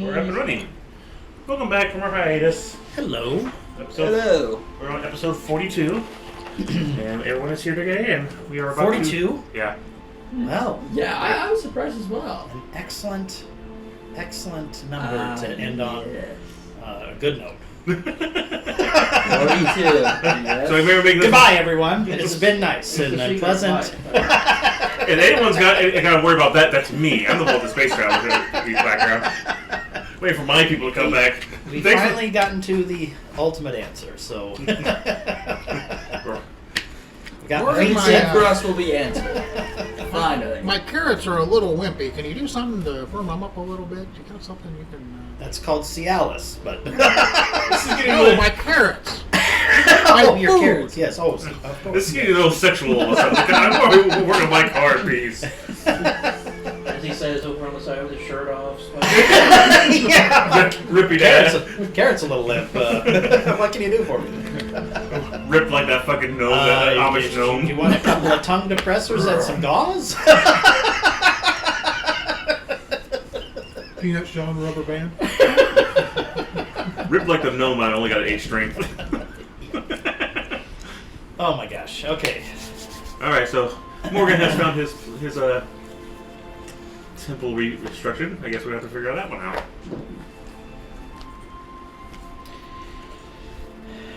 We're up and running. Welcome back from our hiatus. Hello. Hello. We're on episode 42. And everyone is here today, and we are about 42? Yeah. Well, yeah, I was surprised as well. An excellent number to end on a good note. 42. Yes. So goodbye, everyone. It's been nice and pleasant. If anyone's got to worry about that, that's me. I'm the one with the space travel in the background. Waiting for my people to come back. We've finally gotten to the ultimate answer, so... for us will be answered. Finally. My carrots are a little wimpy. Can you do something to firm them up a little bit? You got something you can... That's called Cialis, but... This is getting no, my carrots! Oh, your carrots, yes. Oh, of course. This is getting a little sexual or something. I'm working my card piece. As he says over on the side with his shirt off. Yeah. Rippy dad. Carrot's a little limp. What can you do for me? Ripped like that fucking gnome, that Amish gnome. You want a couple of tongue depressors and some gauze? Peanut John rubber band? Ripped like the gnome, I only got an 8 strength. Oh my gosh, okay. Alright, so Morgan has found his temple restructured. I guess we have to figure out that one out.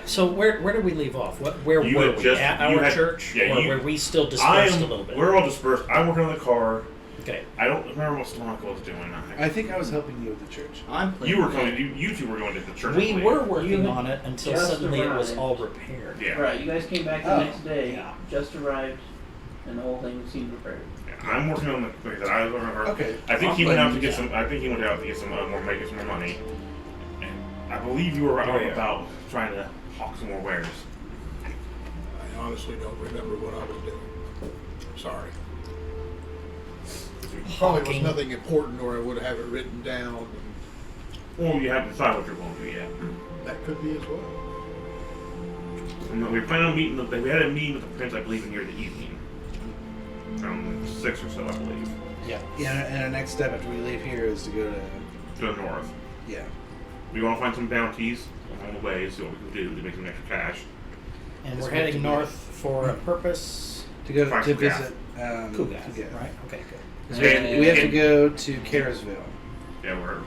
So where did we leave off? Where were we? At our church? Yeah, or were we still dispersed a little bit? We're all dispersed. I'm working on the car. Okay. I don't remember what Stormica was doing. I think I was helping you with the church. You were going. You two were going to the church. We were working on it until suddenly it was all repaired. Yeah. Right. You guys came back the next day. Yeah. Just arrived, and the whole thing seemed repaired. Yeah, I'm working on the. Like I said, I was working on her. Okay. I think he went out to get some. I think he went out to get some more, make some more money. And I believe you were out about trying to hawk some more wares. I honestly don't remember what I was doing. Sorry. Probably was nothing important, or I would have it written down. Well, you haven't decided what you're going to do yet. That could be as well. And we plan on meeting. We had a meeting with the prince, I believe, in here in the evening, around 6 or so, I believe. Yeah. Yeah, and our next step after we leave here is to go to the north. Yeah. We want to find some bounties along the way, see what we can do to make some extra cash. And we're heading north for a purpose to go to visit Kugath, right? Okay, good. We have to go to Caresville. Yeah, we're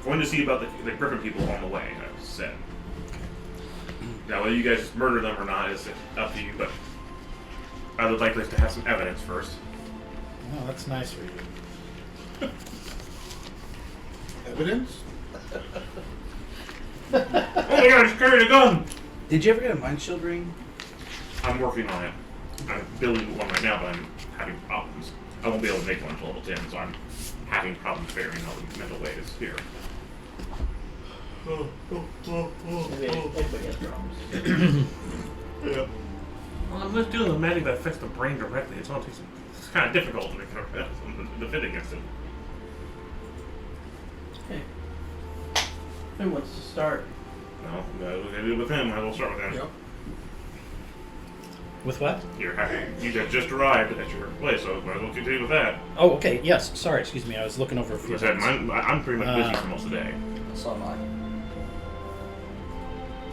going to see about the Griffin people on the way, I said. Now, whether you guys murder them or not is up to you, but I would like to have some evidence first. Oh, that's nice for you. Evidence? Oh my god, I just carried a gun! Did you ever get a mind shield ring? I'm working on it. I'm building one right now, but I'm having problems. I won't be able to make one until level 10, so I'm having problems figuring out the mental ways here. Everybody has problems. Yeah. Well, I'm just doing the magic that affects the brain directly. It's kind of difficult to defend against it. Okay. Who wants to start? No, we're going to do it with him. I will start with him. Yep. With what? You have just arrived at your place, so might as well continue with that. Oh, okay. Yes. Sorry. Excuse me. I was looking over a few things. I'm pretty much busy for most of the day. So am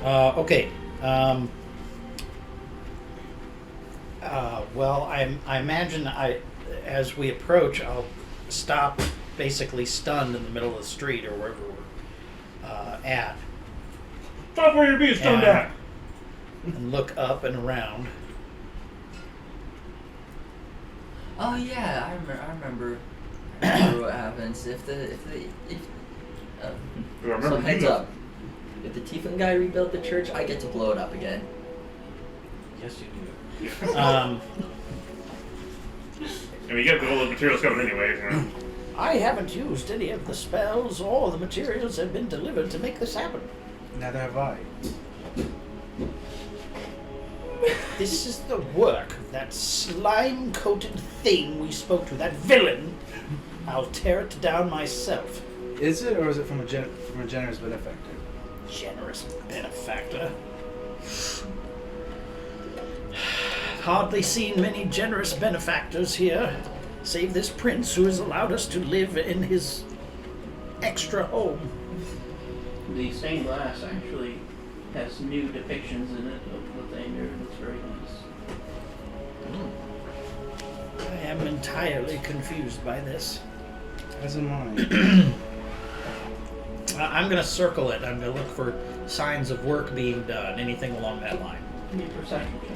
I. Okay. Well, I imagine as we approach, I'll stop basically stunned in the middle of the street or wherever we're at. Stop where you're being stunned at! And look up and around. Oh yeah, I remember what happens so heads up. If the Tiefling guy rebuilt the church, I get to blow it up again. Yes, you do. I mean, you get all the materials covered anyway. You know. I haven't used any of the spells or the materials that have been delivered to make this happen. Neither have I. This is the work of that slime-coated thing we spoke to, that villain. I'll tear it down myself. Is it, or is it from a generous benefactor? Generous benefactor? Hardly seen many generous benefactors here, save this prince who has allowed us to live in his extra home. The stained glass actually has new depictions in it of Lathander. It looks very nice. I am entirely confused by this. As am I. I'm going to circle it. I'm going to look for signs of work being done, anything along that line. Give me a perception check.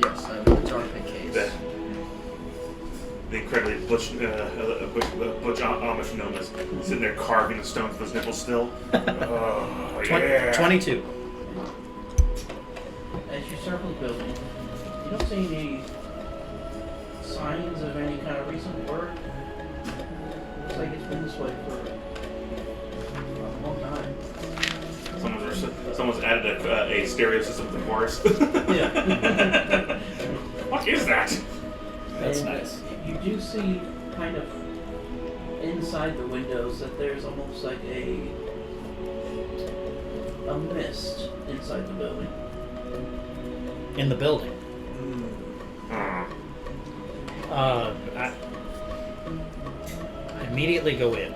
Yes, I have a guitar pick case. The incredibly butch Amish gnome is sitting there carving the stone with his nipples still. Oh, yeah. 22. As you circle the building, you don't see any signs of any kind of recent work. Looks like it's been this way for a long time. Someone's added a stereo system to the chorus. Yeah. What is that? That's And nice. You do see kind of inside the windows that there's almost like a mist inside the building. In the building. I immediately go in.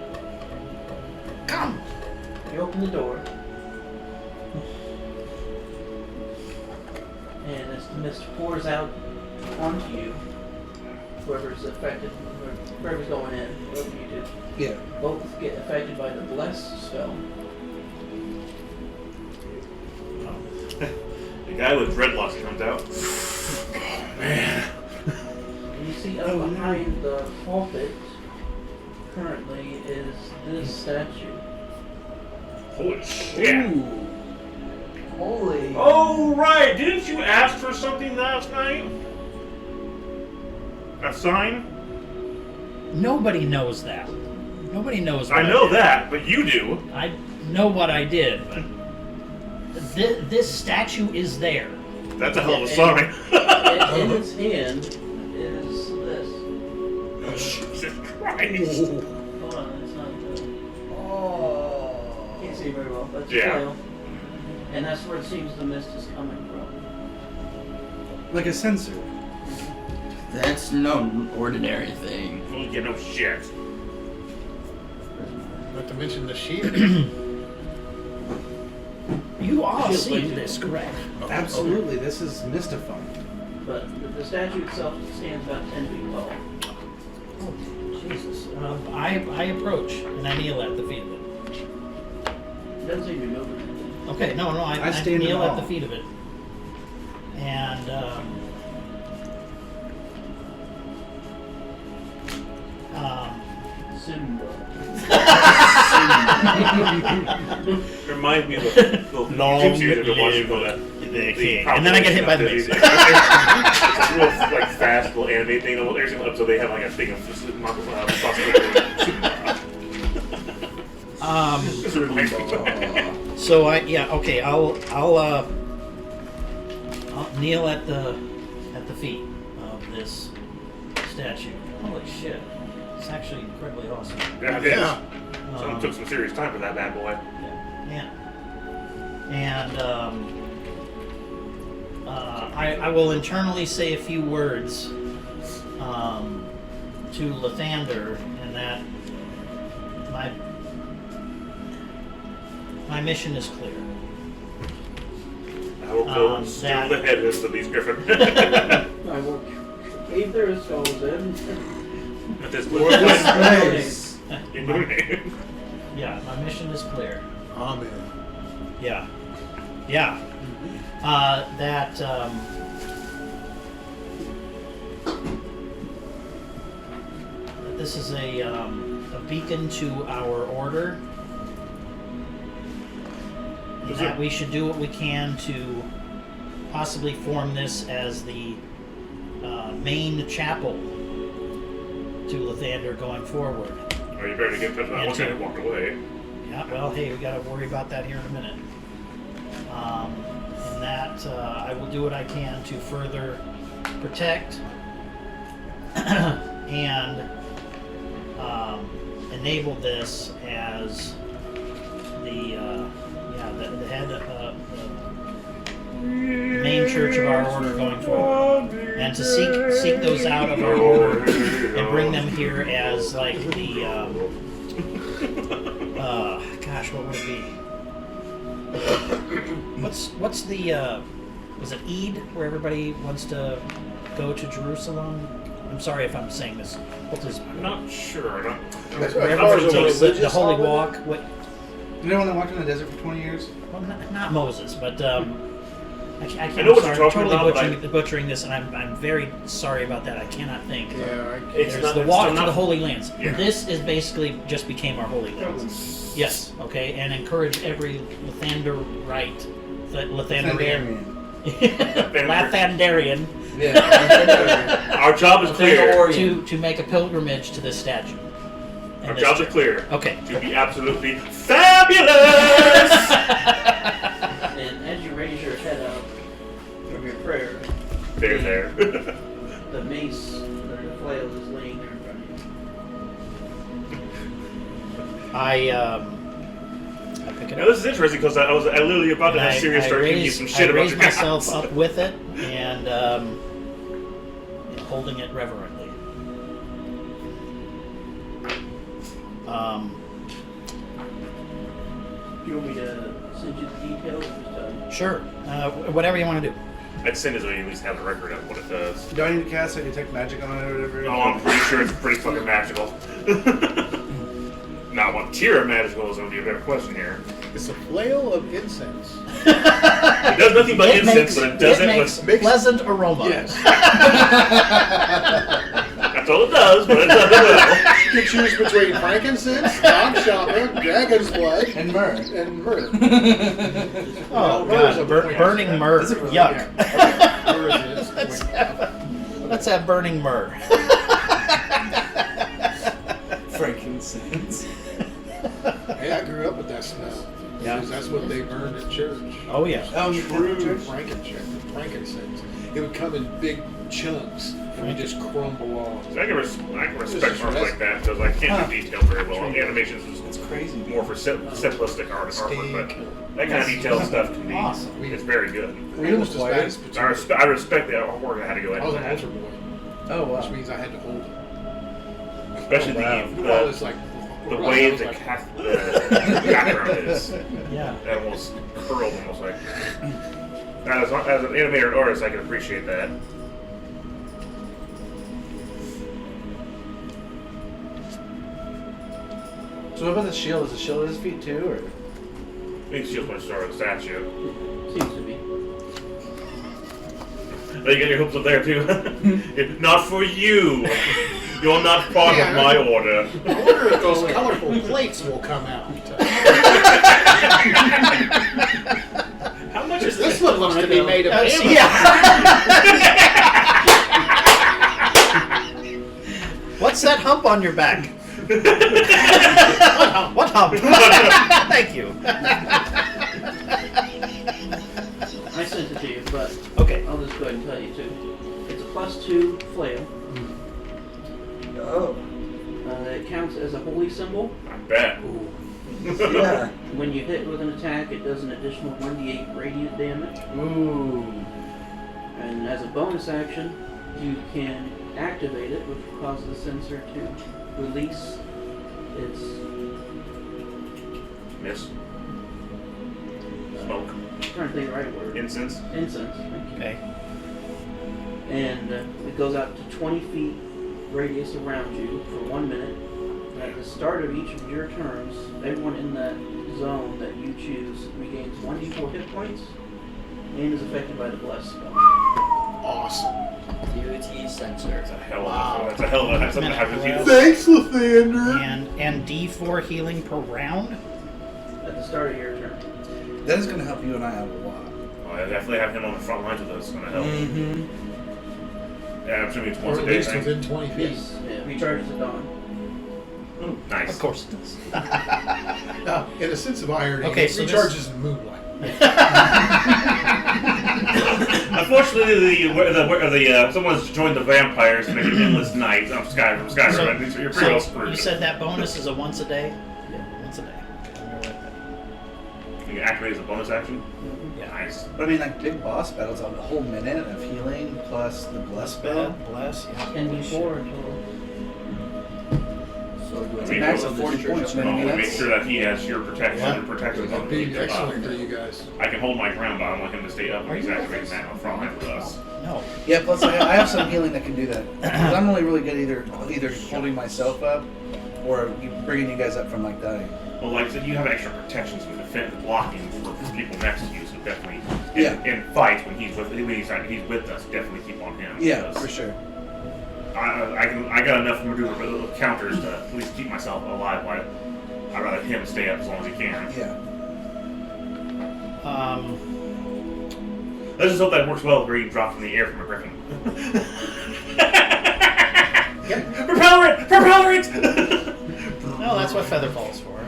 Come! You open the door, and as the mist pours out onto you, whoever's affected, whoever's going in, whatever you do, Yeah. both get affected by the bless spell. The guy with dreadlocks comes out. Oh, man. And you see up behind the pulpit currently is this statue. Holy shit. Holy. Oh, right. Didn't you ask for something last night? A sign? Nobody knows that. Nobody knows what I know did. that, but you do. I know what I did, but this statue is there. That's a hell of a sign. And in its hand is this. Oh, Jesus Christ. Hold on, it's not good. Oh. Can't see very well. That's Yeah. flail. And that's where it seems the mist is coming from. Like a sensor. That's no ordinary thing. Well, you know shit. Not to mention the shield. You are She'll seeing wait. this, correct? Absolutely, this is mystifying. But the statue itself stands about 10 feet tall. Oh, Jesus. I approach and I kneel at the feet of it. It doesn't seem to be moving anything. Okay, no, I stand in kneel at awe. the feet of it. And, Simba. Reminds me of the Long YouTube series that watching the king. the And then I get hit by the it's mace. a real like fast little anime thing. Every single episode they have like a thing of just This reminds me of that. So I'll kneel at the feet of this statue. Holy shit. It's actually incredibly awesome. Yeah, it is. Yeah. Someone took some serious time for that bad boy. Yeah. And I will internally say a few words to Lathander, and that my mission is clear. I will go and steal that- the heads of these griffin. I will cave their skulls in. With this Nice. Yeah, my mission is clear. Amen. Yeah. Yeah. That this is a beacon to our order. And that we should do what we can to possibly form this as the main chapel to Lathander going forward. Oh, you better get in touch with that one guy who walked away. Yeah, well, hey, we gotta worry about that here in a minute. And that I will do what I can to further protect and enable this as the head the main church of our order going forward, and to seek those out of our order and bring them here as like the gosh, what would it be? What's the is it Eid where everybody wants to go to Jerusalem? I'm sorry if I'm saying this. What is I'm not sure. I don't. As where far as everybody a takes the religious holy holiday? walk? What? You know when they walked in the desert for 20 years? Well, not Moses, but I can't. I know what I'm you're sorry, talking totally about, butchering this, and I'm very sorry about that. I cannot think. Yeah, It's There's not the it's walk still to not- the Holy Lands. Yeah. This is basically just became our Holy Lands. Yes, okay, and encourage every Lathanderite, Lathanderian, Lathanderian Yeah. Our job is clear. to make a pilgrimage to this statue. and Our this jobs are church. clear. Okay. To be absolutely fabulous. And as you raise your head up from your prayer, there. the mace or the flail is laying there in front of you. I pick it Now up. this is interesting because I literally about to have Sirius start giving you some shit I about raise your myself house. up with it and holding it reverently. Do you want me to send you the details or just tell you? Sure. Whatever you want to do. I'd send it so you at least have a record of what it does. Do I need to cast a detect magic on it or whatever? Oh, I'm pretty sure it's pretty fucking magical. Now, what tier of magical is going to be a better question here. It's a flail of incense. It does nothing but incense, but it does it makes with... pleasant aroma. Yes. That's all it does, but it does it well. You can choose between frankincense, Nagshama, dragon's blood, And myrrh. and myrrh. Oh, Myrrh's God. a point. Burning myrrh. That's a- Yuck. Yeah. Myrrh is a Let's point. let's have burning myrrh. Frankincense. Hey, I grew up with that smell. Yeah. Because that's what they burned at church. Oh, yeah. Oh, True frankincense. It would come in big chunks and would just crumble off. I can respect art like that because I can't do detail very well. Animations It's is crazy. more for simplistic artwork, but Stink. that kind of detailed stuff can be. Awesome. It's very good. Almost as bad as I respect the artwork I had to go I was an into altar that. boy, Oh, which wow. means I had to hold it. Especially wow. Well, it's like the way I was the like, background is. Yeah. That almost curled, almost like. As an animator and artist, I can appreciate that. So what about the shield? Is the shield at his feet too, or? I think Shield's my star of the statue. Seems to be. Oh, you got your hoops up there too. Not for you. You're not part of my order. I wonder if those colorful plates will come out. How much is This one looks to be made of amber. What's that hump on your back? What hump? Thank you. I sent it to you, but Okay. I'll just go ahead and tell you too. It's a +2 flail. Oh. It counts as a holy symbol. I bet. Yeah. When you hit with an attack, it does an additional 1d8 radiant damage. Ooh. And as a bonus action, you can activate it, which will cause the sensor to release its Miss. Smoke. I'm trying to think of the right word. Incense. Incense. Thank you. Okay. And it goes out to 20 feet radius around you for 1 minute. At the start of each of your turns, everyone in that zone that you choose regains 1d4 hit points and is affected by the bless spell. Awesome. DOT sensor. That's a hell of a something to have with you. Thanks, Lathander. And D4 healing per round. At the start of your turn. That is going to help you and I out a lot. Oh, I definitely have him on the front lines with us. It's gonna help. Mm-hmm. Yeah, I'm assuming it's Or once at a day least thing. within 20 feet. Yes. Yeah, recharges at dawn. Nice. Of course it does. In a sense of irony, Okay, it so this- recharges in moonlight. Unfortunately, someone's joined the vampires to make an endless night of Skyrim. So you're pretty well So screwed. you said that bonus is a once a day? Yeah. Once a day. Okay, let me write that. You can activate as a bonus action. Yeah. Nice. But I mean, like big boss battles on a whole minute of healing plus the bless spell. Bless, yeah. 10d4 in total. to max of 40 points. You know what I mean? Make sure that he has your protection. Yeah. Your protection. That'd be excellent for you guys. I can hold my ground, but I want him to stay up when he's activating that on front line with us. No. Yeah, plus I have some healing that can do that. 'Cause I'm only really good either holding myself up or bringing you guys up from like dying. Well, like I said, you have extra protections and defense blocking for people next to you, so definitely in fights when he's with us, definitely keep on him. Yeah, because for sure. I got enough maneuver counters to at least keep myself alive. While I'd rather him stay up as long as he can. Yeah. Let's just hope that works well where you drop from the air from a griffin. Propeller it! Propeller it! No, that's what Featherfall's for.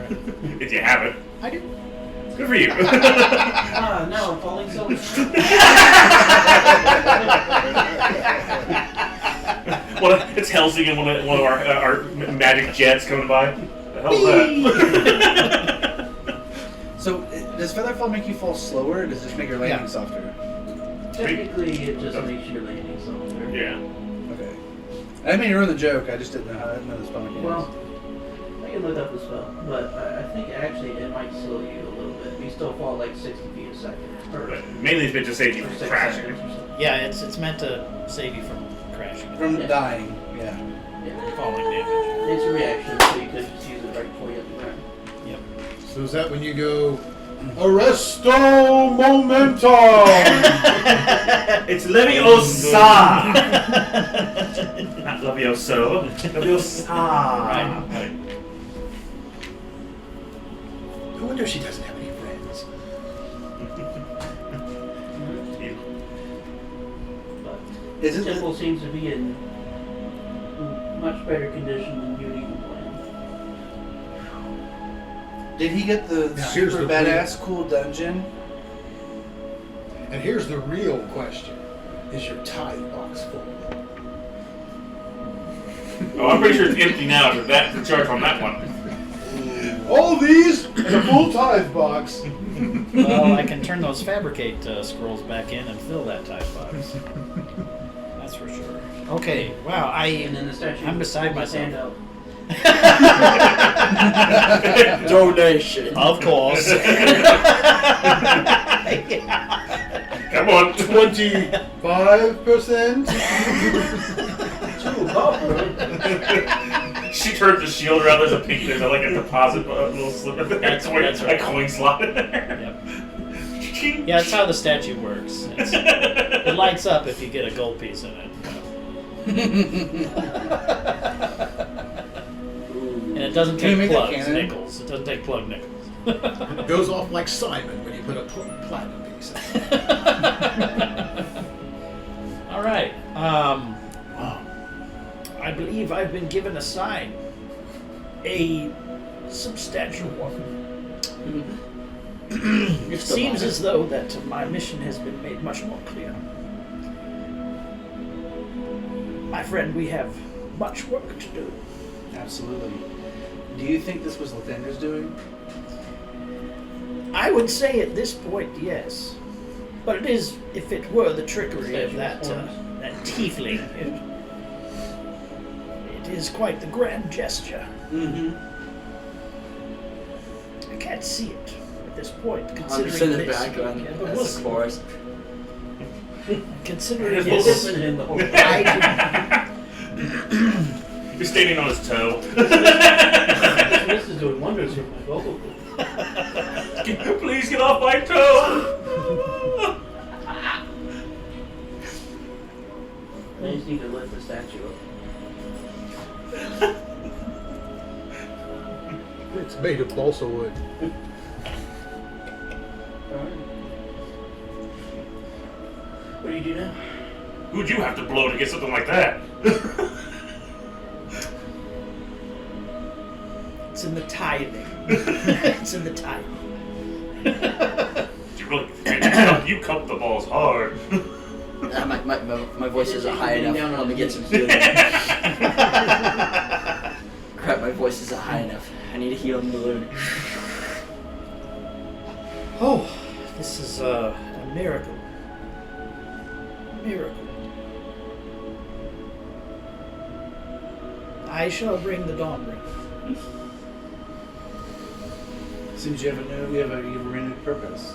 If you have it. I do. Good for you. Now I'm falling so. It's Helsing and one of our magic jets coming by. The hell is that? So, does Featherfall make you fall slower, or does it just make your landing Yeah. softer? Technically, it just makes your landing softer. Yeah. Okay. I didn't mean to ruin the joke. I just didn't know how the spell mechanics. Well, I can look up the spell, but I think actually it might slow you a little bit. You still fall like 60 feet a second. Or But mainly it's meant to save you or from 6 crashing. seconds or something. Yeah, it's meant to save you from crashing. From Yeah. dying, yeah. Yeah. Falling damage. It's a reaction, so you could just use it right before you hit the ground. Yep. So is that when you go, Arresto Momentum? It's Leviosa! Not Levioso. Leviosa. Right. No wonder she doesn't have any friends. But Is the it? temple seems to be in much better condition than you'd even planned. Did he get the Now, here's super the badass cool dungeon? And here's the real question. Is your tithe box full? Oh, I'm pretty sure it's empty now. So that's the charge on that one. All these in a full tithe box. Well, I can turn those fabricate scrolls back in and fill that type box. That's for sure. Okay. Wow. And then the statue. I'm beside puts his myself. hand out. Donation. Of course. Come on. 25%. Two copper. She turns the shield around. There's like a deposit, a little slip there. That's right. A coin slot in there. Yep. Yeah, that's how the statue works. It lights up if you get a gold piece in it. And it doesn't Can we take make that plugs, canon? nickels. It doesn't take plug nickels. It goes off like Simon when you put a platinum piece in. All right. I believe I've been given a sign. A substantial one. It seems as though that my mission has been made much more clear. My friend, we have much work to do. Absolutely. Do you think this was Lathander's doing? I would say at this point, yes. But it is, if it were the trickery of that tiefling, it is quite the grand gesture. Mm-hmm. I can't see it at this point, I'm considering just in the this. background. Yeah, but That's we'll the see. chorus. Considering It's this, different in the whole He's standing on his toe. This is doing wonders with my vocal cords. Please get off my toe. I just need to lift the statue up. It's made of balsa wood. Alright. What do you do now? Who'd you have to blow to get something like that? it's in the tithing. It's in the tithing. You really, you cup the balls hard. My voice isn't high enough. Let me get some healing. Crap, my voice isn't high enough. I need a healing balloon. Oh, this is a miracle. Miracle. I shall bring the dawn ring. Seems you have you have a renewed purpose.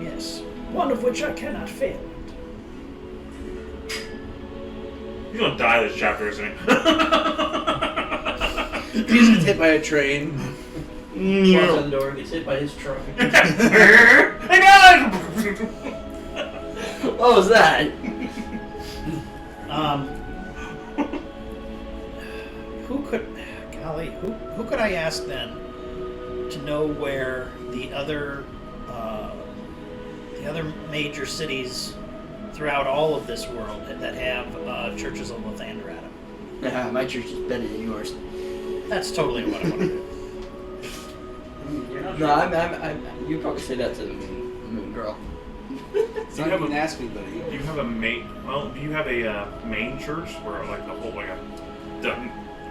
Yes, one of which I cannot fail. He's gonna die this chapter, isn't he? He's gets hit by a train. Walks out the door, gets hit by his truck. Hey guys! What was that? Who could I ask then to know where the other major cities throughout all of this world that have churches of Lathander at them? Yeah, my church is better than yours. That's totally what I want to do. You're not No, sure. you probably say that to the moon girl. It's not even ask me, buddy. Do you have a main? Well, do you have a main church where like the whole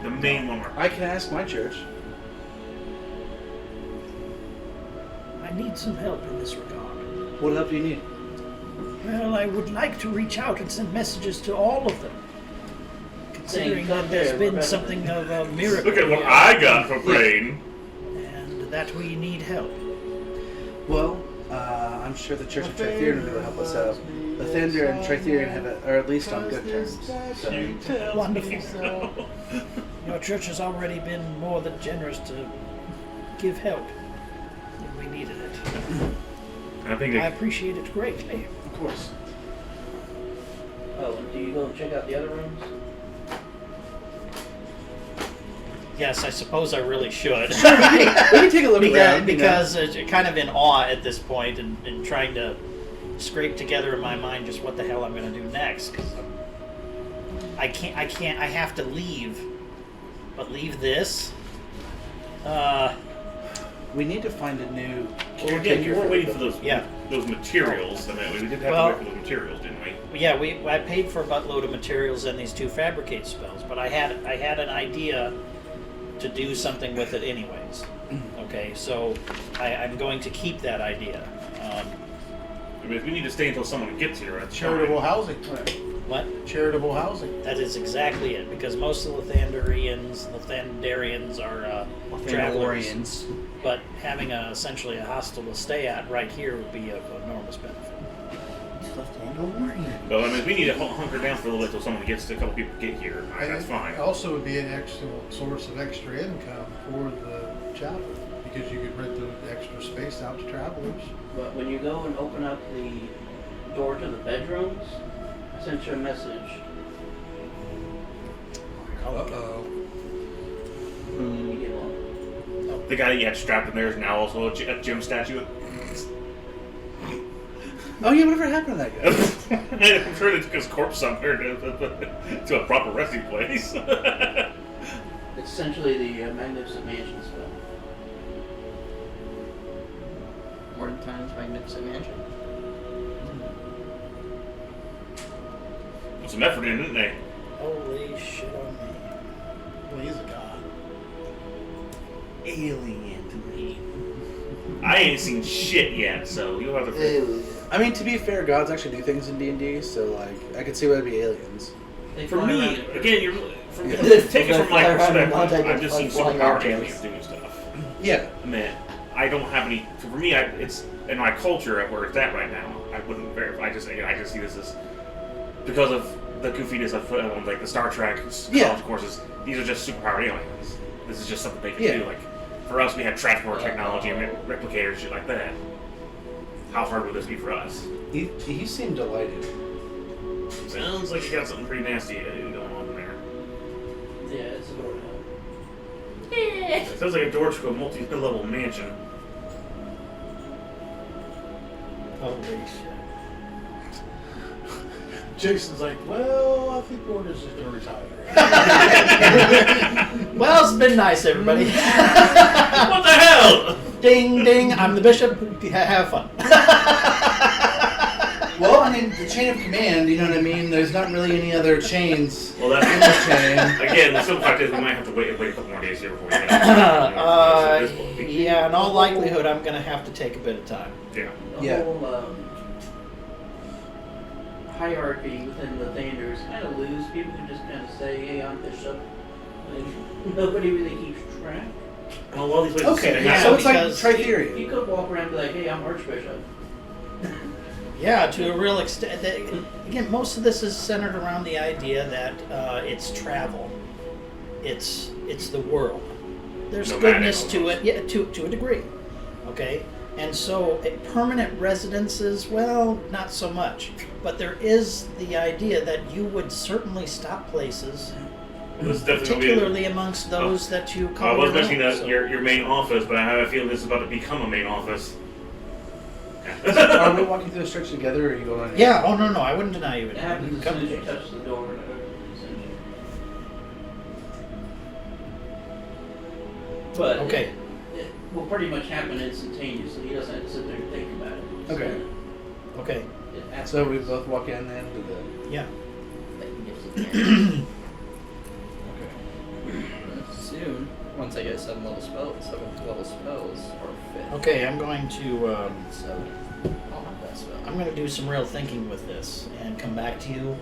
the main one? Where, I can ask my church. I need some help in this regard. What help do you need? Well, I would like to reach out and send messages to all of them. Considering that there's been something of a miracle. look at what I got for praying. And that we need help. Well, I'm sure the Church of Tritherian will be able to help us out. Lathander and Tritherian are at least on good terms. So. Wonderful. Your church has already been more than generous to give help when we needed it. I think I appreciate it greatly. Of course. Oh, do you go check out the other rooms? Yes, I suppose I really should. We can take a look around. Because kind of in awe at this point and trying to scrape together in my mind just what the hell I'm going to do next. 'Cause I have to leave. But leave this? We need to find a new. Well, again, you weren't waiting for those Yeah. those materials. I mean, we did have Well- to wait for those materials, didn't we? Yeah, I paid for a buttload of materials and these 2 fabricate spells, but I had an idea to do something with it anyways. Okay, so I'm going to keep that idea. I mean, if we need to stay until someone gets here, that's Charitable fine. housing. What? Charitable housing. That is exactly it, because most of the Lathandarians are travelers. Lathandorians. But having essentially a hostel to stay at right here would be of enormous benefit. Well, I mean, if we need to hunker down for a little bit until someone gets a couple people get here. That's fine. It also would be an excellent source of extra income for the chapel because you could rent the extra space out to travelers. But when you go and open up the door to the bedrooms, I sent you a message. Uh-oh. When you get along. The guy that you had strapped in there is now also a gym statue. Oh yeah, whatever happened to that guy? I'm sure they took his corpse somewhere to a proper resting place. It's essentially the Magnificent Mansion spell. Mordenkainen's Magnificent Mansion. Put some effort in, didn't they? Holy shit on me. Well, he's a god. Alien to me. I ain't seen shit yet, so you'll have to. I mean, to be fair, gods actually do things in D&D, so like I could see why it'd be aliens. They For fly me, around in again, you're take it from my Fly around in perspective. non-type I've just seen flying superpower objects. aliens doing stuff. Yeah. I mean, I don't have any. So for me, it's in my culture at where it's at right now. I wouldn't verify. I just see this as because of the goofiness of like the Star Trek college courses. These are just superpowered aliens. This is just something they can do. Like for us, we had transport technology and replicators, shit like that. How hard would this be for us? He seemed delighted. Sounds like you got something pretty nasty going on there. Yeah, it's a door to hell. It sounds like a door to a multi-level mansion. Holy shit. Jason's like, well, I think we're just going to retire. Well, it's been nice, everybody. What the hell? Ding, ding. I'm the bishop. Have fun. Well, I mean, the chain of command, you know what I mean? There's not really any other chains Well, in that's this chain. again. The simple fact is, we might have to wait a couple more days here before we get. Yeah, in all likelihood, I'm going to have to take a bit of time. Yeah. The whole hierarchy within the Thanders kind of loose. People can just kind of say, hey, I'm bishop. Like, nobody really keeps track. Well, all these places Okay, seem to yeah, have- so it's like because Tri-Theory. You could walk around and be like, hey, I'm Archbishop. Yeah, to a real extent. Again, most of this is centered around the idea that it's travel. It's the world. There's Nomadic goodness to almost. it, yeah, to a degree. Okay, and so permanent residences, well, not so much. But there is the idea that you would certainly stop places, This is definitely gonna be- particularly amongst those that you call I was your mentioning own, that so- your main office, but I have a feeling this is about to become a main office. Are we walking through the stretch together, or are you going on? Yeah. Oh no, I wouldn't deny you. It happens as Come soon as to you me. touch the door. Essentially. But Okay. it will pretty much happen instantaneously. He doesn't have to sit there and think about it. So Okay. Okay. it happens. So we both walk in then to the. Yeah. Soon, once I get 7 level spells or 5th. Okay, I'm going to. So I'll have that spell. I'm going to do some real thinking with this and come back to you,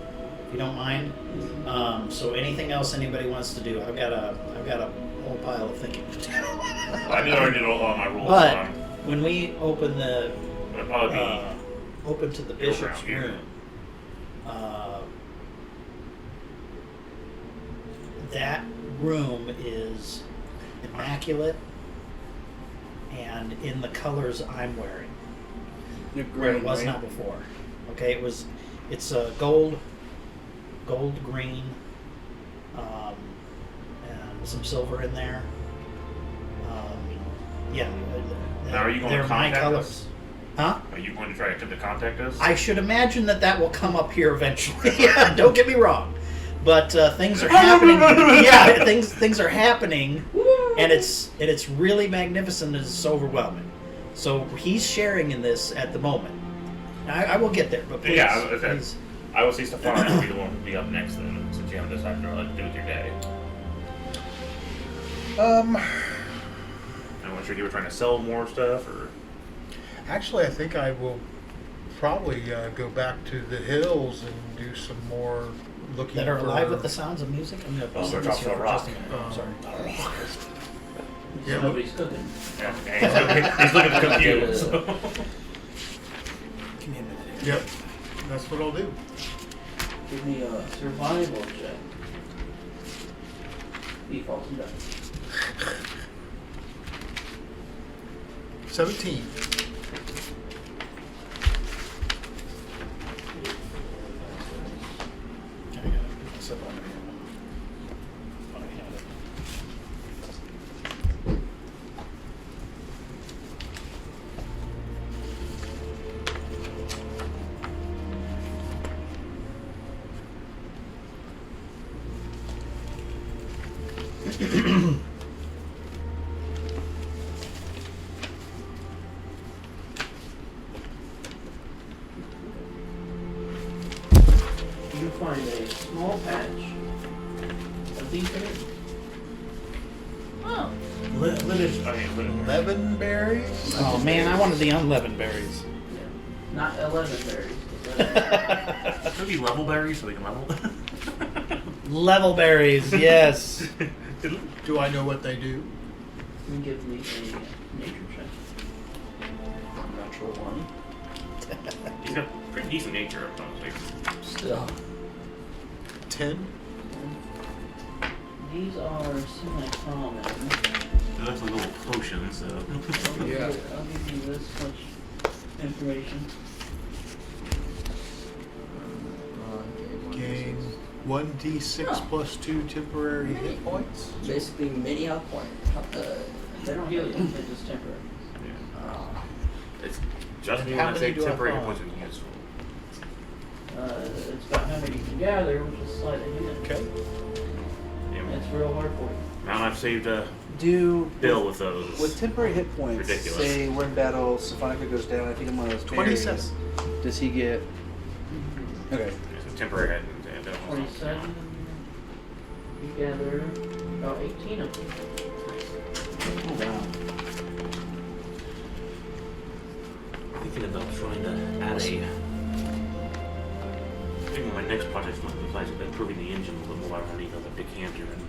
if you don't mind. So anything else anybody wants to do? I've got a whole pile of thinking to do. I did already did all my rules. But when we open the it'll probably be open to the Go bishop's around here. room, that room is immaculate and in the colors I'm wearing. Where it was not before. Okay, it's a gold green, and some silver in there. Yeah. Now, are you going to they're my contact colors. us? Huh? Are you going to try to contact us? I should imagine that will come up here eventually. Yeah, don't get me wrong, but things are happening. Yeah, things are happening, and it's really magnificent. And it's overwhelming. So he's sharing in this at the moment. I will get there, but please, Yeah, okay. please. I will see Stefan will be the one to be up next then, since you haven't decided to do with your day. I'm not sure if you were trying to sell more stuff or. Actually, I think I will probably go back to the hills and do some more looking That are for... alive with the sounds of music. I'm going to Oh, put they're this dropping here a for rock. just a minute. I'm sorry. Yeah, Nobody's cooking. Yeah, and he's looking to cook you. So. Give me a minute. Yep, that's what I'll do. Give me a survival check. Defaults and dice. 17. I gotta put this up on here. I had it. You find a small patch of these berries. Oh. Linen. Lemon berries? Oh man, I wanted the unleavened berries. Yeah. Not 11 berries. Could be level berries so they can level. Level berries, yes. Do I know what they do? You give me a nature check. Natural 1. He's got pretty decent nature up front. Like, Still. 10? These are semi-common. they're actually little potions, so. Yeah. I'll give you this much information. Gain 1d6 Oh. plus 2 temporary hit points. Basically, mini health point. They don't heal you, they're just temporary. It's just me How when I many say do I temporary find? points are useful. It's about how many you can gather, which is slightly limited. Okay. Yeah, It's real hard for you. now I've saved a Do bill with those. with temporary hit points. Ridiculous. Say we're in battle, Stephanica goes down. I think I'm one of those 27. berries. Does he get? Okay. It's a temporary head and bill. 27. You gather about 18 of them. Oh wow. Thinking about trying to add a. I think my next project might be like improving the engine a little more. I need another decanter and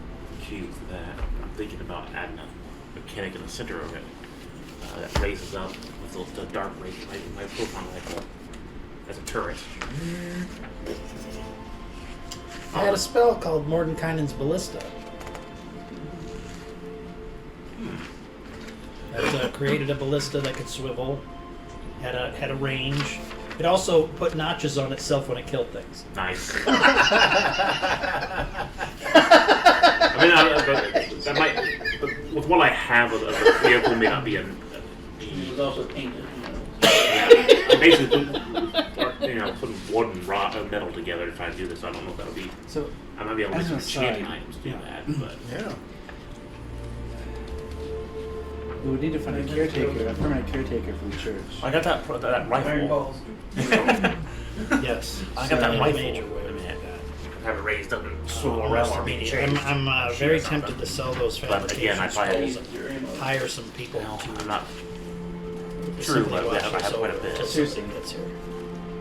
achieve that, I'm thinking about adding a mechanic in the center of it that raises up with the dark ray, my proton rifle as a turret. I had a spell called Mordenkainen's Ballista. That created a ballista that could swivel, had a range. It also put notches on itself when it killed things. Nice. I mean, that might. But with what I have of the vehicle, may not be It was also painted. Yeah, I'm basically, putting wood and metal together to try to do this. I don't know if that'll be. So I might be able to as get an some enchanting aside, items to do yeah. that, but Yeah. we would need to find a caretaker, a permanent caretaker for the church. I got that Iron rifle. balls. Yes. I got that in a rifle. major way. I mean, have it raised up and swivel around Almost or being immediately. changed. I'm very tempted to sell those But fabrication again, I probably- scrolls and hire some people No, to I'm not true, simply but watch yeah, I this have quite a over bit. until something gets here.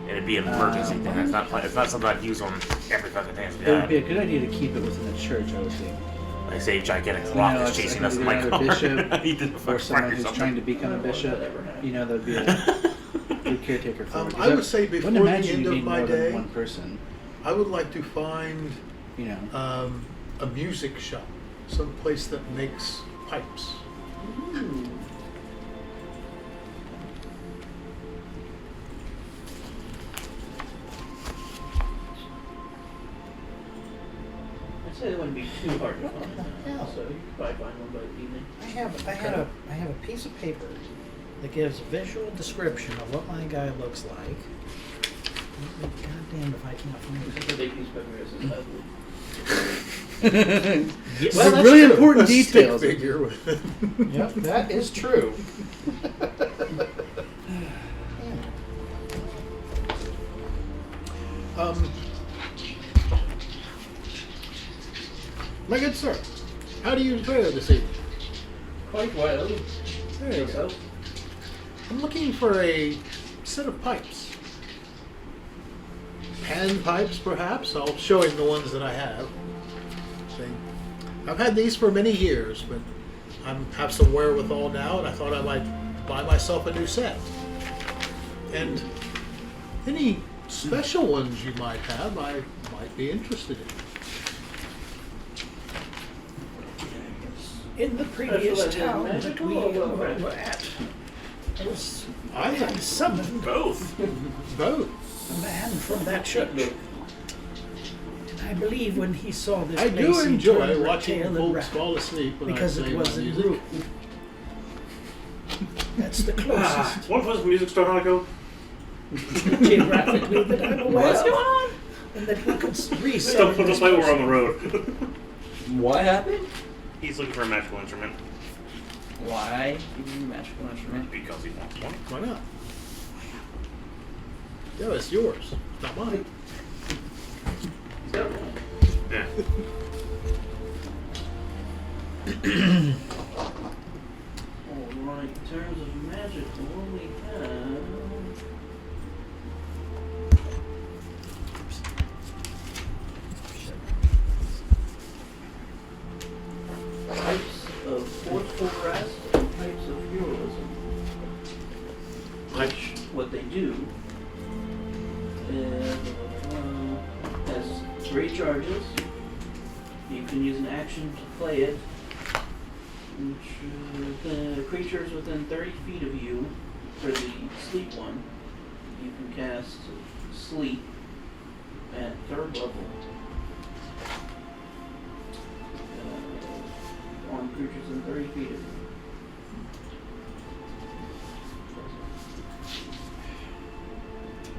And it'd be an emergency thing. It's not something I'd use on every fucking day. It would be a good idea to keep it within the church, I would think. Like say a gigantic You rock know, is it's chasing like us in either my another car. bishop He did a or fucking someone wreck or who's something. trying to become a bishop. You know, that'd be a good caretaker for it. 'Cause I would say before wouldn't the imagine end you'd of need my more than day- one person. I would like to find You know, a music shop, some place that makes pipes. I'd say it wouldn't be too hard to find. hell? So you could probably find one by the evening. I have a piece of paper that gives a visual description of what my guy looks like. God damn if I can't find It's it. a big piece of paper. It's just ugly. Yes. Well, that's really true. important A stick details. figure with Yep, that is true. My good sir, how do you fare this evening? Quite well. There you go. I'm looking for a set of pipes. Pan pipes, perhaps. I'll show him the ones that I have. See, I've had these for many years, but I have some wherewithal now, and I thought I might buy myself a new set. And any special ones you might have, I might be interested in. In the previous Specialized in town magic that we or what? were at, I I summoned Both. Both. a man from that church. And I believe when he saw this I place, do he enjoy turned red watching tail and folks ran, fall asleep when because I it play was my in music. group. That's the closest One place music store how to go. geographically that I'm aware What's of. going on? And that we could reset. Still put this us like we're on person. the road. What happened? He's looking for a magical instrument Why? You need a magical instrument. because he wants one. Why not? Yeah, it's yours, not mine. Yeah. Alright, in terms of magic, what we have. Types of forceful rest and types of heroism. Which, what they do is, has 3 charges. You can use an action to play it. The creatures within 30 feet of you, for the sleep one, you can cast sleep at 3rd level. On creatures within 30 feet of you.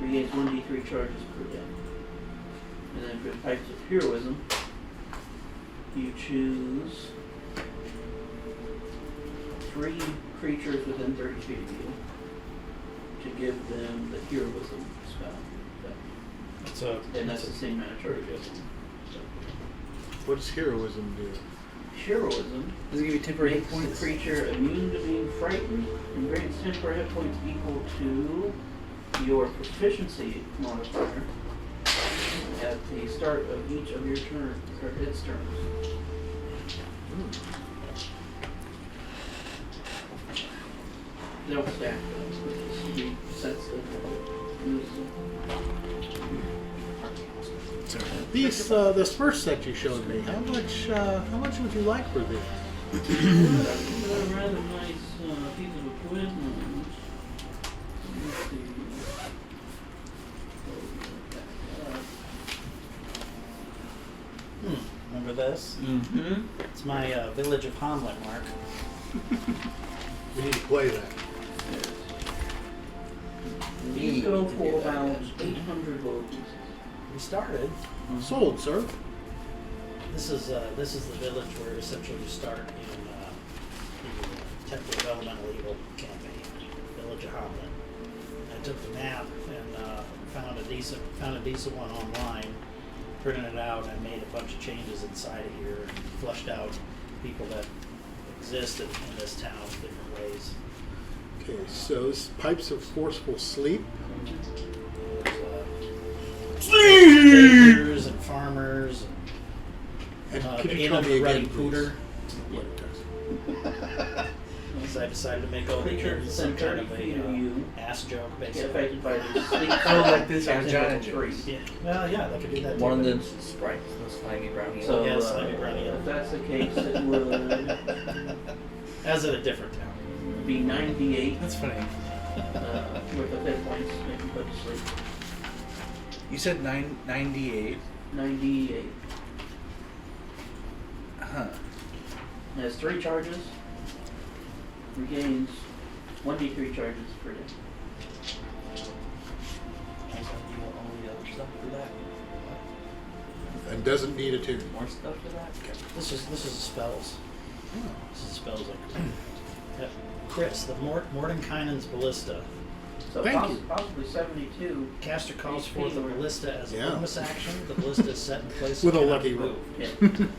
Regains 1d3 charges per day. And then for the types of heroism, you choose 3 creatures within 30 feet of you to give them the heroism spell. And that's the same amount of charges. What does heroism do? Heroism does it give you temporary hit makes the points? creature immune to being frightened and grants temporary hit points equal to your proficiency modifier at the start of each of your turns, or its turns. They'll stack up. 3 sets of These, this first set you showed me, how much would you like for these? They're rather nice pieces of equipment. Let's see. Remember this? Mm-hmm. It's my Village of Hamlet mark. We need to play that. These go for about 800 gold pieces. We started. Sold, sir. This is the village where essentially you start in the Temple of Elemental Evil campaign, Village of Hamlet. I took the map and found a decent one online, printed it out, and made a bunch of changes inside of here, and flushed out people that exist in this town in different ways. Okay, so this Pipes of Forceful Sleep. Bakers and farmers. And The could you Inn tell of me the Ruddy again, please, Pooter. what it does? So I decided to make all the Creatures kids some within kind of 30 feet of you a ass joke, get basically. affected by the sleep. Oh, like this on Level Giant 3. Jokes. Yeah. Well, yeah, they could do that too. One of them's sprites, those slimy brownie. So Yeah, slimy brownie. if that's the case, it would As in a different town. be 98 That's funny. worth of hit points if you put to sleep. You said 98. 98. Huh. It has 3 charges. Regains 1d3 charges per day. And doesn't need a tune. More stuff for that? This is spells. This is spells like yep. Chris, the Mordenkainen's Ballista. So Thank you. possibly 72. Caster calls forth a ballista as a Yeah. bonus action. The ballista is set in place With and a cannot lucky be roll. moved. Yeah.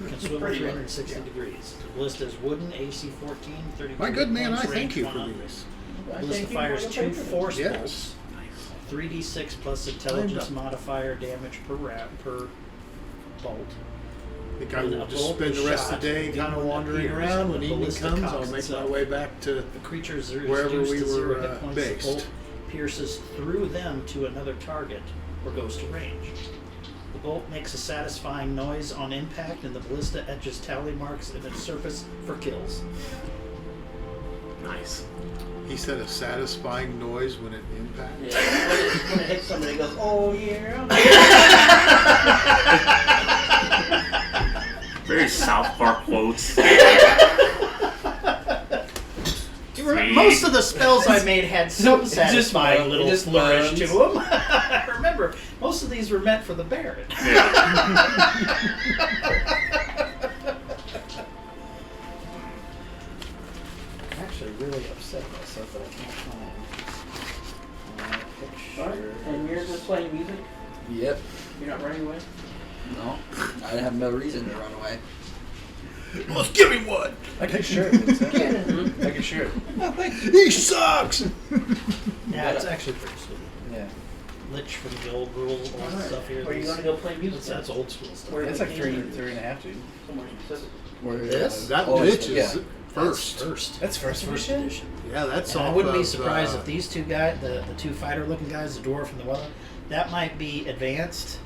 Can swivel Pretty 360 degrees. The ballista is wooden, AC 14, 32 My good man, I points, thank range you for 100. these. The I ballista thank you fires for the 2 patronage. force Yes. bolts, 3d6 plus intelligence done. modifier damage per bolt. I think I When will a just bolt spend is the rest of shot, the day the kind of demon wandering appears, around. and When the evening ballista comes, I'll cocks make my itself. way back to The creature is wherever reduced we to 0 were, hit points. based. The bolt pierces through them to another target or goes to range. The bolt makes a satisfying noise on impact, and the ballista etches tally marks in its surface for kills. Nice. He said a satisfying noise when it impacts. Yeah. When it hits somebody, it goes, oh yeah. Very South Park quotes. Most of the spells I made had some Just satisfying moans, little just flourish to moans. them. Remember, most of these were meant for the Baron. Yeah. I'm actually really upset at myself that I can't find Alright, and you're just playing music? Yep. You're not running away? No. I have no reason to run away. Let's give me one. Like your shirt. Like your shirt. He sucks. Yeah, it's actually pretty sweet. Yeah. Lich from the old rules, all that stuff here. Where are you going to go play music? That's old school stuff. Where It's they like came three and a half, dude. Somewhere specific. This? That Oh, bitch yeah. is first. First. That's first edition? Yeah, that's And I off wouldn't be of, surprised if these two guys, the two fighter-looking guys, the dwarf and the other, that might be advanced.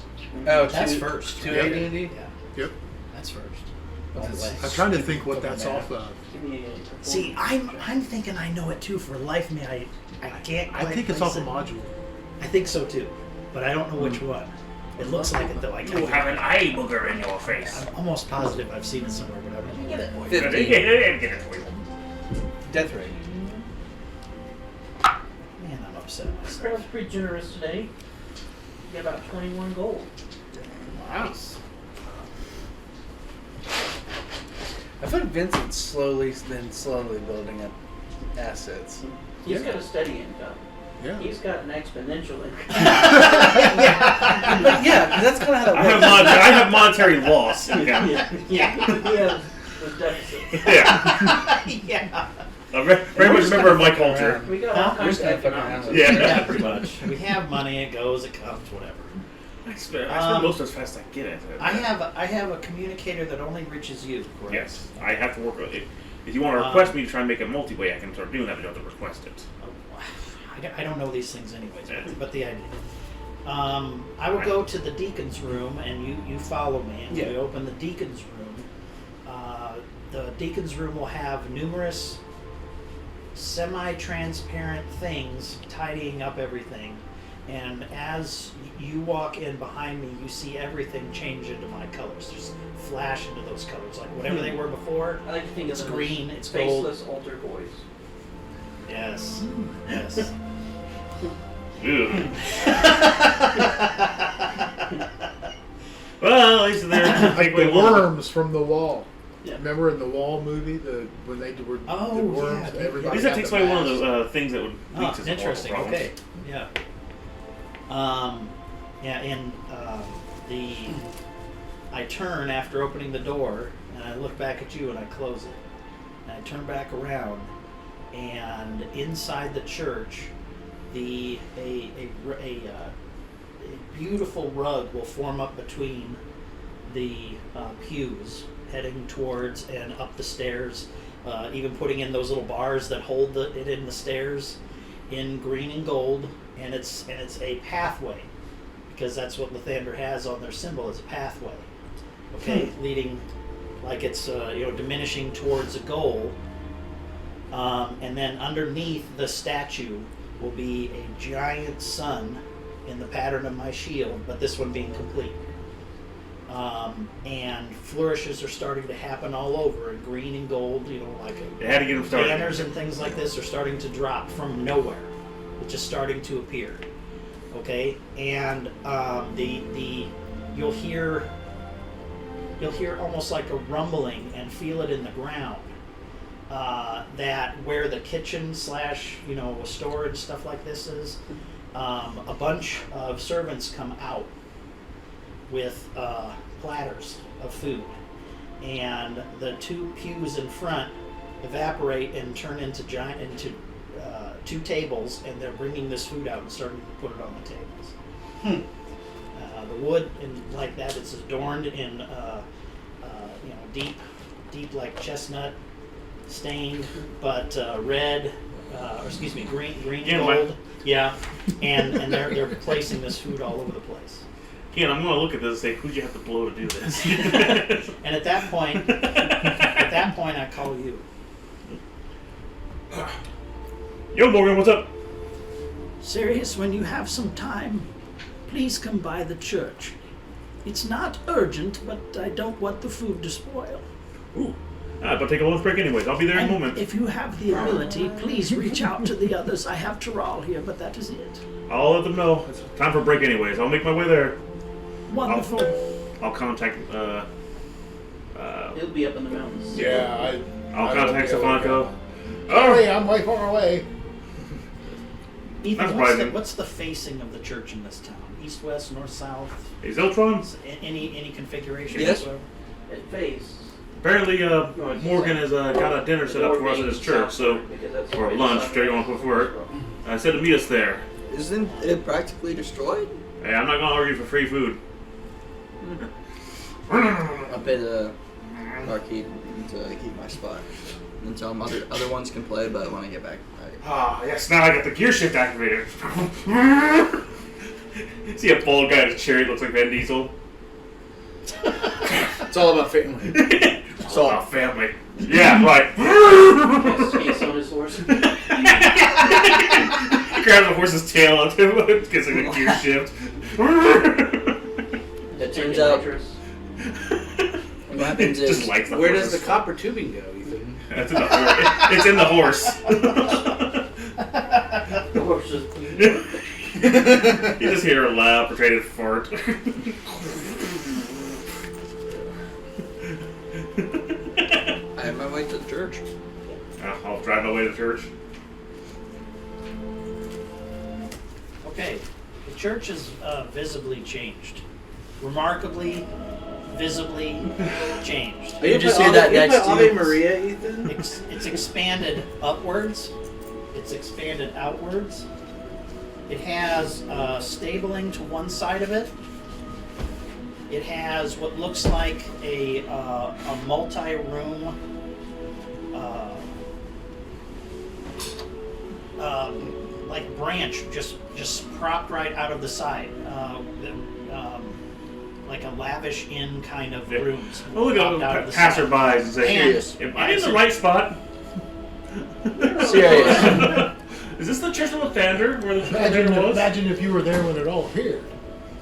Oh, That's first. 280 D&D? Yeah, Yep. that's first. I'm trying to think what that's off of. Give me a See, I'm thinking I know it too. For life of me, I can't. I quite think it's place off a it. module. I think so too, but I don't know which one. It looks like it though. I You can't. have an eye booger in your face. I'm almost positive I've seen it somewhere, but I don't know. Get it. 50. Get it for you. Death rate. Man, I'm upset at myself. Carol's pretty generous today. You get about 21 gold. Wow. I feel like Vincent's slowly building up assets. He's got a steady income. Yeah. He's got an exponential income. But yeah, that's kind of how I that have, works. I have monetary loss. Okay. Yeah. He has the deficit. Yeah. Yeah. I very much remember my culture. We got all Huh? kinds of We're just gonna fuck economics. around. Yeah. Yeah, pretty much. We have money. It goes. It comes. Whatever. I spend most as fast as I get it. I have a communicator that only reaches you, correct? Yes, I have to work on it. If you want to request me to try and make it multi-way, I can start doing that, but you have to request it. I don't know these things anyways, but the idea. I will go to the deacon's room, and you follow me, and we open the deacon's room. The deacon's room will have numerous semi-transparent things tidying up everything, and as you walk in behind me, you see everything change into my colors. Just flash into those colors, like whatever they were before. I like to think It's of them green, as it's gold. faceless altar boys. Yes, yes. Ugh. Well, at least they're Like the worms from the wall. Yeah. Remember in the Wall movie, when they were Oh, the worms, yeah, everybody At least that had takes the away one of mask. those things that would lead to some Interesting. problems. Okay. Yeah. And I turn after opening the door, and I look back at you, and I close it. And I turn back around, and inside the church, a beautiful rug will form up between the pews, heading towards and up the stairs, even putting in those little bars that hold it in the stairs in green and gold, and it's a pathway, because that's what Lathander has on their symbol, is a pathway, okay, leading, like it's diminishing towards a goal, and then underneath the statue will be a giant sun in the pattern of my shield, but this one being complete. And flourishes are starting to happen all over in green and gold, like They had to get them started. banners and things like this are starting to drop from nowhere. It's just starting to appear. Okay? And you'll hear almost like a rumbling and feel it in the ground. That where the kitchen / storage stuff like this is, a bunch of servants come out with platters of food, and the two pews in front evaporate and turn into two tables, and they're bringing this food out and starting to put it on the tables. The wood and like that, it's adorned in deep like chestnut stained, but red, green and gold. Yeah, and they're placing this food all over the place. Ken, I'm going to look at this and say, who'd you have to blow to do this? And at that point, I call you. Yo, Morgan, what's up? Sirius, when you have some time, please come by the church. It's not urgent, but I don't want the food to spoil. Ooh, but take a lunch break anyways. I'll be there in a moment. If you have the ability, please reach out to the others. I have Taral here, but that is it. I'll let them know. It's time for a break anyways. I'll make my way there. Wonderful. I'll contact, He'll be up in the mountains. Yeah, I'll contact Stefanko. Sorry, I'm way far away. Ethan, surprising. what's the facing of the church in this town? East, west, north, south? Hey, Zeltron? Any configuration? Yes. whatsoever? It face. Apparently, Morgan has got a dinner set up for us at his church, or lunch, whichever you want to put for it. I said to meet us there. Isn't it practically destroyed? Hey, I'm not going to argue for free food. I'll pay the barkeep to keep my spot until other ones can play, but when I get back, Ah, yes, now I got the gear shift activated. See a bald guy in a chair, he looks like Van Diesel. It's all about family. It's all about family. Yeah, right. Skates on his horse. He grabs the horse's tail up to him, gets like a gear shift. it turns out what happens Just is likes the Where horses. does the copper tubing go, Ethan? That's in the horse. It's in the horse. The horse is You just hear a loud, protracted fart. I have my way to the church. I'll drive my way to church. Okay, the church is visibly changed. Remarkably, visibly changed. You just hear that next to Ave you. Maria, Ethan? It's expanded upwards. It's expanded outwards. It has stabling to one side of it, It has what looks like a multi-room like branch just propped right out of the side, like a lavish inn kind of rooms. Oh, look popped out at of the passerbys side. and say, And- "Am I in the right spot?" Serious. Is this the Church of Lathander where the Imagine, Lathander was? imagine if you were there when it all appeared.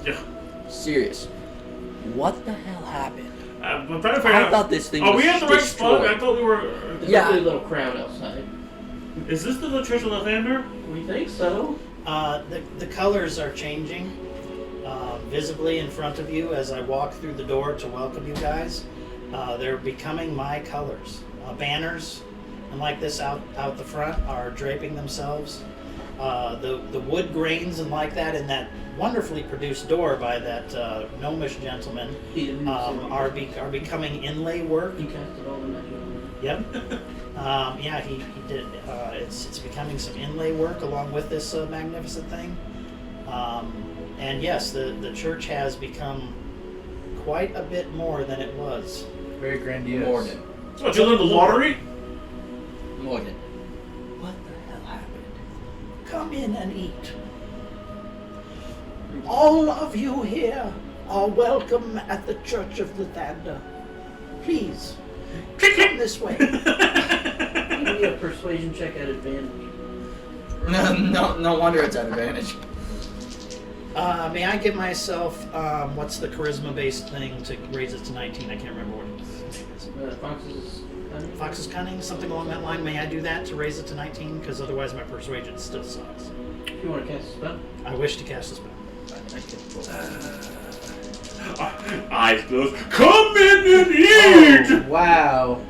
Yeah. Serious. What the hell happened? I'm trying to figure I out. thought this thing Are was we at the right spot? destroyed. I thought we were. There's Yeah. definitely a little crowd outside. Is this the Church of Lathander? We think so. The colors are changing visibly in front of you as I walk through the door to welcome you guys. They're becoming my colors. Banners and like this out the front are draping themselves. The wood grains and like that in that wonderfully produced door by that gnomish gentleman He didn't are becoming inlay work. He casted all the magic. Yep. Yeah, he did. It's becoming some inlay work along with this magnificent thing. And yes, the church has become quite a bit more than it was. Very grandiose. Morgan. So, did you win the lottery? Morgan. What the hell happened? Come in and eat. All of you here are welcome at the Church of Lathander. Please, come this way. Give me a persuasion check at advantage. No wonder it's at advantage. May I give myself, what's the charisma-based thing to raise it to 19? I can't remember what it is. Fox's. Fox's Cunning, something along that line. May I do that to raise it to 19? Because otherwise my persuasion still sucks. If you want to cast a spell. I wish to cast a spell. Eyes closed. Come in and eat! Oh, wow.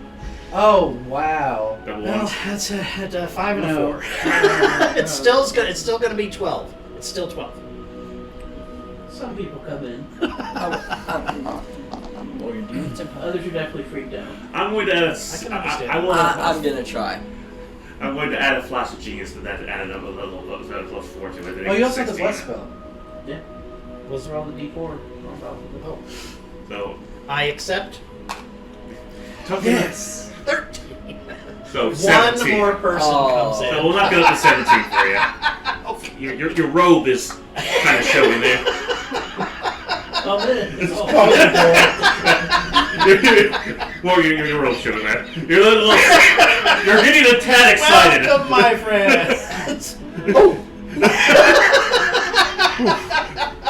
Oh, wow. Double Well, ones. that's a 5 and No. a 4. It's still gonna be 12. It's still 12. Some people come in. Morgan, do you need some help? Others are definitely freaked out. I'm going to add a. I can understand. I'm gonna try. I'm going to add a flash of genius to that. Add a plus 4 to it. Oh, you also have the 16. bless spell. Yeah. Was Roll the d4. Oh, So, I accept. Yes. 13. so One 17. more person Oh. comes in. So we'll not go up to 17 for you. Okay. Your robe is kind of showing there. Oh, man. Well, your robe's showing there. You're getting a tad excited. Welcome, my friends.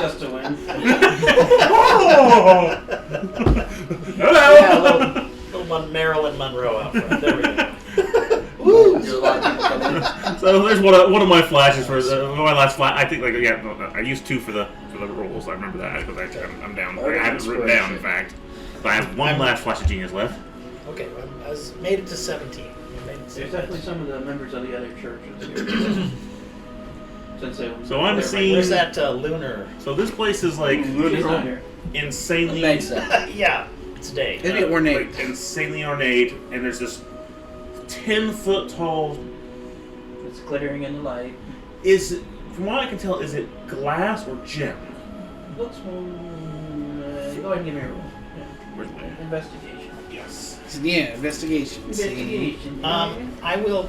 Just to win. Oh! Hello! Yeah, little Marilyn Monroe out front. There we go. Woo! There's a lot of people coming. So there's one of my flashes for my last flash. I think I used 2 for the rolls. I remember that because I'm down. I have it written down, in fact. But I have one last flash of genius left. Okay, well, I made it to 17. There's definitely some of the members of the other churches here. Since they, So I'm seeing. Where's that lunar? So this place is like She's not here. insanely. Makes sense. Yeah, it's day. It'd be ornate. Like, insanely ornate, and there's this 10-foot tall. It's glittering in the light. Is it, from what I can tell, is it glass or gem? Looks go ahead and give me a roll. Yeah. Where's my Investigation. yes? Yeah, investigation. See. Investigation. I will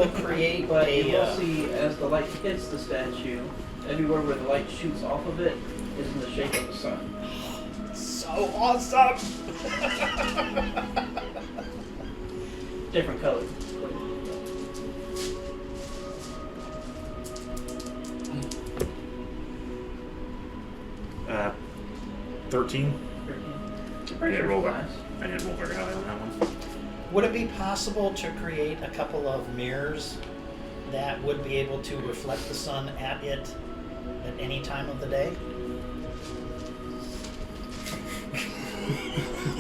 create But you will a. see as the light hits the statue, everywhere where the light shoots off of it is in the shape of the sun. So awesome! Different colors. 13. It's a pretty Yeah, sure roll glass. I didn't roll very high on that one. Would it be possible to create a couple of mirrors that would be able to reflect the sun at it at any time of the day?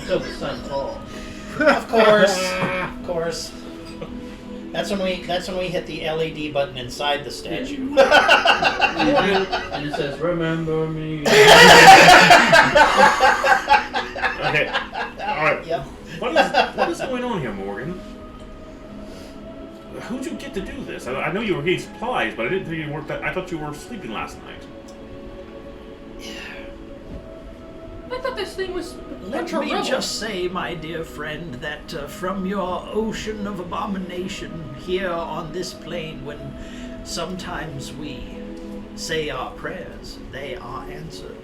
So the sun falls. Of course, of course. That's when we hit the LED button inside the statue. And it says, "Remember me." Okay. All right. Yep. What is going on here, Morgan? Who'd you get to do this? I know you were getting supplies, but I didn't think you worked. I thought you were sleeping last night. I thought this thing was Let me just say, my dear friend, that from your ocean of abomination here on this plane, when sometimes we say our prayers, they are answered.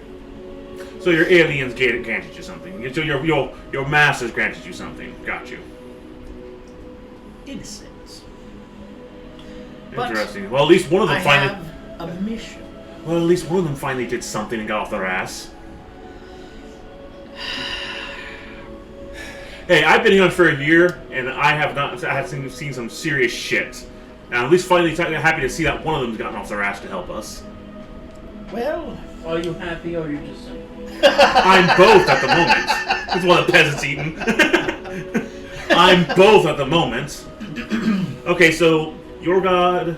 So your aliens granted you something. So your masters granted you something. Got you. Innocence. But Interesting. Well, at least one of them I finally. have a mission. Well, at least one of them finally did something and got off their ass. Hey, I've been here for a year, and I have seen some serious shit. Now, at least finally happy to see that one of them's gotten off their ass to help us. Well, Are you happy or are you just saying? I'm both at the moment. That's one of the peasants eating. I'm both at the moment. Okay, so your god,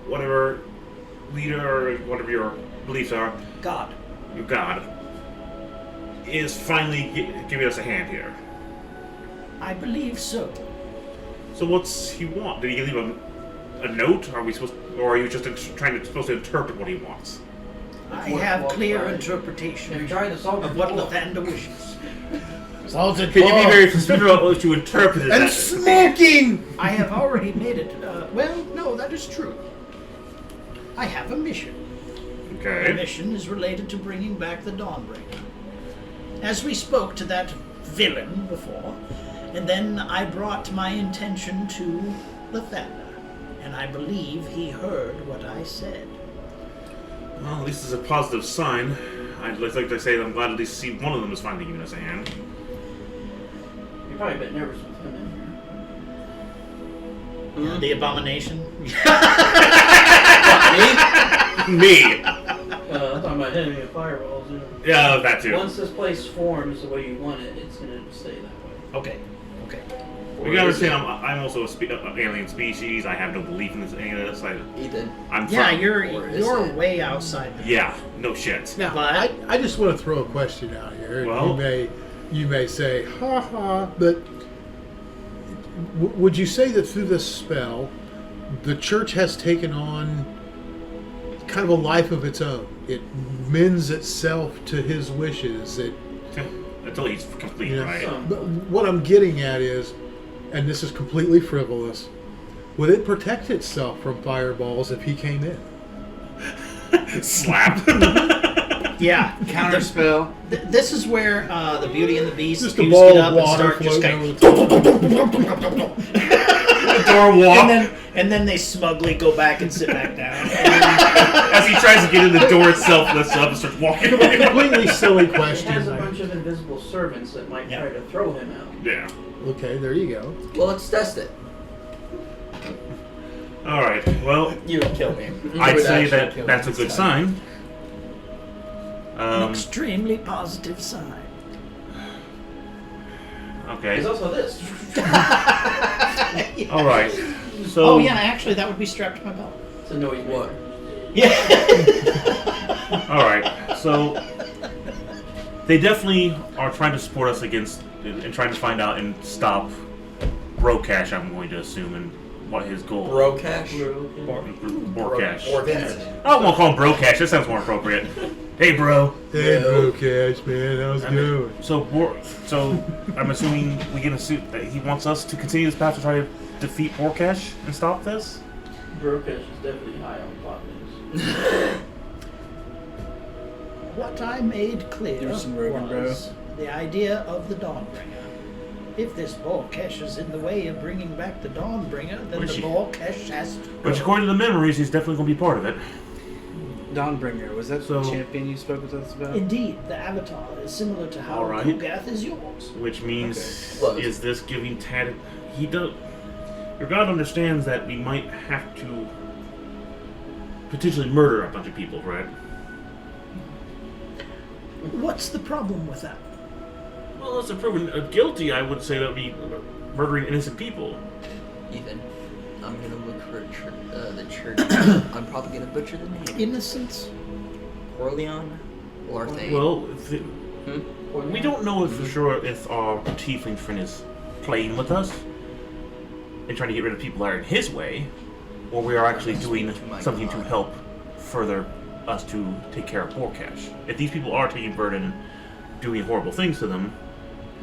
whatever leader or whatever your beliefs are, God. your god, is finally giving us a hand here. I believe so. So what's he want? Did he leave a note? Are we supposed, or are you just supposed to interpret what he wants? I have clear Have interpretation you tried to solve of it what before? Lathander wishes. Salted Can you be pork very specific about what you interpreted? and that? smoking. I have already made it. Well, no, that is true. I have a mission. The Okay. mission is related to bringing back the Dawnbreaker. As we spoke to that villain before, and then I brought my intention to Lathander, and I believe he heard what I said. Well, at least it's a positive sign. I'd like to say that I'm glad at least to see one of them is finally giving us a hand. You're probably a bit nervous with him in here. The abomination. Me. I'm talking about hitting me with fireballs. You know. Yeah, that too. Once this place forms the way you want it, it's going to stay that way. Okay. Okay. You gotta understand, I'm also an alien species. I have no belief in any of this. Ethan. I'm Yeah, from- Or you're is it? way outside. The Yeah, no shit. Now, But- I just want to throw a question out here. Well- You may say, ha ha, but would you say that through this spell, the church has taken on kind of a life of its own? It mends itself to his wishes. Until he's complete, Yeah. right? But what I'm getting at is, and this is completely frivolous, would it protect itself from fireballs if he came in? Slap. Yeah. Counter spell. This is where the Beauty and the Beast Just a used ball to get up of and water start just floating going, over the Door walk. and then they smugly go back and sit back down. As he tries to get in, the door itself lifts up and starts walking away. completely silly It question. has a bunch of invisible servants that might Yeah. try to throw him out. Yeah. Okay, there you go. Well, let's test it. All right. Well, You would kill me. I'd say that that's a good sign. An extremely positive sign. Okay. There's also this. All right. So. Oh yeah, actually that would be strapped to my belt. It's a noise What? maker. Yeah. All right. So they definitely are trying to support us against and trying to find out and stop Brocash. I'm going to assume and what his goal. Brocash? Brocash. Brocash. I don't want to call him Brocash. That sounds more appropriate. Hey, bro. Hey, Yeah. bro, Cash, man, how's it going? So I'm assuming we get a suit that he wants us to continue this path to try to defeat Brocash and stop this. Brocash is definitely high on plot news. What I made clear There's some Rogan, bro. was the idea of the Dawnbringer. If this Bolkesh is in the way of bringing back the Dawnbringer, then Which the he- Bolkesh has to go. Which, according to the memories, he's definitely going to be part of it. Dawnbringer, was that So- the champion you spoke with us about? Indeed, the Avatar is similar to how All right. Kugath is yours. Which means, Okay. is this giving Tad? He does. Your god understands that we might have to potentially murder a bunch of people, right? What's the problem with that? Well, unless they're proven guilty, I would say that would be murdering innocent people. Ethan, I'm gonna look for the church. I'm probably gonna butcher the name. Innocence? Corleone? Larthane. Well, Hmm? we don't know for sure if our tiefling friend is playing with us and trying to get rid of people that are in his way, or we are actually doing Speak to my something to God. help further us to take care of Borkash. If these people are taking burden doing horrible things to them,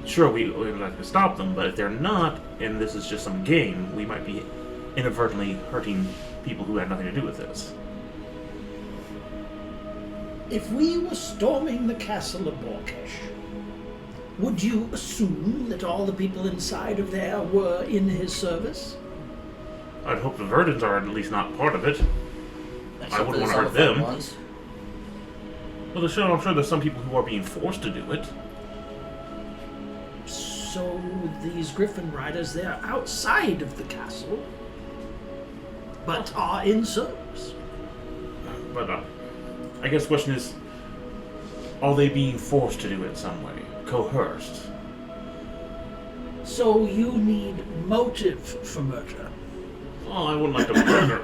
sure, we would like to stop them, but if they're not, and this is just some game, we might be inadvertently hurting people who had nothing to do with this. If we were storming the castle of Borkesh, would you assume that all the people inside of there were in his service? I'd hope the Verdants are at least not part of it. Except wouldn't for wanna the hurt them. Zombified ones. Well, I'm sure there's some people who are being forced to do it. So these Griffin Riders, they're outside of the castle, but are in service. But I guess the question is, are they being forced to do it in some way? Coerced? So you need motive for murder. Well, I wouldn't like to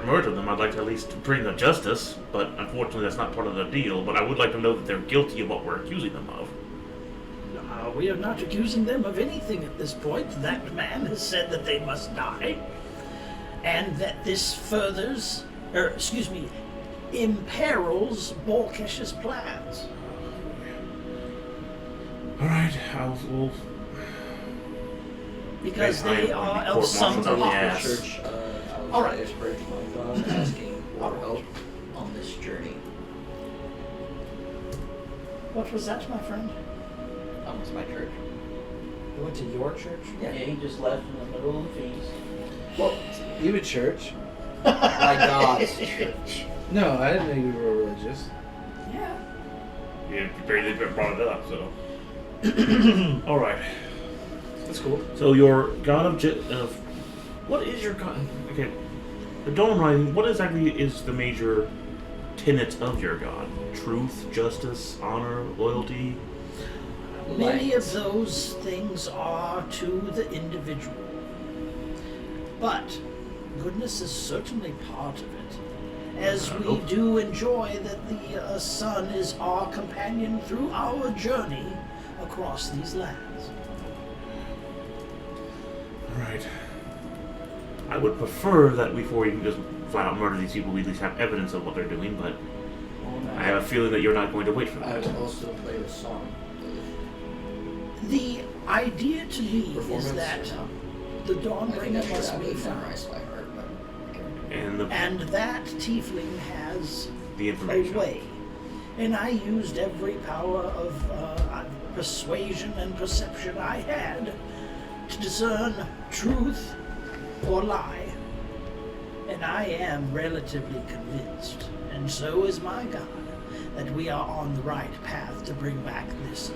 murder them. I'd like to at least bring them justice, but unfortunately that's not part of the deal. But I would like to know that they're guilty of what we're accusing them of. We are not accusing them of anything at this point. That man has said that they must die, and that this imperils Borkesh's plans. Alright, we'll... Because I they am are going to of court some martial them, hypocrisy. yes. Church, All right. approach my phone asking for help on this journey. What was that, my friend? That was my church. You went to your church? Yeah, he just left in the middle of the feast. Well, you a church? My God's church. No, I didn't know you were religious. Yeah. Yeah, barely brought it up, so... Alright. That's cool. So your god of what is your god? Okay, the Dawn Rising. What exactly is the major tenets of your god? Truth, justice, honor, loyalty. Many of those things are to the individual. But goodness is certainly part of it, as we do enjoy that the sun is our companion through our journey across these lands. Alright. I would prefer that before we can just flat out murder these people, we at least have evidence of what they're doing, but I have a feeling that you're not going to wait for I that. would also play the song. The idea to me Performance, is that no? the I think I Dawnbringer should must have be it found, memorized by heart, but okay. And that tiefling has the a information. way. And I used every power of persuasion and perception I had to discern truth or lie. And I am relatively convinced, and so is my God, that we are on the right path to bring back this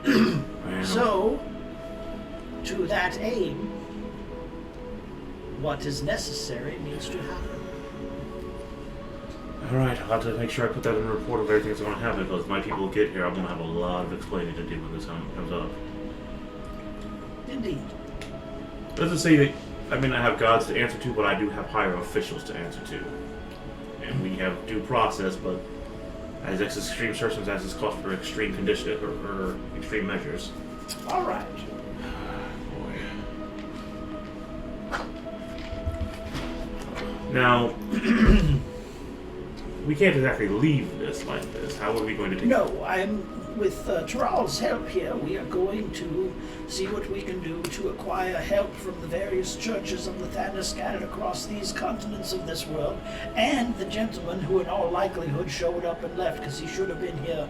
Dawnbringer. Well, So, to that aim, what is necessary needs to happen. Alright, I'll have to make sure I put that in the report of everything that's going to happen, because my people get here, I'm going to have a lot of explaining to do when this comes up. Indeed. Doesn't say that I may not have gods to answer to, but I do have higher officials to answer to. And we have due process, but as extreme circumstances calls for extreme condition or extreme measures. All right. Now, we can't exactly leave this like this. How are we going to take No, with Terrell's help here, we are going to see what we can do to acquire help from the various churches of the Thunder scattered across these continents of this world, and the gentleman who in all likelihood showed up and left because he should have been here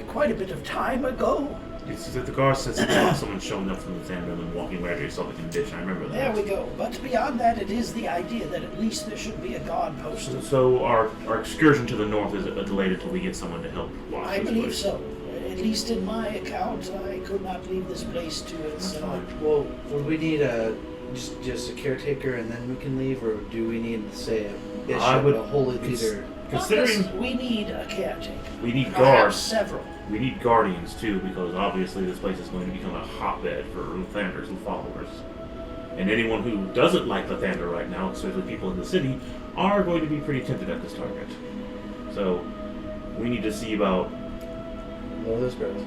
quite a bit of time ago. It's that the guard said something about someone showing up from the Thunder and then walking away after he saw the condition. I remember that. There we go. But beyond that, it is the idea that at least there should be a guard posted. So our excursion to the north is delayed until we get someone to help watch I this believe place. so. At least in my account, I could not leave this place to its... Well, would we need just a caretaker and then we can leave, or do we need, say, a bishop, I would- a holy leader? Considering we need a caretaker. we need Perhaps guards, several. we need guardians too, because obviously this place is going to become a hotbed for Lathander's followers. And anyone who doesn't like Lathander right now, especially people in the city, are going to be pretty tempted at this target. So we need to see about, Lower those brows.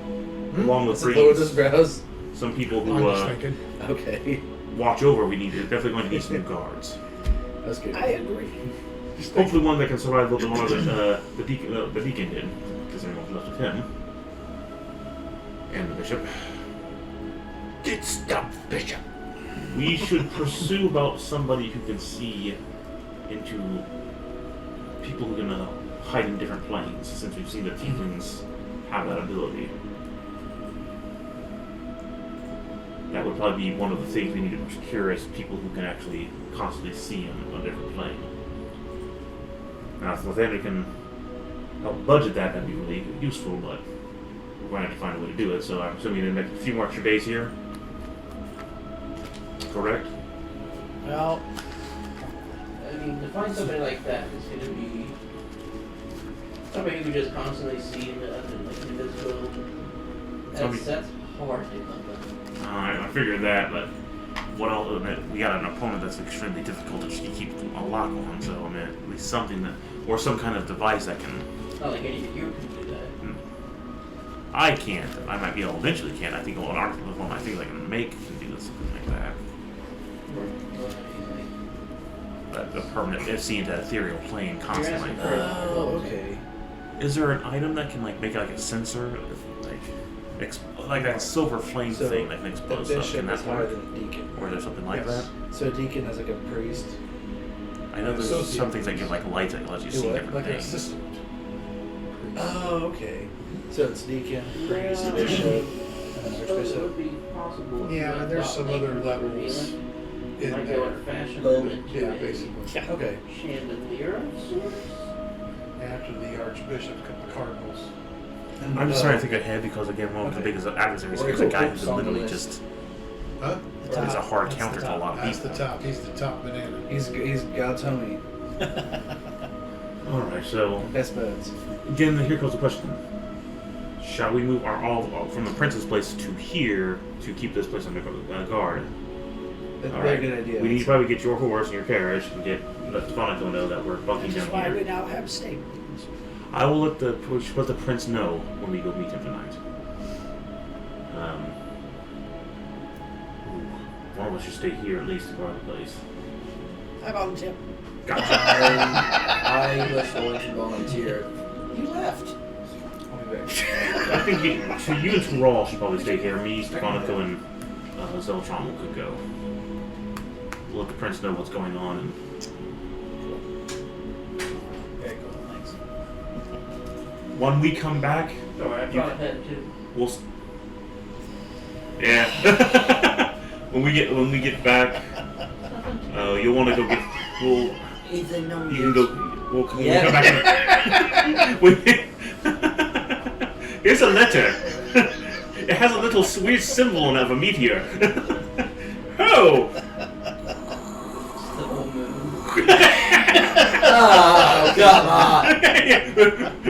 along with Lower bringing those brows. some people I'm who just thinking. Okay. watch over. We need definitely going to need some new guards. That's good. I agree. Hopefully one that can survive a little bit more than the deacon did. there's anyone left with him. And the bishop. It's the bishop. We should pursue about somebody who can see into people who can hide in different planes, since we've seen that tieflings have that ability. That would probably be one of the things we need to secure is people who can actually constantly see on a different plane. Now, if Lathander can help budget that, that'd be really useful, but we're going to have to find a way to do it, so I'm assuming in the next few more extra days here. Correct? Well, I mean, to find somebody like that is going to be somebody who just constantly sees and like invisible. That's hard to come by. I figured that, but what else? We got an opponent that's extremely difficult to keep a lock on, so I mean, at least something that, or some kind of device that can. Not like any of you can do that. I can't. I might be able to eventually can. I think an article one I think I can make can do something like that. But the permanent, it's seen that ethereal plane constantly. Oh, okay. Is there an item that can like make it like a sensor, like that silver flame thing that can explode The stuff? Can bishop is that higher work? than a deacon. Or is there something like that? So a deacon is like a priest. I know there's Associate some things that give like lights that let you see different like an things. assistant. Oh, okay. So it's deacon, priest, Yeah. bishop, and So it archbishop. would be possible. if Yeah, you there's thought some they other could levels reveal it. in Like there. go and fashion Oh, them into Yeah, a basically. Okay. chandelier of sorts. After the archbishop come the cardinals. I'm just trying to think ahead because again, one of the biggest adversaries Or is a guy who's on the literally list. just Huh? is a hard That's the counter to a top. lot of That's the people. top. He's the top banana. He's God's homie. All right, so Best buds. again, here comes the question: shall we move our all from the prince's place to here to keep this place under guard? That's a All very right. good idea. We need to probably get your horse and your carriage and let Stefano know that we're bunking Which is down why we here. now have stables. I will let the prince know when we go meet him tonight. One of us should stay here at least to guard the place. I volunteer. Gotcha. I was going to volunteer. You left. I'll be back. I think you and Tural should probably stay here. Me, Stefano, and Zeltron could go. We'll let the prince know what's going on. And very cool. Thanks. when we come back, So I thought ahead too. we'll. Yeah. when we get back, you'll want to go get. We'll. Ethan, no. You can go. We'll come Yeah. back. Here's a letter. It has a little weird symbol on it of a meteor. Oh! It's the whole moon. Oh, come on.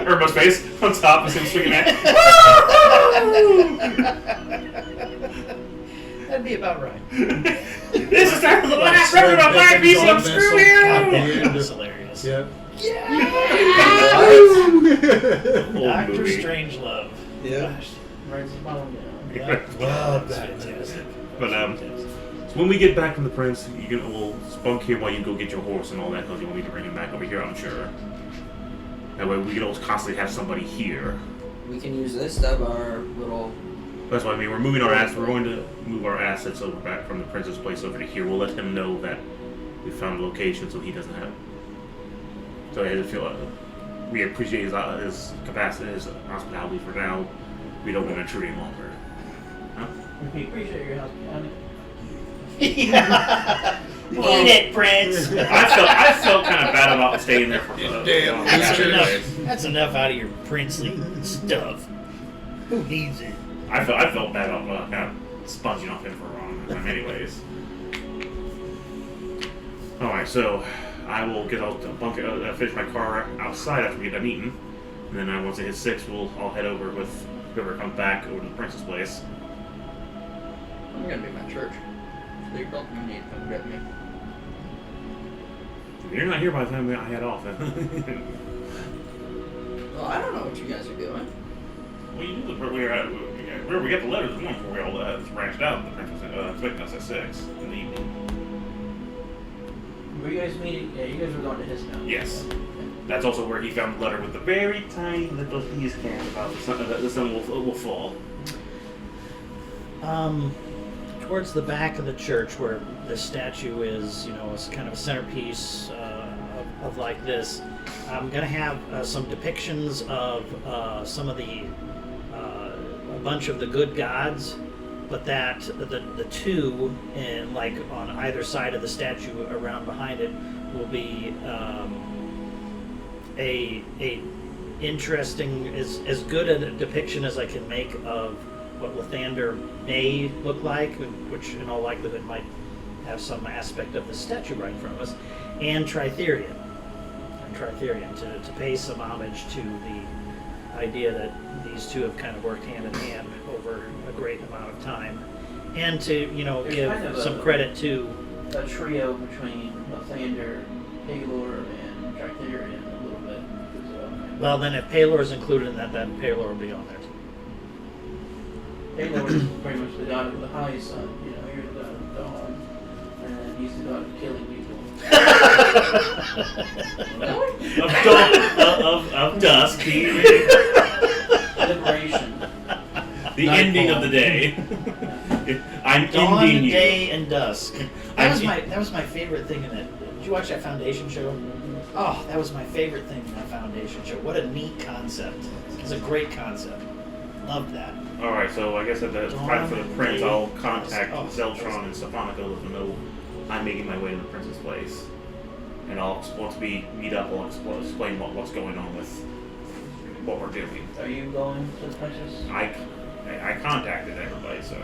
Irma's face on top of him swinging that. That'd be about right. This is the last record of Black People. Screw you! That's hilarious. Yep. Doctor movie. Strangelove. Yeah. Gosh, Writes the bottom down. love that. fantastic. But so when we get back from the prince, we'll spunk here while you go get your horse and all that because you want me to bring him back over here, I'm sure. That way we can always constantly have somebody here. We can use this to have our little. That's what I mean. We're moving our we're going to move our assets over back from the prince's place over to here. We'll let him know that we found a location so he doesn't have. So he doesn't feel. We appreciate his capacity, his hospitality for now. We don't want to intrude any longer. Huh? We appreciate your hospitality. Eat it, Prince. I felt kind of bad about staying there for Damn, That's Sure. enough. That's enough out of your princely stuff. Who needs it? I felt bad about kind of sponging off him for a wrong time, anyways. All right, so I will get out the bunker, finish my car outside after we get done eating, and then once it hits 6, I'll head over with whoever comes back over to the prince's place. I'm gonna be at my church. So you're welcome to come get me. You're not here by the time I head off. Well, I don't know what you guys are doing. Well, you knew where we got the letters this morning before we all branched out. The prince was expecting us at 6 in the evening. Were you guys meeting? Yeah, you guys were going to his house. Yes. Okay. That's also where he found the letter with the very tiny little piece can about the sun will fall. Towards the back of the church where the statue is, it's kind of a centerpiece of like this. I'm gonna have some depictions of some of the a bunch of the good gods, but that the two and like on either side of the statue around behind it will be a interesting, as good a depiction as I can make of what Lathander may look like, which in all likelihood might have some aspect of the statue right in front of us, and Tritherion. To pay some homage to the idea that these two have kind of worked hand in hand over a great amount of time, and to There's give kind of some credit to a trio between Lathander, Palor, and Tritherion a little bit as well. well. Then if Palor is included in that, then Palor will be on there too. Palor is pretty much the god of the high sun. You're the god of dawn, and then he's the god of killing people. of dusk, Liberation. the ending of the day. I'm Dawn, ending you. day, and dusk. That was my favorite thing in it. Did you watch that Foundation show? Oh, that was my favorite thing in that Foundation show. What a neat concept. It's a great concept. Loved that. All right, so I guess at the time for the prince, I'll contact Oh, Zeltron and Stefanica, let them know I'm making my way to the prince's place, and once we meet up, I'll explain what's going on with what we're doing. Are you going to the princess? I contacted everybody, so.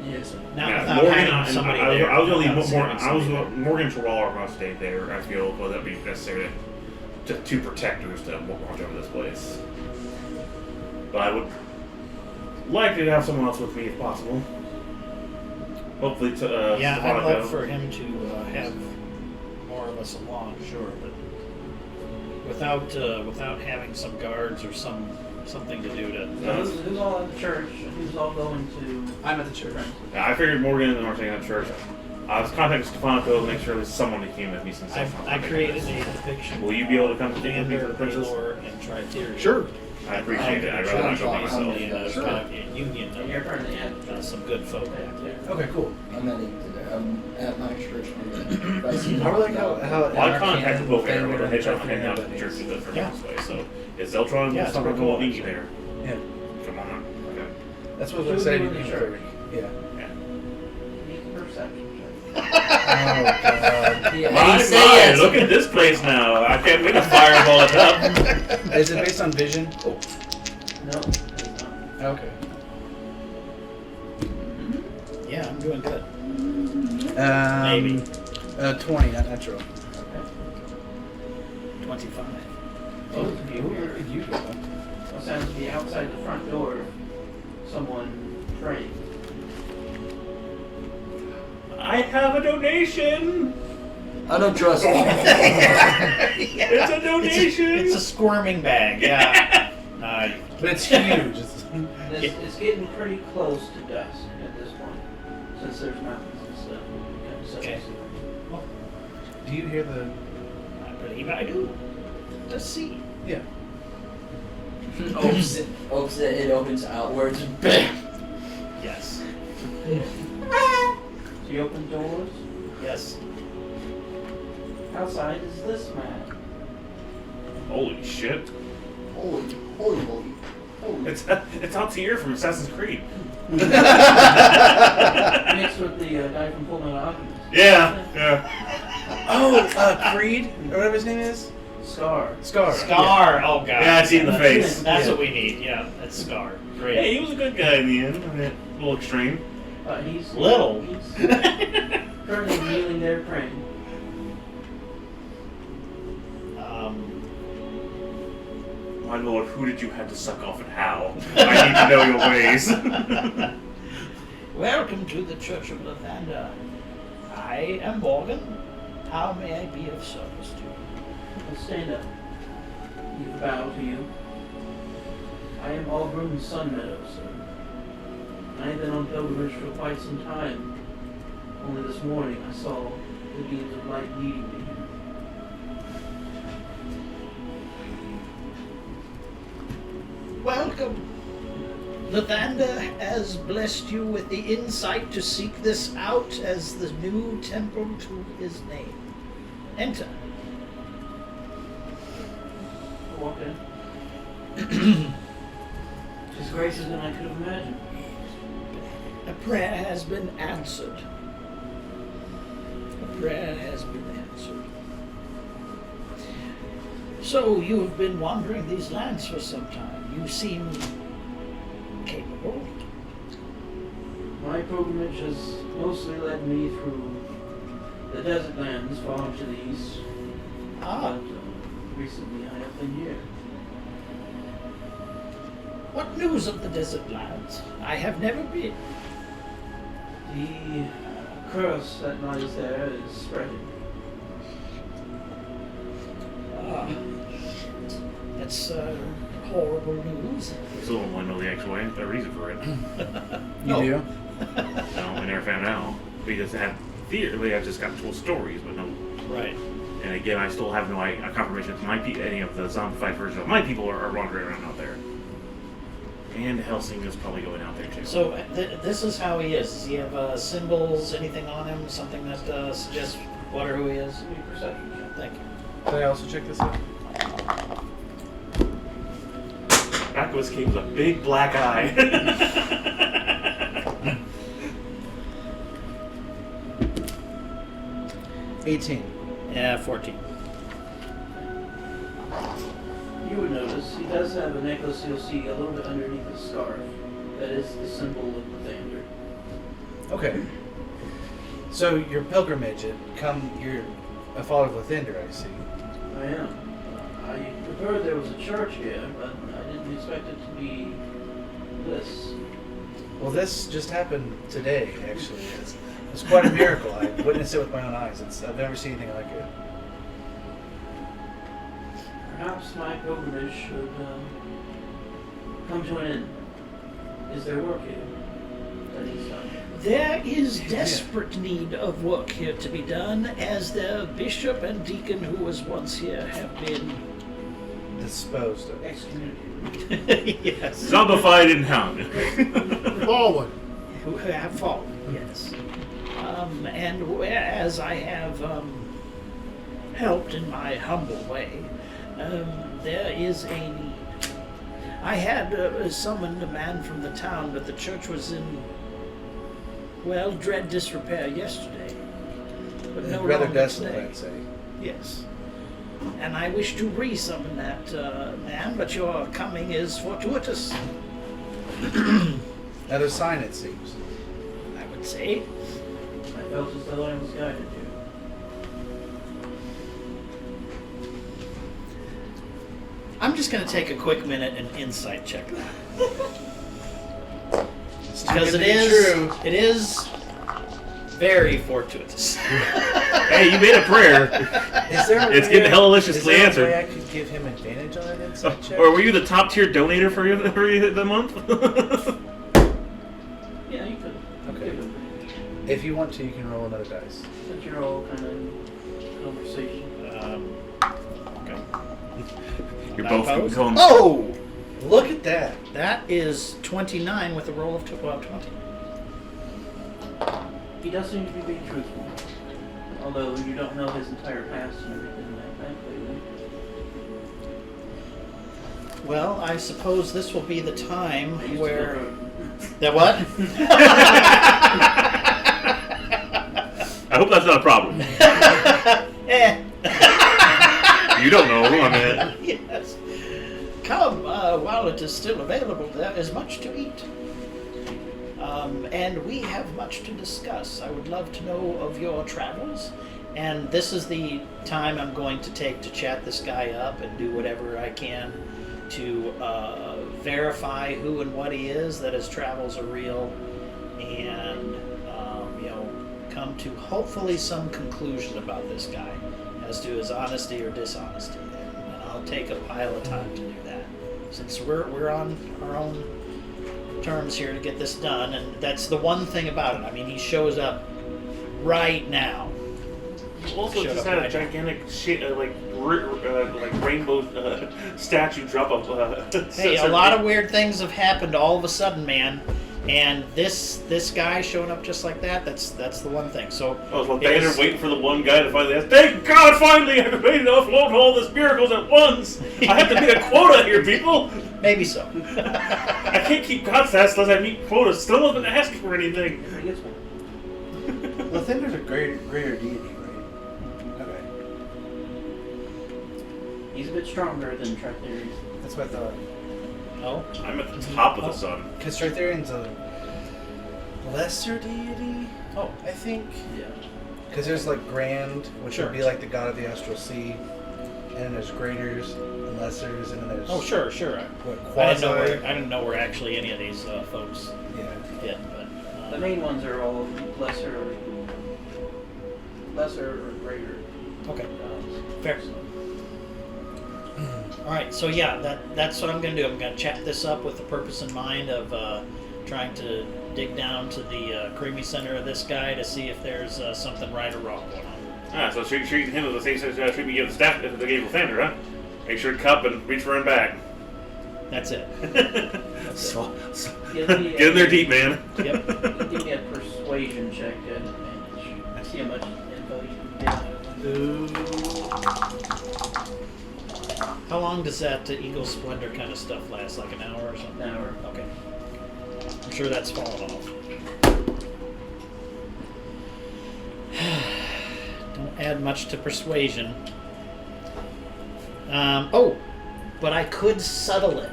Yes. Not Yeah, without Morgan, having somebody I there. was only without having somebody there. Morgan and Terwell are going to stay there. I feel that'd be necessary to two protectors to watch over this place. But I would like to have someone else with me if possible. Hopefully, to Yeah, I'd Stefanica. love for him to have more of us along, sure, but without having some guards or something to do to. So who's all at the church? Who's all going to? I'm at the church. Yeah, I figured Morgan and them are staying at church. I was contacting Stefanica to make sure there's someone that came with me since I created a depiction. Will you be able to come with me for the Lathander, princess? Palor, and Tritherion. Sure. I appreciate it. I'd rather not go by myself. Sure. Kind of a union And you're of currently at some good folk out there. Okay, cool. I'm at my church. I would like how Well, I contacted both areas. I head out heading out to the church to the this way. So is Zeltron and Yeah, it's pretty Stefanica cool, will meet you actually. there? Yeah, Come on up. Okay. that's what I Who's was saying. doing the church? Yeah. Make a perception check. Oh god. Yeah, My, he said my, yes. look at this place now. I can't wait to fireball it up. Is it based on vision? Oh. No, it's not. Okay. Yeah, I'm doing good. Maybe. 20, not natural. Okay. 25. Both of you Ooh, hear look at you go. what sounds to be outside the front door. Someone praying. I have a donation. I don't trust him. It's a donation. It's a squirming bag, yeah. But it's huge. It's getting pretty close to dusk at this point, since there's mountains and stuff. Kind of set Okay. Do you hear the? I believe I do. Let's see. Yeah. Opens it, it opens outwards. Bam! Yes. So you open doors. Yes. Outside is this man. Holy shit! Holy. It's Altair from Assassin's Creed. Mixed with the guy from Full Metal Alchemist. Yeah. Oh, Creed, or whatever his name is. Scar. Scar. Scar. Oh god. Yeah, I see in the face. That's Yeah. what we need. Yeah, that's Scar. Great. Hey, he was a good guy in the end. I mean, a little extreme. He's Little. He's currently kneeling there praying. My lord, who did you have to suck off and how? I need to know your ways. Welcome to the Church of Lathander. I am Morgan. How may I be of service to you? Well, stand up. You bow to you. I am Auburn Sunmeadow, sir. I have been on pilgrimage for quite some time. Only this morning I saw the beams of light leading me here. Lathander has blessed you with the insight to seek this out as the new temple to his name. Enter. Walk in. His graces than I could have imagined. A prayer has been answered. A prayer has been answered. So you have been wandering these lands for some time. You seem capable. My pilgrimage has mostly led me through the desert lands far to the east. Ah, But recently I have been here. what news of the desert lands? I have never been. The curse that lies there is spreading. Ah, that's horrible news. Still don't want to know the actual reason for it. You do? No, we never found out. We just had theory. We have just got told stories, but no. Right. And again, I still have no confirmation if any of the zombified version of my people are wandering around out there. And Helsing is probably going out there too. So this is how he is. Does he have symbols, anything on him, something that suggests what or who he is? Give me a perception check. Thank you. Did I also check this out? Back of his cape was a big black eye. 18. Yeah, 14. You would notice he does have a necklace you'll see a little bit underneath his scarf. That is the symbol of the Thunder. Okay. So your pilgrimage, you're a follower of Lathander, I see. I am. I heard there was a church here, but I didn't expect it to be this. Well, this just happened today, actually. It's quite a miracle. I witnessed it with my own eyes. I've never seen anything like it. Perhaps my pilgrimage should come to an end. Is there work here that needs done? There is desperate need of work here to be done, as the bishop and deacon who was once here have been Disposed of. Excommunicated. Yes. Zombified and hung. Baldwin. who have fallen. Yes, and whereas I have helped in my humble way, there is a need. I had summoned a man from the town, but the church was in, well, dread disrepair yesterday. But no Rather longer desolate, today. I'd say. Yes. And I wish to re-summon that man, but your coming is fortuitous, Another sign, it seems. I would say. I felt as though I was guided here. I'm just going to take a quick minute and insight check that. It's Because too it good to be is, true. it is very fortuitous. Hey, you made a prayer. Is there a It's way getting I- hellishly is there a answered. way I could give him advantage on an insight check? Or were you the top tier donator for the month? Yeah, you could. Okay. Give it. If you want to, you can roll another dice. Since you're all kind of in conversation. Okay. You're Not both opposed? going. Oh! Look at that. That is 29 with a roll of 20. He does seem to be being truthful. Although you don't know his entire past and everything like that, clearly. Well, I suppose this will be the time I used to where... know- That what? I hope that's not a problem. Eh. You don't know. I mean, Yes. Come, while it is still available, there is much to eat. And we have much to discuss. I would love to know of your travels. And this is the time I'm going to take to chat this guy up and do whatever I can to verify who and what he is, that his travels are real, and come to hopefully some conclusion about this guy as to his honesty or dishonesty. And I'll take a pile of time to do that, since we're on our own terms here to get this done. And that's the one thing about it. I mean, he shows up right now. also showed just up had a right now. gigantic like rainbow statue drop up. Hey, a lot of weird things have happened all of a sudden, man. And this guy showing up just like that's the one thing. So I was it there was- waiting for the one guy to finally ask, thank God, finally, I've been waiting to offload all these miracles at once. I have to meet a quota here, people. maybe so. I can't keep contests unless I meet quotas. Still haven't asked for anything. He gets one. Lathander's a greater deity, right? Okay. He's a bit stronger than Tritherius. That's what I thought. Oh, I'm at the top of the sun. Because Tritherian's a lesser deity, oh, I think. Yeah. Because there's like Grand, which Sure. would be like the god of the astral sea, and then there's Graders and Lessers, and then there's oh, sure. what, I Quasi. didn't know where actually any of these folks Yeah. fit, but The main ones are all lesser or greater okay, gods. fair. All right, so yeah, that's what I'm going to do. I'm going to chat this up with the purpose in mind of trying to dig down to the creamy center of this guy to see if there's something right or wrong going on. So treat him as the same treatment you give the staff that they gave Lathander, huh? Make sure to cup and reach for him back. That's it. Give me Get in there deep, man. Yep. Give me a persuasion check at advantage. See how much info you can get out of them. How long does that Eagle Splendor kind of stuff last? Like an hour or something? An hour. Okay. I'm sure that's fallen off. Don't add much to persuasion. But I could subtle it.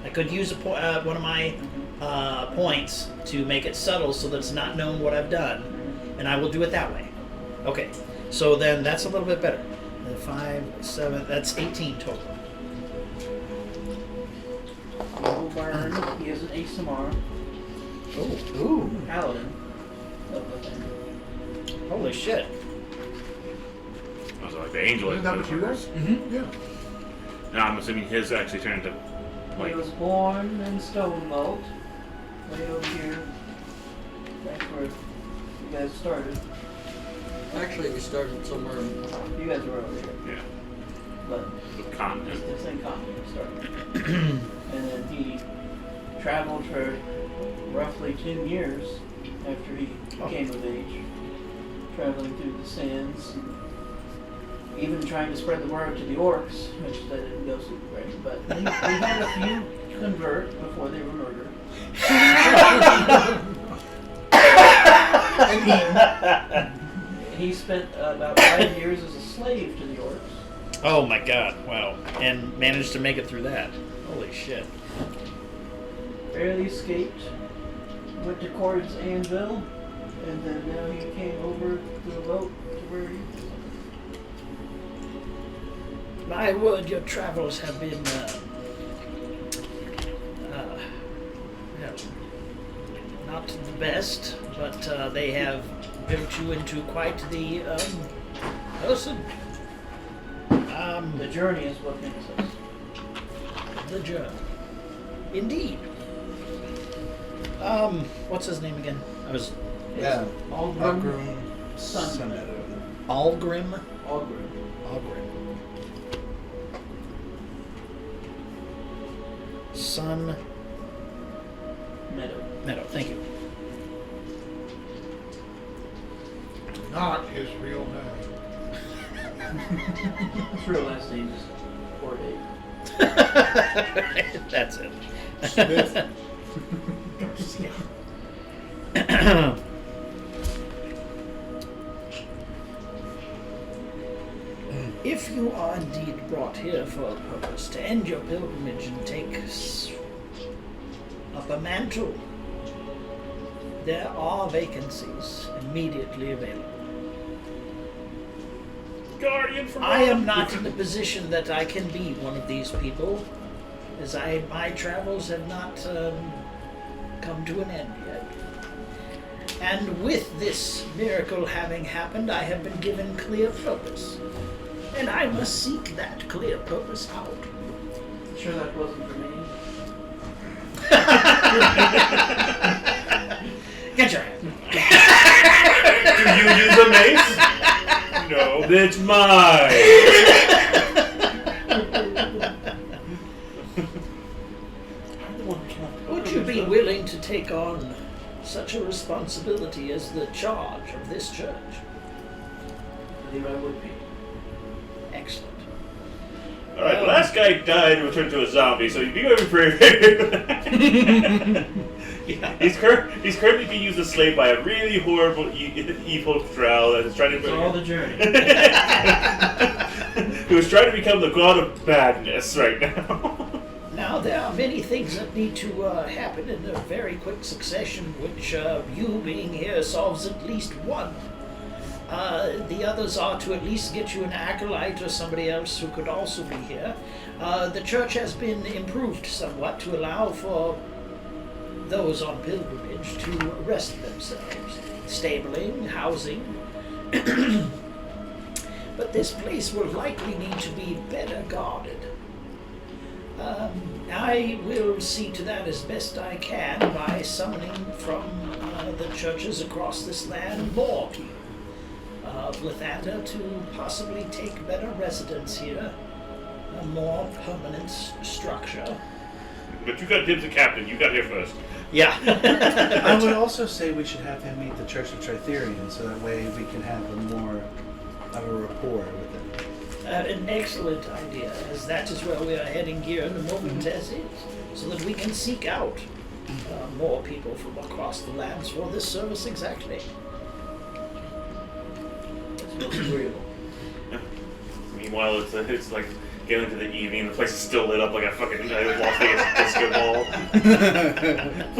I could use one of my points to make it subtle so that it's not known what I've done, and I will do it that way. Okay, so then that's a little bit better. 5, 7, that's 18 total. Evil Burn, he is an ASMR Ooh, paladin of Lathander. holy shit. I was like the angel. Isn't that what you guys? Mm-hmm. Yeah. Now I'm assuming his actually turned to He like was born in Stone Vault, way over here. That's where you guys started. Actually, we started somewhere. You guys were over here, yeah, but the continent. it's the same continent we started. And then he traveled for roughly 10 years after he came of age, traveling through the sands, even trying to spread the word to the orcs, which that didn't go super great. But we had a few convert before they were murdered. He spent about 5 years as a slave to the orcs. Oh my god, wow. And managed to make it through that. Holy shit. Barely escaped, went to Cord's Anvil, and then now he came over to the boat to where he is. My word, your travels have been, well, not the best, but they have built you into quite the person. The journey is what makes us. The journey. Indeed. What's his name again? Yeah. Algrim Sun Sun Meadow. Algrim? Algrim. Algrim. Sun Meadow. Thank you. Not his real name. His real last name is Corday. That's it. Smith. If you are indeed brought here for a purpose to end your pilgrimage and take up a mantle, there are vacancies immediately available. Guardian from I am not in the position that I can be one of these people, as my travels have not come to an end yet. And with this miracle having happened, I have been given clear purpose. And I must seek that clear purpose out. You sure that wasn't for me? Get your hand. Do you use a mace? No. Oh, it's mine. Would you be willing to take on such a responsibility as the charge of this church? I believe I would be. Excellent. All right, the last guy died and turned into a zombie, so you do every Yeah. He's currently being used as a slave by a really horrible, evil drow that is trying It's to. all the journey. Who is trying to become the god of badness right now. Now, there are many things that need to happen in a very quick succession, which you being here solves at least one. The others are to at least get you an acolyte or somebody else who could also be here. The church has been improved somewhat to allow for those on pilgrimage to rest themselves. Stabling, housing. But this place will likely need to be better guarded. I will see to that as best I can by summoning from the churches across this land more people of Lathander to possibly take better residence here, a more permanent structure. But you got dibs at captain. You got here first. Yeah. I would also say we should have him meet the Church of Tritherian, so that way we can have a more of a rapport with them. An excellent idea, as that is where we are heading here in the moment as is, so that we can seek out more people from across the lands for this service exactly. It's most agreeable. Meanwhile, it's like getting into the evening. The place is still lit up like a fucking Las Vegas disco ball.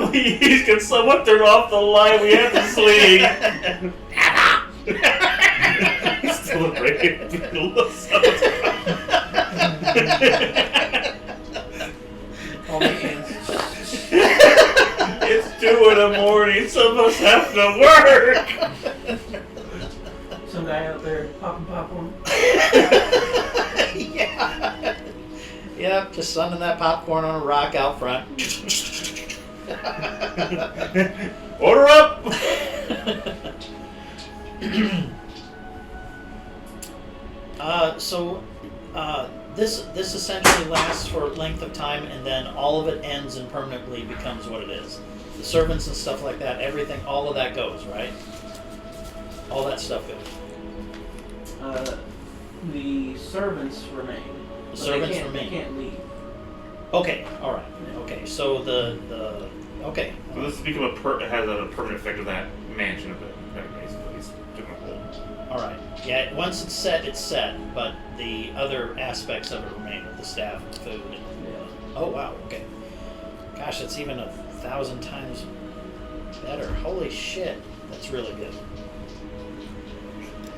Please, can someone turn off the light? We have to sleep. Still right in the middle of summertime. All the hands. It's 2 in the morning. Some of us have to work. Some guy out there popping popcorn. Yeah. Yep, just sunning that popcorn on a rock out front. Order up. This essentially lasts for length of time, and then all of it ends and permanently becomes what it is. The servants and stuff like that, everything, all of that goes, right? All that stuff goes. The servants remain. The But servants they remain. can't leave. Okay, all right. Okay, so okay. So this has become has a permanent effect of that mansion of it. Basically, it's took a hold. All right. Yeah, once it's set, but the other aspects of it remain with the staff and food. And, oh, wow, okay. Gosh, that's even 1,000 times better. Holy shit. That's really good.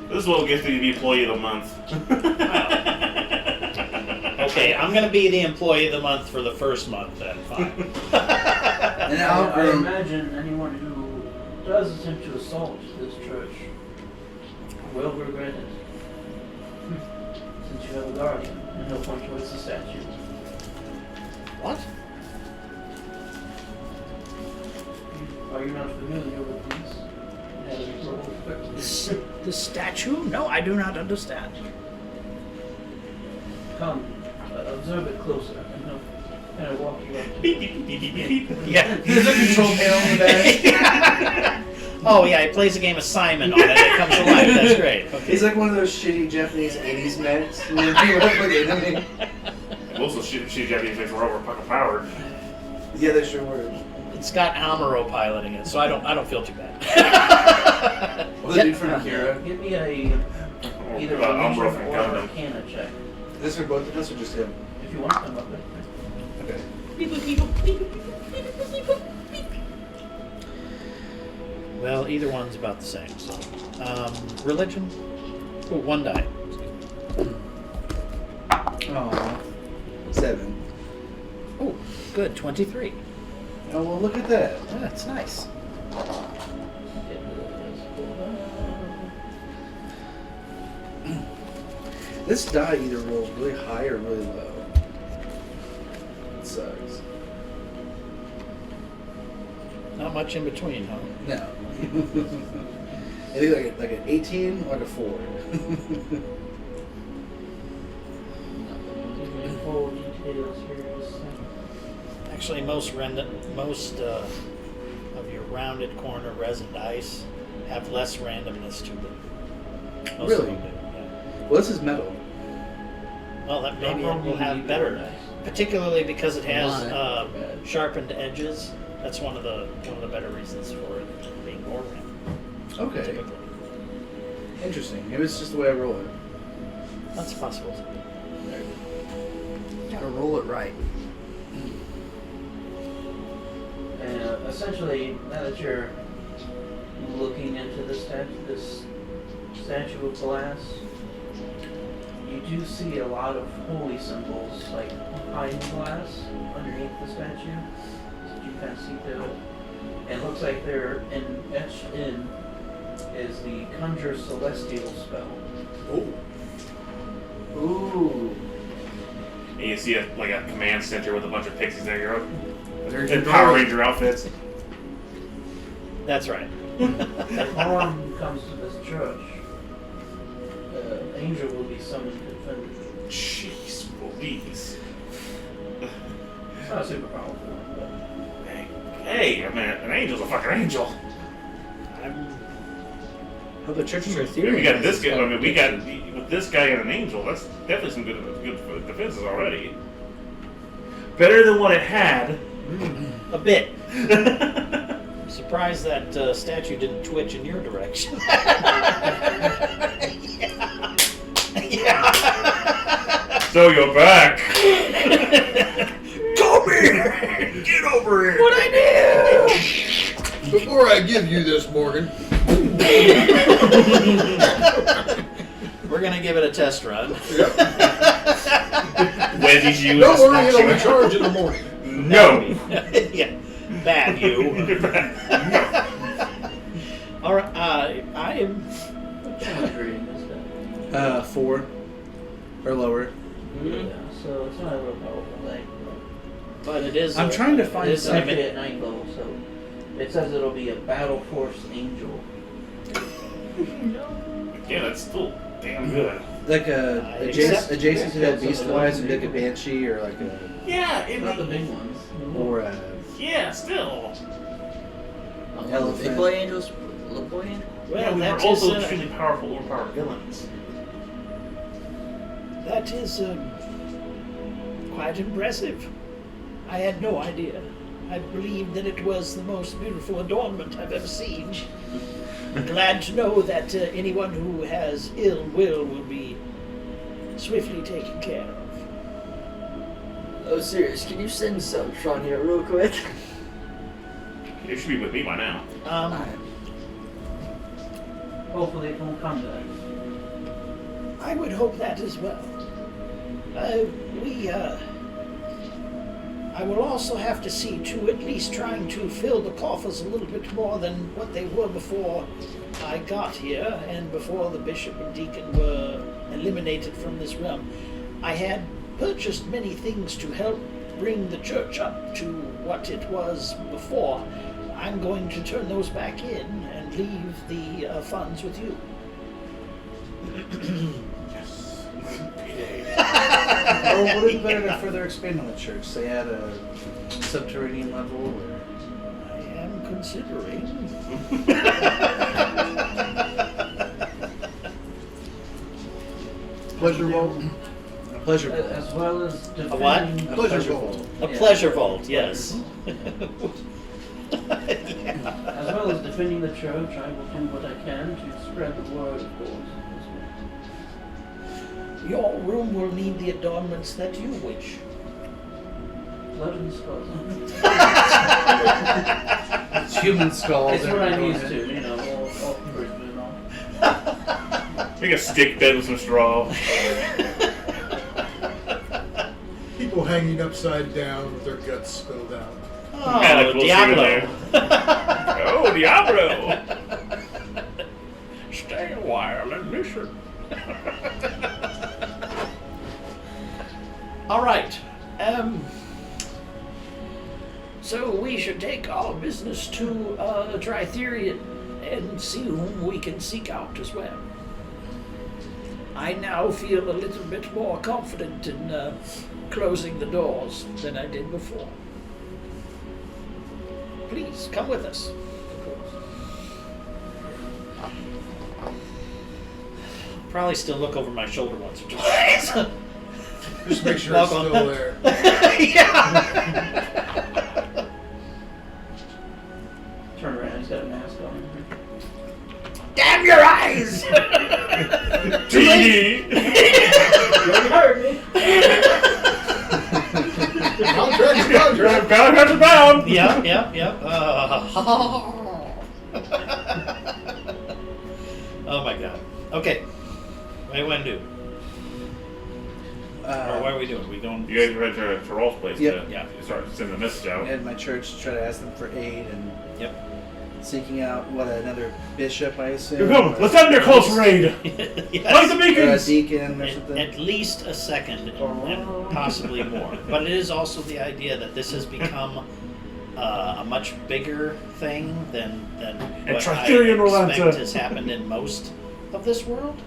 This will get to be employee of the month. Okay, I'm going to be the employee of the month for the first month then. Fine. And I imagine anyone who does attempt to assault this church will regret it. Since you have a guardian, and he'll point towards the statue. What? Are you not familiar with these? The statue? No, I do not understand. Come, observe it closer, and he'll kind of walk you up. Beep, beep, beep, beep, beep, beep. Yeah. There's a control panel in the back. Oh, yeah, he plays a game of Simon on it. It comes alive. That's great. Okay. He's like one of those shitty Japanese 80s mechs. You know, you work with the enemy. Most of the shit Japanese things were overpowered. Yeah, they sure were. It's got Amuro piloting it, so I don't feel too bad. Well, the dude from Akira. Give me a either a Umbro religion from or a Gundam. Arcana check. This for both of us or just him? If you want to come up with Okay. Well, either one's about the same. So, religion. Ooh, 1 die. Aww. 7. Oh, good. 23. Oh, well, look at that. Yeah, that's nice. This die either rolls really high or really low. It sucks. Not much in between, huh? No. Either like an 18 or like a 4. Full details here. Actually, most of your rounded corner resin dice have less randomness to them. Most of Really? them do, yeah. Well, this is metal. Well, that maybe it will have better, particularly because it has sharpened edges. That's one of the better reasons for it being more random. Okay. Typically, Interesting. Maybe it's just the way I roll it. that's possible. Gotta roll it right. And essentially, now that you're looking into this statue of glass, you do see a lot of holy symbols like behind glass underneath the statue. So you kind of see through it. And it looks like they're etched in is the Conjure Celestial spell. Oh. Ooh. And you see a command center with a bunch of pixies there. You're There's in your Power glory. Ranger outfits. That's right. If harm comes to this church, the angel will be summoned to defend it. Jeez, Louise. It's not a super powerful one, but Hey, I mean, an angel's a fucking angel. Oh, the churches are I mean, theory. we got this guy. I mean, we got with this guy and an angel. That's definitely some good defenses already. Better than what it had. A bit. I'm surprised that statue didn't twitch in your direction. Yeah. So you're back. Come here! Get over here. What I do? Before I give you this, Morgan, We're gonna give it a test run. Wedges you. don't in worry, the it'll be charged in the morning. No. Yeah, bad you. No. All right, I am. what challenge rating is that? 4 or lower. Yeah, so it's not a real powerful thing. But it is. I'm trying to find it is It's an actually imi- at 9th level, so it says it'll be a battle force angel. Yeah, that's still damn good. Like Except- adjacent to that Beastwise and like a Banshee or like a Yeah, Not the big ones. or a Yeah, still. Elephant. Big boy angels, little boy angel. Yeah, Well, we were that is also extremely powerful, overpowered villains. That is quite impressive. I had no idea. I believed that it was the most beautiful adornment I've ever seen. I'm glad to know that anyone who has ill will be swiftly taken care of. Oh, serious? Can you send Sean here real quick? It should be with me by now. Hopefully it won't come to that. I would hope that as well. I will also have to see to at least trying to fill the coffers a little bit more than what they were before I got here and before the bishop and deacon were eliminated from this realm. I had purchased many things to help bring the church up to what it was before. I'm going to turn those back in and leave the funds with you. or would it be better to further expand on the church? Say at a subterranean level or I am considering. Pleasure vault. a pleasure vault. As well as defending... A what? A Pleasure vault. A Yeah. pleasure vault, yes. As well as defending the church, I will do what I can to spread the word, of course. Your room will need the adornments that you wish. Blood and skulls. It's human skulls. It's what I'm and- used to, you know, all Christmas and all. Make a stick bed with some straw. People hanging upside down with their guts spilled out. Oh, Yeah, like we'll see Diablo. Oh, Diablo! Stay a while and listen. All right. So we should take our business to Tritherian and see whom we can seek out as well. I now feel a little bit more confident in closing the doors than I did before. Please, come with us. Probably still look over my shoulder once or twice. Just make sure it's Welcome. still there. Yeah. Turn around, he's got a mask on. Damn your eyes! TD! You heard me. Contract. Bound after bound! Yep. Oh my god. Okay. What do you want to do? Or what are we doing? We going? You guys went to Rolf's place Yep. Yeah. to start sending the message out. I had my church try to ask them for aid and Yep. seeking out another bishop, I assume. You're coming. Let's end their close raid! Like Yes. the Or a beacons! deacon or something. At least a second, and possibly more. But it is also the idea that this has become a much bigger thing than what I Tritherian Rolanta. expect has happened in most of this world.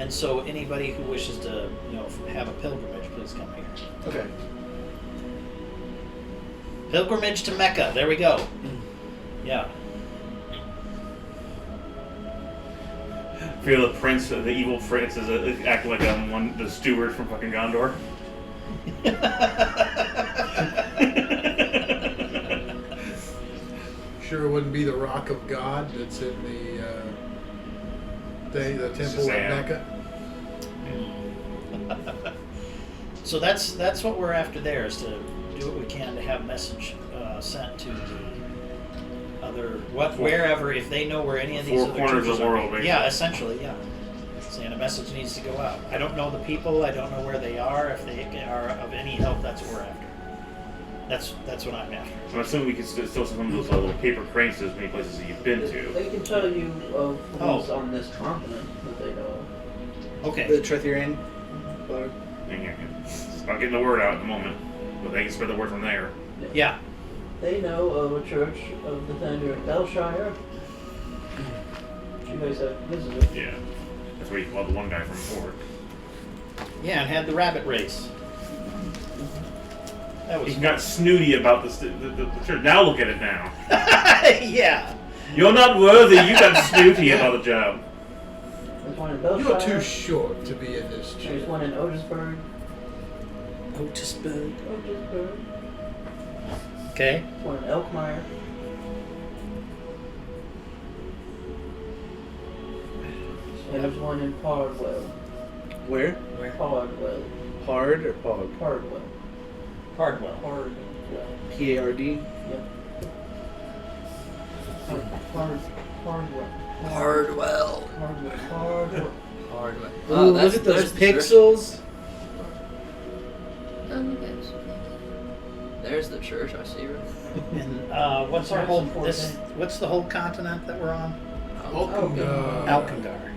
And so anybody who wishes to, have a pilgrimage, please come here. Okay. Pilgrimage to Mecca. There we go. Yeah. Feel the prince, the evil prince, is acting like the steward from fucking Gondor. Sure, it wouldn't be the Rock of God that's in the temple at Shazam. Mecca. So that's what we're after there, is to do what we can to have message sent to the other wherever, if they know where any of these Four other corners of churches the are. world, basically. Yeah, essentially, yeah. Saying a message needs to go out. I don't know the people. I don't know where they are. If they are of any help, that's what we're after. That's what I'm after. I'm assuming we can still send some of those little paper cranes to as many places that you've been to. They can tell you of who's Oh. on this continent that they know of. Okay. The Tritherian. It's not getting the word out at the moment, but they can spread the word from there. Yeah. They know of a church of the Thunder in Belshire. You guys have visited. Yeah. That's where you called the one guy from before. Yeah, and had the rabbit race. That was He got snooty about the church. Now look at it now. yeah. You're not worthy. You got snooty about the job. There's one in Belshire. You're too short to be in this There's church. one in Otisburg. Otisburg. Otisburg. Okay. There's one in Elkmire. And there's one in Pardwell. Where? Pardwell. Hard or Pog? Pardwell. Hardwell. Pardwell. P-A-R-D? Yep. Pardwell. Hardwell. Hardwell. Hardwell. Ooh, look at those pixels. There's the church. I see right there. And what's our whole what's the whole continent that we're on? Alkandar.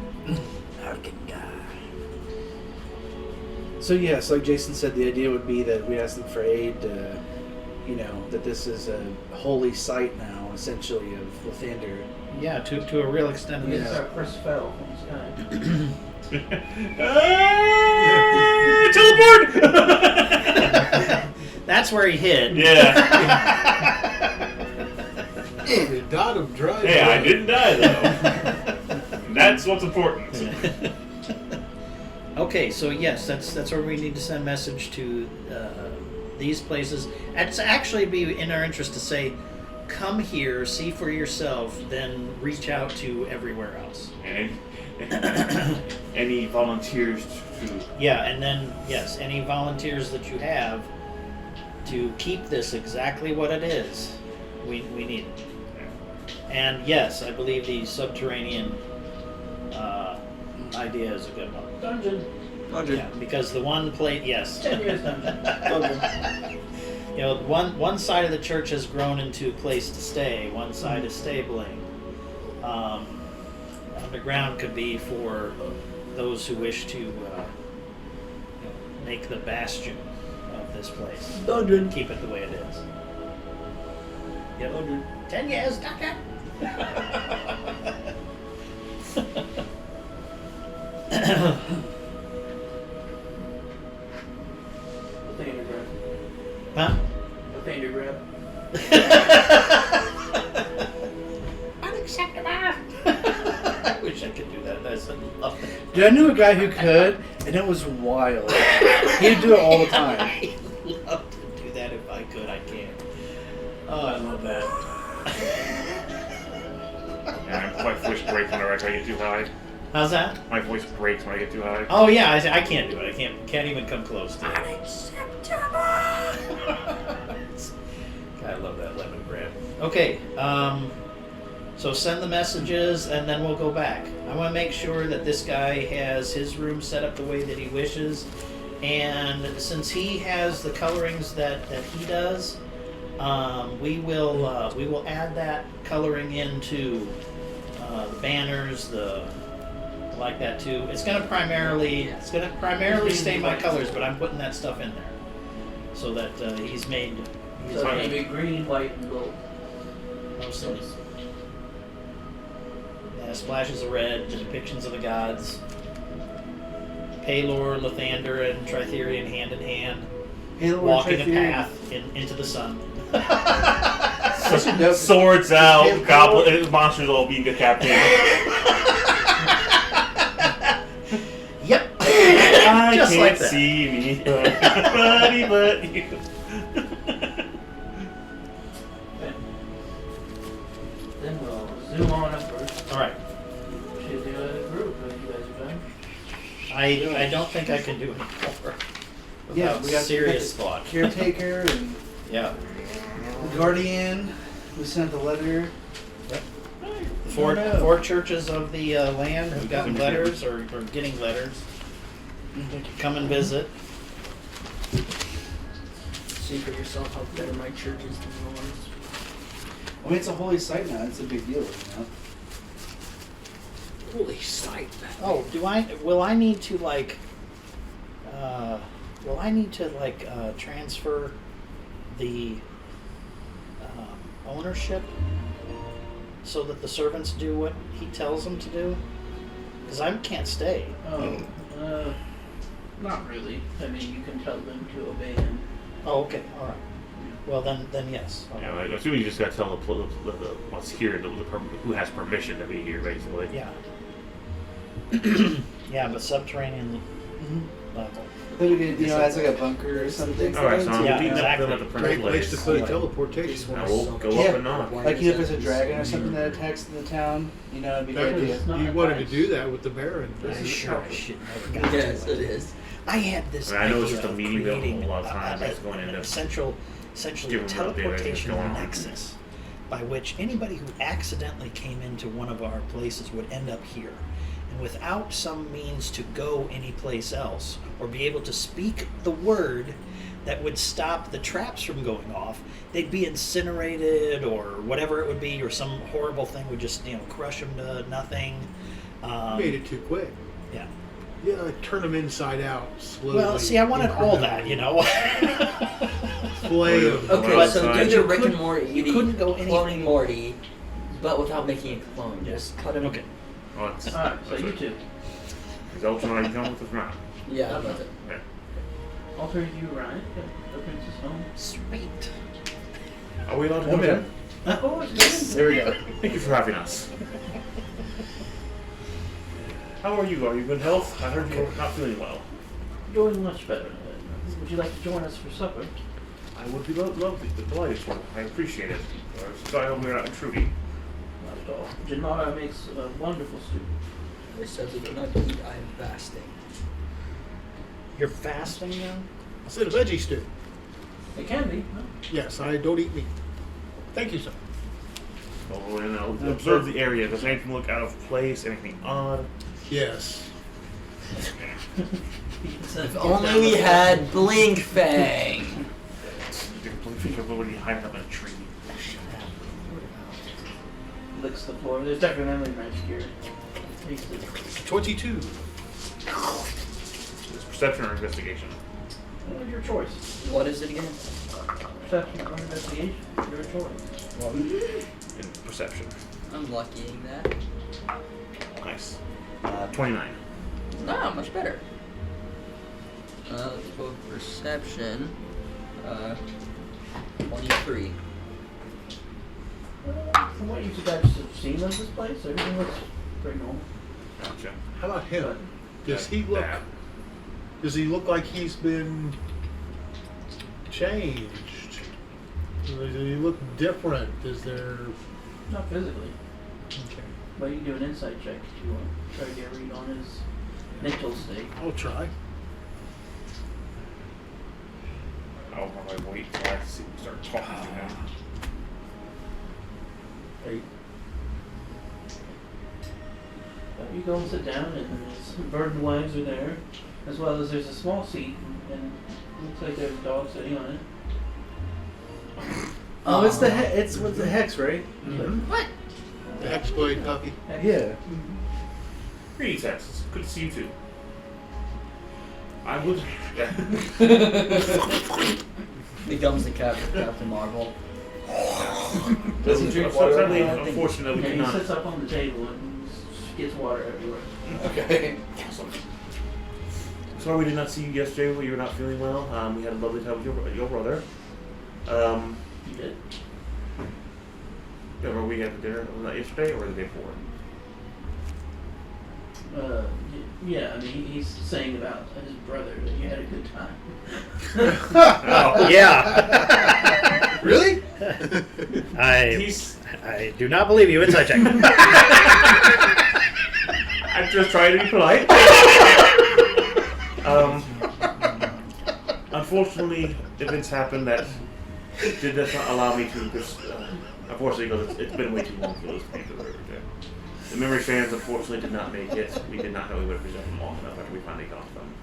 So yes, like Jason said, the idea would be that we ask them for aid. That this is a holy site now, essentially, of Lathander. Yeah, to a real extent. Yeah. It's Chris fell from the sky. Teleport! That's where he hid. Yeah. You died of dry. Hey, I didn't die though. That's what's important. Okay, so yes, that's where we need to send message to these places. It's actually be in our interest to say, come here, see for yourself, then reach out to everywhere else. And any volunteers to Yeah, and then yes, any volunteers that you have to keep this exactly what it is, we need it. And yes, I believe the subterranean idea is a good one. Dungeon. Yeah, because the one plate, yes. 10 years dungeon. One side of the church has grown into a place to stay. One side is stabling. Underground could be for those who wish to make the bastion of this place. Dungeon. Keep it the way it is. Yep. 10 years, Doctor. Lathander grab. Huh? Lathander grab. Unacceptable. I wish I could do that. That's love that. Dude, I knew a guy who could, and it was wild. He'd do it all the time. I love to do that if I could. I can't. Oh, I love that. Yeah, my voice breaks whenever I try to get too high. How's that? My voice breaks when I get too high. Oh yeah, I can't do it. I can't even come close to it. Unacceptable. God, I love that lemon grab. Okay, so send the messages and then we'll go back. I want to make sure that this guy has his room set up the way that he wishes, and since he has the colorings that he does, we will add that coloring into the banners, I like that too. It's gonna primarily stay my colors, but I'm putting that stuff in there so that he's made. So it's gonna be green, white, and gold. Mostly. Yeah, splashes of red, depictions of the gods. Palor, Lathander, and Tritherian hand in hand, walking a path into the sun. Swords out, goblin monsters all being decapitated. Yep. I Just can't like that. see me, buddy, but you. Okay. Then we'll zoom on upwards. All right. Should do a group if you guys are done. I don't think I can do it anymore. Yeah, Without we got serious thought. Caretaker and Yeah. Guardian. We sent the letter. Four churches of the land have gotten letters or getting letters. Come and visit. See for yourself how better my church is than yours. I mean, it's a holy site now. It's a big deal, Holy sight. Oh, will I need to transfer the ownership so that the servants do what he tells them to do? Because I can't stay. Not really. I mean, you can tell them to obey him. Oh, okay, all right. Well, then yes. Yeah, I assume you just got to tell the what's here, who has permission to be here, basically. Yeah. Yeah, but subterranean level. Then we could, as like a bunker or something. All right, so I'm Yeah, leading exactly. them at the Great place to put a teleportation. Now we'll go Yeah. up and knock. Like, if there's a dragon or something that attacks the town, it'd be a good idea. You wanted to do that with the Baron. I sure should never got Yes, to it is. I had this. I know it's idea just a of meeting building creating a lot of times. It's going an into essentially giving them an update of what's teleportation going on. nexus by which anybody who accidentally came into one of our places would end up here. And without some means to go anyplace else or be able to speak the word that would stop the traps from going off, they'd be incinerated or whatever it would be, or some horrible thing would just crush them to nothing. Made it too quick. Yeah. Yeah, like turn them inside out slowly. Well, see, I wanted all that, Flay 'em. Okay, Well, so outside. do the Rick and Morty, you couldn't go any- cloning Morty, but without making a clone. Just cut him. Okay. Oh, it's, Alright, so you two. Is Ultron, you come with us now? Yeah, that's it. Yeah. Alter you, Ryan. The princess home. Sweet. Are we allowed to Oh, come yeah. in? Oh, it's There we go. Thank you for having us. How are you? Are you in good health? I heard you were not feeling well. doing much better. Would you like to join us for supper? I would be delighted to. I appreciate it. Sorry, I hope we're not intruding. Not at all. Janara makes a wonderful stew. It says he cannot eat. I am fasting. You're fasting now? I said a veggie stew. It can be. No? Yes, I don't eat meat. Thank you, sir. Oh, and I'll observe the area. Does anything look out of place? Anything odd? Yes. If only we had Blink Fang. Everybody hiding up in a tree. Licks the floor. There's definitely magic here. Tastes it. 22. Is perception or investigation? Your choice. What is it again? Perception or investigation. Your choice. In perception. I'm luckying that. Nice. 29. No, much better. Let's go with perception. 23. From what you guys have seen of this place, everything looks pretty normal. Gotcha. How about him? Does he look? Bad. Does he look like he's been changed? Does he look different? Is there? Not physically, Okay. but you can do an insight check if you want. Try to get a read on his mental state. I'll try. I'll probably wait till I see him start talking to him. 8. You go and sit down, and his bird and wags are there, as well as there's a small seat, and it looks like there's a dog sitting on it. Oh, it's it's with the hex, right? What? The Hexblade puppy. Yeah. Greetings, Hex. It's good to see you too. I would. Becomes the Captain Marvel. Does he drink water? Sadly, I think- unfortunately, we Yeah, he cannot. sits up on the table and gets water everywhere. Okay. Awesome. Sorry we did not see you yesterday when you were not feeling well. We had a lovely time with your brother. You did? Remember we had dinner yesterday or the day before? Yeah, I mean, he's saying about his brother that you had a good time. Oh, Yeah. Really? I do not believe you. Inside check. I'm just trying to be polite. Unfortunately, events happened that did not allow me to just. Unfortunately, because it's been way too long for those people to there. The memory fans, unfortunately, did not make it. We did not know we would present them long enough after we finally got them.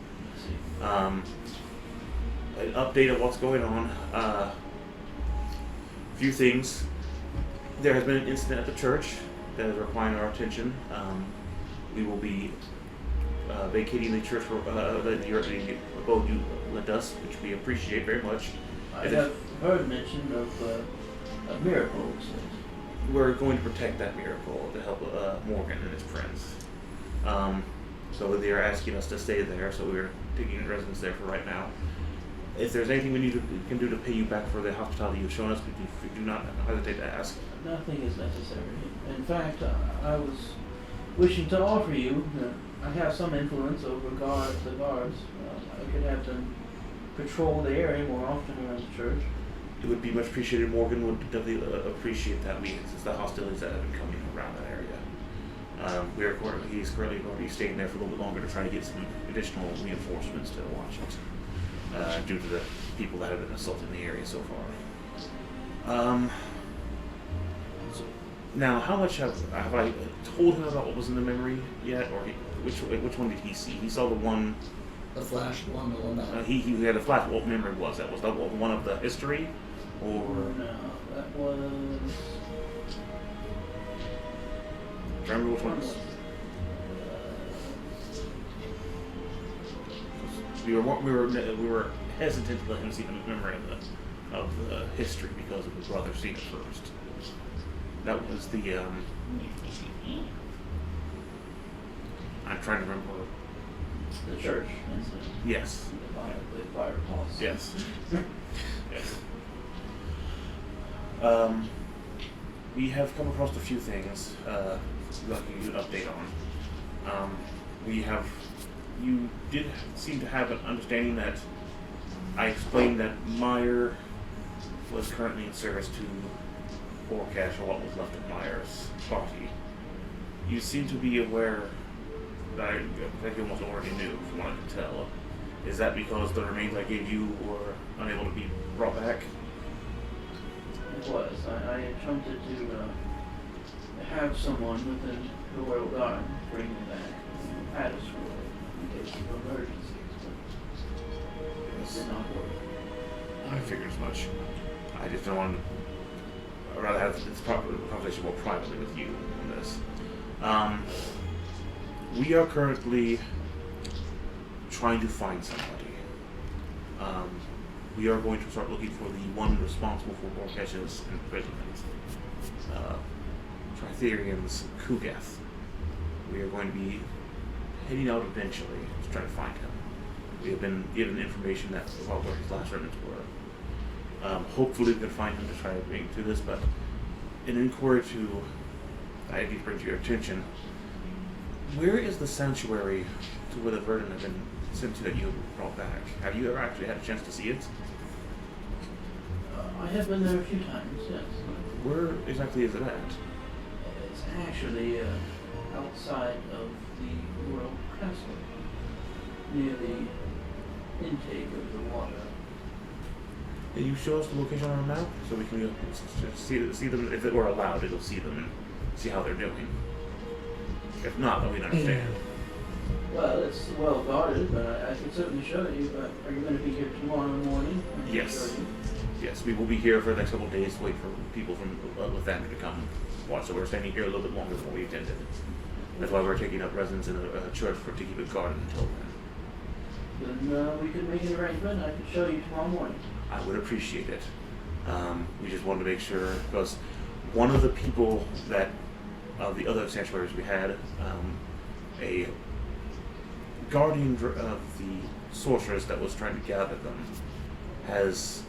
An update of what's going on. Few things. There has been an incident at the church that is requiring our attention. We will be vacating the church for the abode you lent us, which we appreciate very much. I have heard mention of a miracle. We're going to protect that miracle to help Morgan and his friends. So they are asking us to stay there, so we're taking residence there for right now. If there's anything we can do to pay you back for the hospitality you've shown us, we do not hesitate to ask. Nothing is necessary. In fact, I was wishing to offer you. I have some influence over the guards. I could have them patrol the area more often around the church. It would be much appreciated. Morgan would definitely appreciate that. Since the hostilities that have been coming around that area. He's currently going to be staying there for a little bit longer to try to get some additional reinforcements to Washington, due to the people that have been assaulting the area so far. Now, how much have I told him about what was in the memory yet, or which one did he see? He saw the one. The flash one, the one that. He had a flash. What memory was that? Was that one of the history, or? No, that was. Do you remember which one it was? We were hesitant to let him see the memory of the history because of his brother seeing it first. That was the I'm trying to remember. The church incident. Yes. The fire pulse. Yes. Yes. We have come across a few things. We'd like to give you an update on. You did seem to have an understanding that I explained that Meyer was currently in service to Orcash, or what was left of Meyer's body. You seem to be aware that I think you almost already knew, from what I could tell. Is that because the remains I gave you were unable to be brought back? It was. I attempted to have someone within the Royal Guard bring them back at a school in case of emergencies, but it did not work. I figured as much. I just don't want to. I'd rather have this conversation more privately with you on this. We are currently trying to find somebody. We are going to start looking for the one responsible for Orcash's imprisonment. Tritherian's Kugath. We are going to be heading out eventually to try to find him. We have been given information that about where his last remnants were. Hopefully we can find him to try to bring to this, but in inquiry to, I need to bring to your attention, where is the sanctuary to where the verdant have been sent to that you brought back? Have you ever actually had a chance to see it? I have been there a few times, yes. Where exactly is it at? It's actually outside of the royal castle, near the intake of the water. Can you show us the location on a map so we can see them? If it were allowed, it'll see them and see how they're doing. If not, then we'd understand. Well, it's well guarded, but I can certainly show you. Are you going to be here tomorrow morning? I can Yes. show you. Yes, we will be here for the next couple of days to wait for people from Lathander to come watch. So we're staying here a little bit longer than what we intended. That's why we're taking up residence in a church to keep it guarded until then. Then we could make an arrangement. I could show you tomorrow morning. I would appreciate it. We just wanted to make sure, because one of the people that, of the other sanctuaries we had, a guardian of the sorceress that was trying to gather them has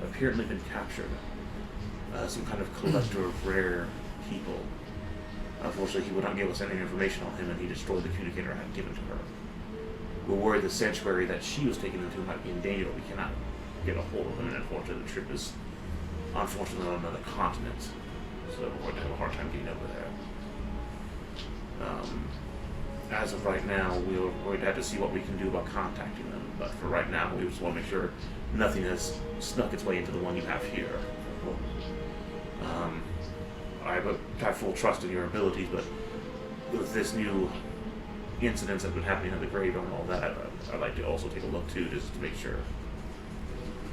apparently been captured. Some kind of collector of rare people. Unfortunately, he would not give us any information on him, and he destroyed the communicator I had given to her. We're worried the sanctuary that she was taken into might be in danger. We cannot get a hold of them, and unfortunately, the trip is unfortunately on another continent, so we're going to have a hard time getting over there. As of right now, we're going to have to see what we can do about contacting them, but for right now, we just want to make sure nothing has snuck its way into the one you have here. I have full trust in your abilities, but with this new incidents that have been happening at the graveyard and all that, I'd like to also take a look too, just to make sure.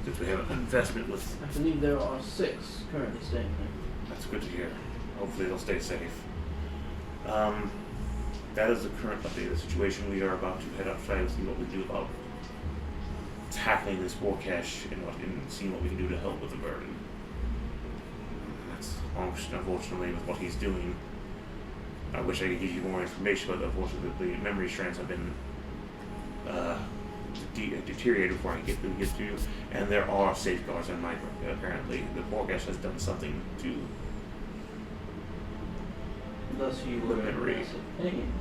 Since we have an investment with... I believe there are 6 currently staying there. That's good to hear. Hopefully they'll stay safe. That is the current update of the situation. We are about to head outside and see what we do about tackling this war cache and seeing what we can do to help with the burden. That's unfortunately with what he's doing. I wish I could give you more information, but unfortunately the memory strands have been deteriorated before I get to you. And there are safeguards in my apparently. The Borgash has done something to Thus you the were memory. pain.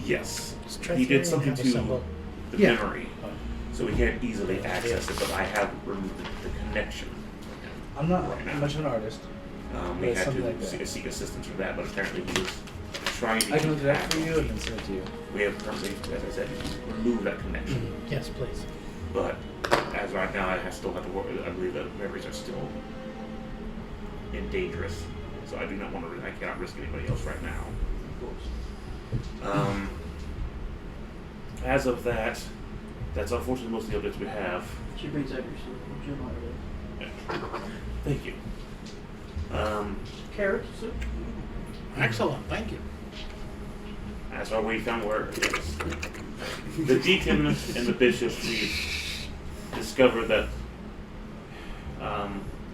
Yes. Does He did Tretherian something have a to symbol? the Yeah. memory. So we can't easily access it, but I have removed the connection. I'm not Right now. much of an artist. We But had something to like that. seek assistance for that, but apparently he was trying to I can look it up hack for you and then send it to you. We have currently, as I said, removed that connection. Yes, please. But as right now, I still have to work. I believe the memories are still dangerous, so I do not want to. I cannot risk anybody else right now. Of course. As of that, that's unfortunately most of the updates we have. She brings every single gem out of it. Thank you. Carrot soup. Excellent, thank you. As our we found where the deacon and the bishop, we discovered that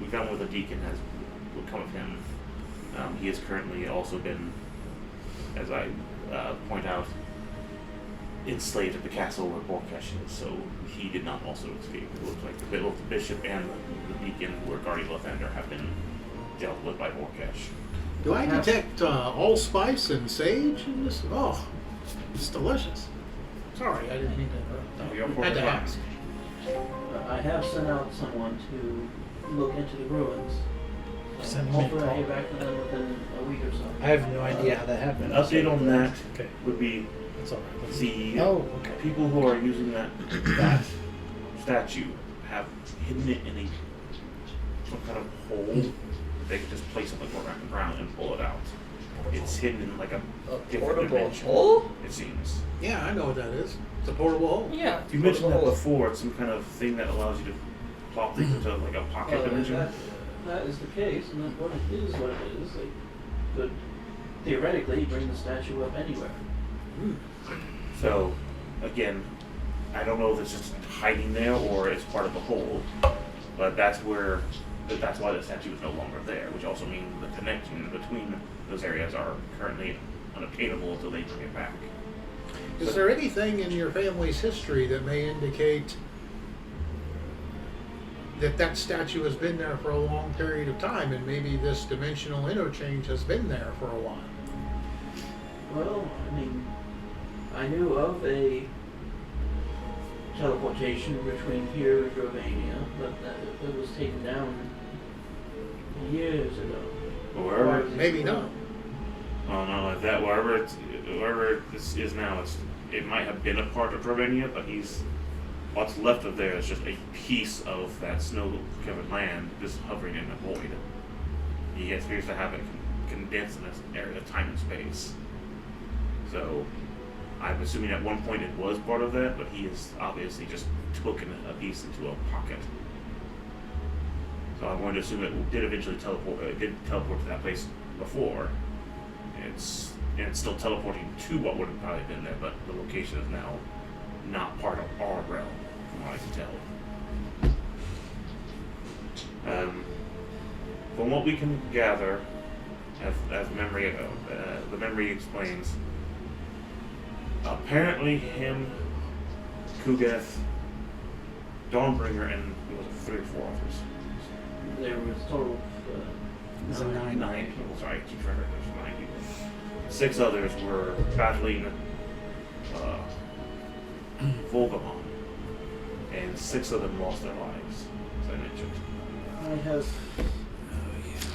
we found where the deacon has come of him. He has currently also been, as I point out, enslaved at the castle where Borkesh is, so he did not also escape. It looks like both the bishop and the deacon who are guarding Lathander have been dealt with by Borkesh. Do I detect allspice and sage in this? Oh, it's delicious. Sorry, I didn't mean to. No, you're Had to fine. ask. I have sent out someone to look into the ruins. Send me a Hopefully I'll call. get back to them within a week or so. I have no idea how that An happened. update on that Okay. would be That's all right. Let's the Oh, okay. people who are using that statue have hidden it in some kind of hole. They could just place it like around the ground and pull it out. It's hidden in like a different portable dimension. hole? It seems. Yeah, I know what that is. It's a portable hole. Yeah. You mentioned that before. It's some kind of thing that allows you to plop things into like a pocket Well, dimension. that is the case, and that what it is, they could theoretically bring the statue up anywhere. So, again, I don't know if it's just hiding there or it's part of the whole, but that's why the statue is no longer there, which also means the connection between those areas are currently unobtainable until they bring it back. Is there anything in your family's history that may indicate that that statue has been there for a long period of time, and maybe this dimensional interchange has been there for a while? Well, I mean, I knew of a teleportation between here and Romania, but it was taken down years ago. But wherever, Maybe not. well, not like that. Wherever this is now, it might have been a part of Romania, but what's left of there is just a piece of that snow-covered land just hovering in the void. He appears to have it condensed in this area of time and space. So, I'm assuming at one point it was part of that, but he has obviously just taken a piece into a pocket. So I'm going to assume it did eventually teleport. It did teleport to that place before. It's still teleporting to what would have probably been there, but the location is now not part of our realm, from what I can tell. From what we can gather, as memory, the memory explains, apparently him, Kugeth, Dawnbringer, and it was 3 or 4 others. There was total Is it 9? 9 people. Sorry, I keep forgetting there's 9 people. 6 others were battling Volgamon, and 6 of them lost their lives, as I mentioned. I have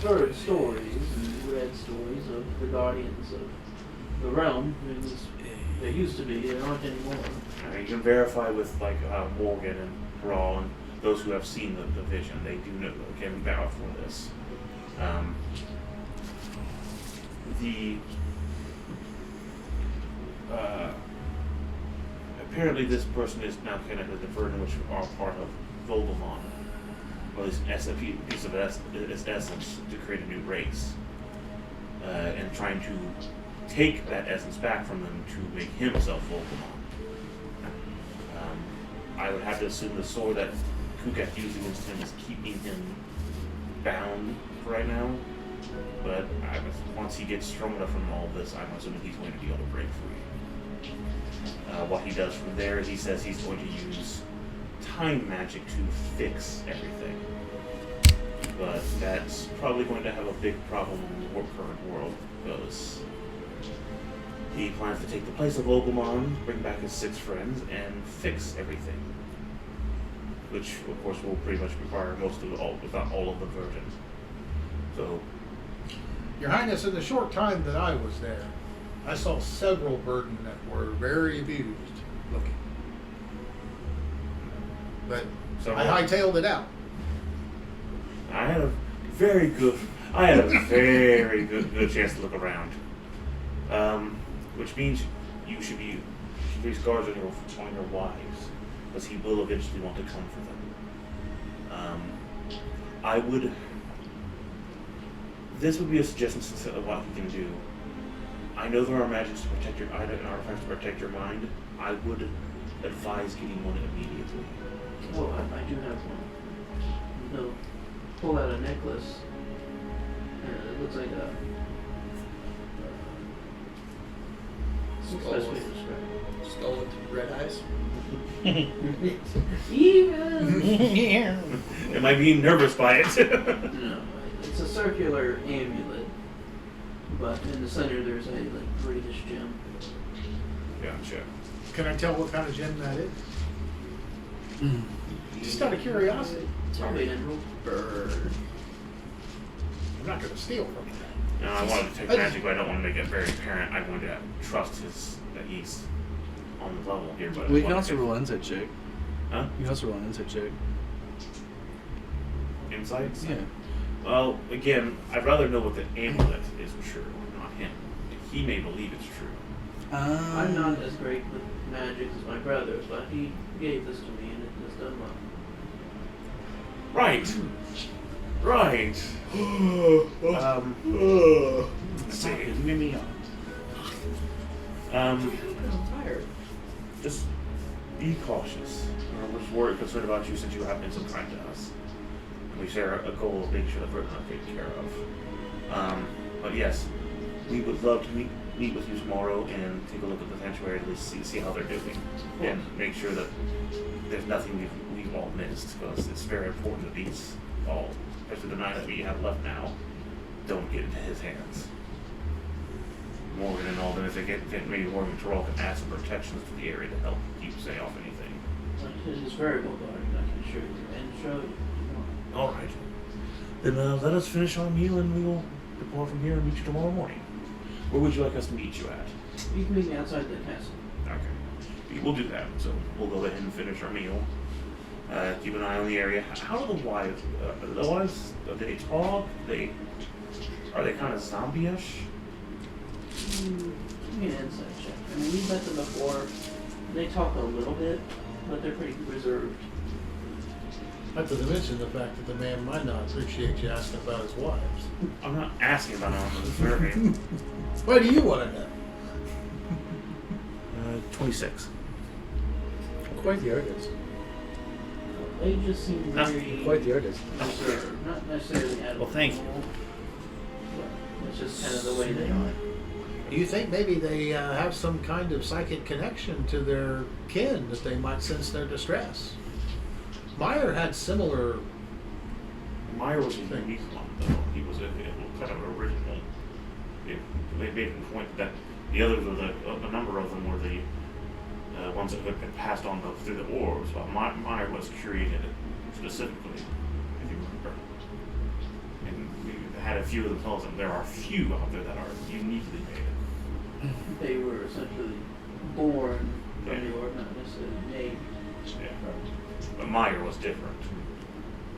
heard stories and read stories of the guardians of the realm. There used to be, there aren't anymore. You can verify with Morgan and Brawl and those who have seen the vision. They do know, can vouch for this. Apparently this person is now connected to Verdun, which are part of Volgamon, or at least a piece of its essence to create a new race, and trying to take that essence back from them to make himself Volgamon. I would have to assume the sword that Kugeth used against him is keeping him bound for right now, but once he gets strong enough from all this, I'm assuming he's going to be able to break free. What he does from there, he says he's going to use time magic to fix everything. But that's probably going to have a big problem in the current world, because he plans to take the place of Volgamon, bring back his 6 friends, and fix everything. Which, of course, will pretty much require most of all, if not all of the Verdun. So, Your Highness, in the short time that I was there, I saw several Verdun that were very abused looking. But so I hightailed it out. I had a very good chance to look around. Which means you should be keep guards on your wives, because he will eventually want to come for them. This would be a suggestion of what he can do. I know there are magics to protect your item and artifacts to protect your mind. I would advise getting one immediately. Oh, I do have one. They'll pull out a necklace. It looks like a Skull with red eyes. Am I being nervous by it? No, it's a circular amulet, but in the center there's a greenish gem. Gotcha. Can I tell what kind of gem that is? Just out of curiosity. It's probably an emerald. Bird. I'm not going to steal from you. No, I wanted to take magic, but I don't want to make it very apparent. I'm going to trust that he's on the level here. But We can also roll insight check. Huh? You can also roll an insight check. Insights? Yeah. Well, again, I'd rather know what the amulet is true, not him. He may believe it's true. I'm not as great with magic as my brother, but he gave this to me and it has done well. Right. Right. Let's see. Mimi I'm tired. Just be cautious. We're just worried, concerned about you since you have been so kind to us. And we share a goal of making sure that we're not taken care of. But yes, we would love to meet meet with you tomorrow and take a look at the sanctuary, at least see how they're doing, and make sure that there's nothing we've all missed, because it's very important that these all, especially the 9 that we have left now, don't get into his hands. Morgan and all them, if they get maybe Morgan Terrell can add some protections to the area to help keep say off anything. It is very well guarded, I can assure you, and show you. All right. Then let us finish our meal and we will depart from here and meet you tomorrow morning. Where would you like us to meet you at? You can meet me outside the castle. Okay. We'll do that. So we'll go ahead and finish our meal. Keep an eye on the area. How are the wives? Do they talk? Are they kind of zombie-ish? Give me an insight check. I mean, we've met them before. They talk a little bit, but they're pretty reserved. Not to mention the fact that the man might not appreciate you asking about his wives. I'm not asking about them. I'm observing. Why do you want to know? 26. Quite the artist. They just seem very Quite the artist. reserved. Not necessarily out of Well, thank you. control, but it's just kind of the way they are. Do you think maybe they have some kind of psychic connection to their kin that they might sense their distress? Meyer had similar. Meyer was a unique one, though. He was a kind of original. They made a point that the others were a number of them were the ones that had been passed on through the orbs, but Meyer was created specifically, if you remember. And we had a few of them tell us that there are few out there that are uniquely made. They were essentially born from Yeah. the orb, not necessarily made. Yeah. But Meyer was different.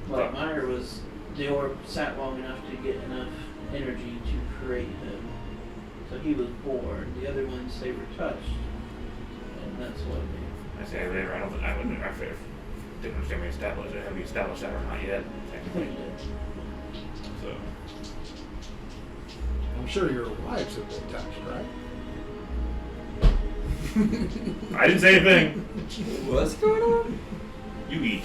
Well, Meyer was, the orb sat long enough to get enough energy to create him. So he was born. The other ones, they were touched. And that's what they... I say I don't think I didn't understand we established it. Have we established that or not yet? Technically. So I'm sure your wives have been touched, right? I didn't say anything. What's going on? You eat.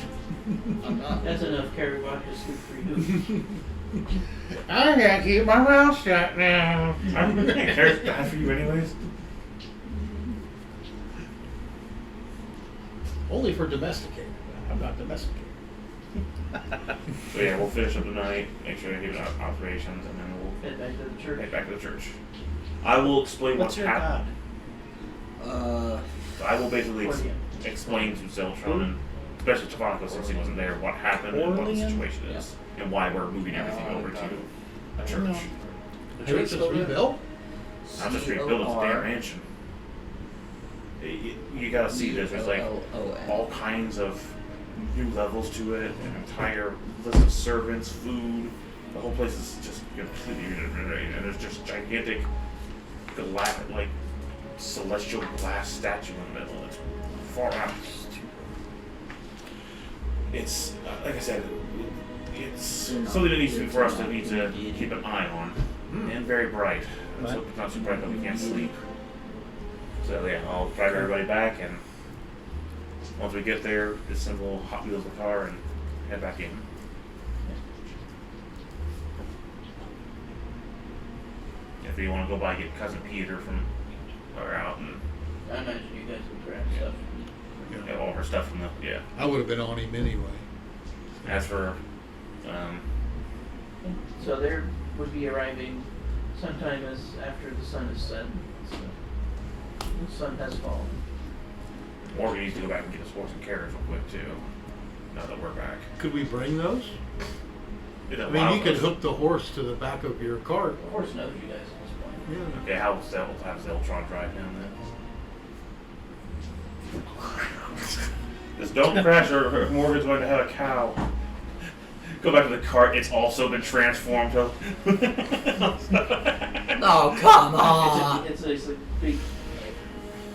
I'm not. That's enough Carrie vodka scoop for you. I gotta keep my mouth shut now. I'm Carrot's bad for you anyways. Only for domesticated. I'm not domesticated. So yeah, we'll finish up tonight, make sure we give our operations, and then we'll Head back to the church. head back to the church. I will explain What's what's your god? happened. I will basically explain to Zeltron, and especially Tavonico since he wasn't there, what happened and what the Orlean? situation is, and why we're moving everything over to a church. The church is rebuilt? Not just rebuild, it's a damn mansion. You gotta see this. There's like all kinds of new levels to it, an entire list of servants, food. The whole place is just completely renovated, and there's just gigantic, like celestial glass statue in the middle. It's far out. It's like I said, it's something that needs to, for us to need to keep an eye on, and very bright. So it's not too bright that we can't sleep. So yeah, I'll drive everybody back, and once we get there, assemble Hot Wheels the car and head back in. If you want to go by, get cousin Peter from or out and I imagine you guys would grab stuff. get all her stuff from the I would have been on him anyway. As for So there would be arriving sometime as after the sun is set. So the sun has fallen. Morgan needs to go back and get his horse and carriage real quick too. Now that we're back. Could we bring those? It I mean, you could allows us- hook the horse to the back of your cart. The horse knows you guys at this point. Yeah. Okay, how will have Zeltron drive him then? Just don't crash or Morgan's going to have a cow. Go back to the cart, it's also been transformed. Oh, come on! It's a big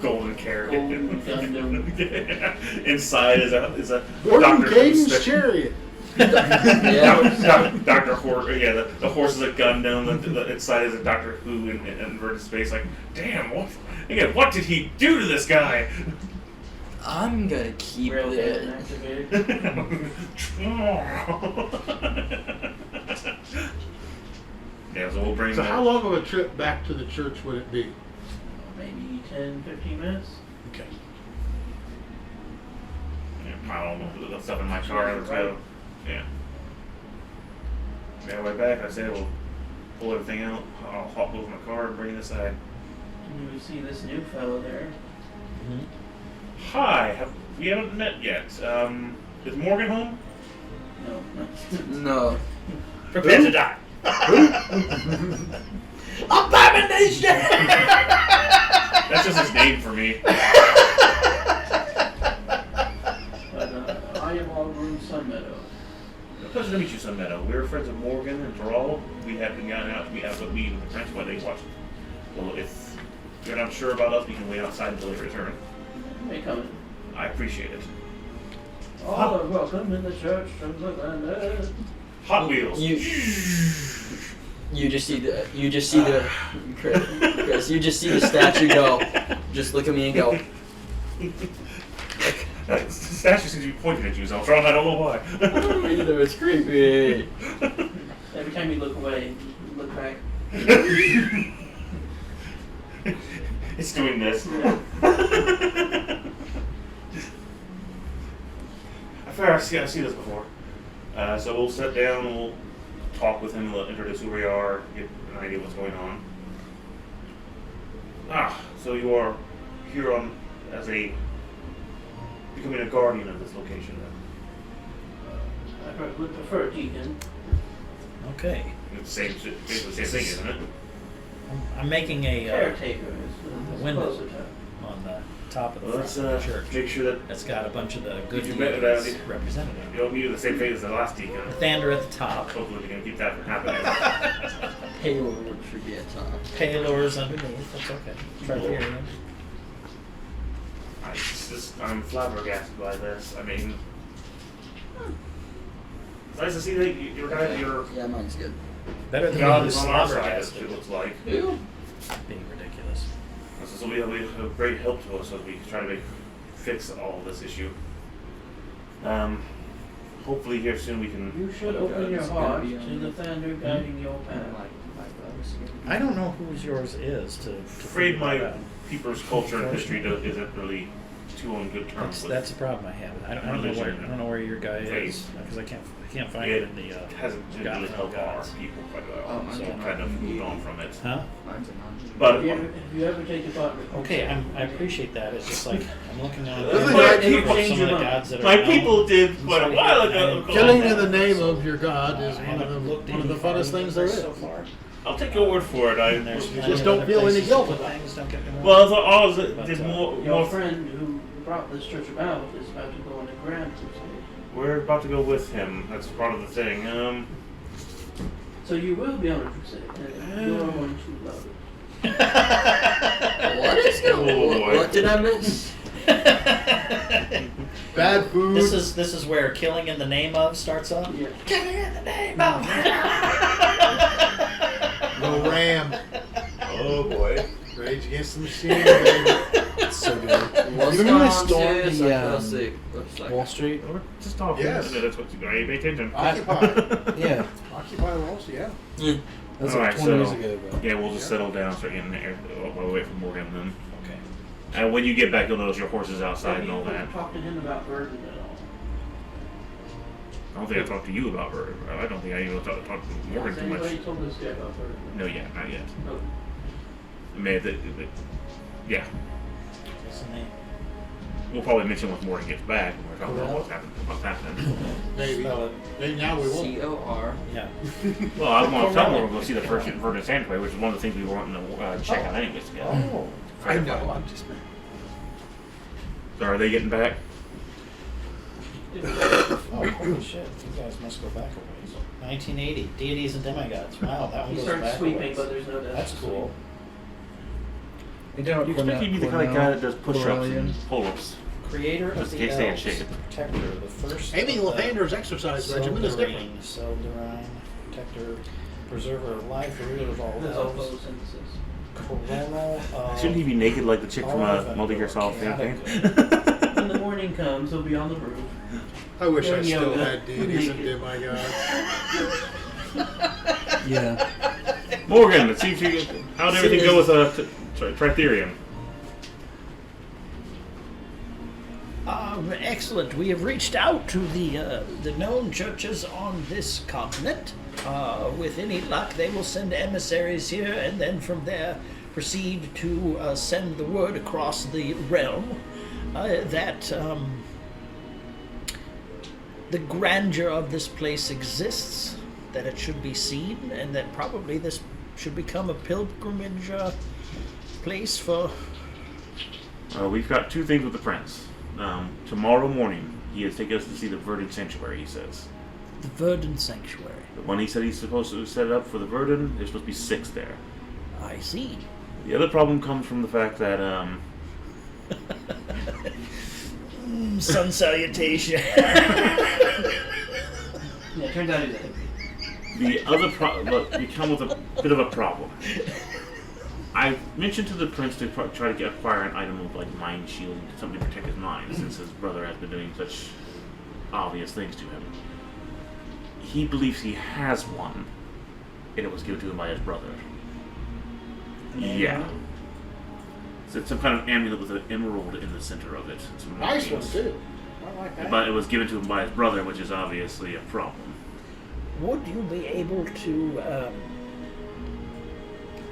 Golden carrot. Golden Gundam. Inside is a Gordon Dr. Caden's Who's- chariot. Yeah. Dr. Horse, yeah, the horse is a Gundam, the inside is a Doctor Who in inverted space. Like, damn, what did he do to this guy? I'm gonna keep Railgun it. activated. Yeah, so we'll bring So the, how long of a trip back to the church would it be? maybe 10, 15 minutes. Okay. Yeah, I don't know, the stuff in my car. Let's go. Yeah. Yeah, way back, I said we'll pull everything out. I'll hop over my car and bring it inside. And you see this new fellow there. Hi, we haven't met yet. Is Morgan home? No. No. Prepare to die. Abomination! That's just his name for me. But I am Auburn Sun Meadow. Pleasure to meet you, Sun Meadow. We're friends of Morgan and Thrall. We haven't gotten out to meet up with me with the French while they watch. Well, if you're not sure about us, we can wait outside until they return. May come in. I appreciate it. All are welcome in the church from the land. Hot Wheels. You just see the Chris, you just see the statue go. Just look at me and go. The statue seems to be pointing at you, so I don't know why. Either it's creepy. Every time you look away, you look back. It's doing this. I've seen this before. So we'll sit down, we'll talk with him, we'll introduce who we are, get an idea of what's going on. So you are here as becoming a guardian of this location then? I would prefer deacon. Okay. It's basically the same thing, isn't it? I'm making a Caretaker is window closer to. on the top of the Well, front let's of the church. make sure that That's got a bunch of the good You bet leaders that- represented. you don't need the same fate as the last deacon. Thander at the top. Hopefully we can keep that from happening. Payload should be at top. Paylors underneath. That's okay. Triferian. I'm flabbergasted by this. I mean, it's nice to see that your Yeah, mine's good. Better than God being is on our side, it flabbergasted. looks like. Ew. Being ridiculous. This will be a great help to us as we try to fix all of this issue. Hopefully here soon we can. You should open your heart to the thunder guiding your path. I don't know whose yours is to Afraid figure that my out. people's culture and history isn't really too on good terms with. That's a problem I have. I don't know where your guy is Faith. because I can't find It it in the hasn't didn't really Gotham helped our gods. people quite well. Oh, So mine we've kind of moved on from it. Huh? Mine's a non. But If you ever take a thought. Okay, I appreciate that. It's just like I'm looking on Doesn't some that of keep the changing gods that are my known. people did quite a while ago. Killing in the name of your god is I one of haven't the looked one of the any farther funnest things there than this is. so far. I'll take your word for it. And there's plenty just of don't other feel any places guilt to put about it. things, don't get me wrong. Well, all did But, more. Your more friend who brought this church about is about to go on a grand crusade. we're about to go with him. That's part of the thing. So you will be on a crusade, and you're going to love it. What is going Oh, on? boy. What did I miss? Bad food. This is where killing in the name of starts up. Yeah. Killing in the name of. No ram. Oh boy. Rage Against the Machine. Baby. So good. What's You remember going they on, stormed sis? the, Let's see. Looks like Wall Street? Just talk. Yes. That's what you pay attention. Occupy. Yeah. Occupy Wall Street, yeah. That was All like right, 20 years so- ago, bro. Yeah, we'll just settle down, start getting there, away from Morgan then. Okay. And when you get back, you'll notice your horses outside Have and you all that. talked to him about Burden at all? I don't think I talked to you about her. I don't think I even talked to Morgan Has too much. anybody told this guy about Burden? No, yet, not yet. No. I mean, yeah, What's the name? we'll probably mention once Morgan gets back when we're talking about what's happening. Maybe. Spell it. Maybe now we won't. COR. Yeah. Well, I want to tell Morgan we'll go see the first Verdant Sanctuary, which is one of the things we were wanting to check out anyways together. Oh. I know. I'm just. So are they getting back? Oh, holy shit. You guys must go back a ways. 1980. Deities and Demigods. Wow, that one He goes starts back a sweeping, ways. but there's no death. That's cool. You don't You expect me to be the kind of guy that does push-ups and pull-ups. Creator Just of in the case they ain't elves, shaking. protector, the first. Amy of the Lathander's exercise regimen is different. Seldarine, protector, preserver of life, ruler of all There's elves. photosynthesis. Coronal of. Shouldn't he be naked like the chick from Multi-Gear Solid campaign? When the morning comes, he'll be on the roof. I wish I Doing still yoga. had deities and Naked. demigods. Yeah. Morgan, it seems you. How'd everything go with Tritherium? Excellent. We have reached out to the known churches on this continent. With any luck, they will send emissaries here, and then from there proceed to send the word across the realm that the grandeur of this place exists, that it should be seen, and that probably this should become a pilgrimage place for... We've got two things with the prince. Tomorrow morning, he is taking us to see the Verdant Sanctuary, he says. The Verdant Sanctuary. The one he said he's supposed to set it up for the Verdant, there's supposed to be 6 there. I see. The other problem comes from the fact that, Sun salutation. Yeah, it turns out he's a hippie. the other look, we come with a bit of a problem. I mentioned to the prince to try to acquire an item of like mind shielding, something to protect his mind, since his brother has been doing such obvious things to him. He believes he has one, and it was given to him by his brother. Yeah. So it's some kind of amulet with an emerald in the center of it. Some Nice one markings. too. I like that. But it was given to him by his brother, which is obviously a problem. Would you be able to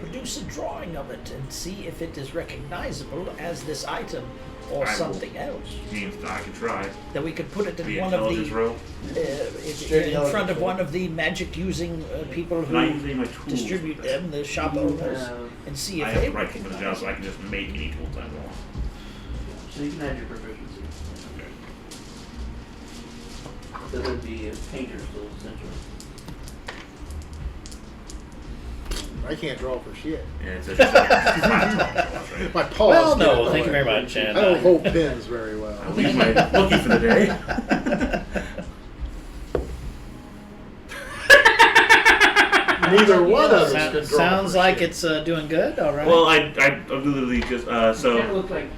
produce a drawing of it and see if it is recognizable as this item or I will. something else? Means I can try. That we could put it in The one of the intelligence roll. in front of one of the magic using people Not who using my tools. distribute them, the shop You owners, have- and see if I they have the right to put it down, recognize so I can just make any tools I want. So you can add your proficiency. Okay. So that'd be a painter's tool, essentially. I can't draw for shit. And it's just right? My paws. Well, get no, annoyed. thank you very much. And, I don't hold pens very well. I leave my looking for the day. Neither one of us can draw. sounds for like shit. it's doing good. All right. Well, I literally just Kind of so look like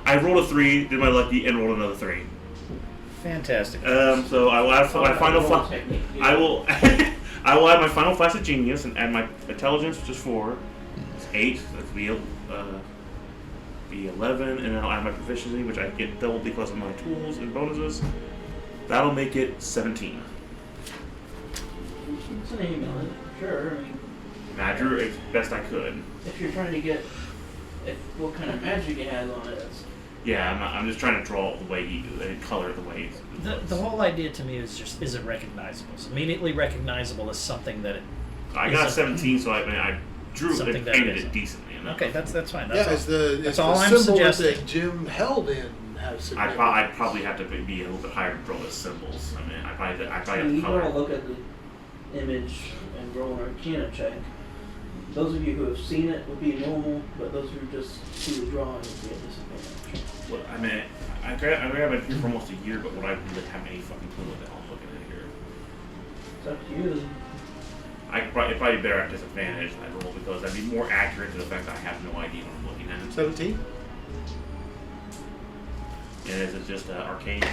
I rolled a 3, did my lucky, and rolled another 3. Fantastic. So I will add my final roll flash. technique. I will I will add my final flash of genius and add my intelligence, which is 4. It's 8. That's be 11, and then I'll add my proficiency, which I get double because of my tools and bonuses. That'll make it 17. It's an amulet, sure. I mean, Badger as best I could. if you're trying to get what kind of magic it has on it, it's Yeah, I'm just trying to draw it the way color it the way it The whole idea to me is just, is it recognizable? It's immediately recognizable as something that it... I got is 17, so I drew it Something and that painted is. it decently enough. Okay, that's fine. That's Yeah, all. it's the That's it's all the I'm symbol suggesting. that Jim held in has I'd probably have to be a little bit higher to draw the symbols. I mean, I probably I have mean, to you color. want to look at the image and roll an Arcana check. Those of you who have seen it would be normal, but those who just see the drawing would be at disadvantage. Well, I mean, I got it here for almost a year, but would I really have any fucking clue what the hell I'm looking at here? It's up to you. It'd probably be better at disadvantage than I roll because that'd be more accurate to the fact that I have no idea what I'm looking at. 17. And is it just arcane?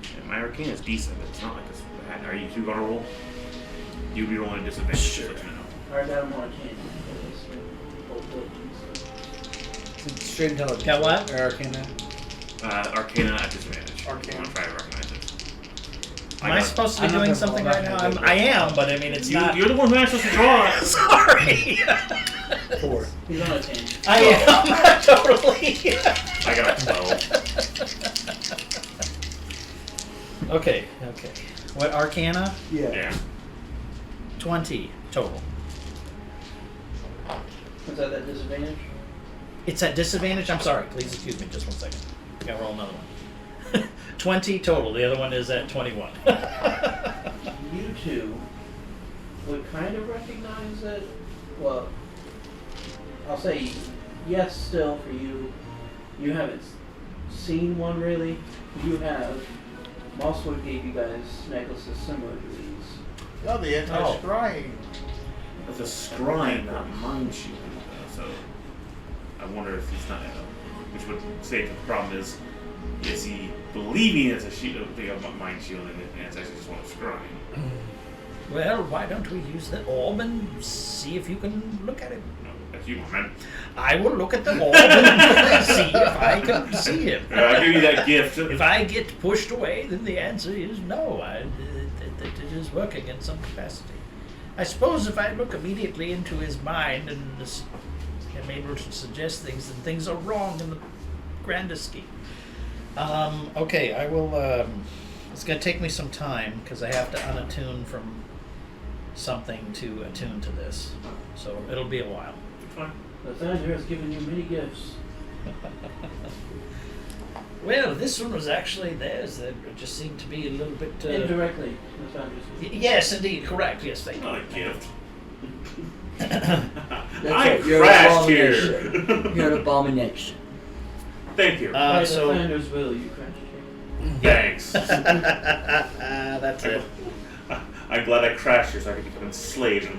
Yeah, my arcane is decent, but it's not like it's bad. Are you two gonna roll? You'd be rolling a disadvantage. Sure. Just so you know. I got them on Arcana. Both buildings. Straight intelligence. Got what? Or Arcana. Arcana at disadvantage. Arcana. I'm gonna try to recognize it. Am I supposed to be I'm not doing gonna something roll right now? that. I am, but I mean, it's not... You're the one who asked us to draw it. Sorry. 4. He's on a 10. I am, totally. I got a 12. Okay. What, Arcana? Yeah. 20 total. Was that disadvantage? It's at disadvantage? I'm sorry. Please excuse me just one second. I gotta roll another one. 20 total. The other one is at 21. You two would kind of recognize it. Well, I'll say yes still for you. You haven't seen one really. You have. Mosswood gave you guys necklaces similar to these. Oh, the anti-scrying. It's a scrying, not mind shielding. So I wonder if he's not, which would say that the problem is he believing it's a thing of mind shielding and it's actually just one of scrying? Well, why don't we use the orb and see if you can look at it? No, That's you, my man. I will look at them all and see if I can see him. I'll give you that gift. If I get pushed away, then the answer is no. That it is working in some capacity. I suppose if I look immediately into his mind and am able to suggest things, then things are wrong in the grander scheme. Okay, I will. It's going to take me some time because I have to unattune from something to attune to this. So it'll be a while. Fine. Lathander has given you many gifts. Well, this one was actually theirs. That just seemed to be a little bit. Indirectly, Lathander's given. Yes, indeed, correct. Yes, thank you. Not a gift. You're an crashed abomination. here. You're an abomination. Thank you. By So Lathander's will, you crashed here. Thanks. that's it. I'm glad I crashed here so I could become enslaved.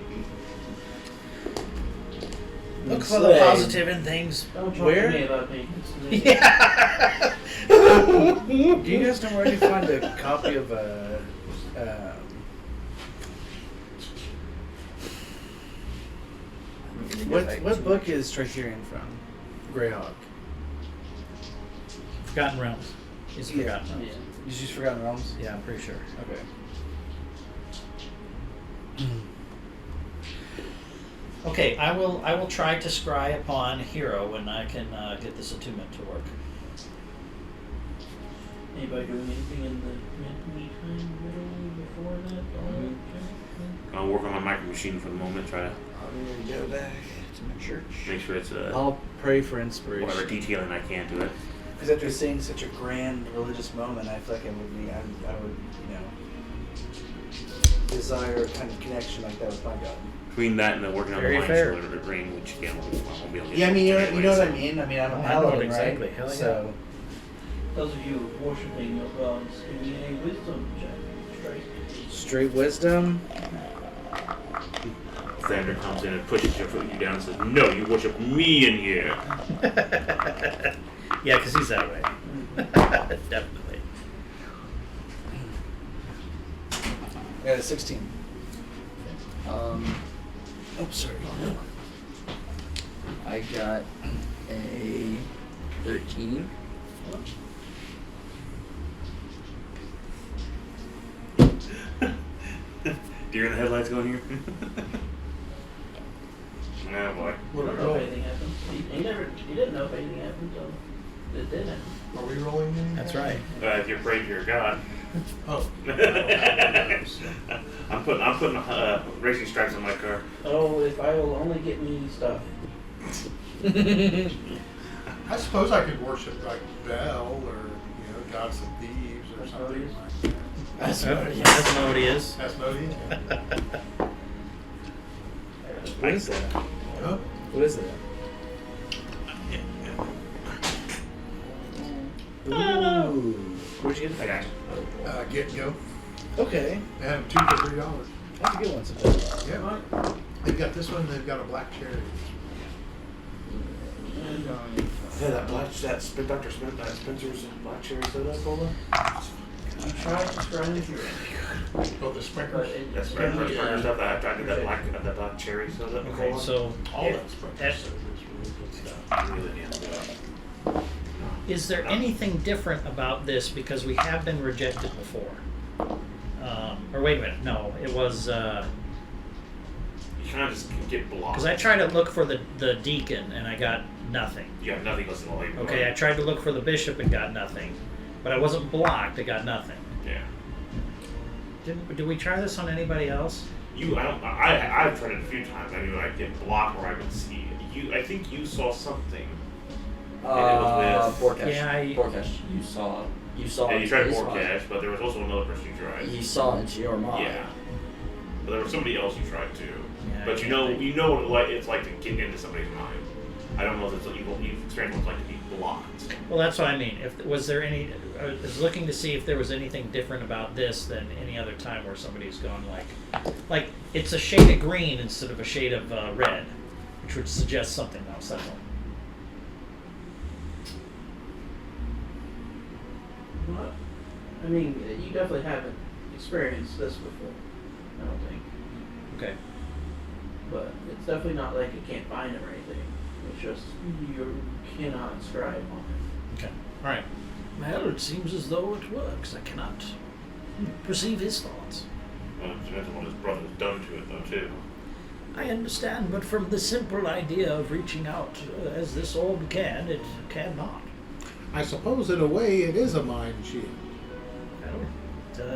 Look for the positive in things. Don't talk Where? to me about me. Yeah. Do you guys know where I can find a copy of what book is Tricerian from? Greyhawk. Forgotten Realms. It's Yeah. Forgotten Realms. Yeah. Did you Forgotten Realms? Yeah, I'm pretty sure. Okay. Okay, I will try to scry upon Hero when I can get this attunement to work. Anybody doing anything in the meantime, middle, before that? I'll work on my micro machine for the moment, try to I'm gonna go back to my church. make sure it's I'll pray for inspiration. whatever detailing I can to it. Because after seeing such a grand religious moment, I feel like I would, desire a kind of connection like that with my God. Between that and the working on Very the fair. line ring, which again, I won't be able to get Yeah, I mean, you know anyways. what I mean. I mean, I'm a Oh, I know paladin, it exactly. right? Hell yeah. So, Those of you worshiping your gods, give me a wisdom check. straight wisdom. Xander comes in and pushes you down and says, "No, you worship me in here." Yeah, because he's that way. Definitely. I got a 16. Oh, sorry. I got a 13. Deer in the headlights going here. Oh boy. You don't know if anything happened. He didn't know if anything happened until it did happen. Are we rolling anything? That's right. If you're praying to your God. Oh. I'm putting racing stripes on my car. Oh, if I will only get me stuff. I suppose I could worship like Bel or goddess of thieves or something like that. That's know what he is. Asmodeus? What is that? Huh? What is that? Ooh. Where'd you get I it got you. Get and go. from? Okay. They have 2 for $3. That's a good one sometimes. Yeah. They've got this one. They've got a black cherry. Yeah, that Spencer's black cherry soda cola. You tried to grind it, Oh, the but sprinklers. it That's Spencer's stuff. I did that black cherry soda Okay, cola. so All it- that sprinklers that- is really good stuff. Really damn good. is there anything different about this because we have been rejected before? Or wait a minute, no, it was You kind of just get blocked. because I tried to look for the deacon and I got nothing. You have nothing less than all you Okay, I tried to look for the bishop and got nothing, but I wasn't blocked. I got nothing. Yeah. Did we try this on anybody else? I've tried it a few times. I knew I'd get blocked or I would see. I think you saw something. And it was with- Borkesh. Yeah, Borkesh. You saw Yeah, you tried his mind. Borkesh, but there was also another person you tried. You saw into your mind. Yeah. But there was somebody else you tried too. Yeah, But I you can't know what it's like to get into somebody's mind. I don't know if you've experienced what it's like to be blocked. Well, that's what I mean. If was there any, I was looking to see if there was anything different about this than any other time where somebody's gone like it's a shade of green instead of a shade of red, which would suggest something else. That's all. What? I mean, you definitely haven't experienced this before. I don't think. Okay. but it's definitely not like it can't find him or anything. It's just you cannot scribe on it. Okay. All right. Well, it seems as though it works. I cannot perceive his thoughts. Well, it depends on what his brother's done to it, though, too. I understand, but from the simple idea of reaching out as this orb can, it cannot. I suppose in a way it is a mind shield. Well,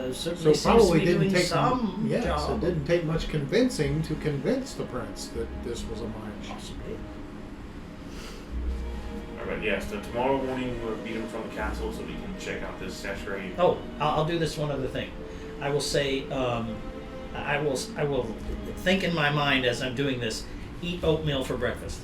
it So certainly seems to probably be didn't doing take some yes, job. it didn't take much convincing to convince the prince that this was a mind shield. Possibly. Alright, yes, then tomorrow morning we'll meet him from the castle so we can check out this sanctuary. Oh, I'll do this one other thing. I will say, I will think in my mind as I'm doing this. Eat oatmeal for breakfast.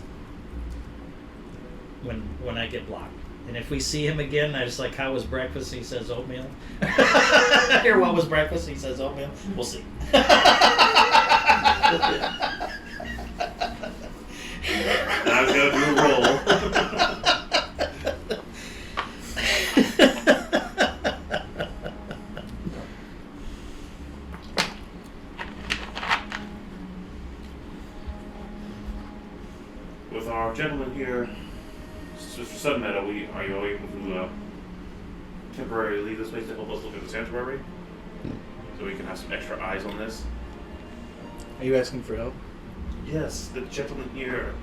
When I get blocked, and if we see him again, I just like, how was breakfast? He says oatmeal. Or what was breakfast? He says oatmeal. We'll see. Now he's got to do a roll. With our gentleman here, Mr. Sunmeadow, are you able to temporarily leave this place to help us look at the sanctuary? So we can have some extra eyes on this? Are you asking for help? Yes, the gentleman here.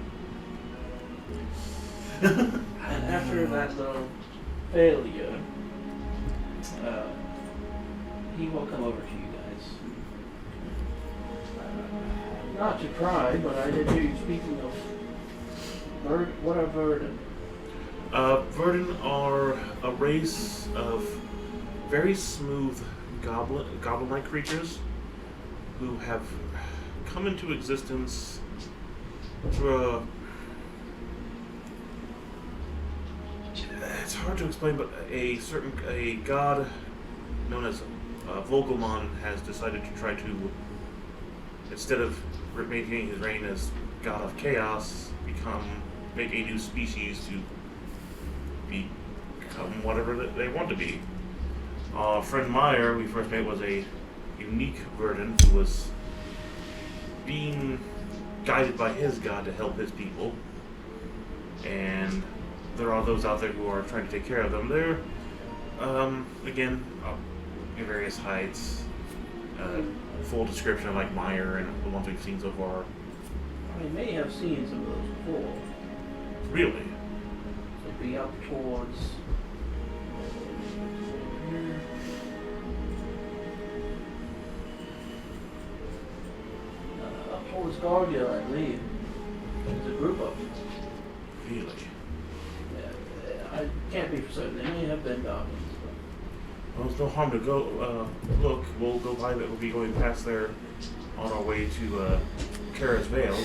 And after that little failure, he will come over to you guys. Not to pry, but I did hear you speaking of what are Verdun? Verdun are a race of very smooth goblin-like creatures who have come into existence through it's hard to explain, but a god known as Vogelmon has decided to try to, instead of maintaining his reign as god of chaos, make a new species to become whatever they want to be. Our friend Meyer, we first met, was a unique Verdun who was being guided by his god to help his people. And there are those out there who are trying to take care of them. They're, again, in various heights. Full description of like Meyer and the ones we've seen so far. I may have seen some of those before. Really? So be up towards here. Up towards Gargill, I believe. There's a group of them. Really? Yeah, I can't be for certain. They may have been goblins. Well, it's no harm to go look. We'll go by that. We'll be going past there on our way to Kara's Vale,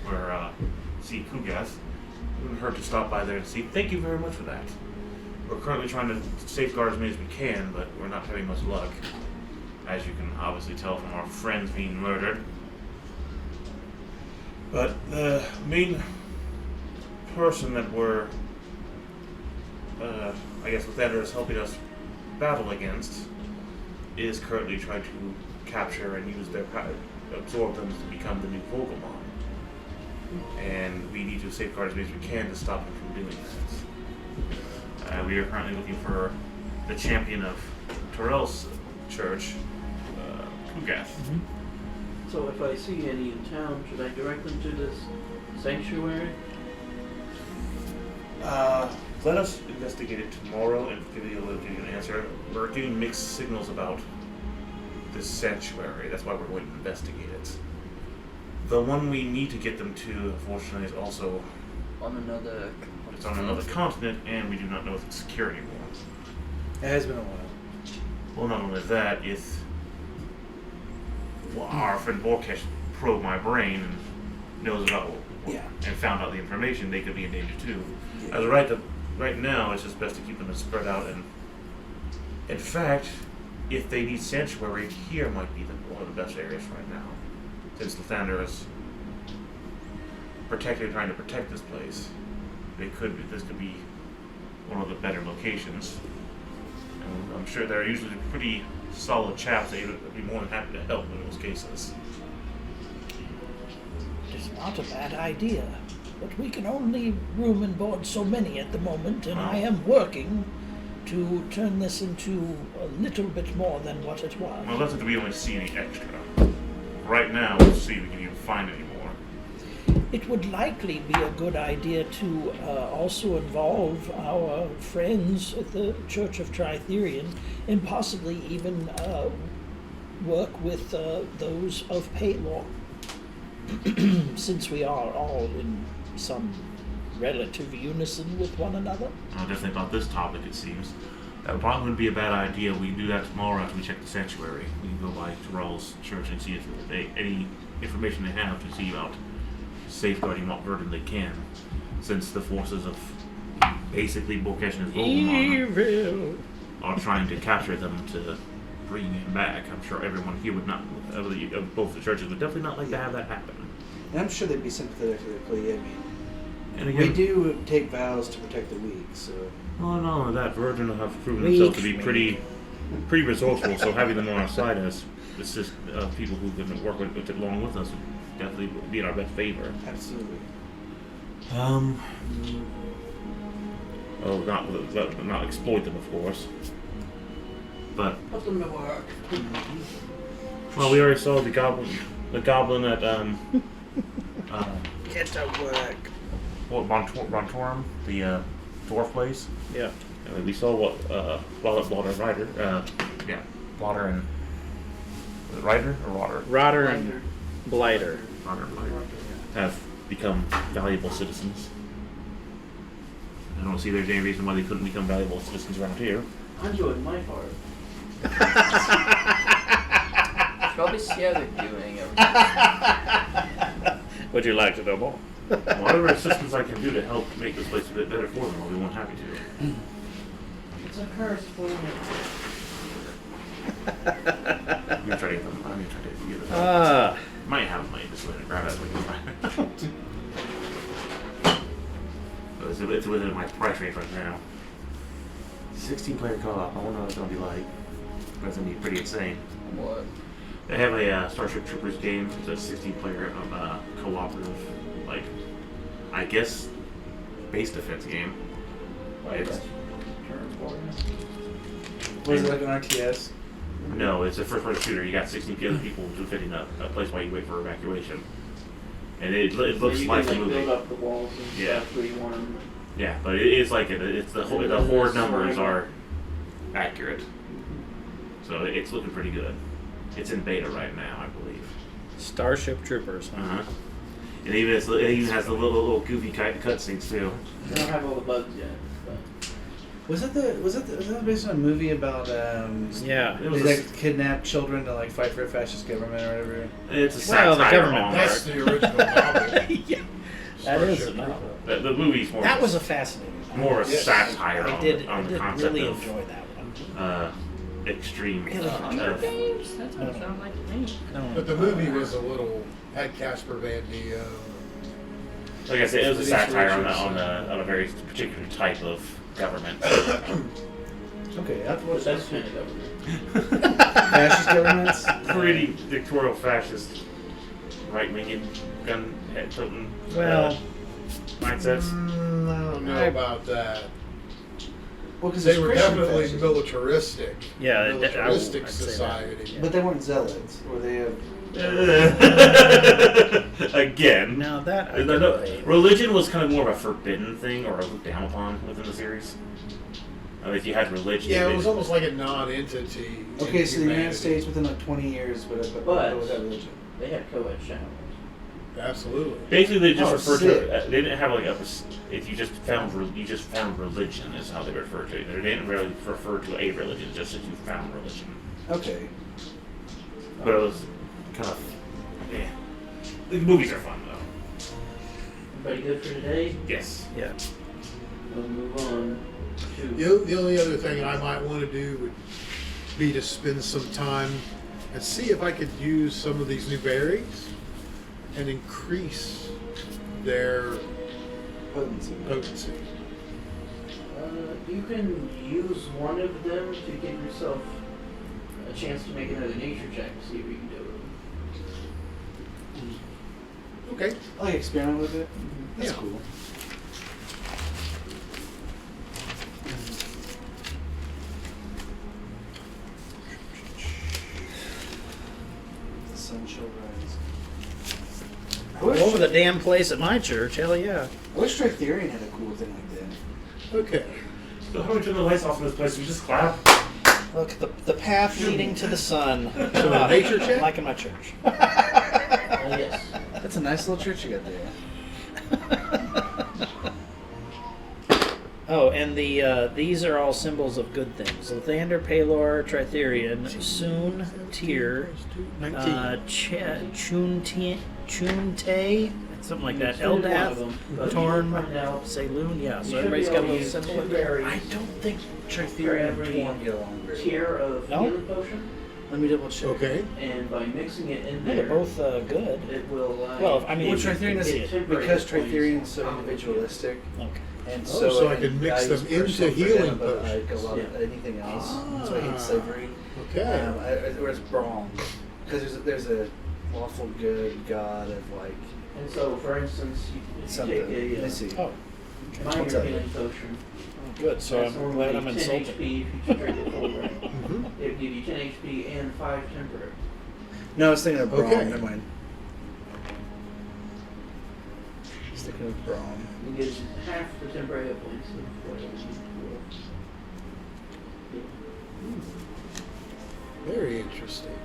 where see Kugath. Wouldn't hurt to stop by there and see. Thank you very much for that. We're currently trying to safeguard as many as we can, but we're not having much luck, as you can obviously tell from our friends being murdered. But the main person that we're, I guess, Lathander is helping us battle against is currently trying to capture and use their power, absorb them to become the new Vogelmon. And we need to safeguard as many as we can to stop them from doing that. We are currently looking for the champion of Torel's church, Kugath. Mm-hmm. So if I see any in town, should I direct them to this sanctuary? Let us investigate it tomorrow and give you an answer. We're getting mixed signals about this sanctuary. That's why we're going to investigate it. The one we need to get them to, unfortunately, is also On another. it's on another continent, and we do not know if it's secure anymore. It has been a while. Well, not only that, our friend Borkesh probed my brain and knows about and found out the information, they could be in danger too. Yeah. As right now, it's just best to keep them spread out. And in fact, if they need sanctuary, here might be one of the best areas right now, since Lathander is trying to protect this place. This could be one of the better locations. And I'm sure they're usually pretty solid chaps that would be more than happy to help in those cases. not a bad idea. But we can only room and board so many at the moment, and I am working to turn this into a little bit more than what it was. Well, that's if we only see any extra. Right now, we'll see if we can even find any more. It would likely be a good idea to also involve our friends at the Church of Tritherion and possibly even work with those of Paylor, since we are all in some relative unison with one another. Definitely about this topic, it seems. That probably wouldn't be a bad idea. We can do that tomorrow after we check the sanctuary. We can go by Terrell's church and see if they any information they have to see about safeguarding what Verdun they can, since the forces of basically Bokesh and his Voldemort are trying to capture them to bring him back. I'm sure everyone here would not, of both the churches, would definitely not like to have that happen. And I'm sure they'd be sympathetic to their plea. I mean, And again, we do take vows to protect the weak, so... well, not only that, Verdun have proven themselves to be pretty resourceful, so having them on our side as assist people who can work with it along with us would definitely be in our best favor. Absolutely. Not exploit them, of course. But Put them to work. well, we already saw the goblin at Get to work. what Bontorum, the dwarf place. Yeah. We saw what Blotter and Ryder. Blotter and Ryder or Rotter. Rotter and Blighter. Rotter and Ryder have become valuable citizens. I don't see there's any reason why they couldn't become valuable citizens around here. I enjoyed my part. Probably see how they're doing everything. Would you like to know more? Whatever assistance I can do to help make this place a bit better for them, I'll be more happy to. It's a curse for me. I'm gonna try to get them. I'm gonna try to get them. Might have money just let it grab it. It's within my price range right now. 16-player co-op. I wonder what it's gonna be like. That's gonna be pretty insane. What? They have a Starship Troopers game. It's a 16-player cooperative, like, I guess, base defense game. It's, Was it like an RTS? no, it's a first-person shooter. You got 16 other people to fit in a place while you wait for evacuation, and it looks So you like can, the movie. build up the walls and Yeah. stuff where you want them. Yeah, but it's like it's the horde numbers are accurate, so it's looking pretty good. It's in beta right now, I believe. Starship Troopers. Uh-huh. And it even has the little goofy cutscenes too. They don't have all the bugs yet. But Was that based on a movie about Yeah. It was they a- like kidnap children to like fight for a fascist government or whatever? It's a Well, the satire government on That's the original novel. Yeah. That is Starship a novel. Trooper. the movie's more. That was a fascinating novel. more a Yes. satire I on did the concept really of enjoy that one. extreme. Really Hunger of- Games? That doesn't sound like to me. But the movie was a little had Casper Van Dien. Like I said, it was a Denise satire on Richards. a very particular type of government. Okay, that's what that's kind of government. fascist governments. Pretty dictatorial, fascist, right-winging, gun head toting Well, mindsets. I don't know about that. Well, because They were definitely militaristic. Yeah, militaristic I'd say that. society. But they weren't zealots, or they have. Again. now that I No, can relate. religion was kind of more of a forbidden thing or looked down upon within the series. I mean, if you had religion, Yeah, it was almost like a non-entity. in Okay, so the United humanity. States within like 20 years, but without religion. They had co-ed showers. Absolutely. basically they just Oh, referred sick. to. They didn't have like a. If you just found religion is how they referred to it. They didn't really refer to a religion, just that you found religion. Okay. But it was kind of. Yeah. The movies are fun though. Everybody good for today? Yes. Yeah. We'll move on to. The only other thing I might want to do would be to spend some time and see if I could use some of these new berries and increase their potency. You can use one of them to give yourself a chance to make another nature check to see if you can do Okay. I like experiment with it. That's Yeah. cool. The sun shall rise. All over the damn place at my church. Hell yeah. I wish Tritherian had a cool thing like that. Okay. So how do we turn the lights off in this place? We just clap. Look, the path leading to the sun. So a nature check? Like in my church. Yes. That's a nice little church you got there. Oh, and these are all symbols of good things. Lathander, Palor, Tritherian, Soon, Tyr, 19. Chunte, something like that. One of Eldath, them. But Torn, you can find out- Saloon. Yeah, you so should everybody's be got a able to little use symbol. two berries I don't think for Tritherian and every Torn get along very tier well. of No? healing potion, Let me double check. Okay. and by mixing it in Yeah, there, they're both good. it will allow. Well, I mean, Well, if you Tritherian can see is it. because Tritherian's so individualistic, Okay. and Oh, so, so I can mix use them into personal for healing them, but like a potions. lot of Yeah. anything else. So I Ah. hate slavery. Okay. Whereas Braum, because there's a lawful good god of like And so, for instance, you something. take Let me a see. Oh, I'll minor tell you. healing potion. Good. So That's I'm normally glad I'm 10 insulted. HP if you drink it full, right? Mhm. It would give you 10 HP and 5 temporary. No, I was thinking of Braum. Okay. Never mind. I was thinking of Braum. You get half the temporary hit points of whatever you do. Very interesting.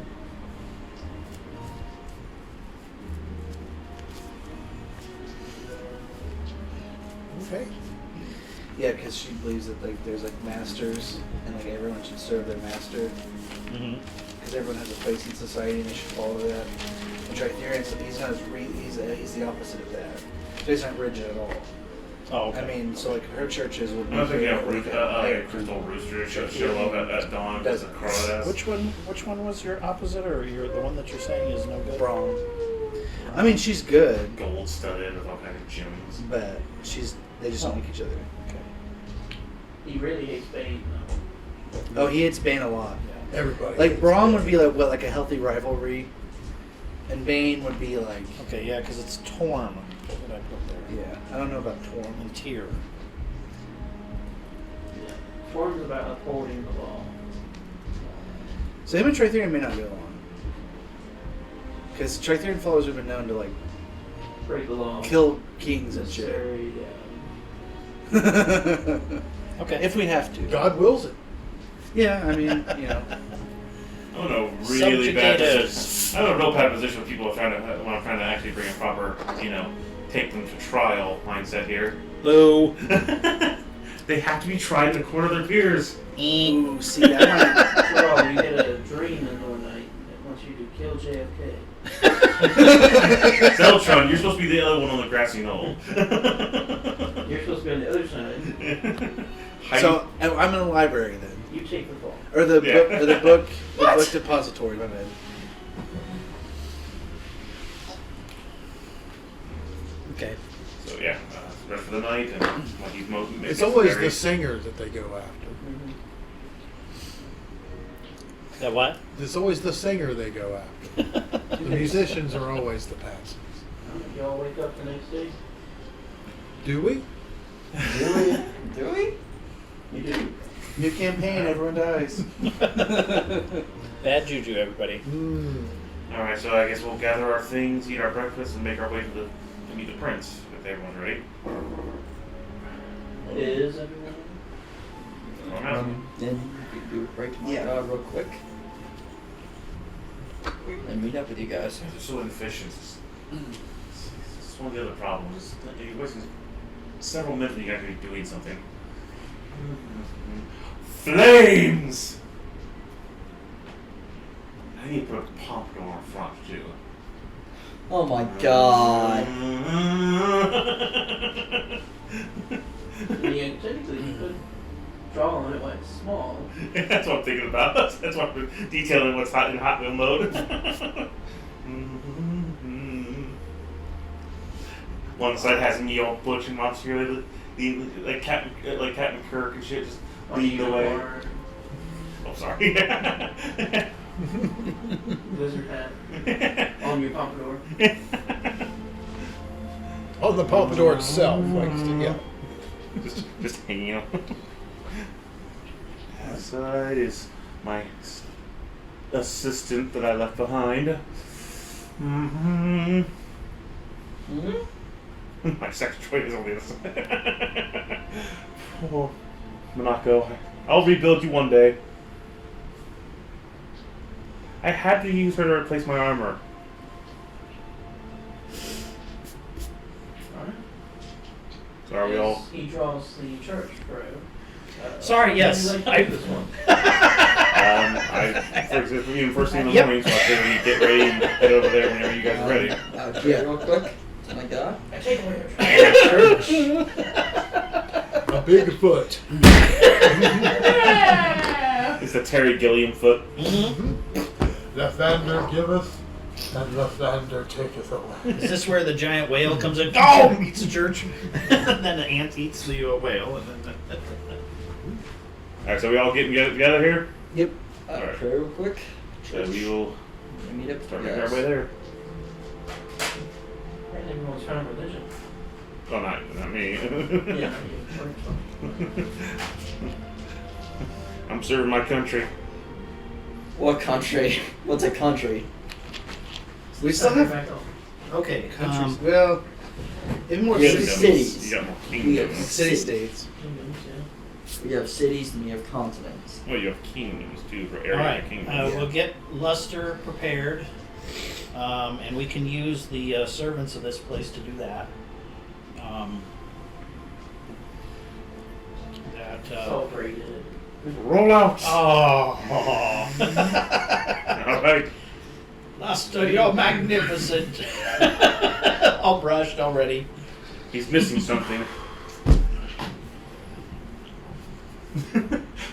Okay. Yeah, because she believes that like there's like masters, and like everyone should serve their master, Mm-hmm. because everyone has a place in society and they should follow that. And Tritherian, so he's not as he's the opposite of that. So he's not rigid at all. Oh, okay. I mean, so like her churches would be. I think very, a crystal rooster show up at dawn. Does a crow Which one was your opposite, or the one that you're saying is no good? Braum. I mean, she's good, gold studded with all kinds of gems. but they just don't like each other. He really hates Bane, though. Oh, he hates Bane a lot. Everybody. Like Braum would be like a healthy rivalry, and Bane would be like, Okay, yeah, because it's Torm. What did I put there? yeah, I don't know about Torm. And Tyr. Yeah. Form's about upholding the law. So him and Tritherian may not get along, because Tritherian followers have been known to like Break the law. kill kings and shit. Necessary, Okay. If we have to. God wills it. Yeah, I mean, you know. I'm in a really bad Subjugated. position. I'm in a real bad position when people are trying to when I'm trying to actually bring a proper, take them to trial mindset here. Boo. They have to be tried in the court of their peers. Ooh, see, that might. Well, you get a dream in the night that wants you to kill JFK. Zeltron, you're supposed to be the other one on the grassy knoll. You're supposed to be on the other side. So I'm in a library then, You take the fall. or the Yeah. book, or the book depository. My bad. Okay. So yeah, rest for the night and like he's most. It's always the singer that they go after. That what? It's always the singer they go after. The musicians are always the patsies. Y'all wake up the next day. Do we? Do we? You do. New campaign. Everyone dies. Bad juju, everybody. Mm. All right, so I guess we'll gather our things, eat our breakfast, and make our way to meet the prince. If everyone's ready. Is everyone? Then we do break my job real quick. And meet up with you guys. They're so inefficient. It's one of the other problems. Is that you're wasting several minutes when you guys could be doing something. Flames! I need to put a pompadour in front too. Oh my god. Yeah, technically you could draw on it when it's small. That's what I'm thinking about. That's why I'm detailing what's hot in hot wheel mode. One side has me all butch and monster, like Captain Kirk and shit, just leading the way. Oh, sorry. Lizard hat on your pompadour. On the pompadour itself. Like, yeah. just hanging out. Outside is my assistant that I left behind. Mm-hmm. My secretary is on the other side. Oh, Monaco, I'll rebuild you one day. I had to use her to replace my armor. Alright. So are we all? He draws the church, correct? Sorry, yes. How do you like to do this one? Even first thing in the Yep. morning, so I figured we'd get ready and head over there whenever you guys are ready. Yeah. Real quick. Oh my god. I take away your church. A big foot. It's the Terry Gilliam foot. Lathander giveth, and Lathander taketh away. Is this where the giant whale comes in? Oh, eats a church, and then the ant eats the whale, and then. Alright, so we all getting together here? Yep. Alright. Pray real quick. So we will Meet up start with making you our way guys. there. And everyone's found religion. Oh, not me. Yeah. I'm serving my country. What country? What's a country? We still have Back home. Okay. countries. Well, in more Yeah, cities. cities. You got more We kingdoms. have city states. Kingdoms, yeah. We have cities and we have continents. Well, you have kingdoms too for All area right. kingdoms. We'll get Luster prepared, and we can use the servants of this place to do that. Celebrated. Roll out! Oh, Alright. Luster, you're magnificent. All brushed already. He's missing something.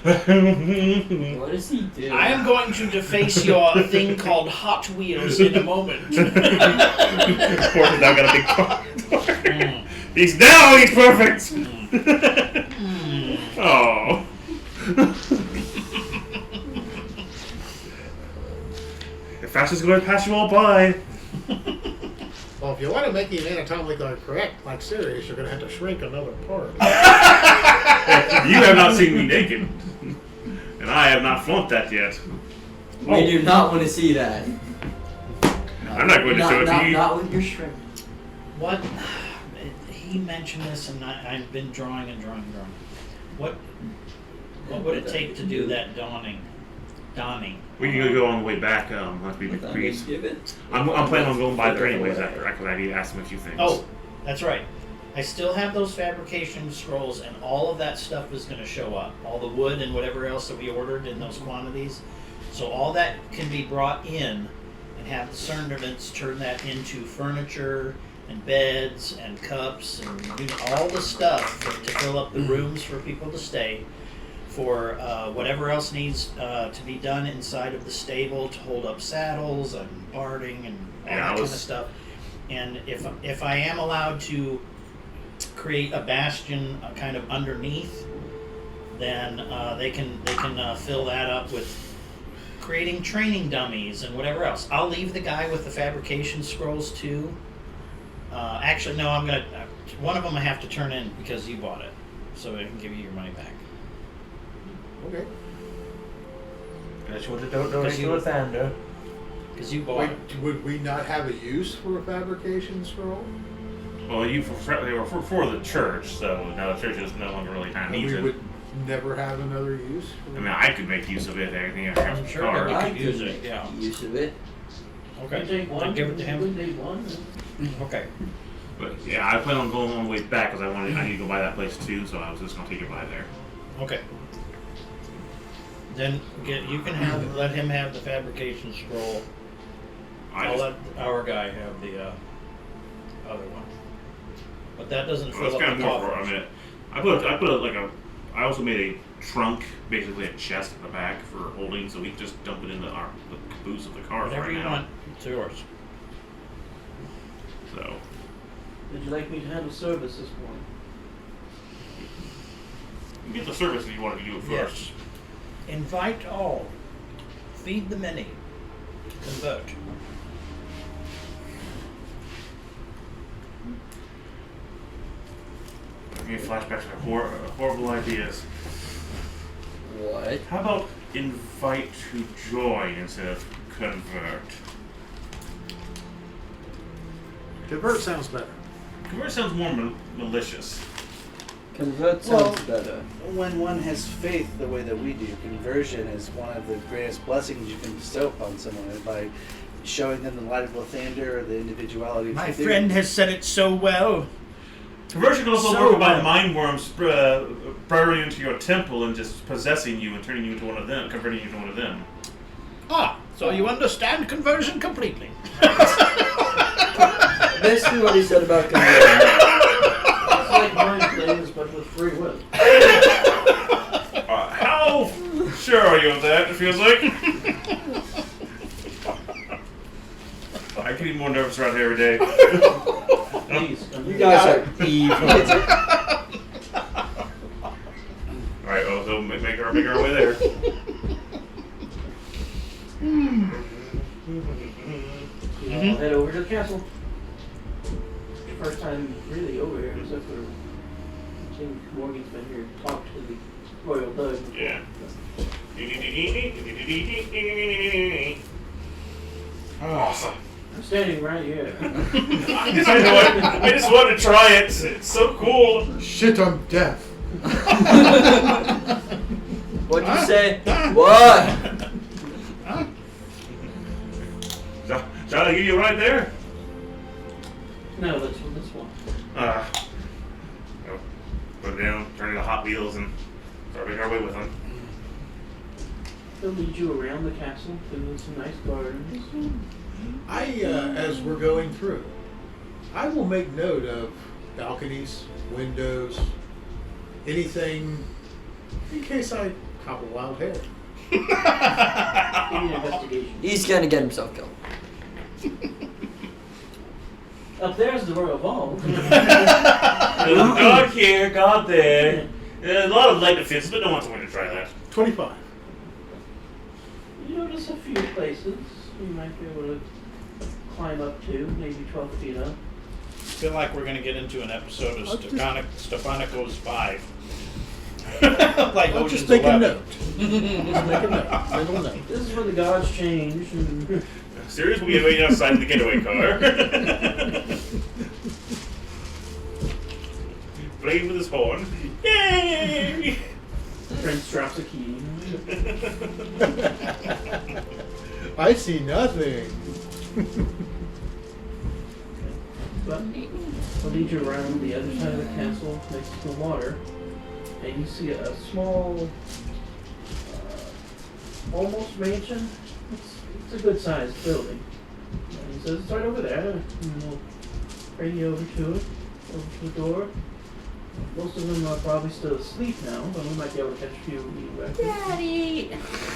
What does he do? I am going to deface your thing called Hot Wheels in a moment. Portland now got a big car. He's perfect! Oh. The fastest going to pass you all by. Well, if you want to make him anatomically correct, like Sirius, you're going to have to shrink another part. You have not seen me naked. And I have not flunked that yet. We do not want to see that. I'm not going to show it to you. Not with your shrimp. What? He mentioned this, and I've been drawing. What would it take to do that donning? We can go on the way back once we decrease. I'm planning on going by there anyways after, because I need to ask him a few things. Oh, that's right. I still have those fabrication scrolls, and all of that stuff is going to show up. All the wood and whatever else that we ordered in those quantities. So all that can be brought in, and have the servants turn that into furniture and beds and cups and all the stuff to fill up the rooms for people to stay. For whatever else needs to be done inside of the stable to hold up saddles and barding and all that kind of stuff. And if I am allowed to create a bastion kind of underneath, then they can fill that up with creating training dummies and whatever else. I'll leave the guy with the fabrication scrolls too. Actually, no, I'm gonna. One of them I have to turn in because you bought it, so I can give you your money back. Okay. That's what it don't donate to Lathander. Because you bought it. Would we not have a use for a fabrication scroll? Well, they were for the church, so now the church is no longer really kind of And needs we it. would never have another use for I mean, I could make use of it. Everything I have I'm in sure the car. that I could use could it, make yeah. use of it. Okay. You take one, Then give it to him. you take one. Okay. But yeah, I plan on going all the way back because I need to go by that place too. So I was just gonna take it by there. Okay. Then you can let him have the fabrication scroll. I'll let our guy have the other one. But that doesn't Well, fill that's kind up of the more for. I coffers. mean, I also made a trunk, basically a chest at the back for holding, so we can just dump it in the caboose of the car Whatever right you now. want, it's yours. So Would you like me to handle service this morning? get the service that you want to do it first. Yes. Invite all. Feed the many. Convert. giving me flashbacks to horrible ideas. What? How about invite to join instead of convert? Convert sounds better. Convert sounds more malicious. Convert Well- sounds better. When one has faith the way that we do, conversion is one of the greatest blessings you can bestow upon someone by showing them the light of Lathander or the individuality of My Cthulhu. friend has said it so well. Conversion can also So work by well. mind worms burrowing into your temple and just possessing you and turning you into one of them, converting you into one of them. Ah, so you understand conversion completely. Basically what he said about conversion. It's like mind things, but with free will. How sure are you of that? It feels like. I'm getting more nervous around here every day. Please, You guys are evil. All right, well, so make our way there. You know, head over to the castle. First time really over here, except for King Morgan's been here to talk to the Royal Dug. Yeah. Awesome. I'm standing right here. I just wanted to try it. It's so cool. Shit, I'm deaf. What'd you say? What? Shall I give you right there? No, that's this one. Oh, put it down, turn into Hot Wheels, and start making our way with them. They'll lead you around the castle to some nice gardens. As we're going through, I will make note of balconies, windows, anything, in case I cop a wild hair. Give me an investigation. He's gonna get himself killed. Up there's the Royal Vault. God here, God there. A lot of light defenses, but no one's going to try that. 25. You notice a few places you might be able to climb up to, maybe 12 feet up. I feel like we're going to get into an episode of Stefanicos 5. Like I'll Ocean's just make a 11. note. Just make a note. Mental note. This is where the gods change. And Sirius will be waiting outside in the getaway car. Playing with his horn. Yay! Prince drops a key. I see nothing. But I'll lead you around the other side of the castle next to the water, and you see a small, almost mansion. It's a good sized building. And he says it's right over there, and we'll bring you over to it, over to the door. Most of them are probably still asleep now, but we might be able to catch a few of you back there. Daddy!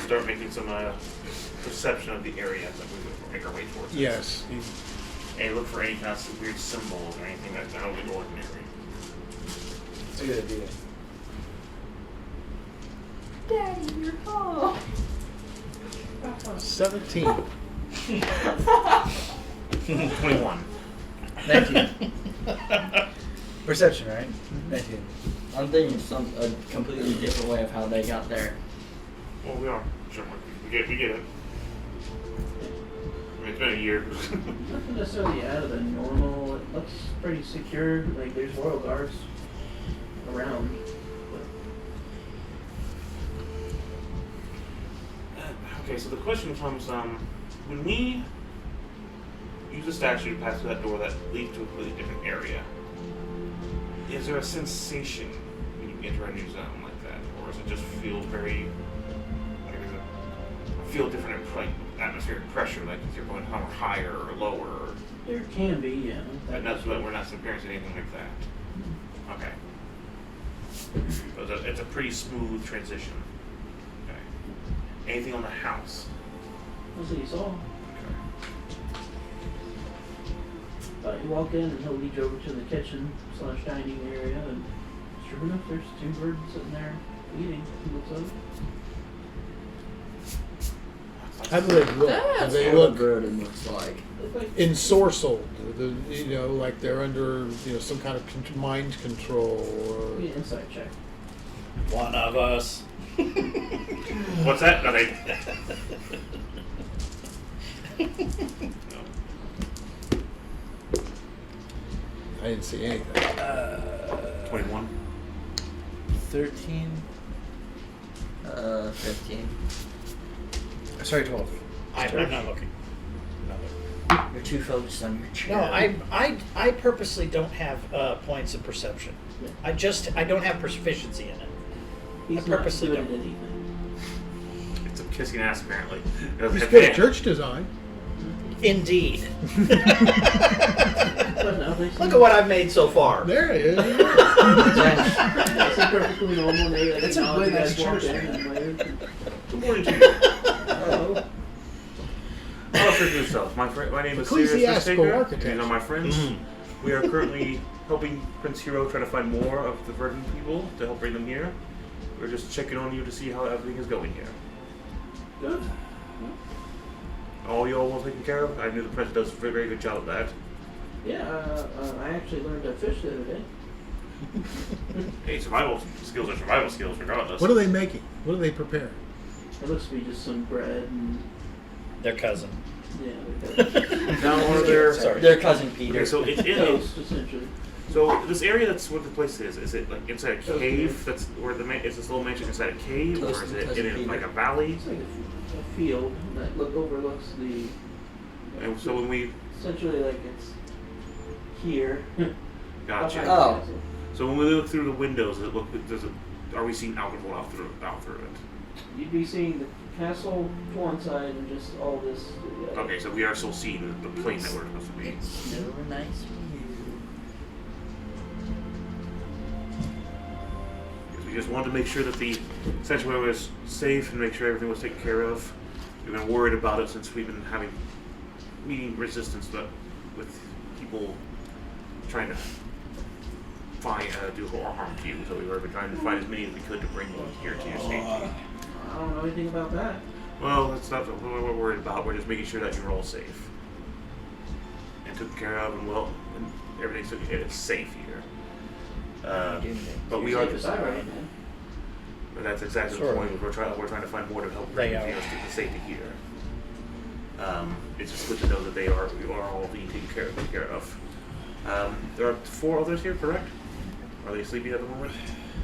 Start making some perception of the area as we make our way towards it. Yes. And look for any kind of weird symbols or anything that's out of the ordinary. It's a good idea. Daddy, you're home. 17. 21. 19. Perception, right? 19. I'm thinking a completely different way of how they got there. Well, we are. Sure, we get it. I mean, it's been a year. Nothing necessarily out of the normal. It looks pretty secure. Like there's royal guards around. Okay, so the question comes, when we use a statue to pass through that door that leads to a completely different area, is there a sensation when you enter a new zone like that? Or does it just feel very, like, does it feel different atmospheric pressure, like if you're going higher or lower? There can be, yeah. But we're not experiencing anything like that. Okay. So it's a pretty smooth transition. Okay. Anything on the house? That's what you saw. Okay. You walk in and he'll lead you over to the kitchen / dining area, and sure enough, there's 2 birds sitting there eating. He looks up. How do they look? Do That's they what a look? bird looks like. ensorcelled. Like they're under some kind of mind control. Or... Be an insight check. One of us. What's that? Nothing. I didn't see anything. 21. 13. 15. Sorry, 12. I'm not looking. You're too focused on your chair. No, I purposely don't have points of perception. I don't have proficiency in it. He's I purposely not good don't. at anything. It's a kissing ass, apparently. He's good at church design. Indeed. But no, they Look at what I've made so far. There it is. It's perfectly normal. They It's a really nice church. Good morning to you. Oh, I'll introduce yourself. My name is Ecclesiastical Sirius architecture. These are my friends. We are currently helping Prince Hero try to find more of the Virgin people to help bring them here. We're just checking on you to see how everything is going here. good. All y'all well taken care of? I knew the Prince does a very, very good job of that. Yeah, I actually learned to fish the other day. Hey, survival skills are survival skills regardless. What are they making? What are they preparing? It looks to be just some bread and Their cousin. yeah, Now, are there... Sorry. Their cousin Peter. Okay, so it's in... toast essentially. So this area that's where the place is it like inside a Toast cave? That's where is this little mansion inside a cave, or is it in like a valley? It's like a field that overlooks the. And so when we Essentially, like it's here. gotcha. behind the Oh. castle. So when we look through the windows, are we seeing alcohol out through it? You'd be seeing the castle to one side and just all this. The other. Okay, so we are still seeing the plane that we're supposed to be. It's still a nice view. Because we just wanted to make sure that the sanctuary was safe and make sure everything was taken care of. We've been worried about it since we've been meeting resistance, but with people trying to do harm to you. So we were trying to find as many as we could to bring you here to your safety. I don't know anything about that. Well, that's not what we're worried about. We're just making sure that you're all safe and taken care of, and everything's safe here. But we are. Safe as I right, man. But that's exactly Sure. the point. We're trying to find more to help They bring are. us to the safety here. It's just good to know that we are all being taken care of. There are 4 others here, correct? Are they sleeping at the moment?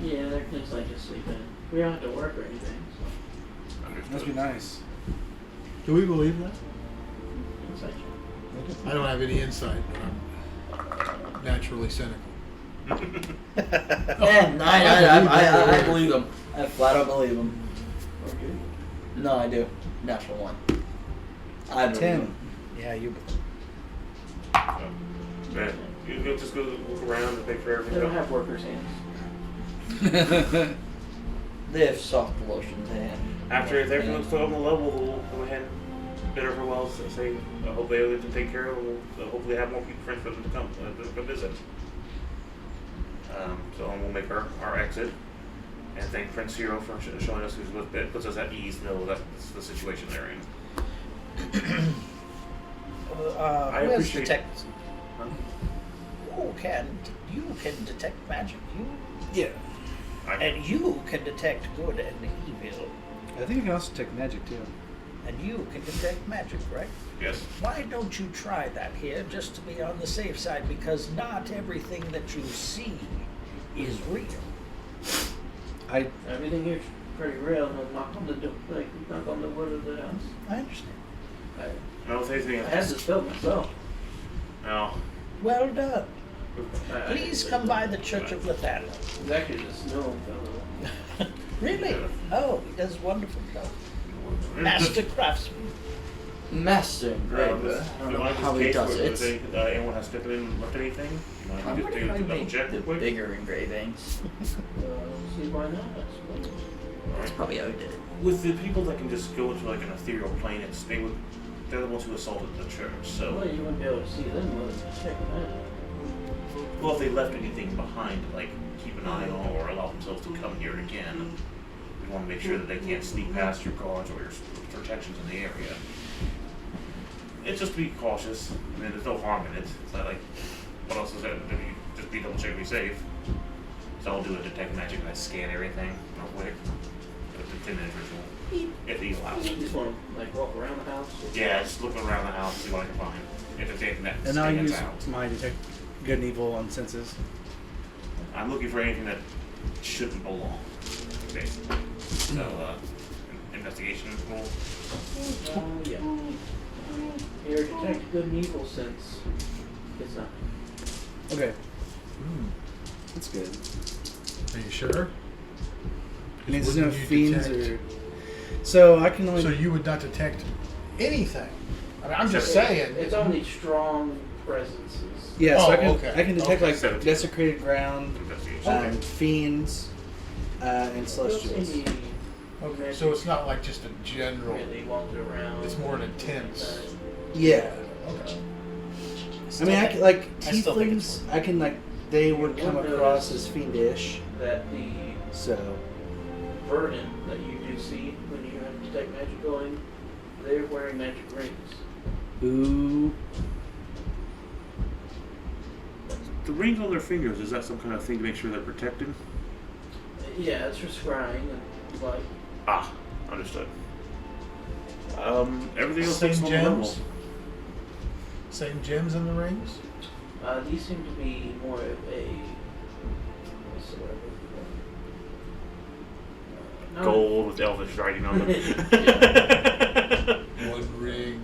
Yeah, they're just like just sleeping. We don't have to work or anything. So. Understood. Must be nice. Do we believe that? Inside check. I don't have any insight, but I'm naturally cynical. Man, I believe him. I flat out believe him. Or good. No, I do. Natural 1. I believe 10. him. Yeah, you. Man, you just go look around and make sure They everything don't goes. have workers' hands. They have soft lotions and After if everything looks on the level, we'll go ahead and bid our farewells and say, I hope they live to take care of, and we'll hopefully have more people, friends for them to come to visit. So we'll make our exit. And thank Prince Hero for showing us it puts us at ease to know that's the situation they're in. I Who has appreciate- detect? You can detect magic. Yeah. And you can detect good and evil. I think you can also take magic too. And you can detect magic, right? Yes. Why don't you try that here, just to be on the safe side? Because not everything that you see is real. Everything here's pretty real. No knock on the door, knock on the wood of the house. I understand. I don't think anything I had this built myself. No. Well done. I Please did come by the Church of Lathan. It's actually the snow fellow. Really? Oh, he does wonderful job. Master craftsman. Master engraver. I don't know how he does it. Anyone has stepped in and left anything? You I mind wonder just if I take a double make check the real quick? bigger engravings. See why not? I suppose. That's probably how he did it. With the people that can just go into like an ethereal plane, they're the ones who assaulted the church. So, Well, you wouldn't be able to see them with checking that. well, if they left anything behind, to, like keep an eye on or allow themselves to come here again, we want to make sure that they can't sneak past your guards or your protections in the area. It's just to be cautious. I mean, there's no harm in it. It's not like, what else is there? Just be double check to be safe. So I'll do a detect magic and I scan everything real quick. It's a 10-minute ritual. If he allows You it. just want to like walk around the house. Yeah, just looking around the house, see what I can find. If there's anything that And I'll stands use out. my detect good and evil on senses. I'm looking for anything that shouldn't belong, basically. So, investigation roll. Yeah. Your detect good and evil sense is not. Okay, Hmm. that's good. Are you sure? And there's Wouldn't no you fiends detect- or. So I can only. So you would not detect anything. I mean, I'm just Except- saying. It's only strong presences. Yeah, so Oh, I can okay. I can detect Okay. like 17. desecrated ground, Investigation. fiends, and celestials. Any Okay, so it's not like just a general. really wander around. It's more an intense. Yeah, Okay. I mean, I can, like I still think it's tieflings. I can like they would come across as fiendish. That the So verdant that you do see when you have detect magic going, they're wearing magic rings. ooh, The rings on their fingers, is that some kind of thing to make sure they're protected? Yeah, it's for scrying and like. Ah, understood. Everything else Same looks normal. gems. Same gems in the rings. These seem to be more of a what's the word? Not- Gold with elvish writing on them. One ring.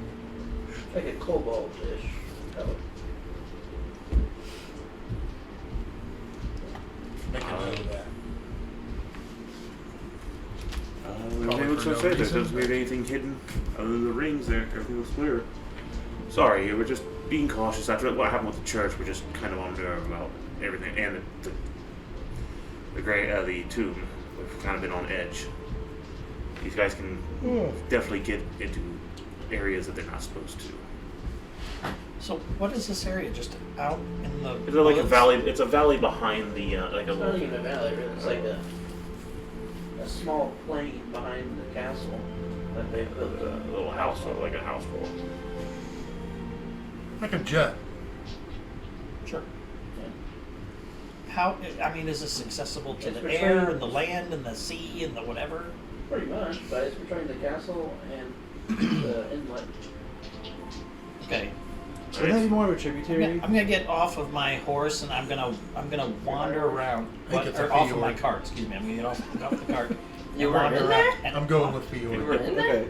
like a cobalt-ish color. Make a note of that. Everything looks for no okay. There reason. doesn't be anything hidden other than the rings there. Everything looks clear. Sorry, we're just being cautious. After what happened with the church, we're just kind of on nerve about everything. And the tomb. We've kind of been on edge. These guys can definitely get into areas that they're not supposed to. So what is this area? Just out in the It's like a woods? valley. It's a valley behind the like a It's not little. even a valley, really. It's like a small plain behind the castle that they built. A little house, or like a house full. Like a jet. Sure. How? I mean, is this accessible to It's the between- air and the land and the sea and the whatever? Pretty much, but it's between the castle and the inlet. Okay. would that be more of a I'm tributary? gonna get off of my horse and I'm gonna wander around. I think it's a Or off of Fiord. my cart. Excuse me. I'm gonna get off the cart. You and weren't wander in around there? and- I'm going with You Fiord. were in there? Okay.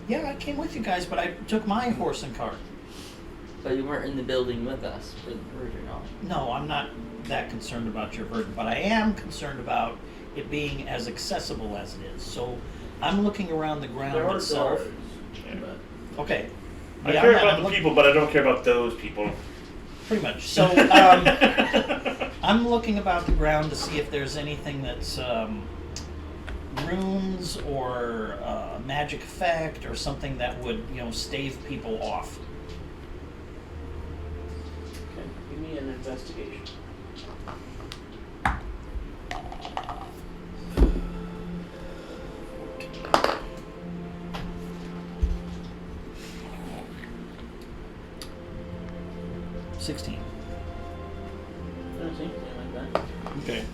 Yeah, I came with you guys, but I took my horse and cart. But you weren't in the building with us for the purge or not. No, I'm not that concerned about your burden, but I am concerned about it being as accessible as it is. So I'm looking around the ground There are itself. doors, but Okay. I Yeah, care I'm not- about I'm the look- people, but I don't care about those people. Pretty much. So I'm looking about the ground to see if there's anything that's runes or magic effect or something that would, stave people off. okay, give me an investigation. $16. Doesn't seem like that. Okay.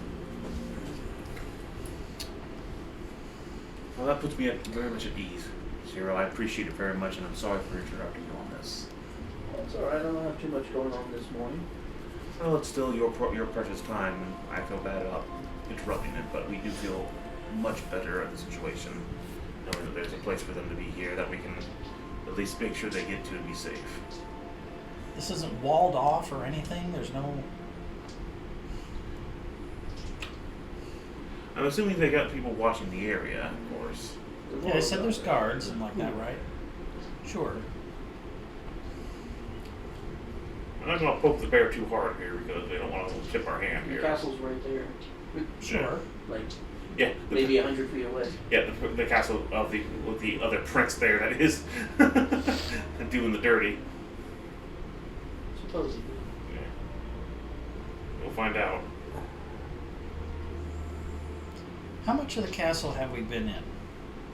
Well, that puts me very much at ease, Zero. I appreciate it very much, and I'm sorry for interrupting you on this. Well, it's alright, I don't have too much going on this morning. Well, it's still your precious time, and I feel bad about interrupting it, but we do feel much better at the situation, knowing that there's a place for them to be here that we can at least make sure they get to and be safe. This isn't walled off or anything. There's no. I'm assuming they got people watching the area, of course. Yeah, I said there's guards and like that, right? Sure. I'm not going to poke the bear too hard here because we don't want to tip our hand The here. castle's right there. Sure. Like, Yeah, maybe 100 feet away. yeah, the castle of with the other prince there that is doing the dirty. Supposedly. Yeah. We'll find out. How much of the castle have we been in?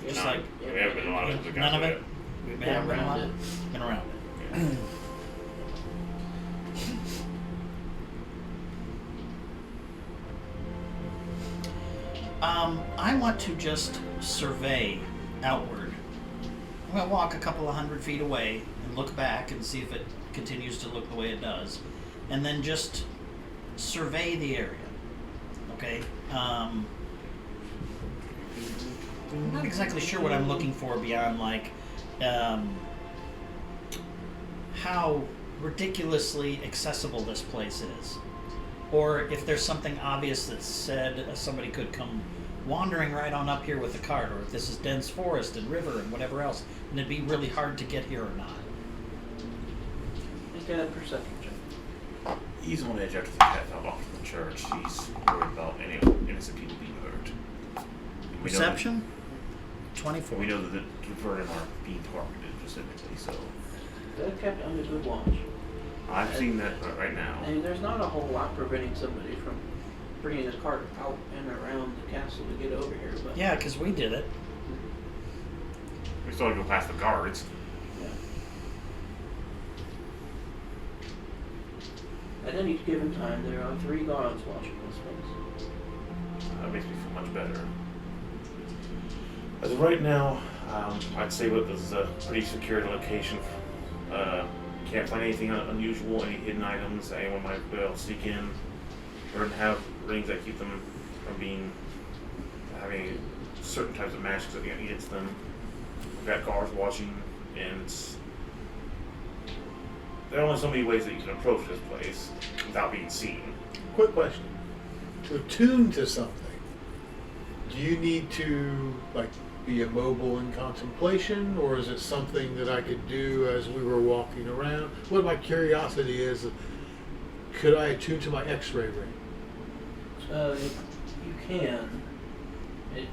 Just None. like We haven't been a lot of the none castle of it. yet. We've We haven't been been around around it. it. Been around it. Yeah. I want to just survey outward. I'm going to walk a couple of 100 feet away and look back and see if it continues to look the way it does. And then just survey the area. Okay? I'm not exactly sure what I'm looking for beyond, like, how ridiculously accessible this place is. Or if there's something obvious that said somebody could come wandering right on up here with a cart, or if this is dense forest and river and whatever else, and it'd be really hard to get here or not. Make a perception check. He's on edge after the cat fell off from the church. He's worried about any innocent people being hurt. We know Perception? 24. we know that the Vernon are being targeted specifically, so They're kept under good watch. I've seen that right now. I mean, there's not a whole lot preventing somebody from bringing a cart out and around the castle to get over here, but Yeah, because we did it. We still have to go past the guards. yeah. At any given time, there are 3 guards watching this place. That makes me feel much better. As of right now, I'd say that this is a pretty secure location. Can't find anything unusual, any hidden items that anyone might be able to sneak in, or have rings that keep them from having certain types of magic that get against them. We've got guards watching, and there are only so many ways that you can approach this place without being seen. Quick question. To attune to something, do you need to, like, be immobile in contemplation, or is it something that I could do as we were walking around? What my curiosity is, could I attune to my X-ray ring? You can. It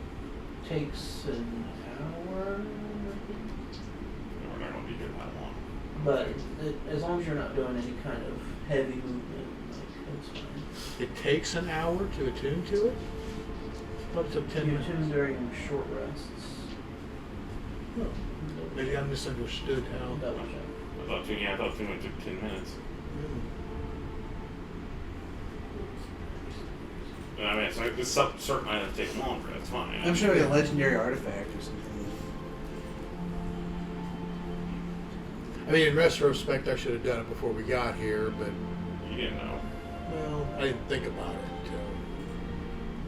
takes an hour, We're not going to be here that long. but as long as you're not doing any kind of heavy movement, like, it's fine. It takes an hour to attune to it? Up to 10 You minutes. tune during short rests. Oh, maybe I misunderstood how. Double check. I thought it took 10 minutes. I mean, it's like this certain items take longer. That's fine. I'm sure a legendary artifact or something. I mean, in retrospect, I should have done it before we got here, but, You didn't know. well, I didn't think about it until,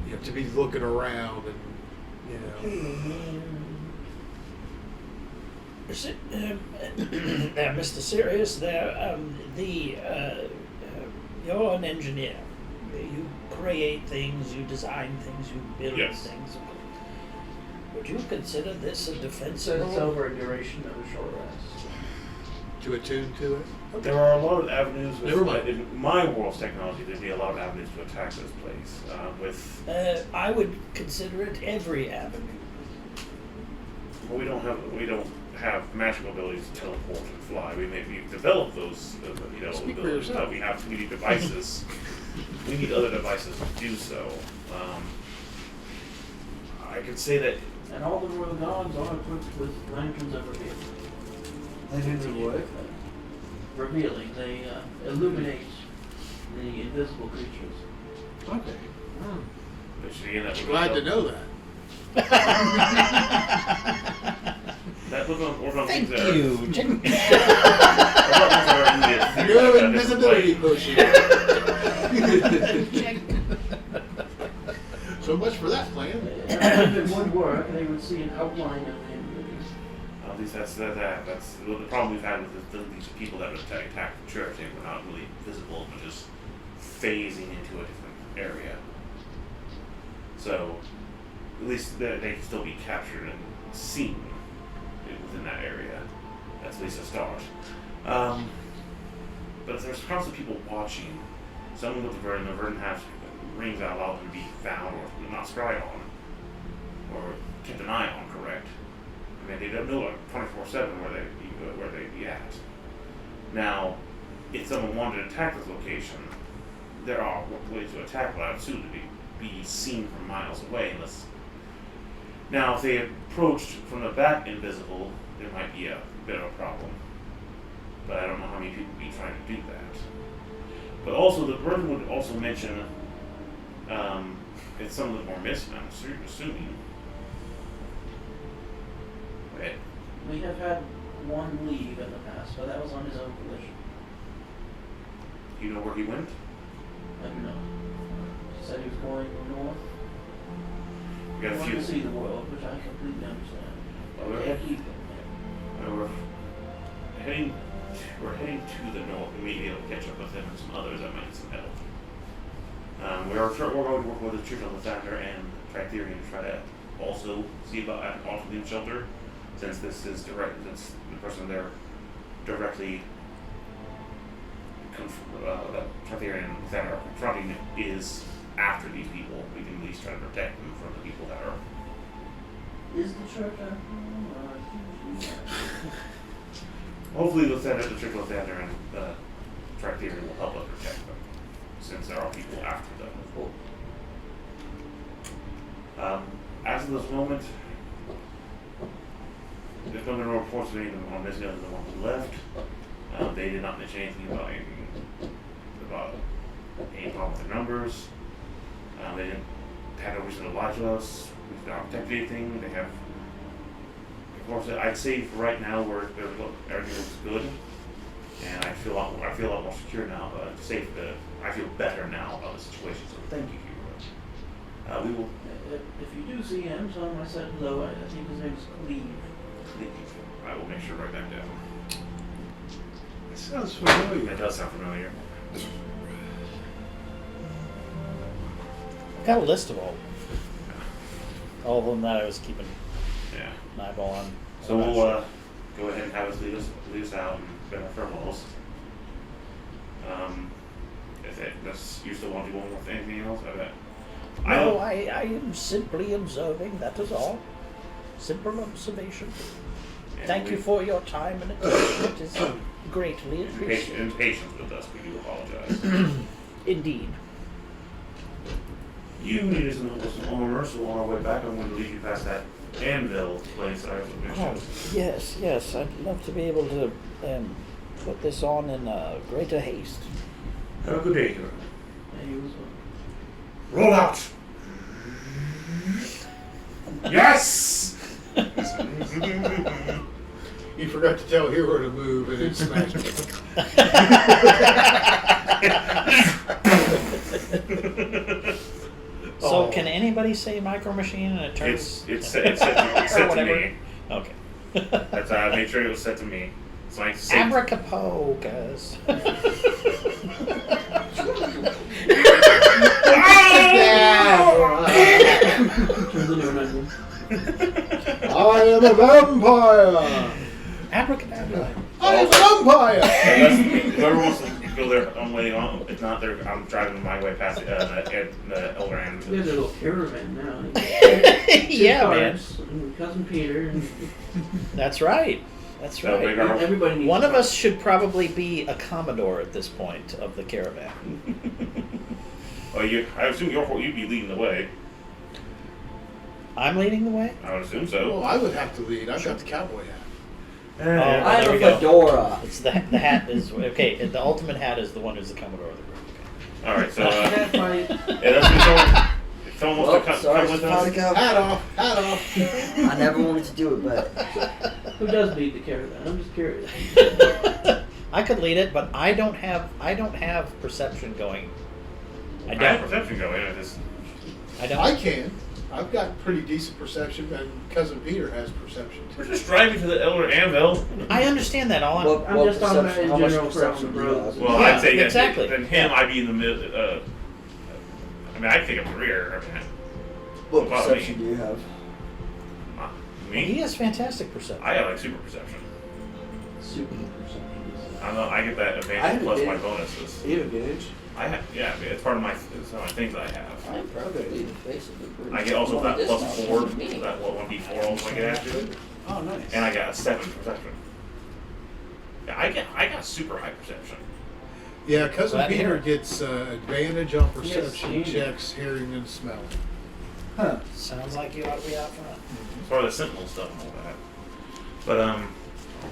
you know, to be looking around and, you know. Is it, Mr. Sirius, you're an engineer. You create things, you design things, you build Yes. things. Would you consider this a So defensible? it's over a duration of a short rest. To attune to it? There are a lot of avenues. Never mind. In my world's technology, there'd be a lot of avenues to attack this place. I would consider it every avenue. We don't have magical abilities to teleport and fly. We've developed those, Speak for abilities, yourself. but we need devices. We need other devices to do so. I could say that And all the royal guards are equipped with lanterns of revealing. Lanterns of what? Revealing. They illuminate the invisible creatures. Okay. Glad to know that. That look on Thank things there. you. No invisibility potion. Check. So much for that plan. If it would work, they would see an outline of the individual. At least that's the problem we've had with these people that attacked the church. They were not really visible, but just phasing into a different area. So at least they can still be captured and seen within that area. That's at least a start. But if there's constantly people watching, someone with the Verdant has rings that allow them to be found or not scryed on, or kept an eye on, correct? I mean, they don't know like 24/7 where they'd be at. Now, if someone wanted to attack this location, there are ways to attack, but I would assume to be seen from miles away. Now, if they approached from the back invisible, there might be a bit of a problem. but I don't know how many people would be trying to do that. But also, the bird would also mention it's some of them are missing. I'm assuming. Right. We have had one leave in the past, but that was on his own volition. Do you know where he went? I don't know. He said he was going north. We got He a wanted to few. see the world, which I completely understand. Well, We we're- can't keep him there. We're heading to the north. We may be able to catch up with him and some others that might need some help. We're going to work with the Church of the Founder and Tracterian to try to also see about offering them shelter, since this is since the person they're directly that Tracterian and Founder are confronting is after these people. We can at least try to protect them from the people that are. Is the church a... Hopefully, the Church of the Founder and Tracterian will help us protect them, since there are people after them. As of this moment, there's no reports of anything on this other than the one who left. They did not mention anything about any problem with their numbers. They didn't have no reason to lie to us. We did not protect anything. They have. Of course, I'd say for right now everything looks good, and I feel a lot more secure now. Safe. I feel better now about the situation. So thank you, Hero. We will. If you do see him, tell him I said hello. I think his name is Cleve. I will make sure to write that down. It sounds familiar. That does sound familiar. I've got a list of all of them that I was keeping Yeah. an eyeball on. So I'm not we'll sure. go ahead and have us lead us out and get our farewells. If you still want to do one more thing, anything else? I bet. No, I am simply observing, that is all. Simple observation. Thank you for your time and attention. It is greatly appreciated. and patience with us. We do apologize. Indeed. You needed some armor, so on our way back, I'm going to lead you past that anvil place I was Oh, mentioned. yes. I'd love to be able to put this on in greater haste. Have a good day, Hero. And he was Roll out! Yes! You forgot to tell Hero to move and it smashed him. So can anybody say Micro Machine and it turns? It's set to whatever. me. Okay. That's I made sure it was set to me. So I say Abracapocas. Turns into an onion. I am a vampire! Abracadabra. I am a vampire! Whoever wants to go their own way on, if not, I'm driving my way past the Elder Hand. We have a little caravan now. Yeah, man. And Cousin Peter. And That's right. That's So right. big are- everybody needs One a of us should probably be a commodore at this point of the caravan. I assume you'd be leading the way. I'm leading the way. I would assume Well, so. I would have to lead. I've got the cowboy hat. Oh, I there have we a go. fedora. It's the hat is okay. The ultimate hat is the one who's the commodore of the group. All right, so Cat fight. if someone wants to Sorry, come with Mr. us, Monica. Hat off! Hat off! I never wanted to do it, but Who does lead the caravan? I'm just curious. I could lead it, but I don't have perception going. I I have don't. perception going. I don't. I can. I've got pretty decent perception, and Cousin Peter has perception We're too. just driving to the Elder Anvil. I understand that. All I'm. what, I'm what just talking about perception? in How much general for perception on do the you road. have? Well, Yeah, I'd say exactly. Then him, I'd be in the mid. I mean, I'd pick up the rear. I mean, What Well, perception me. do you have? He me, has fantastic perception. I have like super perception. Super perception. I don't know. I get that I advantage have plus a my gauge. bonuses. You have a gauge. I have, yeah. It's part of my things that I have. I'm probably the face of the group. I get also Well, that this plus much 4, is me. that 1d4 also I get after, Oh, nice. and I got a 7 perception. Yeah, I got super high perception. Yeah, Cousin Glad to hear Peter it. gets advantage on perception Yes, checks, hearing, and smell. Huh. Sounds like you ought to be out front. As far as the sentinel stuff and all that. But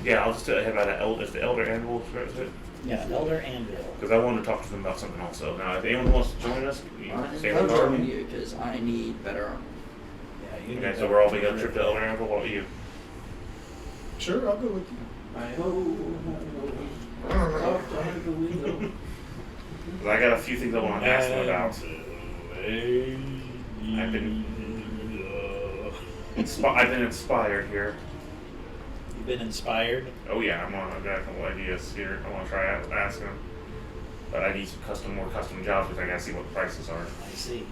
Yeah, I'll just head by the Elder Anvil, is it? Yeah, Elder Anvil. Because I wanted to talk to them about something also. Now, if anyone wants to join us, you stay I'll with join Darwin. you because I need better armor. Yeah, you Okay, need so to- we're all making a trip to Elder Anvil. What about you? Sure, I'll go with you. Because I got a few things I want to ask them about. I've been inspired here. You've been inspired. Oh yeah, I've got a couple ideas here. I want to try asking them, but I need some more custom jobs because I gotta see what the prices are. I see.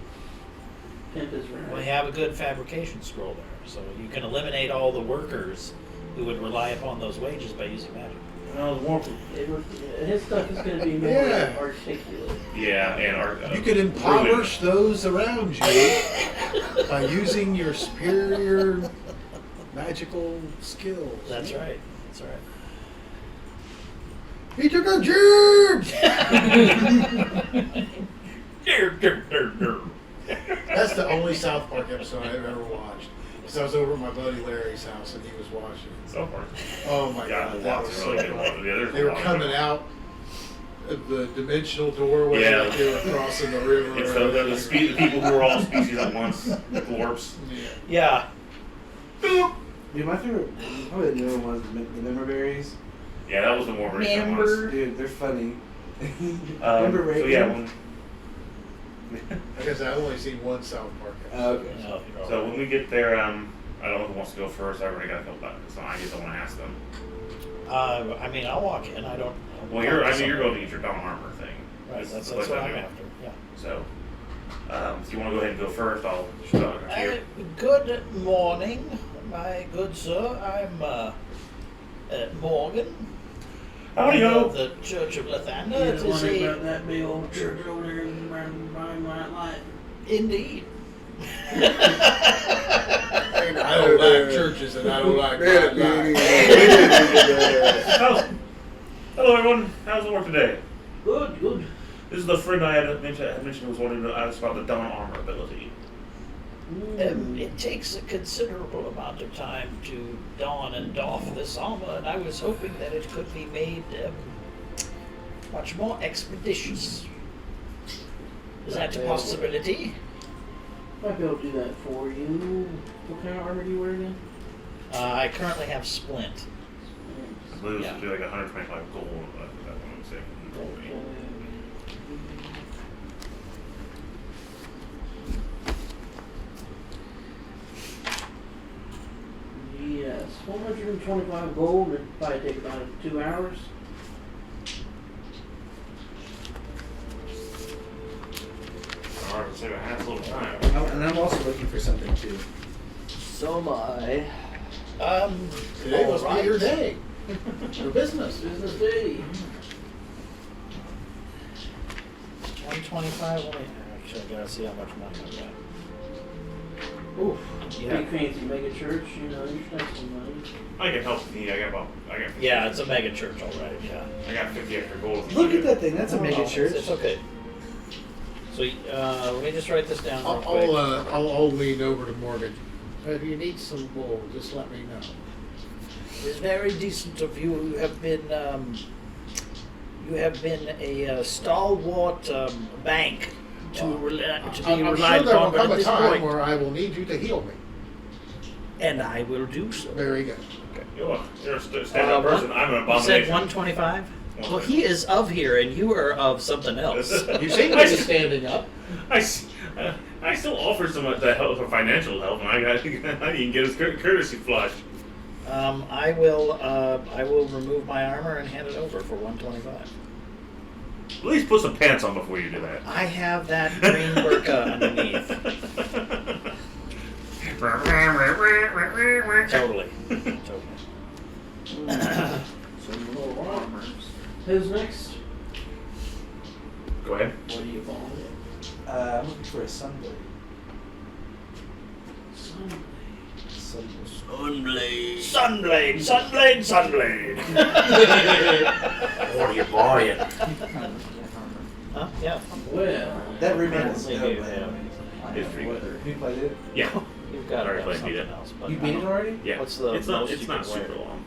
Pimp is right. Well, you have a good fabrication scroll there, so you can eliminate all the workers who would rely upon those wages by using magic. His stuff is going to be more Yeah. articulate. Yeah, and our You could impoverish those around you by using your superior magical skills. That's right. That's right. He took our gerbs! That's the only South Park episode I've ever watched. So I was over at my buddy Larry's house and he was watching. so far. Oh my Yeah, god, that lots was of so really good funny. ones. Yeah, there's They a were lot of coming them. out of the dimensional doorway Yeah. like they were crossing the river. It's the people who are all species at once, dwarfs. Yeah. Yeah. Dude, my favorite, probably the newer ones, the member berries. Yeah, that was the more recent ones. Dude, they're funny. So yeah, when, I guess I've only seen one South Park episode. Okay. No, so when we get there, I don't know who wants to go first. I already got a couple ideas I want to ask them. I mean, I'll walk in. I don't. Well, you're going to get your dawn armor thing. Right. This That's is what like I'm that. after. Yeah. So, if you want to go ahead and go first, I'll start here. Good morning, my good sir. I'm Morgan. Howdy, I'm ho. of the Church of Lathander. You It the is one a about that big old church over there in my light. indeed. I don't like churches and I don't like my life. Hello, everyone. How's it work today? Good, good. This is the friend I had mentioned was wanting to ask about the dawn armor ability. It takes a considerable amount of time to don and doff this armor, and I was hoping that it could be made much more expeditious. Is that a possibility? Might be able to do that for you. What kind of armor do you wear again? I currently have splint. I believe Yeah. it would be like 125 gold. That one would say. Yes, 125 gold. It'd probably take about 2 hours. Alright, save a hassle of time. And I'm also looking for something too. So am I. Today must be alright. your day. Your business. Business day. 125. Actually, I gotta see how much money I got. Oof. Yeah. Big fancy mega church, you know, you should have some money. I can help if you need. I got 50 Yeah, it's a mega church, all right. Yeah. I got 50 extra gold. if you Look need at it. that thing. That's a mega Oh, church. It's okay. So let me just write this down real quick. I'll lean over to Morgan. If you need some wool, just let me know. It's very decent of you. You have been a stalwart bank to be I'm relied sure there will upon, but come at a this time point, where I will need you to heal me. and I will do so. Very good. You're a stand-up person. I'm an You said abomination. 125. Well, he is of here, and you are of something else. You seem to be standing up. I still offer some of the help for financial help, and I didn't get his courtesy flush. I will remove my armor and hand it over for 125. At least put some pants on before you do that. I have that green burqa underneath. Totally. Some little armors. Who's next? Go ahead. What do you call it? I'm looking for a sunblade. Sunblade. Sunblade. What are you buying? Huh? Yeah. Well, That remake is They dope, do, man. It's pretty good. Who played it? Yeah. You've got to Already have played something it. else. But You beat it already? Yeah. What's the it's not most it's you not can wear? super long.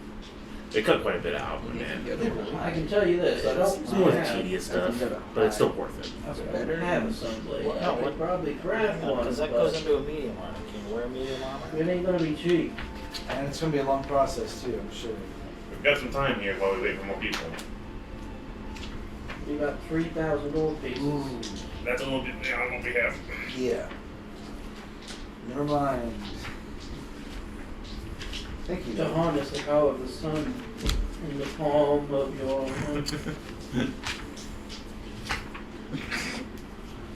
They cut quite a bit out, You can man. go to I can tell you this, I don't It's more the have, tedious I can stuff, go to but it's still high. worth it. I don't have a sunblade. No, I what- could probably craft one, Because that but goes into a medium armor. Can you wear a medium armor? it ain't gonna be cheap. And it's gonna be a long process too, I'm sure. We've got some time here while we wait for more people. Be about 3,000 gold pieces. That's a little bit on what we have. Yeah. Never mind. Thank you. To harness the power of the sun in the palm of your hand.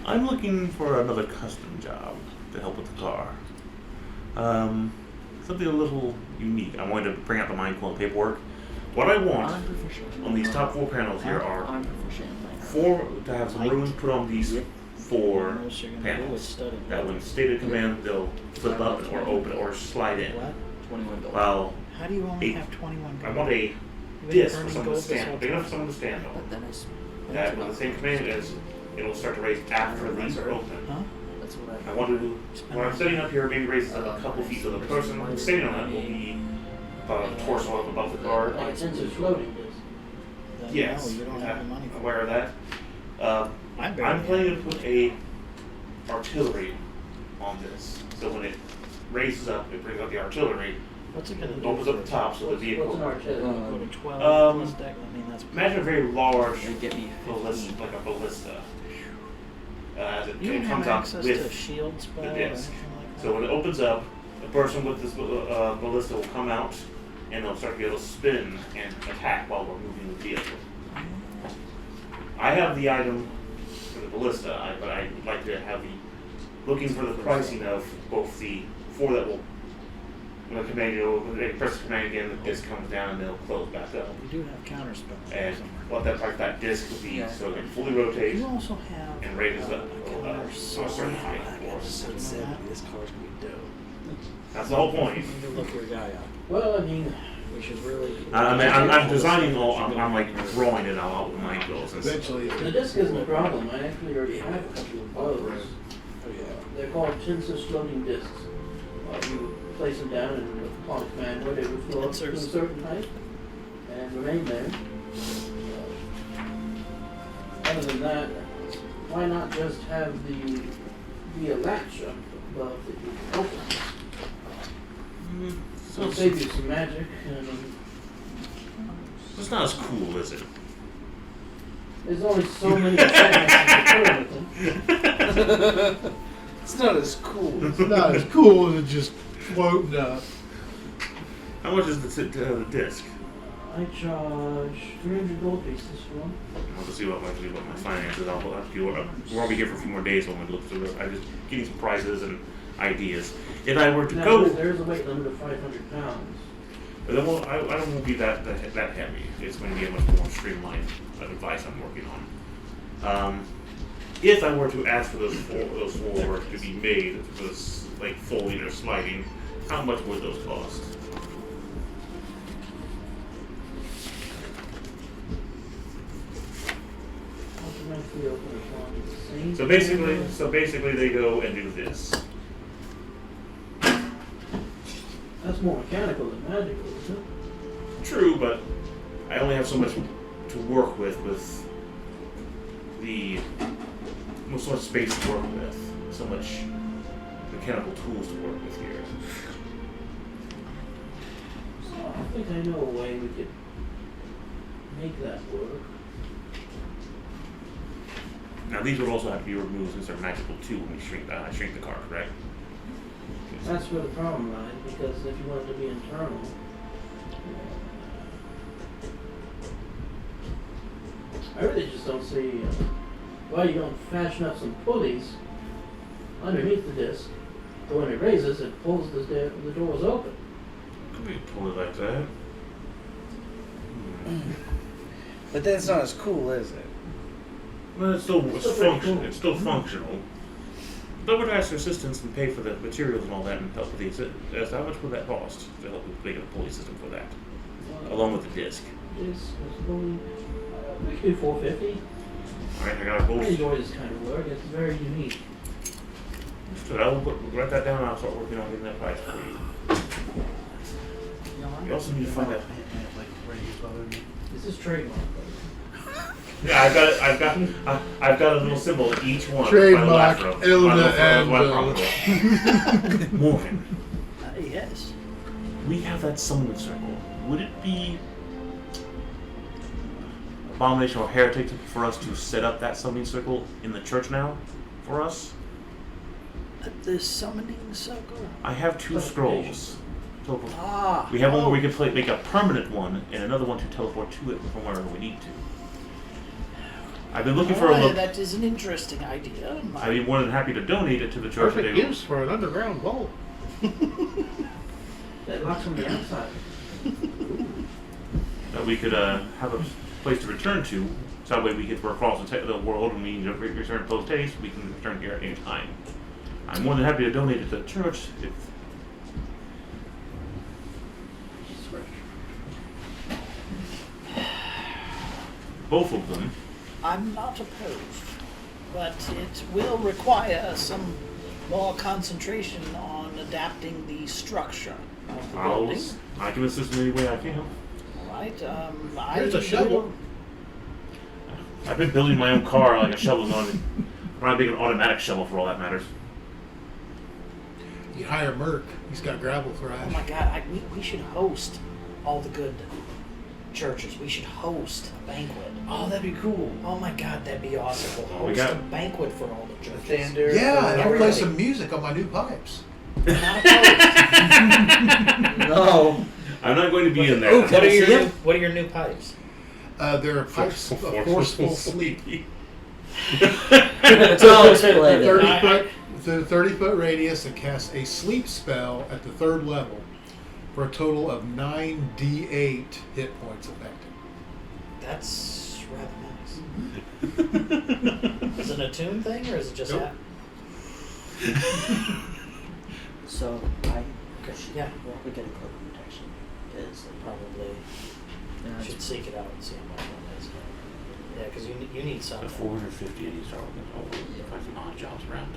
I'm looking for another custom job to help with the car. Something a little unique. I wanted to bring out the mind coil paperwork. What I want on these top 4 panels here are to have some runes put on these 4 Most you're gonna do is panels. study. That when stated command, they'll flip up or open or slide in. What? $21. While How do you only 8. have 21 gold? I want a You've been disc for burning someone to gold this whole stand, big enough for time. someone to stand But on. then I spent That with the same command is, it'll start to raise after these are open. Huh? That's what I want to, when I'm setting up here, maybe raise it up a couple feet so the person who's standing on it will be torso up above the car. It's into floating disc. Then Yes, no, you don't have the money I'm for aware it. of that. I'm I'm planning to put a artillery on this, so when it raises up, it brings up the artillery, What's it gonna do? opens up the top so the What's an vehicle. artillery? Go to 12 Um, plus deck. I mean, that's. Imagine a very large They get me ballista, like a ballista. As it You don't comes have out access to a with shield spell the or disc. anything like that? So when it opens up, the person with this ballista will come out and they'll start to be able to spin and attack while we're moving the vehicle. I have the item for the ballista, but I would like to have looking for the pricing of both the 4 that will, when the command, when they press the command again, the disc comes down and they'll close back up. We do have counter spells And somewhere. what that disc will be, Yeah. so it fully rotates You also have and raises up a to counter a sword. certain height. Episode 70, this car's gonna be dope. That's the whole point. You need to look your guy up. Well, I mean, We should really. I mean, I'm designing all, I'm like drawing it all out with my goals. Eventually, the disc isn't a problem. I actually already have a couple of those. Oh yeah. They're called tensor floating discs. You place them down and upon a command where they would float to a Tensors. certain height and remain there. Other than that, why not just have be a latch up above that you can open? It'll save you some magic and It's not as cool, is it? there's only so many effects you can put with them. It's not as cool. it's not as cool as it just floating up. How much is the disc? I charge 300 gold pieces for them. I'll just see what my finances. I'll have to. We'll be here for a few more days. So I'm gonna look through it. I'm just getting some prizes and ideas. If I were to Now, go, there is a weight limit of 500 pounds. then I don't want to be that heavy. It's going to be a much more streamlined advice I'm working on. If I were to ask for those four to be made for this like folding or sliding, how much would those cost? Automatically open upon the same. So basically, they go and do this. That's more mechanical than magical, isn't it? True, but I only have so much to work with the so much space to work with, so much mechanical tools to work with here. So I think I know a way we could make that work. Now these would also have to be removed since they're magical too when we shrink the car, correct? That's where the problem lies, because if you want it to be internal, I really just don't see why you don't fashion up some pulleys underneath the disc, so when it raises, it pulls the doors open. Could we pull it like that? But then it's not as cool, is it? Well, it's still pretty functional. cool. It's still functional. But would ask for assistance and pay for the materials and all that and help with the how much would that cost to help with making a pulley system for that, along with the disc? Disc is going, we could do 450. All right, I got a I goal. enjoy this kind of work. It's very unique. So I will write that down and I'll start working on getting that price for you. We also need to find out. Randy's bothering me. This is trademark. Yeah, I've got a little symbol in each one. Trademark, My Ilna and Morgan, Yes. we have that summoning circle. Would it be abomination or heretic for us to set up that summoning circle in the church now for us? The summoning circle. I have 2 scrolls. Ah. We have one where we can make a permanent one, and another one to teleport to it from wherever we need to. I've been looking for a That is an interesting idea. I'd be more than happy to donate it to the church. perfect use for an underground vault. That locks from the outside. That we could have a place to return to, so that way we get to across the world and we need to return post haste, we can return here at any time. I'm more than happy to donate it to the church if both of them. I'm not opposed, but it will require some more concentration on adapting the structure of the building. I can assist in any way I can. All right. Here's a shovel. I've been building my own car like a shovel's on it. I'm trying to make an automatic shovel for all that matters. You hire Merc. He's got gravel Oh thrash. my God! We should host all the good churches. We should host a banquet. Oh, that'd be cool. Oh my God, that'd be awesome. We'll Oh, we host got- a banquet for all the churches. Thunder. Yeah, and I'll play Everybody. some music on my new pipes. Not opposed. No. I'm not going to be in there. What are your new pipes? They're pipes of forceful sleep. Don't explain it. 30-foot, within a 30-foot radius, and casts a sleep spell at the 3rd level for a total of 9d8 hit points affected. That's rather nice. Is it a tune thing or is it just Nope. that? So Yeah. we get a cloak of protection because Probably yeah, should seek it out and see how much one is. Yeah, because you need some. 450 of these are find some odd jobs around.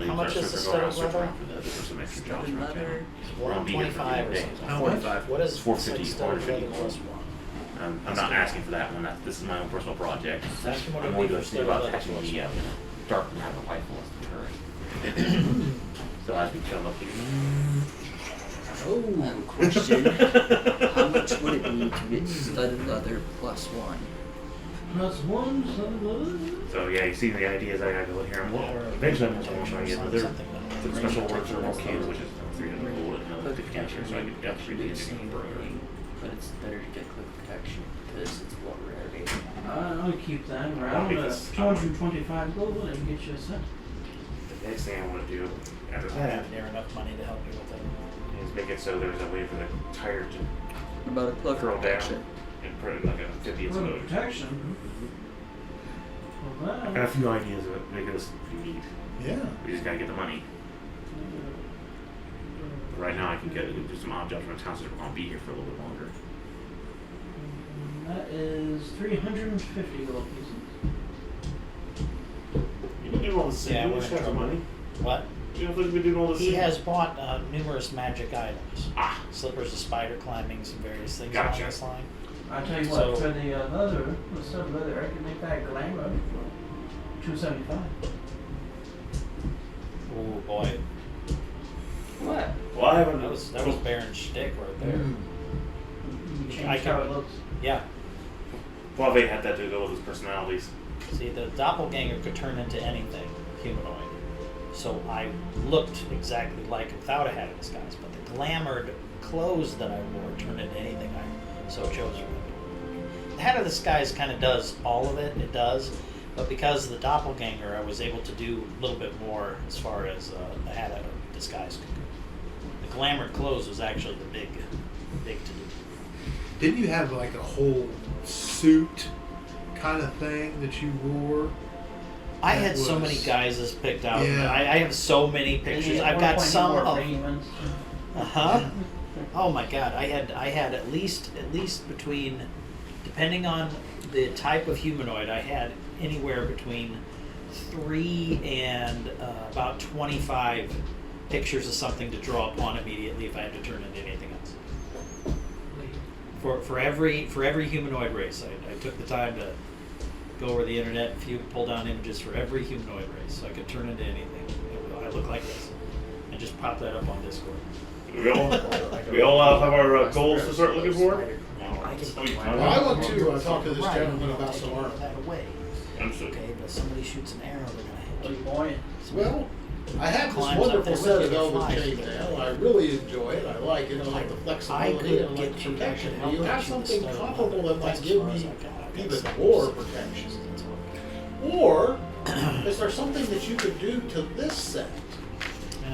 How much is the studded leather? Some extra jobs Studded around leather. town. 125 or something. How much? 45. What is It's 450, studded 450. leather plus 1? I'm not asking for that one. This is my own personal project. Ask him what I'm it only would be going for to think about studded attaching leather the plus dark and have a rifle as the turret. So as we come up here. I have a question. How much would it be to get studded leather plus 1? Plus 1, So yeah, you see the idea is I gotta go in here. Eventually I'm going to try to get another special works or more cans, which is 300 gold and another 50 cash here, so I can get 3 days in the But it's better to get cloak protection because it's low rarity. I'll keep that Well, around. because- 225 gold and get you a set. The next thing I want to do after I that have near enough money to help you with it. is make it so there's a way for the tire to What about a cloak curl of down protection? and put it in like a 50th Well, mode. protection. Well, I got a few ideas of it, make this pretty neat. Yeah. We just gotta get the money. Right now I can do some odd jobs from town so we're gonna be here for a little bit longer. that is 350 gold pieces. You can do all this. Yeah, you we're just in have some trouble. money. What? You know, we've been doing all this. He has bought numerous magic items. Ah. Slippers of spider climbing, some various things Gotcha. along this line. I'll tell you what, So- for the leather, the studded leather, I can make that glamour 275. Oh boy. What? Well, I haven't. That was Baron's shtick right there. Mm. You change I how can- it looks. Yeah. Poivre had that to go with his personalities. See, the doppelganger could turn into anything humanoid. So I looked exactly like it without a hat of disguise, but the glamoured clothes that I wore turned into anything I so chose. The hat of disguise kind of does all of it. It does. But because of the doppelganger, I was able to do a little bit more as far as the hat of disguise could go. The glamoured clothes was actually the big to do. Didn't you have like a whole suit kind of thing that you wore? I That had so was- many guys picked out. Yeah. I have so many pictures. I've got some of. Uh-huh. Oh my God! I had at least between, depending on the type of humanoid, I had anywhere between 3 and about 25 pictures of something to draw upon immediately if I had to turn into anything else. For every humanoid race, I took the time to go over the internet and pull down images for every humanoid race, so I could turn into anything. I look like this, and just pop that up on Discord. We all have our goals to start looking for. Well, I want to talk to this gentleman about some armor. That away. Okay, but somebody shoots an arrow, they're gonna hit you. Boy. Well, I have this Climbs up wonderful there set with of you, Elven flies. chainmail. I really enjoy it. I like it. I like the I flexibility. could I like get the you protection. that Do you could have help you something with stuff. comparable that might That's give as far me as I got. I even got more some- protection? Or is there something that you could do to this set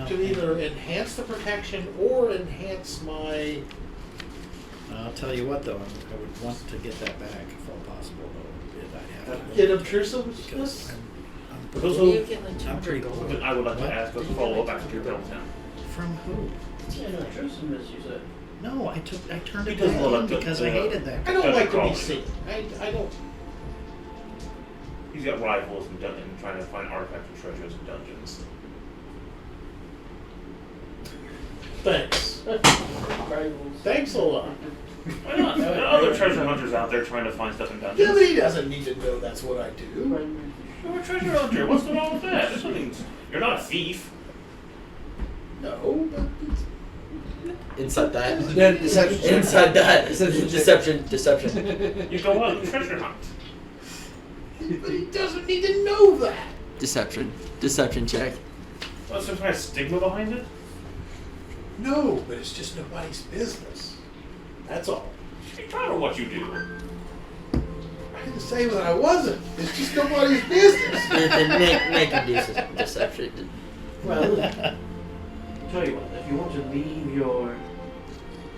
to either enhance the protection or enhance my... I'll tell you what, though, I would want to get that back if all possible. Though, if I have to. Get obtrusiveness? Because I'm Those pretty, are- I'm pretty gold. I would like to ask us to follow up after your bill now. From who? Yeah, no, intrusiveness, you said. No, I turned it Because back well, in the- because the- I hated that. I don't like to be Quality. seen. I don't... He's got rivals in trying to find artifacts and treasures in dungeons. Thanks. Rivals. Thanks a lot. Why not? There are other treasure hunters out there trying to find stuff in Yeah, dungeons. but he doesn't need to know that's what I do. You're a treasure hunter. What's the wrong with that? There's nothing. You're not a thief. No, but it's... Inside that. No, deception. Inside that. Deception. Deception. You go out and treasure hunt. But he doesn't need to know that. Deception. Deception check. Well, some kind of stigma behind it. No, but it's just nobody's business. That's all. Be proud of what you do. I didn't say that I wasn't. It's just nobody's business. Then make a deception. Well, tell you what, if you want to leave your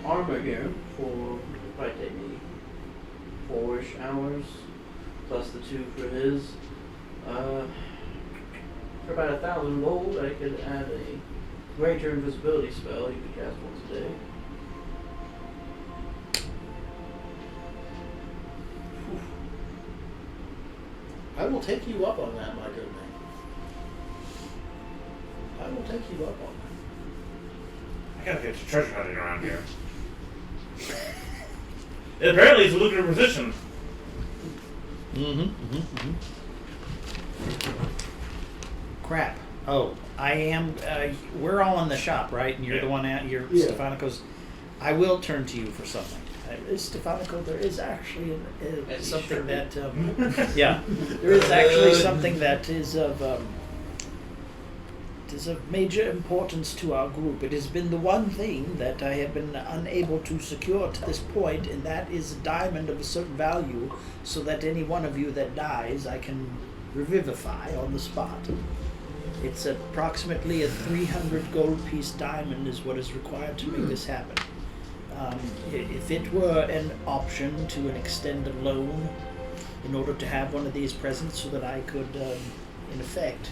armor here for, probably take me 4-ish hours, plus the 2 for his, for about 1,000 gold, I could add a greater invisibility spell you could cast once a day. I will take you up on that, my good man. I will take you up on I gotta get some treasure hunting around here. Apparently, it's a lucrative position. Crap. Oh, I am. We're all in the shop, right? And you're Yeah. the one out. You're Yeah. Stefanico's. I will turn to you for something. Stefanico, there is actually something that Yeah, there is actually something that is of major importance to our group. It has been the one thing that I have been unable to secure to this point, and that is a diamond of a certain value, so that any one of you that dies, I can revivify on the spot. It's approximately a 300 gold piece diamond is what is required to make this happen. If it were an option to an extended loan in order to have one of these presents so that I could, in effect,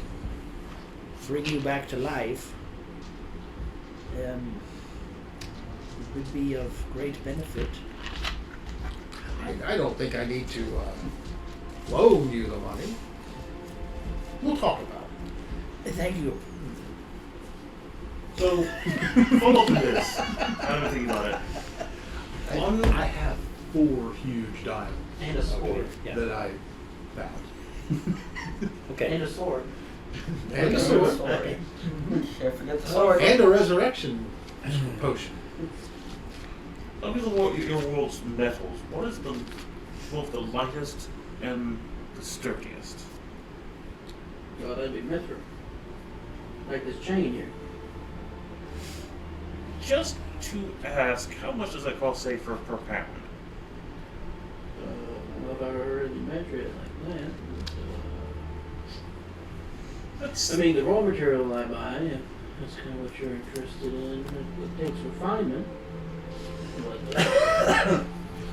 bring you back to life, it would be of great benefit. I don't think I need to loan you the money. We'll talk about it. Thank you. So, follow up to this. I've been thinking about it. One, I have 4 huge diamonds And a sword. Yeah. that I found. Okay. And a sword. And a sword. Okay. Can't forget the sword. And a resurrection potion. Of your world's metals, what is the both the lightest and the sturdiest? Well, that'd be mithril. Like this chain here. Just to ask, how much does that cost, say, per pound? I don't know if I've ever really measured it like that. That's I mean, the raw material I buy, if that's kind of what you're interested in, it takes refinement. But,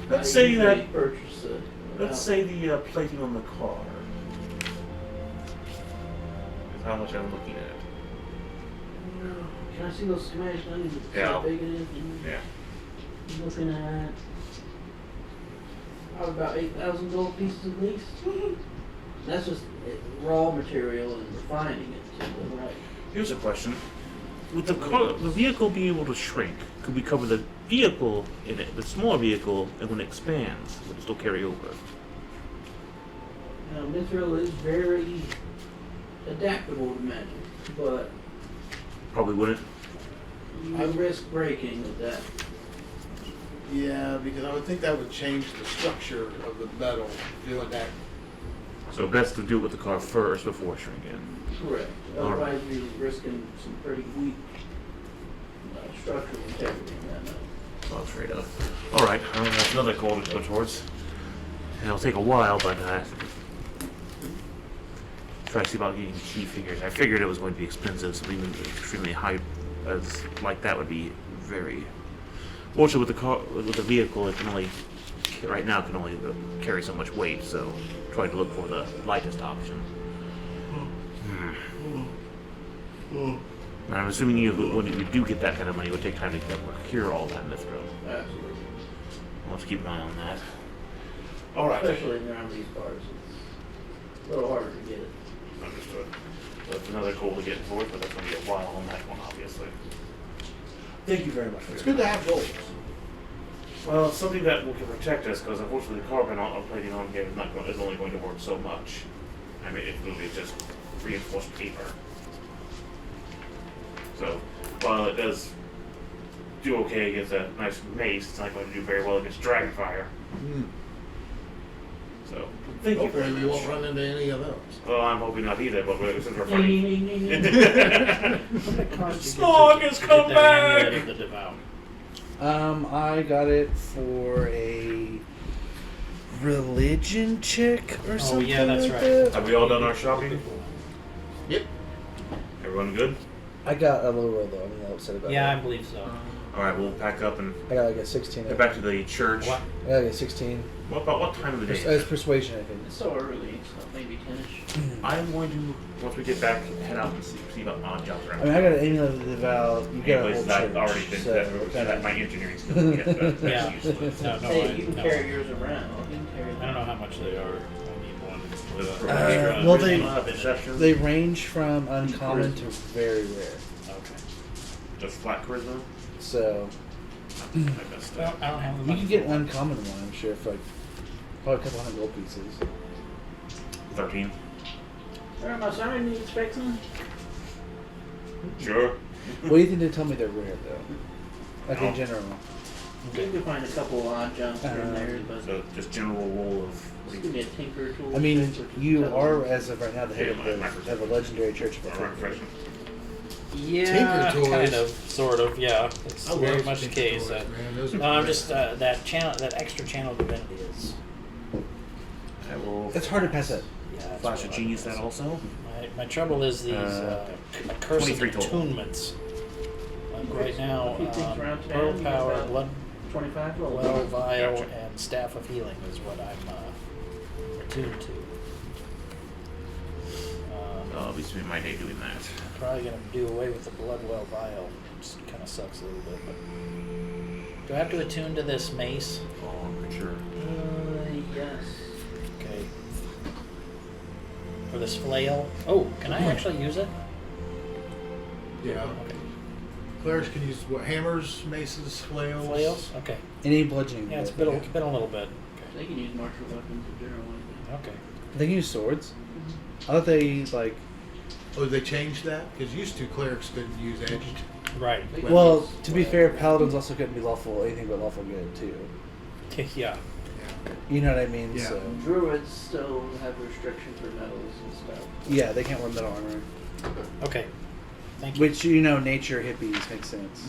let's I say usually that. purchase it. Let's say the plating on the car is how much I'm looking at. Can I see those schematics? I need to see Yeah. how big it is. Yeah. I'm looking at probably about 8,000 gold pieces at least. That's just raw material and refining it to the right. Here's a question: would the vehicle be able to shrink? could we cover the vehicle in it, the smaller vehicle, and when it expands, would it still carry over? Now, Mithril is very adaptable to magic, but Probably wouldn't. you risk breaking with that. Yeah, because I would think that would change the structure of the metal doing that. So best to deal with the car first before shrinking. Correct. All right. Otherwise, you're risking some pretty weak structural integrity in that metal. Well, straight up. Alright, that's another goal to go towards. It'll take a while, but try to see about getting key figures. I figured it was going to be expensive, so even extremely high as like that would be very. Fortunately, with the car, with the vehicle, it can only right now can only carry so much weight. So, try to look for the lightest option. And I'm assuming when you do get that kind of money, it would take time to procure all that mithril. Absolutely. We'll have to keep an eye on that. All right. Especially around these cars. It's a little harder to get it. Understood. That's another goal to get towards, but that's going to be a while on that one, obviously. Thank you very much. It's good to have goals. Well, it's something that can protect us, because unfortunately the carbon plating on here is only going to work so much. I mean, it will be just reinforced paper. So, while it does do okay against a nice mace, it's not going to do very well against dragonfire. So, thank you very Hopefully we much. won't run into any of those. Well, I'm hoping not either, but since we're fighting. Smog has come back! Of the devout. I got it for a religion check or something. yeah, that's like right. that. Have we all done our shopping? Yep. Everyone good? I got a little roll though. I'm not upset about Yeah, I that. believe so. Alright, we'll pack up and I got like a 16. get back to the church. What? I got like a 16. About what time of the day? It's persuasion, I think. It's so early, so maybe 10ish. I'm going to, once we get back, head out and see about odd jobs around. I mean, I got an amulet of the devout. You got a whole places I've church. already been so that my engineering skills get, but Yeah. that's useless. No, Hey, you can no. carry yours around. You can carry I don't know how much they are. I need one. With well, they- perception. They range from uncommon to very rare. Okay. Just flat charisma. So I messed Well, up. I don't have the you money. can get an uncommon one, I'm sure, for like probably a couple hundred gold pieces. 13. Alright, my son, you expect some? Sure. What do you think they tell me they're rare though? Like in general. You can find a couple odd jumps here and there, but So just general roll of. just give me a tinker tool. I mean, check, which you is are, as of right now, the head Yeah, of, my of a legendary church of Alright, Athena. fresh. Yeah, Tinker kind toys. of, sort of. Yeah, it's I very love much the Tinker case. toys, man. Those are No, I'm great. just that channel, that extra channel divinity is. I will It's hard to pass up. Yeah, that's flash what a I genius was- that also. My trouble is these accursed 23 total. attunements. Like right now, A few things around town, Pearl you got Power, about Blood 25 rolls. Well Vial, Gotcha. and Staff of Healing is what I'm attuned to. I'll be spending my day doing that. Probably gonna do away with the Blood Well Vial. Just kind of sucks a little bit, but do I have to attune to this mace? Oh, I'm pretty sure. Yes. Okay. For this flail. Oh, can I actually use it? Yeah. Okay. Clerics can use what? Hammers, maces, flails. Flails. Okay. Any bludgeoning. Yeah, it's will. been a little bit. They can use martial weapons in general. Okay. They can use swords. I thought they like. Oh, they changed that? Because used to clerics couldn't use edged. Right. They can Well, use- to be fair, paladins also couldn't be lawful anything but lawful good too. Yeah. You know what I mean? Yeah. So Druids still have restrictions for metals and stuff. yeah, they can't wear metal armor. Okay. Thank you. Which you know, nature hippies makes sense.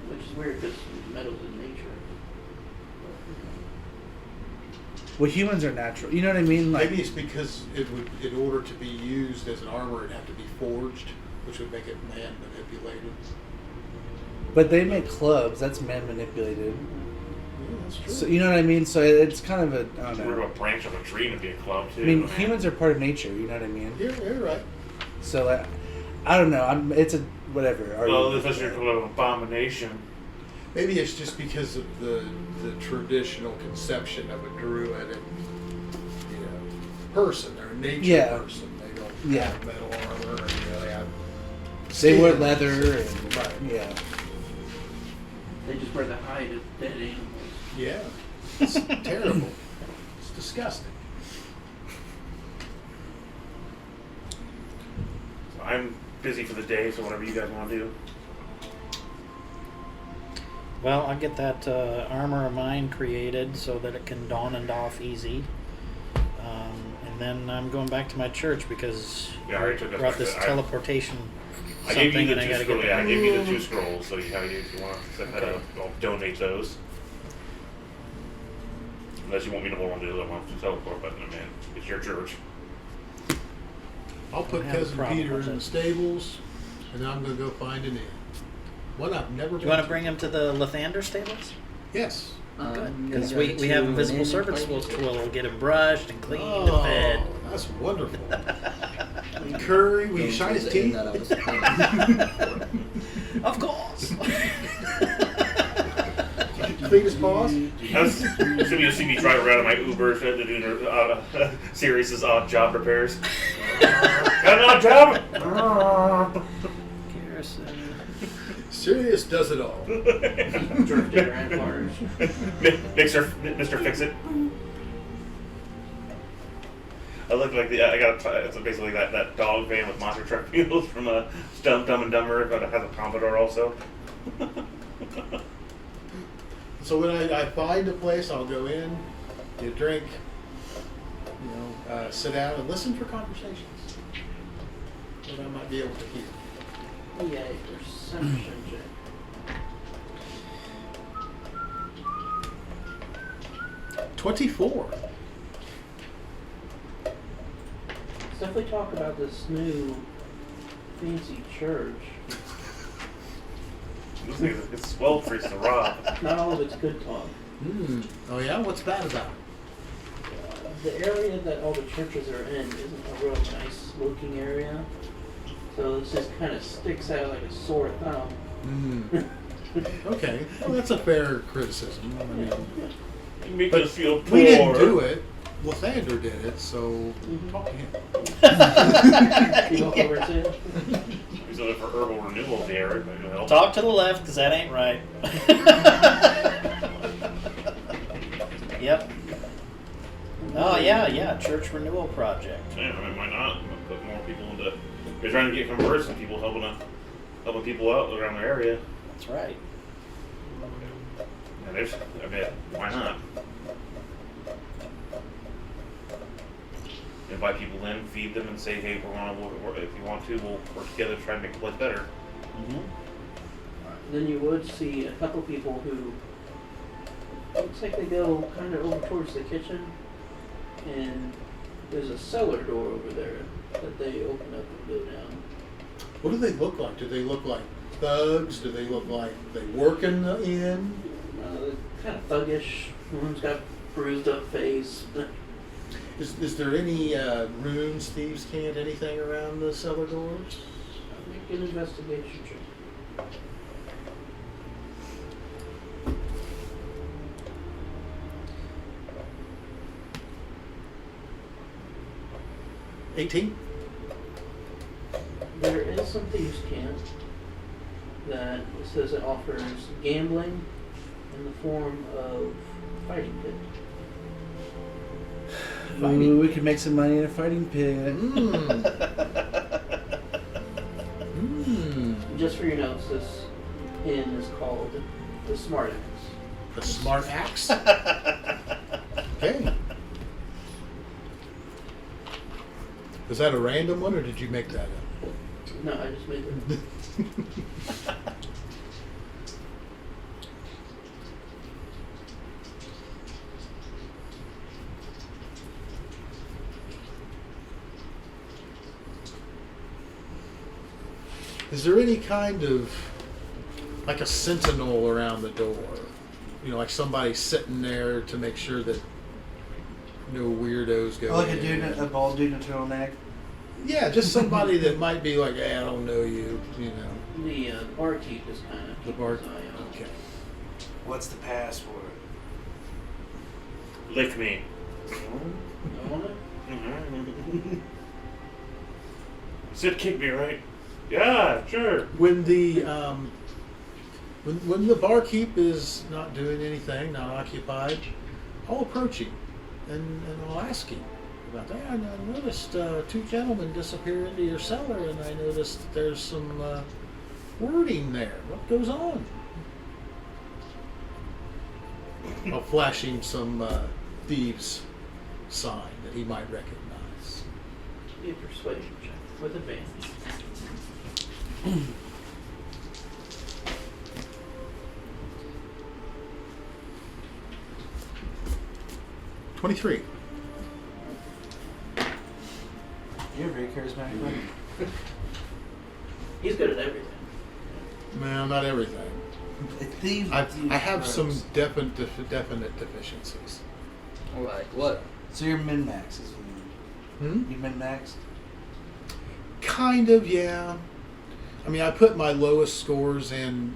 Which is weird because metals in nature. Well, humans are natural. You know what I mean? Like Maybe it's because it would, in order to be used as an armor, it'd have to be forged, which would make it man manipulated. but they make clubs. That's man manipulated. Yeah, that's true. So you know what I mean? So it's kind of a I don't We're know. a branch of a tree to be a club too. I mean, man. humans are part of nature. You know what I mean? You're right. So like, I don't know. It's a whatever. Well, that's your club of abomination. Maybe it's just because of the traditional conception of a druid and person or nature Yeah. person. They don't Yeah. have metal armor, or they have They wear Skins. leather and Right. yeah. They just wear the hide of dead animals. Yeah. It's terrible. It's disgusting. So I'm busy for the day, so whatever you guys want to do. Well, I'll get that armor of mine created so that it can don and off easy. And then I'm going back to my church because Yeah, I already took I that brought back. this teleportation I gave you something the and I two gotta scrolls. get Yeah, I that. gave you the 2 scrolls, so you have if you want to set that Okay. up, I'll donate those. Unless you want me to hold on to the other ones to teleport, but I mean, it's your church. I'll put I have a Cousin problem Peter with in it. the stables, and then I'm going to go find an inn. One I've never Do been you want to bring him to the Lathander stables? Yes. Good, because we have invisible servants. We'll get him brushed and cleaned and Oh, fed. that's wonderful. Curry, will you shine his teeth? That I was planning. Of course. Clean his paws? I was assuming you'll see me drive around in my Uber to do Sirius's odd job repairs. Got an odd job? Garrison. Sirius does it all. Drifting grandfathers. Mr. Fix-It. I look like it's basically that dog van with monster truck wheels from Dumb and Dumber, but it has a Commodore also. So when I find a place, I'll go in, get a drink, sit down and listen for conversations that I might be able to hear. Oh yeah, perception check. 24. Let's definitely talk about this new fancy church. This thing it's swelled for to rob. Not all of it's good talk. Oh yeah? What's bad about it? The area that all the churches are in isn't a real nice looking area. So it just kind of sticks out like a sore thumb. Okay. Well, that's a fair criticism. I mean, You make But us feel poor. we didn't do it. Lathander did it, so talk to him. You walk over to it. He's looking for herbal renewal there. Maybe it'll help. Talk to the left, because that ain't right. Yep. Oh, yeah, church renewal project. Yeah, I mean, why not? Put more people into. They're trying to get converts and people helping people out around their area. That's right. And there's, I mean, why not? Invite people in, feed them, and say, hey, if you want to, we'll work together to try and make the place better. Then you would see a couple people who looks like they go kind of over towards the kitchen, and there's a cellar door over there that they open up and go down. What do they look like? Do they look like thugs? Do they look like they work in the inn? Kind of thuggish. One's got bruised up face. Is there any runes, thieves' cant, anything around the cellar doors? Make an investigation check. There is some thieves' cant that says it offers gambling in the form of fighting pit. Ooh, we could make some money in a fighting pit. Just for your notes, this inn is called the Smart Axe. The smart axe? Okay. Was that a random one, or did you make that up? No, I just made it. Is there any kind of, like a sentinel around the door? You know, like somebody sitting there to make sure that no weirdos go Like in. a dude, a bald dude in a turtleneck. Yeah, just somebody that might be like, hey, I don't know you, you know. The barkeep is kind of The bar. Okay. What's the password? Lick me. okay. Sid kicked me, right? Yeah. Sure. when the when the barkeep is not doing anything, not occupied, I'll approach him and I'll ask him about that. And I noticed two gentlemen disappear into your cellar, and I noticed that there's some wording there. What goes on? I'll flash him some thieves' sign that he might recognize. Be a persuasion check with advantage. 23. You're very charismatic. buddy. He's good at everything. No, not everything. Thieves I do have some gross. definite deficiencies. Like what? So you're min max, is what Hmm? you min maxed? Kind of, yeah. I mean, I put my lowest scores in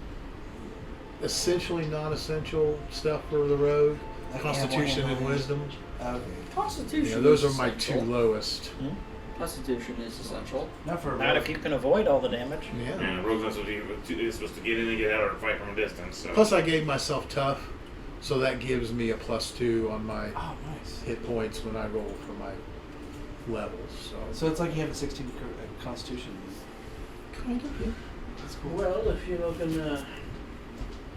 essentially non-essential stuff for the road, Okay, Constitution yeah, and Wisdom. Okay. Constitution. Yeah, those is are my two essential. lowest. Constitution is essential. Not for a Not rogue. if you can avoid all the damage. Yeah. And rogues are supposed to get in and get out or fight from a distance. So. Plus, I gave myself tough, so that gives me a +2 on my Oh, nice. hit points when I roll for my levels. So it's like you have a 16 constitution. Kind of, yeah. That's cool. Well, if you're looking to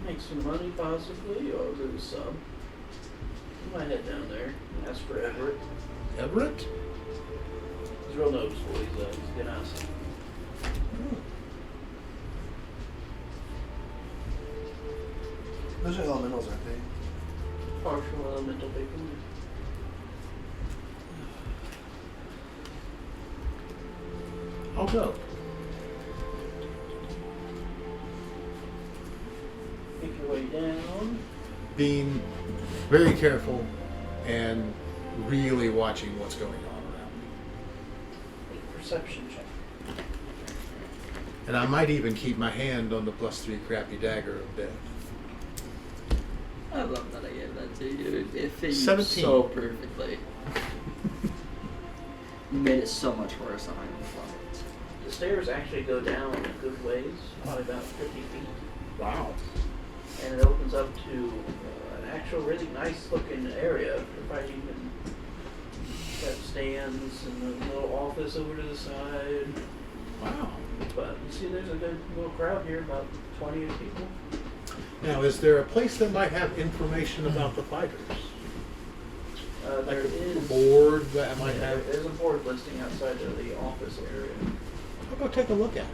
make some money possibly, or lose some, you might head down there and ask for Everett. Everett? He's real noticeable. He's a good ass. Those are elementals, aren't they? Partial elemental people. I'll go. Make your way down. Being very careful and really watching what's going on around me. Make a perception check. And I might even keep my hand on the +3 crappy dagger of death. I love that I gave that to you. It fit you 17. so perfectly. You made it so much worse than I love it. The stairs actually go down a good ways, probably about 50 feet. Wow. And it opens up to an actual really nice looking area for fighting, and got stands and a little office over to the side. Wow. But you see there's a good little crowd here, about 20 people. Now, is there a place that might have information about the fighters? There Like a is board that might have? there's a board listing outside of the office area. I'll go take a look at it.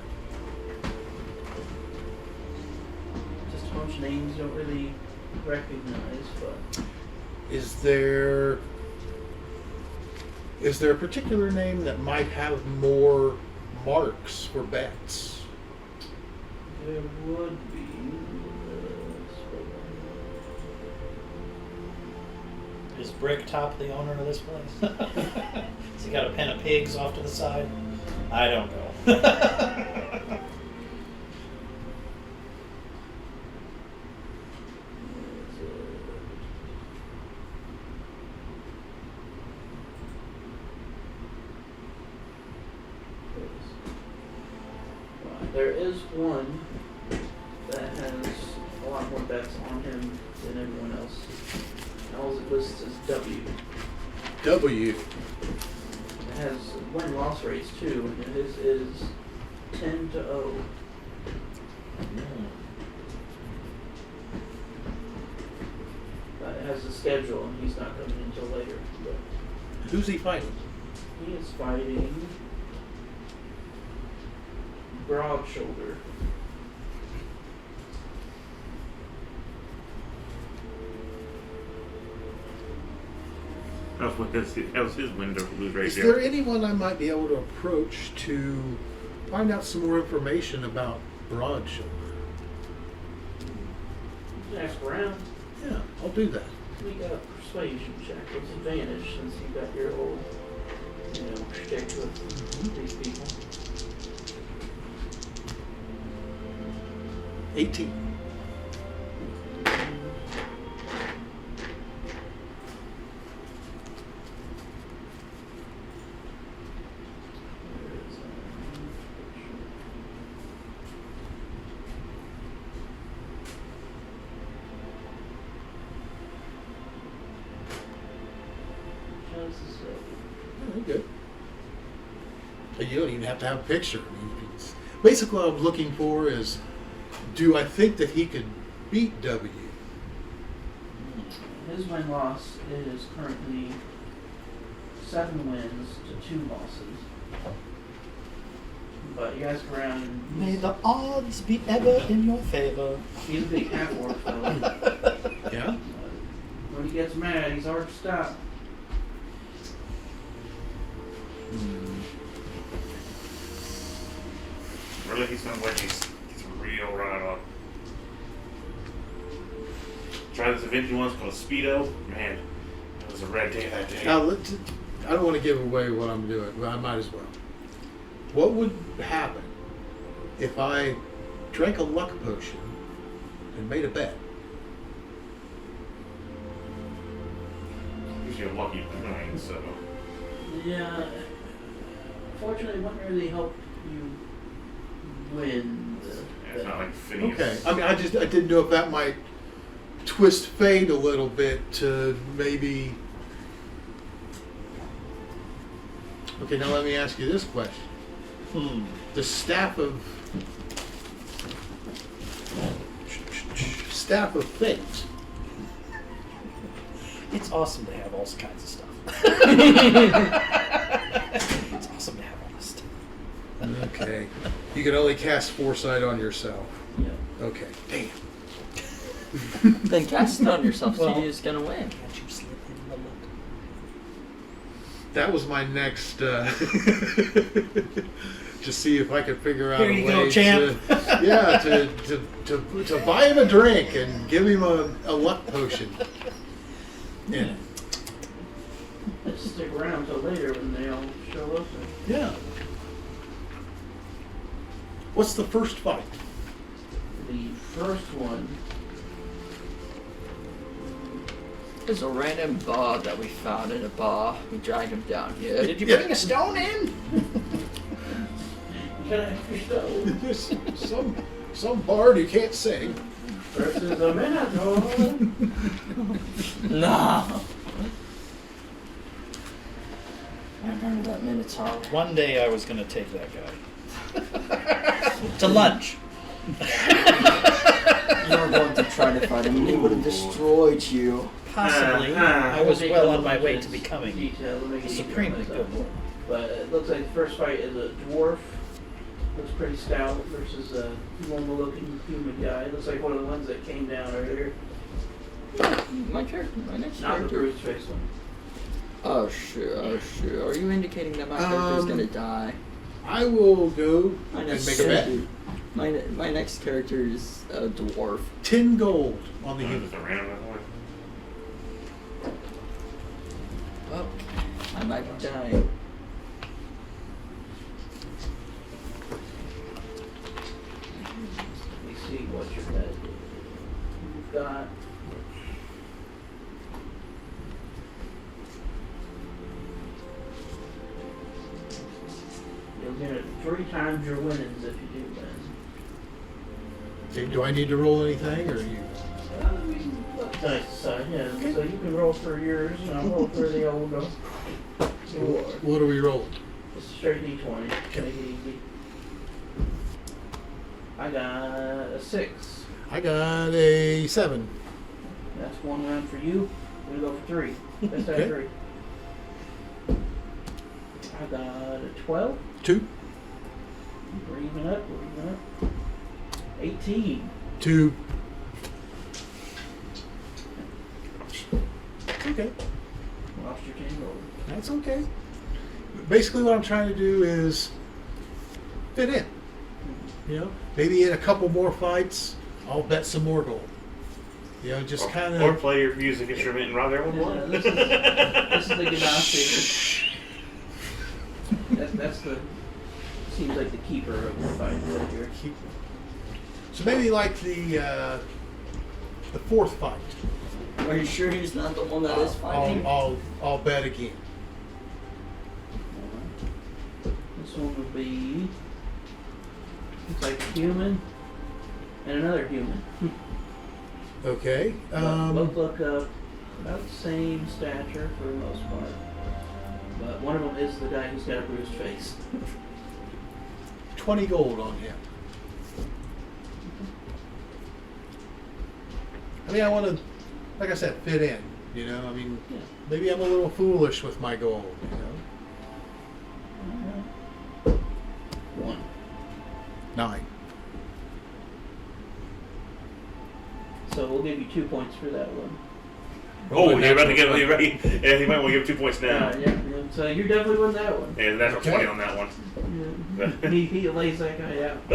Just a bunch of names you don't really recognize, but Is there a particular name that might have more marks for bets? there would be. Is Bricktop the owner of this place? Has he got a pen of pigs off to the side? I don't know. There is one that has a lot more bets on him than everyone else. All it lists as W. W. It has win-loss rates too, and his is 10-0. But it has a schedule, and he's not coming until later. But Who's he fighting? he is fighting Broad Shoulder. That was his window to lose right Is there. there anyone I might be able to approach to find out some more information about Broad Shoulder? Ask around. Yeah, I'll do that. We got a persuasion check with advantage since you got your old, shtick with these people. 18. you don't even have to have a picture. I mean, basically, what I'm looking for is, do I think that he could beat W? His win-loss is currently 7 wins to 2 losses. But you ask around, and May the odds be ever in your favor. he's a big half-orc fella. Yeah. When he gets mad, he's hard to stop. Really, he's gonna win. He's real right on. Try this event he once called Speedo. Man, it was a red day that day. Now, I don't want to give away what I'm doing, but I might as well. What would happen if I drank a luck potion and made a bet? Gives you a lucky 9, so. Yeah. Fortunately, it wouldn't really help you win. Yeah, it's not like Phineas. Okay. I mean, I didn't know if that might twist fate a little bit to maybe. Okay, now let me ask you this question. The staff of fate. It's awesome to have all kinds of stuff. It's awesome to have all this stuff. Okay. You can only cast foresight on yourself. Yeah. Okay. Damn. Then cast it on yourself so Well- you're just gonna win. Can't you slip in the look? That was my next. To see if I could figure out Here a you way go, champ. to buy him a drink and give him a luck potion. Yeah. Let's stick around until later when they all show up. Yeah. What's the first fight? The first one, There's a random bard that we found in a bar. We dragged him down here. Did you bring a stone in? can I have your stone? some bard who can't sing. Versus a Minotaur. No. I remember that Minotaur. One day I was going to take that guy. To lunch. You were going to try to fight him and he would have destroyed you. Possibly. I was well on my way to becoming detail, let me a get you supremely myself. good one. But it looks like the first fight is a dwarf. Looks pretty stout versus a normal-looking human guy. Looks like one of the ones that came down earlier. My next Not the character. bruised face one. Oh sure. Are you indicating that my character's gonna die? I will go My and next make a bet. character. My next character is a dwarf. 10 gold on the Just human. a random one. Well, I might be dying. Let me see what your bet is. You've got... You'll get it 3 times your winnings if you do win. Okay, do I need to roll anything, or you? Nice, yeah. So you can roll for yours, and I'll roll for the old one. What are we rolling? Just a straight D20. Make it easy. I got a 6. I got a 7. That's 1 round for you. I'm gonna go for 3. Best out Okay. of 3. I got a 12. 2. We're even up. 18. 2. Okay. Lost your 10 gold. That's okay. Basically, what I'm trying to do is fit in. You know, maybe in a couple more fights, I'll bet some more gold. You know, just kind Or of. play your music instrument and rob everyone Yeah, blind. this is the Ganassi. That's the... Seems like the keeper of the fight right here. So maybe like the fourth fight. Are you sure he's not the one that is fighting? I'll bet again. This one would be... It's like a human and another human. Okay. Both look about the same stature for the most part. But one of them is the guy who's got a bruised face. 20 gold on him. I mean, I want to, like I said, fit in. You know, I mean, Yeah. maybe I'm a little foolish with my gold. You know, 1. 9. So we'll give you 2 points for that one. Oh, you're about to get. You're ready. Yeah, you might want to give 2 points now. Yeah. So you definitely won that one. And that's a Okay. 20 on that one. Yeah. he lays that guy out.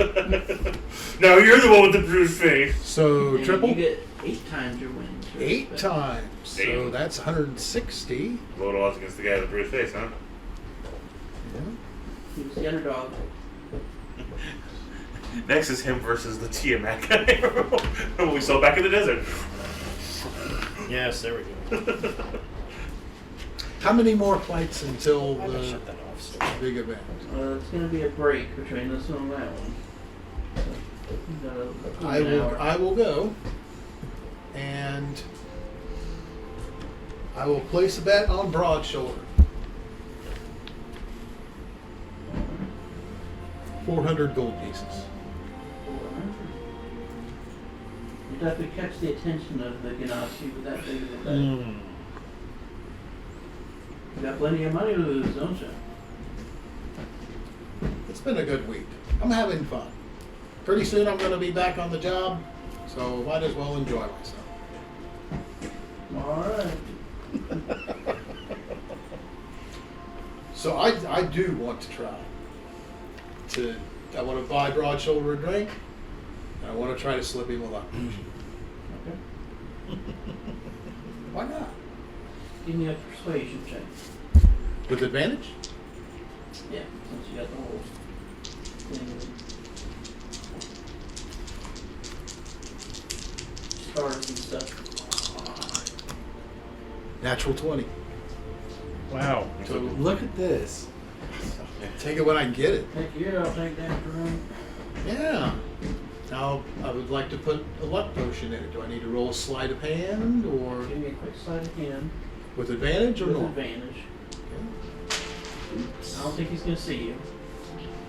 No, you're the one with the bruised face. So And triple. You get 8 times your winnings. 8 times. So Damn. that's 160. Load odds against the guy with the bruised face, huh? Yeah. He was the underdog. Next is him versus the Tiamat guy. What we saw back in the desert. Yes, there we go. How many more fights until I'm gonna the shut that off. So. big event? It's going to be a break between this one and that one. So, I will go, and I will place a bet on Broad Shoulder. 400 gold pieces. You definitely catch the attention of the Ganassi with that big of a bet. Mm. You got plenty of money to lose, don't you? It's been a good week. I'm having fun. Pretty soon I'm going to be back on the job, so might as well enjoy myself. All right. So I do want to try. I want to buy Broad Shoulder a drink, and I want to try to slip him a luck potion. Okay. Why not? Give me a persuasion check. With advantage? Yeah, since you got the whole thing. Stars and stuff. Natural 20. Wow. So Look at this. take it when I can get it. Heck yeah, I'll take that, Jerome. Yeah. Now I would like to put a luck potion in it. Do I need to roll a sleight of hand or Give me a quick sleight of hand. with advantage or With not? advantage. I don't think he's going to see you.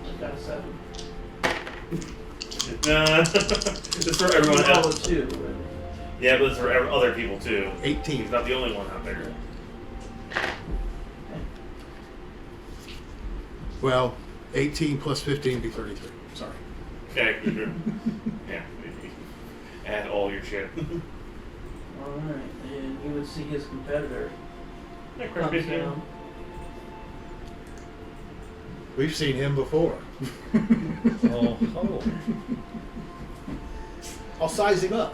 I've got a 7. It's for everyone Roll a else. 2. But Yeah, but it's for other people too. 18. He's not the only one out there. Well, 18 plus 15 would be 33. Sorry. Okay, good. Yeah. Add all your shit. Alright, and you would see his competitor Yeah, comes Chris, down. We've seen him before. Oh, oh. I'll size him up.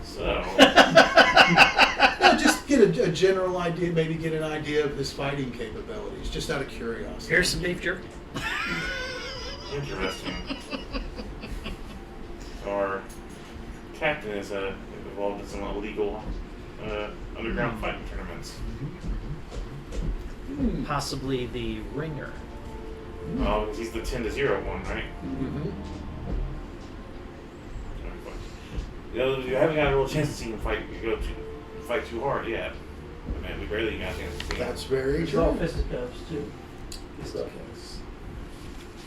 So, No, just get a general idea, maybe get an idea of his fighting capabilities, just out of curiosity. Here's some beef jerky. interesting. Our captain is involved in some illegal underground fighting tournaments. Possibly the ringer. He's the 10-0 one, right? Mm-hmm. You know, you haven't got a real chance to see him fight too hard yet. I mean, we barely got a chance to see him. That's very It's all true. fisticuffs, too.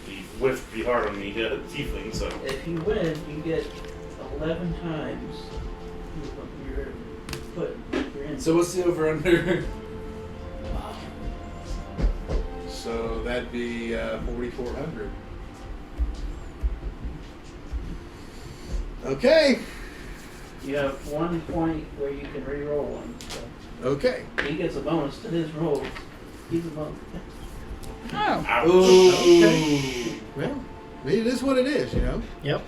He whiffed pretty hard on the tiefling, so. If you win, you get 11 times your foot. Your in. So what's the over under? So that'd be 4,400. Okay. You have 1 point where you can re-roll one. So Okay. he gets a bonus to his rolls. He's a monk. Ouch. Okay. Well, it is what it is, you know. Yep.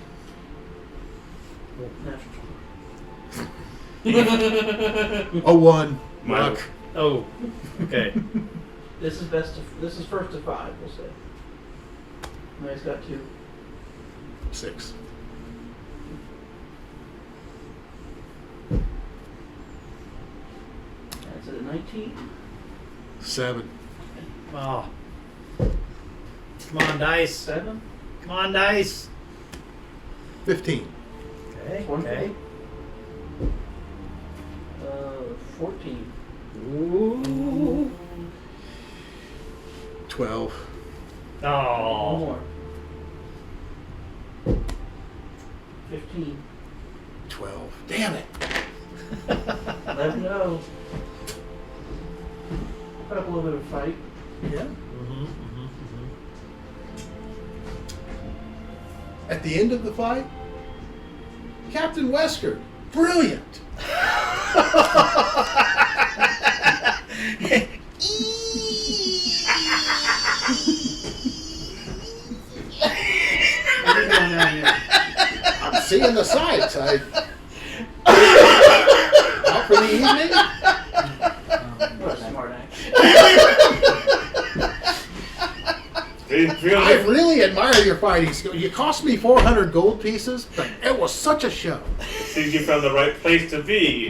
Natural. A 1. My- Luck. Oh, okay. This is this is first to 5, we'll say. No, he's got 2. 6. That's at a 19. 7. Oh. Come on, dice. 7. Come on, dice. 15. Okay. One Okay. 14. Ooh. 12. One Oh. more. 15. 12. Damn it. Let him know. Put up a little bit of fight. Yeah. At the end of the fight, Captain Wesker, brilliant. What are you doing down here? I'm seeing the sights. Out for the evening? What a smart ass. I really admire your fighting skill. You cost me 400 gold pieces, but it was such a show. Seems you found the right place to be.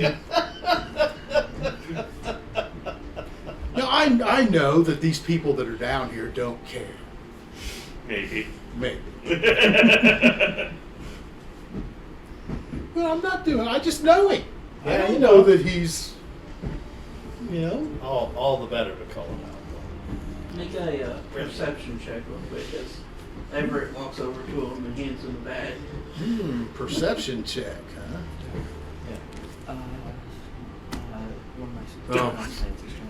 Now, I know that these people that are down here don't care. Maybe. Maybe. But I'm not doing it. I just know him. Yeah, I you know know. that he's, you know. All the better to call him out. Make a perception check real quick as Everett walks over to him and hands him the bag. Perception check, huh? Oh.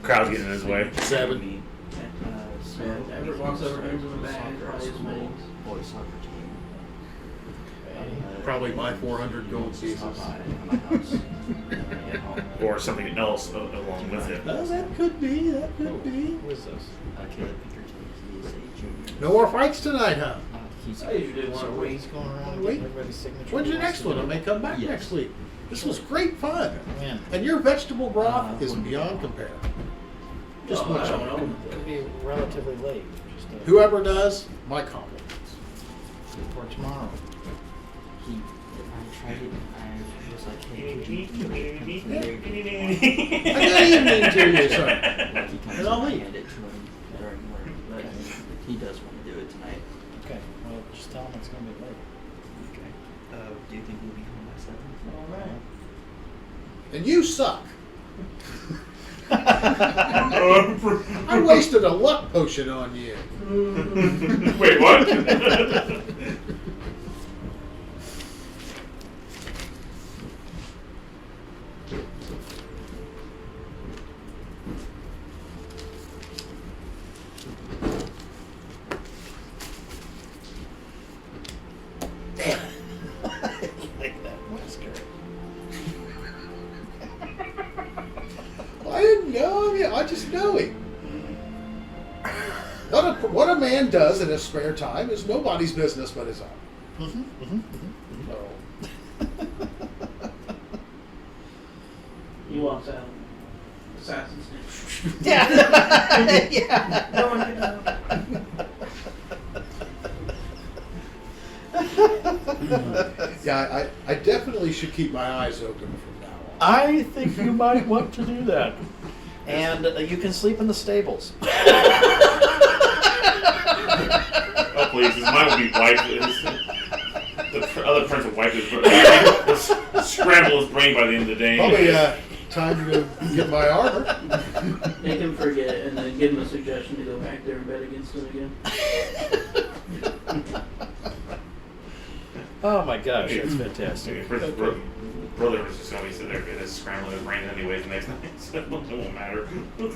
Crowd's getting in his way. 7. And Everett walks over, hands him the bag, probably his mates. Boys soccer team. Probably my 400 gold pieces. Or something else along with it. Oh, that could be. That could be. Who is this? Caleb Pinkerton. He is a junior. No more fights tonight, huh? He's I usually do one a week. He's going around Wait. getting everybody's signature. When's your next one? I may come back Yes. next week. This was great fun. Yeah. And your vegetable broth is beyond compare. Just Oh, much I don't on know. It'll be relatively late. Just Whoever does, my compliments. for tomorrow. I tried it. I was like, hey, could you come to Good evening to you, sir. Like he comes And I'll and I leave. hand it to him during work, but he does want to do it tonight. Okay. Well, just tell him it's going to be late. Okay. Do you think we'll be home by 7? All right. And you suck. I wasted a luck potion on you. Wait, what? Like that Wesker. I didn't know him yet. I just know him. What a man does in his spare time is nobody's business but his own. So, He walks out. Assassins. Yeah. Yeah. No one can know. yeah, I definitely should keep my eyes open from now on. I think you might want to do that. And you can sleep in the stables. Oh, please. His mind will be wiped. The other friends will wipe his scramble his brain by the end of the day. Probably time to get my armor. Make him forget and then give him a suggestion to go back there and bet against him again. Oh my gosh, that's fantastic. His brother was just going to be sitting there and just scrambling his brain anyways the next night, so it won't matter. Alright.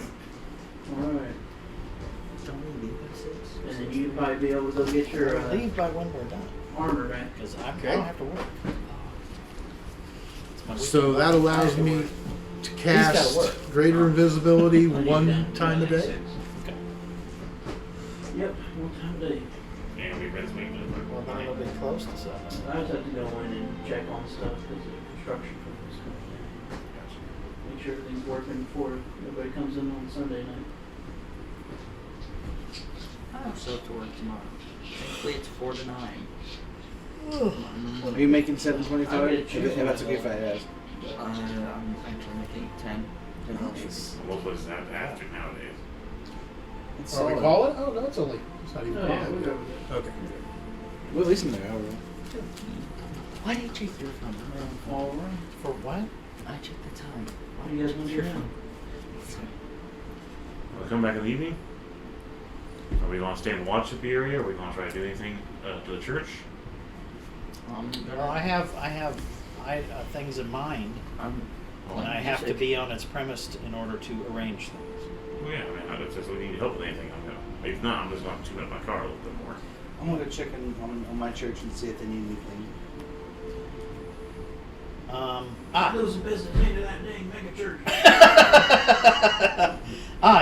Don't we leave by 6? And then you'd probably be able to go get your Leave by when we're done. armor back. Because I Okay. don't have to work. It's my So weekend. that allows me to cast work. greater invisibility I need one that. time a day. 96. Okay. Yep, one time a day. Yeah, we read this week. Well, then it'll be close to 7. I just have to go in and check on stuff because the construction company's coming in. Make sure everything's working before everybody comes in on Sunday night. I'm so to work tomorrow. Thankfully, it's 4 to 9. Are you making 725? I'll get it checked. If that's okay if I ask. I'm actually making 10. Nice. Most places have to nowadays. It's Are we solid. calling? Oh no, it's not even Oh, yeah, calling. we'll go with it. Okay. We're at least in there. Why did you check your phone? All right. For what? I checked the time. What do you guys want to do now? We'll come back in the evening. Are we going to stay and watch at the area? Or are we going to try to do anything to the church? Well, I have things in mind, and I have to be on its premise in order to arrange things. Well, yeah, I mean, if we need help with anything, I'm gonna. If not, I'm just going to tune up my car a little bit more. I'm gonna go check on my church and see if they need anything. Lose the business into that dang mega church.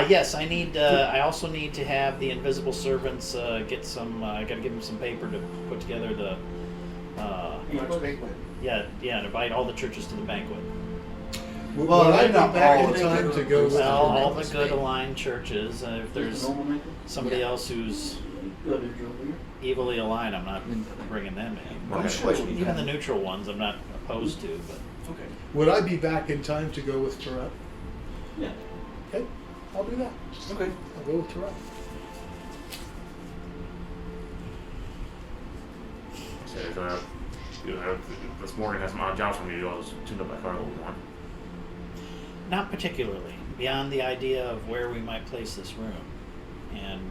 Yes, I need. I also need to have the invisible servants get some. I got to give them some paper to put together the. March banquet. Yeah, to invite all the churches to the banquet. Well, I'd be not back all in of time them. to go with Well, all the the good aligned churches. If there's somebody else who's evilly aligned, I'm not bringing them in. Okay. Even the neutral ones, I'm not opposed to. But Okay. Would I be back in time to go with Tourette? Yeah. Okay, I'll do that. Okay. I'll go with Tourette. So this morning has some odd jobs for me to do. I'll just tune up my car a little more. not particularly. Beyond the idea of where we might place this room, and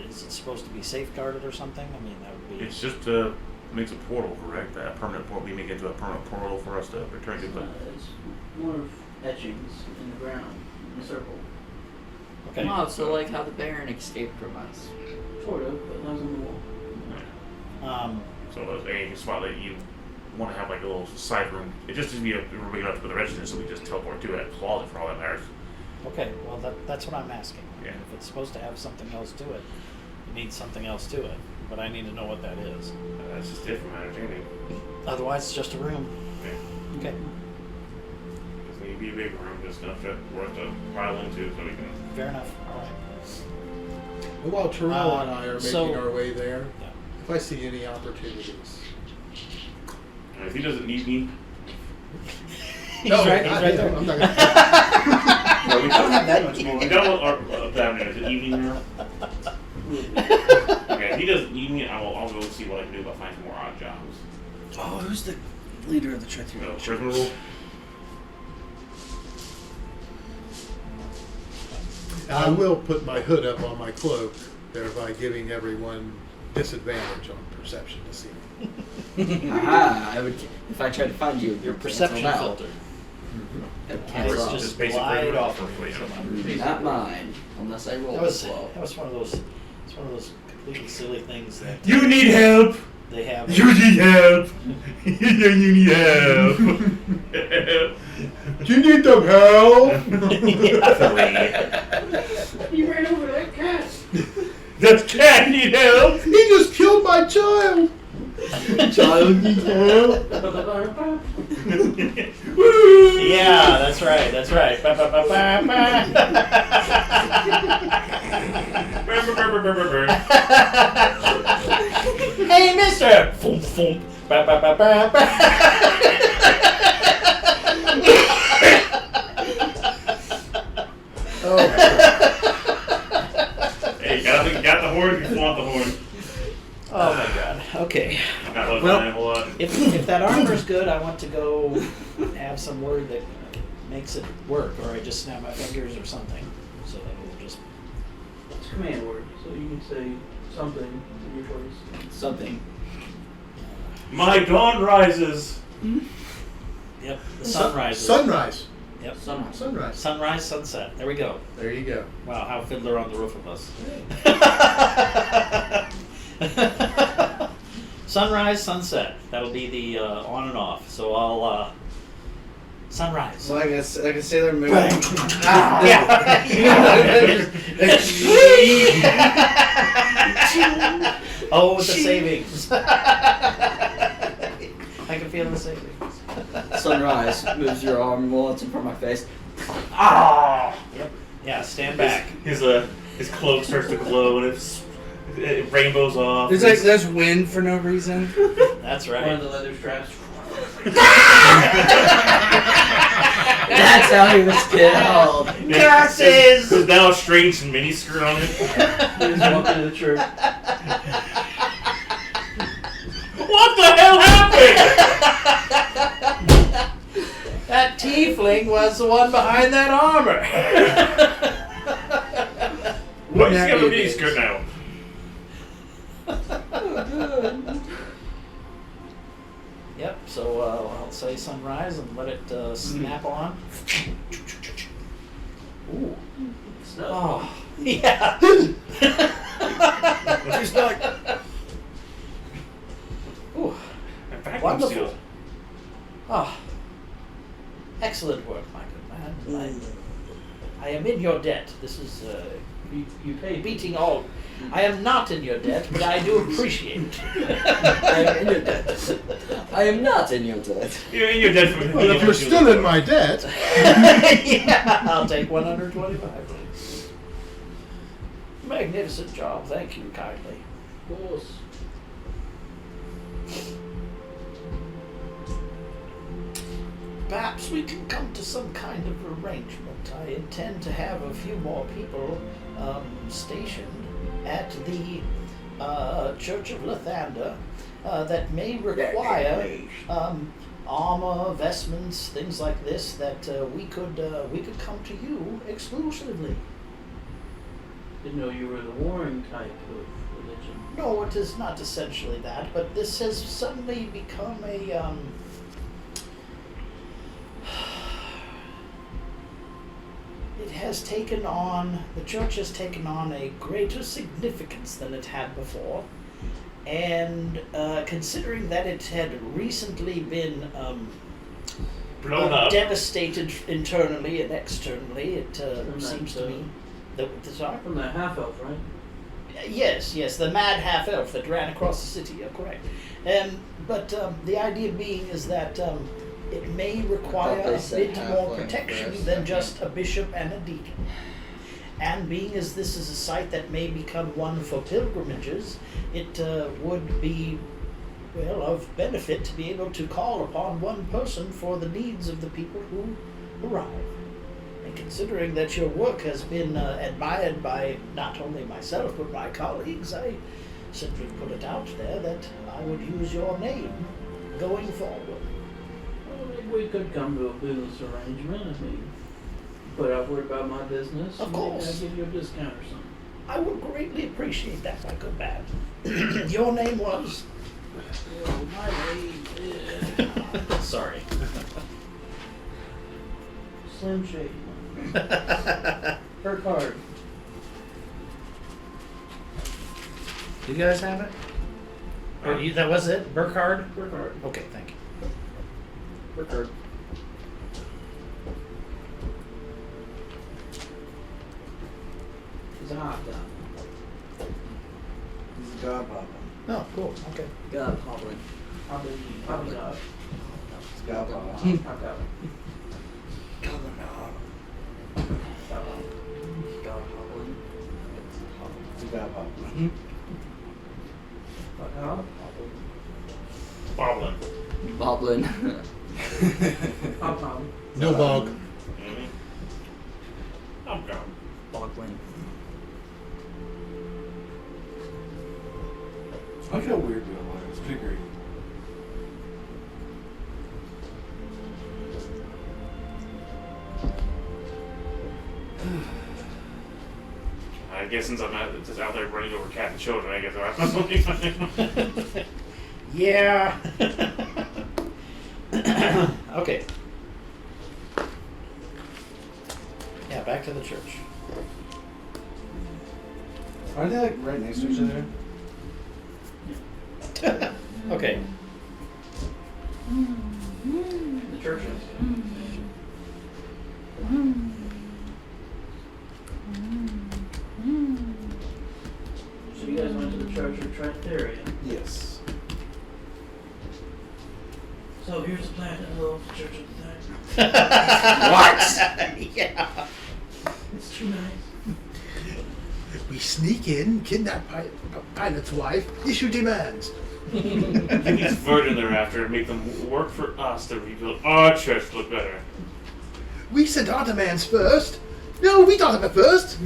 is it supposed to be safeguarded or something? I mean, that would be. It's just makes a portal, correct? A permanent portal. We make it into a permanent portal for us to return to. But It's more of etchings in the ground, in a circle. Okay. Wow, so like how the Baron escaped from us. Sort of, but that was on the wall. So any spot that you want to have like a little side room, it just needs to be a big enough for the residents, so we just teleport to that closet for all that matters. Okay. Well, that's what I'm asking. Yeah. If it's supposed to have something else to it, it needs something else to it. But I need to know what that is. That's just it from my understanding. Otherwise, it's just a room. Yeah. Okay. Just need to be a big room, just enough to worth to pile into, so we can. Fair enough. All right. Well, while Terrell and I are making so- our way there, Yeah. if I see any opportunities. And if he doesn't need me, He's right there. I'm not gonna. no, we I don't have that much more. We got our down there. Is it evening now? Okay, if he doesn't need me, I'll go see what I can do about finding more odd jobs. Oh, who's the leader of the So, Treachery? prisoner rule. I will put my hood up on my cloak, thereby giving everyone disadvantage on perception to see me. Aha! I would, if I tried to find you, Your you'd perception cancel filter. out. It'd Eyes cancel out. just basic glide regular off for you. Not mine, unless I roll That was slow. one of those. It's one of those completely silly things that You need help. they have. You need help. You need help. Do you need some help? You ran over that cat! That cat need help. He just killed my child. Child need help. Woo! Yeah, that's right. That's right. Ba, ba, ba, ba, Burr, burr, burr, burr, burr, burr. ba. Hey, Mister. Foom, foom. Ba, ba, ba, ba, ba. Hey, got the horn. You want the horn? Oh my God. Okay. I got those Well, a whole lot. If that armor's good, I want to go have some word that makes it work, or I just snap my fingers or something, so that it will just. It's a command word, so you can say something in your choice. Something. My dawn rises. Yep. The sunrise. Sunrise. Yep. Sunrise. Sunrise. Sunrise, sunset. There we go. There you go. Wow, how Fiddler on the Roof of Us. Sunrise, sunset. That'll be the on and off. So I'll sunrise. So like a sailor moon. Oh, the savings. I can feel the savings. Sunrise moves your arm once in front of my face. Ah. Yep. Yeah. Stand back. His cloak starts to glow and it rainbows off. There's wind for no reason. That's One of right. the leather straps. That's how he was killed. Curses! There's now a strange mini skirt on it. He just walked into the church. What the hell happened? That tiefling was the one behind that armor. What? He's that got a be mini big? skirt now. done. Yep. So I'll say sunrise and let it snap on. Ooh. Oh. Yeah. What's your stuck? Ooh. Vacuum Wonderful. sealed. Ah. Excellent work, my good man. I am in your debt. This is You paid. beating all. I am not in your debt, but I do appreciate it. I am in your debt. I am not in your debt. You're in your debt for Well, if you're still in my debt, Yeah, I'll take 125. Magnificent job. Thank you kindly. Of course. Perhaps we can come to some kind of arrangement. I intend to have a few more people stationed at the Church of Lathander that may require armor, vestments, things like this. That we could come to you exclusively. Didn't know you were the warring type of religion. No, it is not essentially that, but this has suddenly become a the church has taken on a greater significance than it had before, and considering that it had recently been blown up. devastated internally and externally, it From seems that, to me that sorry. From that half elf, right? Yes, the mad half elf that ran across the city. You're correct. But the idea being is that it may require they a said bit more halfling protection first. than just a bishop and a deacon. And being as this is a site that may become one for pilgrimages, it would be, well, of benefit to be able to call upon one person for the needs of the people who arrive. And considering that your work has been admired by not only myself but my colleagues, I simply put it out there that I would use your name going forward. Well, maybe we could come to a business arrangement. I mean, put out word about my business. Of and maybe course. I'll give you a discount or something. I would greatly appreciate that, my good man. Your name was? Well, my name is Sorry. Slim Shady. Her card. Do you guys have it? Or you, that was it? Burkhard? Her card. Okay, thank you. Her card. Zata. God Papa. Oh, cool. Okay. God, Hobbling. Probably not. God Papa. I've got it. God, Hobbling. God Papa. Fuck off. Bobbling. Boblin. Pop-pop. no bog. Mm-hmm. I'm gone. Boglin. I feel weird doing mine. It's pretty great. I guess since I'm not just out there running over cat and children, I guess I'll something. Yeah. Okay. Yeah, back to the church. Are they like right next to each other? Okay. The churches. So you guys went to the church of Tractaria. Yes. So here's the plan to the church of the Yeah. It's too nice. We sneak in, kidnap Pilot's wife, issue demands. Give these virgin thereafter and make them work for us to rebuild our church to look better. We sent our demands first. No, we thought of it first.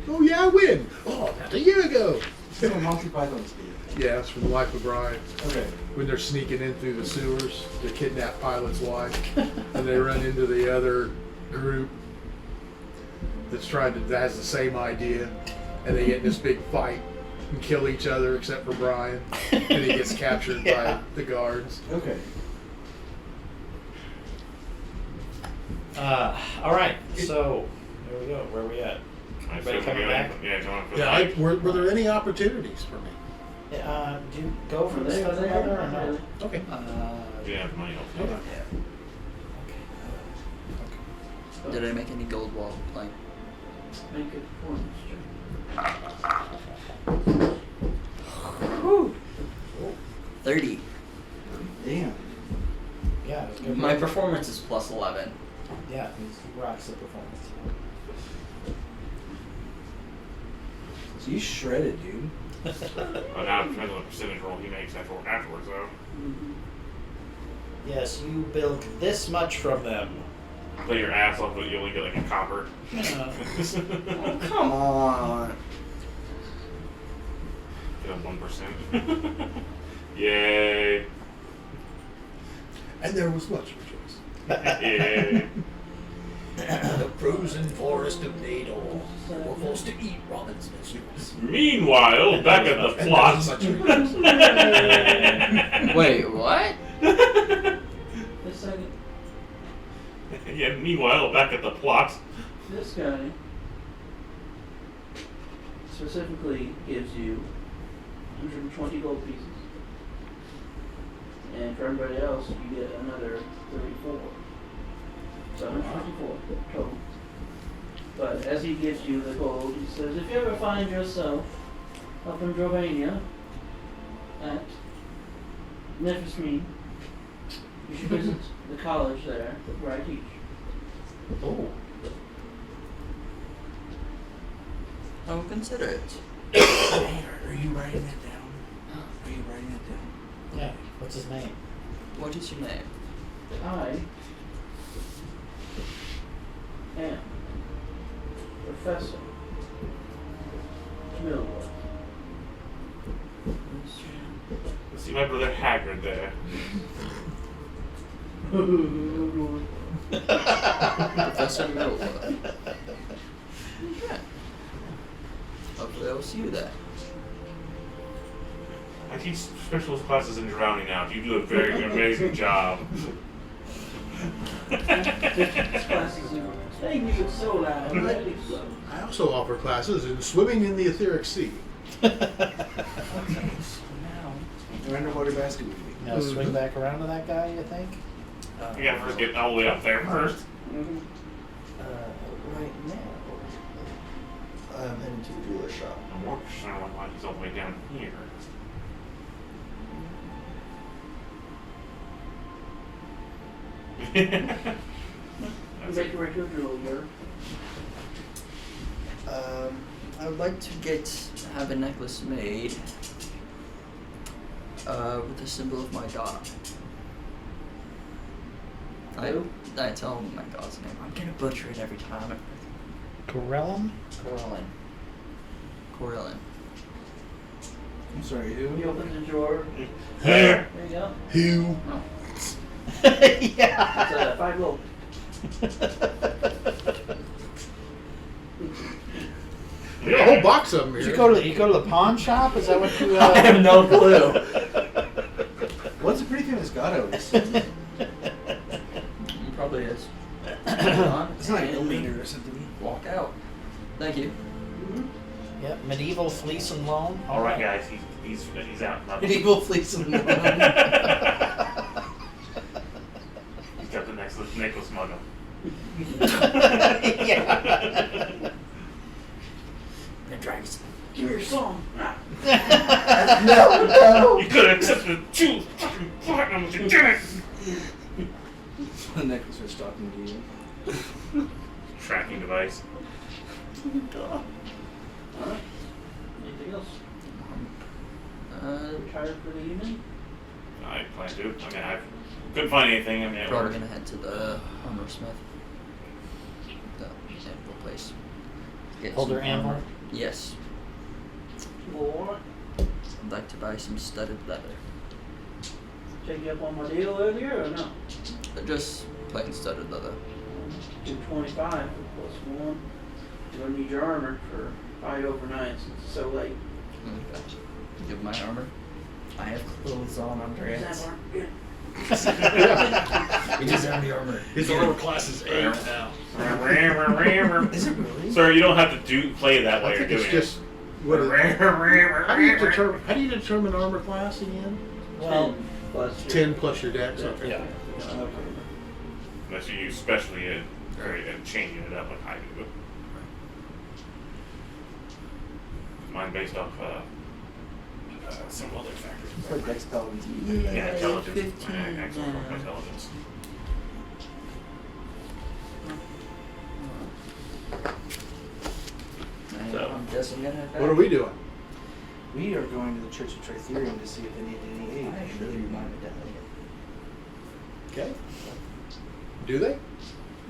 Oh yeah, when? Oh, about a year ago. So Monty Python's game. Yeah, it's from The Life of Brian. Okay. When they're sneaking in through the sewers to kidnap Pilot's wife, and they run into the other group that has the same idea, and they get in this big fight. and kill each other except for Brian, and he gets captured Yeah. by the guards. Okay. All right. So there we go. Where are we at? I Everybody assume coming we're back? going- Yeah, going for the Yeah, night. were there any opportunities for me? Do you go for this for the other or no? Okay. Yeah, money also. Okay. Did I make any gold while playing? Make a performance check. 30. Damn. Yeah. It was good. My performance is plus 11. Yeah, he rocks the performance. So you shredded, dude. But now it depends on the percentage roll he makes afterwards, though. Yes, you build this much from them. Play your ass off, but you only get like a copper. Oh, come on. Get a 1%. Yay. And there was much rejoicing. Yay. The frozen forest of Nador were forced to eat Robin's vegetables. Meanwhile, back at the And plot. there was much rejoicing. Wait, what? This second, Yeah, meanwhile, back at the plot. this guy specifically gives you 120 gold pieces. And for everybody else, you get another 34. So 154 total. But as he gives you the gold, he says, if you ever find yourself up in Drovania at Nephesmine, you should visit the college there where I teach. Oh. I will consider it. Hey, are you writing that down? Are you writing that down? Yeah. What's his name? What is your name? I am Professor Millwood. See my brother Haggard there. Professor Millwood. Okay. Hopefully I will see you there. I teach specialist classes in drowning now. You do a very amazing job. Thank you so loud. I also offer classes in swimming in the etheric sea. Your underwater basket with me. Now swing back around to that guy, you think? You gotta first get all the way up there first. Right now, I'm heading to the jeweler shop. I'm more concerned about why he's all the way down here. Make a regular drill here. I would like to have a necklace made with the symbol of my god. Who? I tell him my god's name. I'm gonna butcher it every time. Corellum? Corellin. I'm sorry, who? He opens the drawer. There. There you go. Who? Yeah. It's 5 gold. We got a whole box of them Did here. you go to the pawn shop? Is that what you? I have no clue. What's a pretty famous god always? Probably is. It's not Ilmater or something. Walk out. Thank you. Yep. Medieval fleece and loan. All right, guys, he's out. Medieval fleece and He's got the next necklace muggle. Yeah. The dragons. Give me your song. No. You could have accepted 2 fucking platinum, but you didn't. The necklace was talking to you. Tracking device. Alright. Anything else? Retired for the evening? I plan to. I mean, I couldn't find anything. I mean, Probably gonna head to the armor smith. The anvil place. Get Hold some her anvil? armor. Yes. Or I'd like to buy some studded leather. take you up on my deal earlier or no? Just plain studded leather. 225 plus 1. You're gonna need your armor for 5 overnights. It's so late. Okay. Give my armor. I have clothes on under it. We just have the armor. His armor class is 8 now. Is it really? Sir, you don't have to play that way I you're think doing it's just. What is, how do you determine armor class again? Well, Plus 10 plus your dex. Okay. yeah. Unless you use specially and changing it up like I do. Mine based off some other factors. For Dex Paladins. Yeah, intelligence. 15. Excellent intelligence. So. I'm guessing gonna have What are we doing? We are going to the Church of Tritherium to see if they need any aid. I really remind me that. Okay. Do they?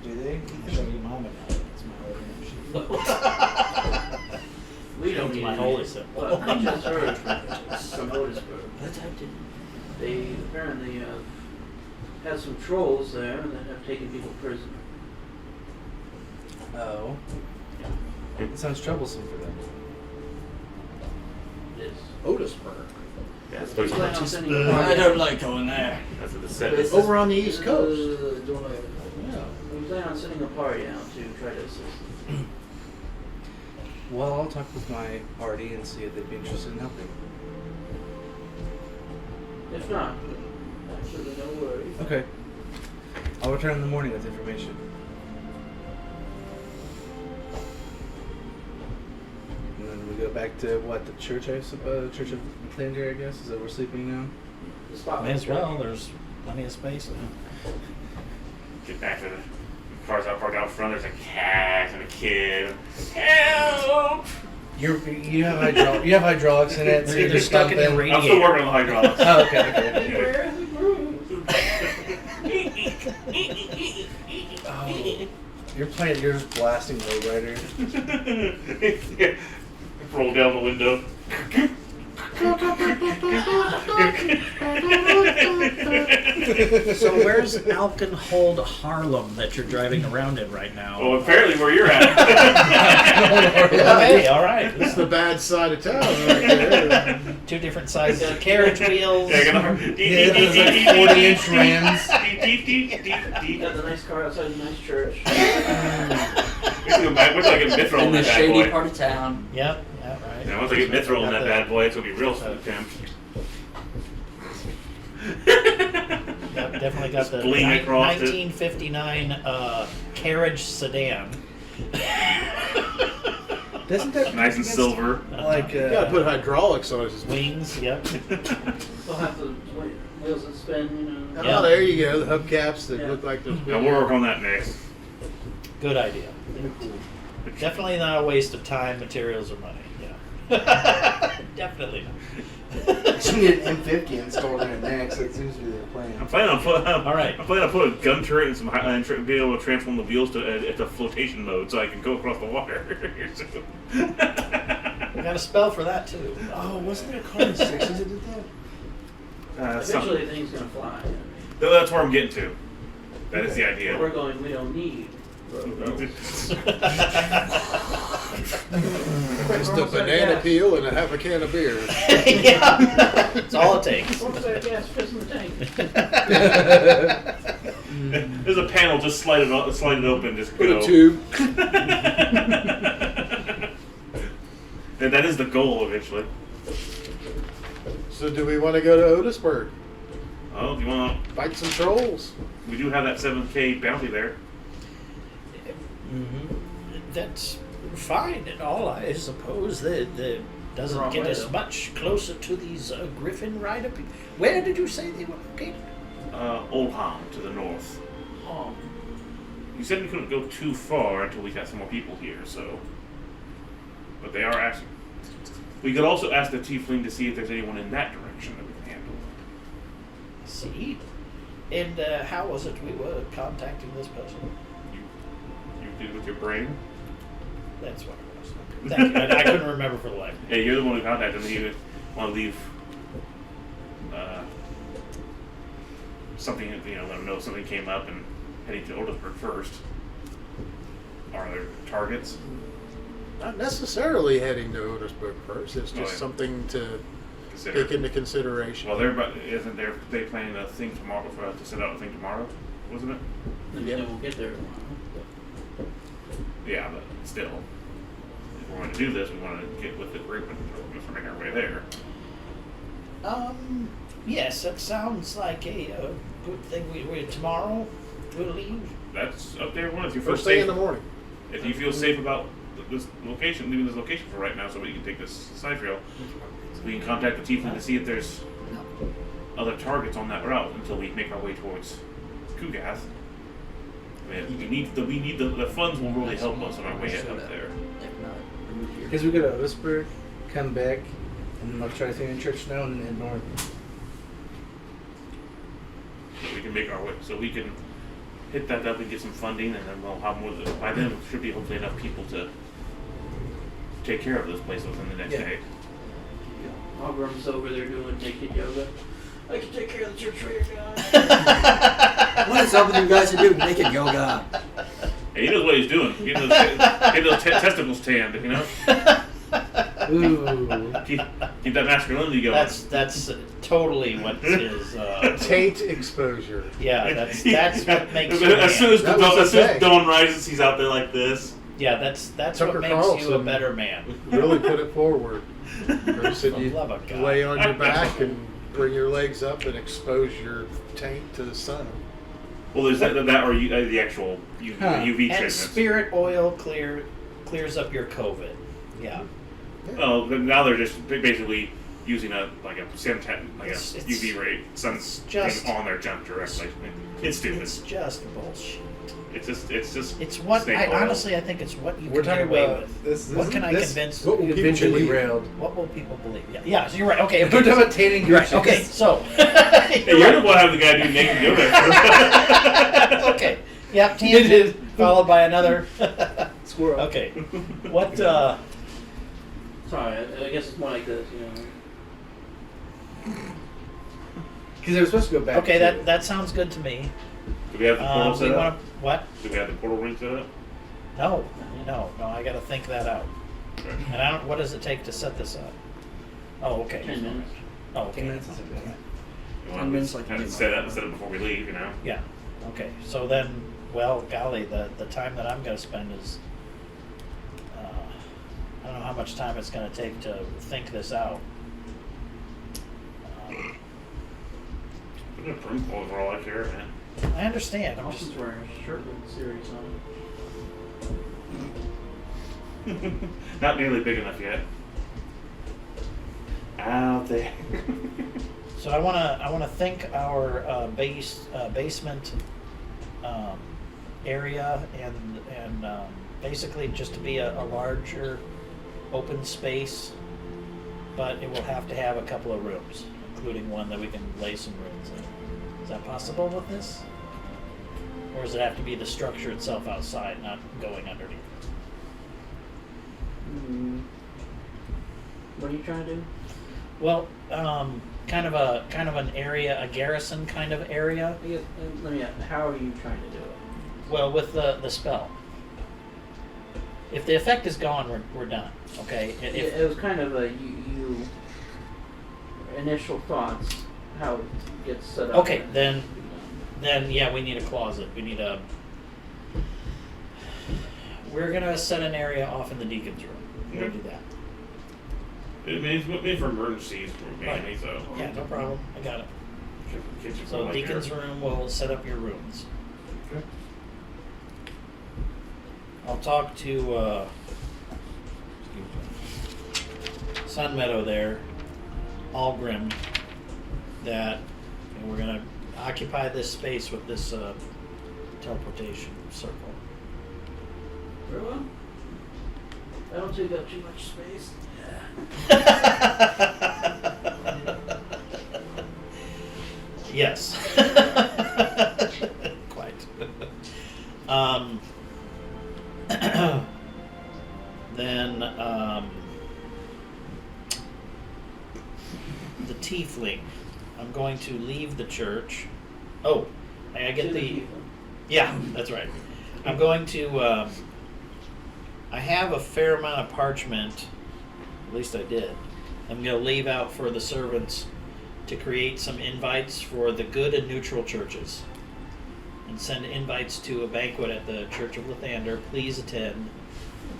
Do they? I'll show you mama now. It's my holy We don't It's need my any- holy symbol. Well, I just heard from Otisburg. But I didn't. They apparently have some trolls there that have taken people prisoner. Oh. It sounds troublesome for them. Yes. Otisburg. Yeah, it's We plan on supposed sending I a don't like going there. That's what it said. Over on the East Coast. Don't like Yeah. We plan on sending a party out to try to assist. Well, I'll talk with my party and see if they'd be interested in helping. If not, absolutely no worries. Okay. I'll return in the morning with information. And then we go back to what, the church, I suppose? Church of Thunder, I guess? Is that where we're sleeping now? The spot May as well. There's plenty of space now. Get back to the cars out parked out front. There's a cat and a kid. Help! You have hydraulics in it, so you're They're just stuck in the dumping. I'm still working on the hydraulics. Oh, okay, okay. Where are the grooves? Oh, you're just blasting Lowrider. Yeah. Roll down the window. So where's Alkenhold Harlem that you're driving around in right now? Well, apparently where you're at. Okay, all right. This is the bad side of town right there. 2 different sizes of carriage wheels. Yeah, Yeah, those like 40-inch Rams. Got the nice car outside the nice church. Once I get mithril in in the that bad shady boy. part of town. Yep, yeah, right. Yeah, once I get mithril in that bad boy, it's gonna be real temp. Yep, definitely got the Bleeding across it. 1959 carriage sedan. Doesn't that Nice and silver. like You gotta put hydraulics on it. Wings, yep. They'll have the wheels that spin, you know. Oh, Yeah. there you go. The hubcaps that Yeah. look like those. Now we'll work on that next. Good idea. They're cool. Definitely not a waste of time, materials, or money. Yeah. Definitely not. Should get an M50 installed in it next. That seems to be their I'm plan. planning on All right. I'm planning on putting a gun turret and some be able to transform the wheels to flotation mode so I can go across the water. We got a spell for that too. Oh, wasn't there a car in the 60s that did that? Eventually, the thing's gonna fly. That's where I'm getting to. That is the idea. But we're going. We don't need. Just a banana peel and a half a can of beer. Yeah, that's all it takes. What's that gas fist in the tank? There's a panel, just slide it open, just Put go. a tube. And that is the goal eventually. So do we want to go to Otisburg? Oh, do you want to? Fight some trolls? We do have that 7K bounty there. That's fine and all, I suppose. That doesn't Wrong get way, us though. much closer to these Griffin Rider people. Where did you say they were located? Oldham to the north. Oh, You said we couldn't go too far until we got some more people here, so. But they are asking. We could also ask the tiefling to see if there's anyone in that direction that we can handle. see. And how was it we were contacting this person? You did with your brain? That's what it was. Thank you. I couldn't remember for the life. Yeah, you're the one who contacted me. You want to leave something, let them know something came up and heading to Otisburg first. Are there targets? Not necessarily heading to Otisburg first. It's just yeah. something to Consider. take into consideration. Well, isn't they planning a thing tomorrow for us to set out a thing tomorrow? Wasn't it? And Yeah. then we'll get there tomorrow. Yeah, but still, if we're going to do this, we want to get with the group and make our way there. Yes, that sounds like a good thing. We tomorrow we'll leave. That's up there. One, if you feel First thing in safe, the morning. if you feel safe about this location, leaving this location for right now, so we can take this side trail, so we can contact the tiefling to see if there's other targets on that route until we make our way towards Kugath. I mean, we need the funds will really help us on our way up there. If not, we move here. Because we go to Otisburg, come back, and then I'll try to find a church now and then head north. So we can make our way, so we can hit that up and get some funding, and then we'll have more. By then, there should be hopefully enough people to take care of this place within the next Yeah. day. Ogram's over there doing naked yoga. I can take care of the church for you guys. What is up with you guys to do naked yoga? Hey, he knows what he's doing. Getting those testicles tanned, you know. Ooh. Keep that masculinity going. That's totally what is. Taint exposure. Yeah, that's what makes you. As soon as That was the thing. dawn rises, he's out there like this. Yeah, that's Tucker what makes you a Carlson. better man. Really put it forward. Or said For the you love of God. lay on your back and bring your legs up and expose your taint to the sun. Well, there's that or the actual UV And treatments. spirit oil clears up your COVID. Yeah. Well, then now they're just basically using a semtan, like a It's- UV ray sun it's just- thing on their junk directly. It's stupid. It's just bullshit. It's just. It's what snake I oil. honestly I think it's what you We're can get talking away about with. this. What can I this convince? What will people eventually believe? railed. What will people believe? Yeah. So you're right. Okay. We're talking about tanning You're right. your Okay. chest. So. Hey, you're the one having the guy do naked yoga. Okay. Yep. Tangent followed by another. Squirrel. Okay. What? Sorry, I guess it's more like this, you know. Because they were supposed to go back. Okay. to That sounds good to me. Do we have the portal We set up? want to what? Do we have the portal ring set up? No. I got to think that out. Okay. And I don't. What does it take to set this up? Oh, okay. 10 minutes. Oh, okay. 10 minutes is okay. You want minutes to like kind of set it before we leave, you know? Yeah. Okay. So then, well, golly, the time that I'm going to spend is. I don't know how much time it's going to take to think this out. We're gonna prune clothes for all I care, man. I understand. I'm just. Austin's wearing a shirt with series on Not nearly big enough yet. Out there. So I want to think our basement area and basically just to be a larger open space, but it will have to have a couple of rooms, including one that we can lay some runes in. Is that possible with this? Or does it have to be the structure itself outside, not going underneath? What are you trying to do? Well, kind of an area, a garrison kind of area. I guess, let me ask, how are you trying to do it? Well, with the spell. If the effect is gone, we're done. Okay. It was kind of a you initial thoughts how it gets set up. Okay, then yeah, we need a closet. We need a. We're gonna set an area off in the deacon's room. We're gonna do that. It means made for emergencies, mainly, Right. so. Yeah, no problem. I got it. Kitchen for So like deacon's there. room will set up your rooms. Okay. I'll talk to Sun Meadow there, Algrim, that we're gonna occupy this space with this teleportation circle. Very well. I don't take up too much space. Yes. Quite. Then the tiefling. I'm going to leave the church. Oh, I get To the. people. Yeah, that's right. I'm going to I have a fair amount of parchment. At least I did. I'm going to leave out for the servants to create some invites for the good and neutral churches. And send invites to a banquet at the Church of Lathander. Please attend.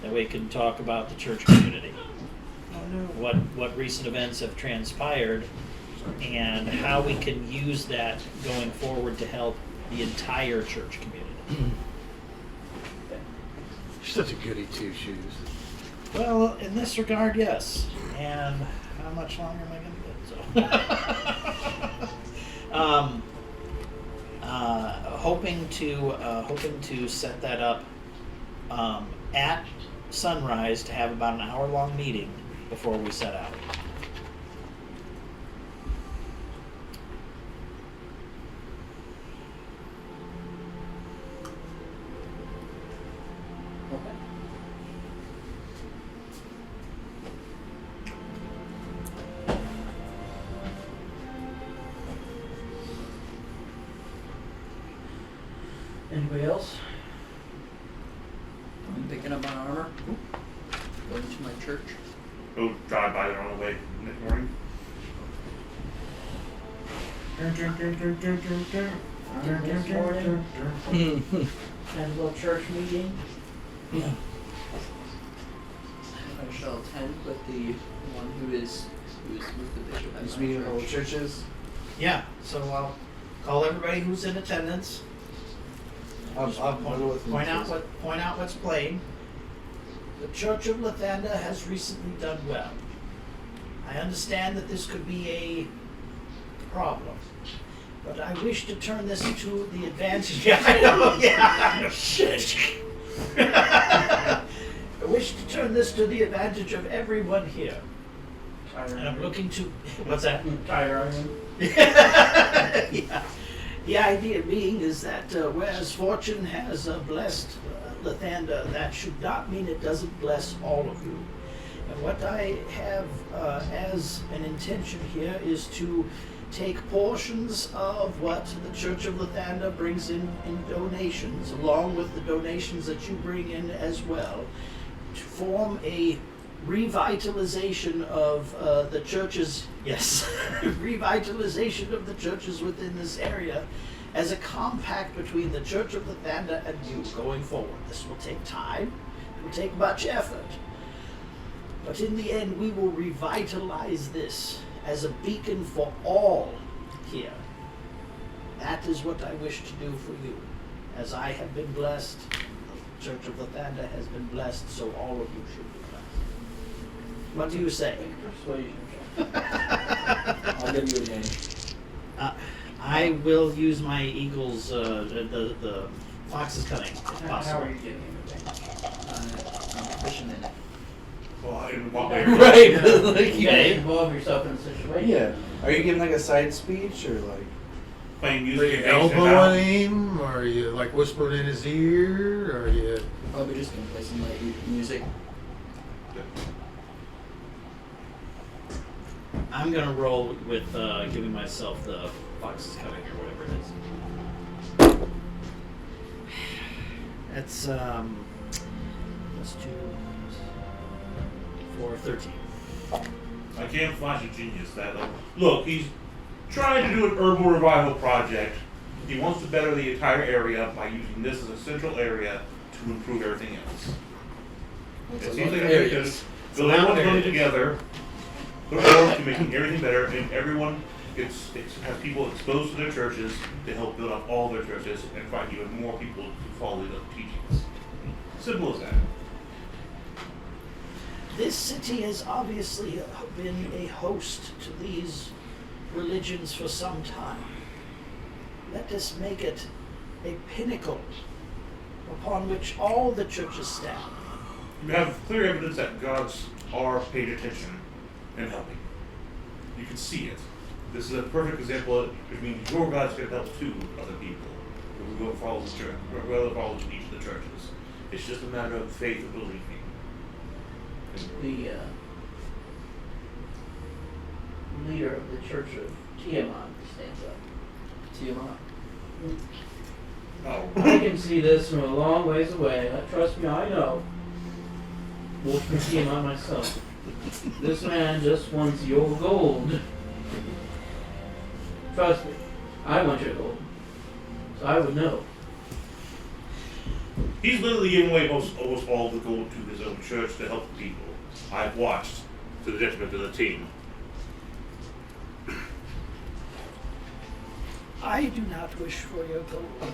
That way we can talk about the church community. What recent events have transpired and how we can use that going forward to help the entire church community. You're such a goody two-shoes. Well, in this regard, yes. And how much longer am I going to get? Hoping to set that up at sunrise to have about an hour-long meeting before we set out. Okay. Anybody else? I'm picking up my armor. Going to my church. Go drive by there on the way next morning. This morning, had a little church meeting. I shall attend with the one who is with the bishop. at Just my meeting all church. churches. Yeah, so I'll call everybody who's in attendance. I'll go with them. Point out what's playing. The Church of Lathander has recently done well. I understand that this could be a problem, but I wish to turn this to the advantage. Yeah, I know. Yeah, shit. I wish to turn this to the advantage of everyone here, and I'm looking to. What's that? Tire Yeah. The idea being is that whereas fortune has blessed Lathander, that should not mean it doesn't bless all of you. And what I have as an intention here is to take portions of what the Church of Lathander brings in donations, along with the donations that you bring in as well, to form a revitalization of the churches, yes, revitalization of the churches within this area as a compact between the Church of Lathander and you going forward. This will take time, it will take much effort, but in the end we will revitalize this as a beacon for all here. That is what I wish to do for you. As I have been blessed, the Church of Lathander has been blessed, so all of you should be blessed. What do you say? Persuasion check. I'll give you a name. I will use my eagle's, the fox's cunning, if How possible. are you getting it? I'm proficient in it. Well, I didn't want Right. You gotta involve yourself in the situation. Yeah. Are you giving like a side speech or like? playing Are music you and dancing elbowing out. him? Or are you like whispering in his ear? Or are you? Probably just gonna play some light music. I'm gonna roll with giving myself the fox's cunning or whatever it is. That's that's 2, 4, 13. I can't flash a genius that look, he's trying to do an herbal revival project. He wants to better the entire area by using this as a central area to improve everything else. It seems like because so everyone's coming together, put forward to making everything better, and everyone has people exposed to their churches to help build up all their churches and find even more people to follow the teachings. Simple as that. This city has obviously been a host to these religions for some time. Let us make it a pinnacle upon which all the churches stand. You have clear evidence that gods are paying attention and helping. You can see it. This is a perfect example of it means your gods can help too other people. We will follow the church. We will follow each of the churches. It's just a matter of faith and believing. The leader of the Church of Tiamat stands up. Tiamat. Oh. I can see this from a long ways away. Trust me, I know. wolf can see by myself. This man just wants your gold. Trust me, I want your gold. So I would know. He's literally giving away almost all the gold to his own church to help the people. I've watched to the detriment of the team. I do not wish for your gold.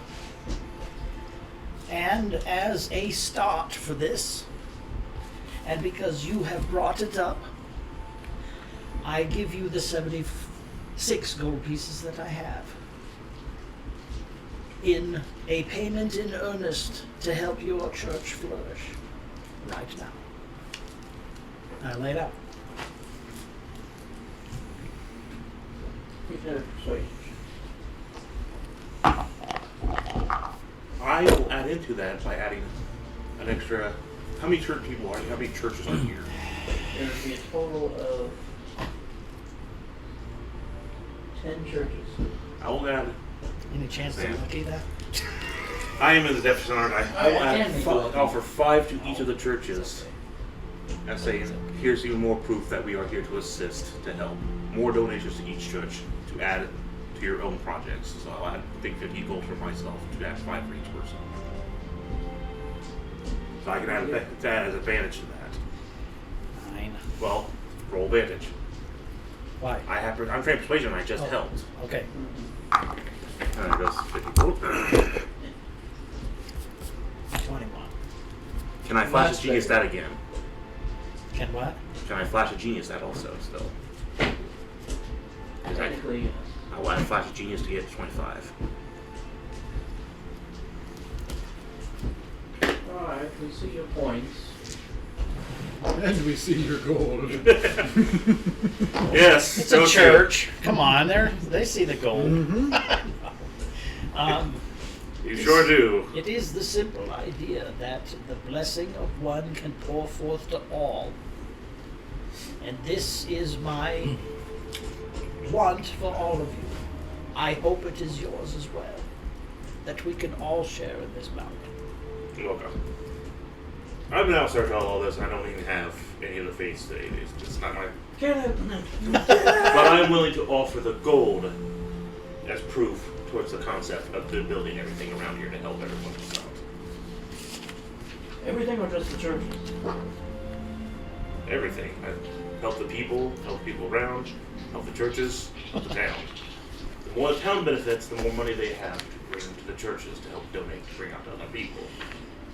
And as a start for this, and because you have brought it up, I give you the 76 gold pieces that I have in a payment in earnest to help your church flourish right now. I lay it out. Persuasion. I will add into that by adding an extra. How many church people are? How many churches are here? There would be a total of 10 churches. I will add. Any chance to look at that? I am in the deficit, aren't I? I will I add can make offer 5 to each of the churches. And say, here's even more proof that we are here to assist, to help. More donations to each church to add to your own projects. So I'll add, I think, 50 gold for myself to add 5 for each person. So I can add that as advantage to that. 9. Well, roll advantage. Why? I'm trained persuasion. I just Oh. helped. Okay. And it goes 50 gold. 21. Can I flash a genius that again? Can what? Can I flash a genius that also still? Technically, yes. I want to flash a genius to get 25. Alright, we see your points. And we see your gold. Yes, It's so a true. church. Come on, they see the gold. You sure do. It is the simple idea that the blessing of one can pour forth to all. And this is my want for all of you. I hope it is yours as well. That we can all share in this mountain. Okay. I've been out searching all this. I don't even have any of the faiths today. It's just not my. But I'm willing to offer the gold as proof towards the concept of building everything around here to help everyone out. Everything or just the churches? Everything. I help the people around, help the churches, help the town. The more the town benefits, the more money they have to bring to the churches to help donate, to bring out to other people.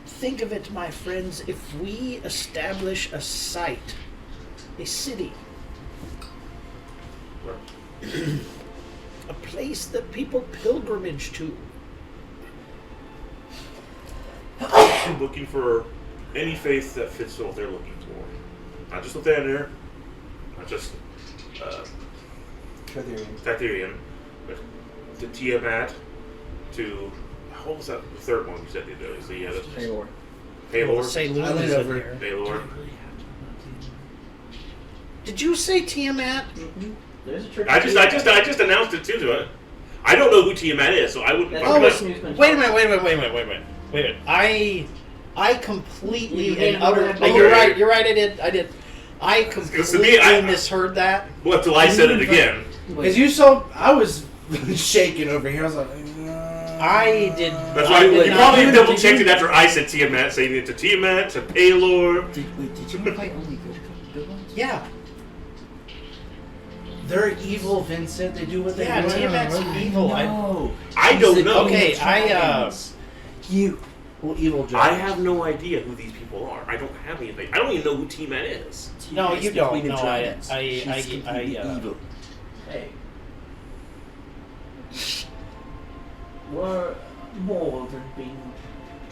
Think of it, my friends, if we establish a site, a city, a place that people pilgrimage to. I'm looking for any faith that fits what they're looking for. Not just Lathander, not just Titherian, but to Tiamat, to what was that? The third one you said the other day. Paylor. Paylor. Say I Lulu's leaned in over. here. Paylor. Did you say Tiamat? There's a church. I just announced it too to it. I don't know who Tiamat is, so I wouldn't. That's fuck the it up. person who's been Wait a talking. minute. Wait a minute. I completely You and didn't utter. know that? You're right. I did. I Because completely to me, I misheard that. Well, till I said it again. Because you saw, I was shaking over here. I was like, I did. That's I why did you not- probably double checked it after I said Tiamat, saying it to Tiamat, to Paylor. Did you invite only good ones? Yeah. they're evil, Vincent. They do what they Yeah, do. Tiamat's evil. No. I don't know. Okay, You. Well, evil I dragons. have no idea who these people are. I don't have anything. I don't even know who Tiamat is. No, She's you the don't. Queen of No, Dragons. I- She's completely evil. Hey. We're more than being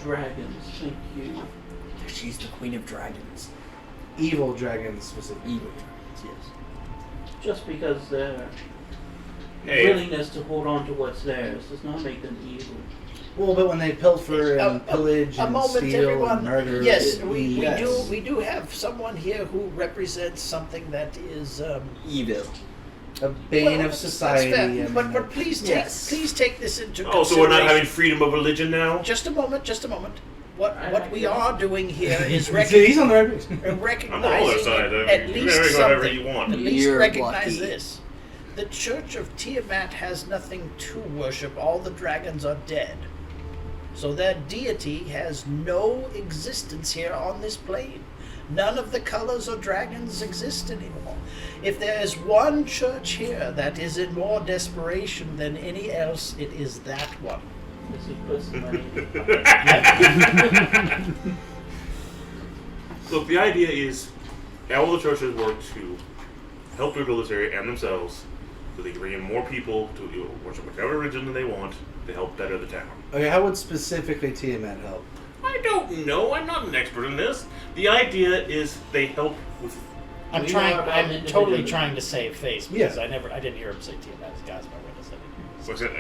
dragons, thank you. She's the Queen of Dragons. Evil dragons, specifically. Evil dragons, yes. Just because their Hey. willingness to hold on to what's theirs does not make them evil. Well, but when they pilfer and pillage A and moment, steal everyone. and murder. Yes, we yes. do have someone here who represents something that is Evil. A bane well, of that's society. fair. and- But please take Yes. please take this into Oh, so we're not having consideration. freedom of religion now? Just a moment. what we are doing here is He's on the right page. I'm on the other recognizing side. at You least can go whatever something. you want. At least You're recognize lucky. this. The Church of Tiamat has nothing to worship. All the dragons are dead. So their deity has no existence here on this plane. None of the colors or dragons exist anymore. If there is one church here that is in more desperation than any else, it is that one. Does he put some money in his pocket? Look, the idea is all the churches work to help rebuild this area and themselves so they can bring in more people to worship whichever religion they want to help better the town. Okay, how would specifically Tiamat help? I don't know. I'm not an expert in this. The idea is they help with. I'm We trying. are about I'm individualism. totally trying to save face because Yeah. I didn't hear him say Tiamat. God's my witness. What's it?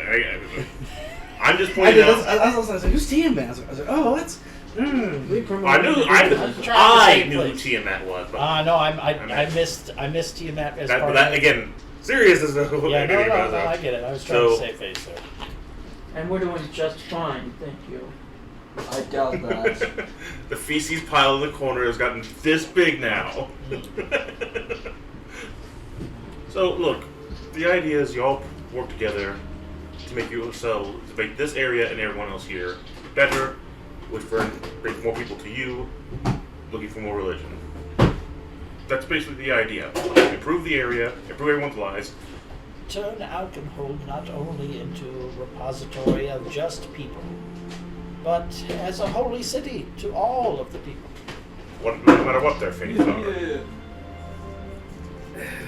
I'm just I pointing did. out. I was like, who's Tiamat? I was like, oh, that's. We promote I knew. individualism. I save knew who place. Tiamat was, but No, I missed Tiamat as that, part but that of it. again, serious is no. Yeah, no, I get it. I was trying So- to save face there. And we're doing just fine, thank you. I doubt that. The feces pile in the corner has gotten this big now. So look, the idea is y'all work together to make to make this area and everyone else here better, which brings more people to you, looking for more religion. That's basically the idea. Improve the area, improve everyone's lives. Turn Alkenhold not only into a repository of just people, but as a holy city to all of the people. No matter what their faiths are.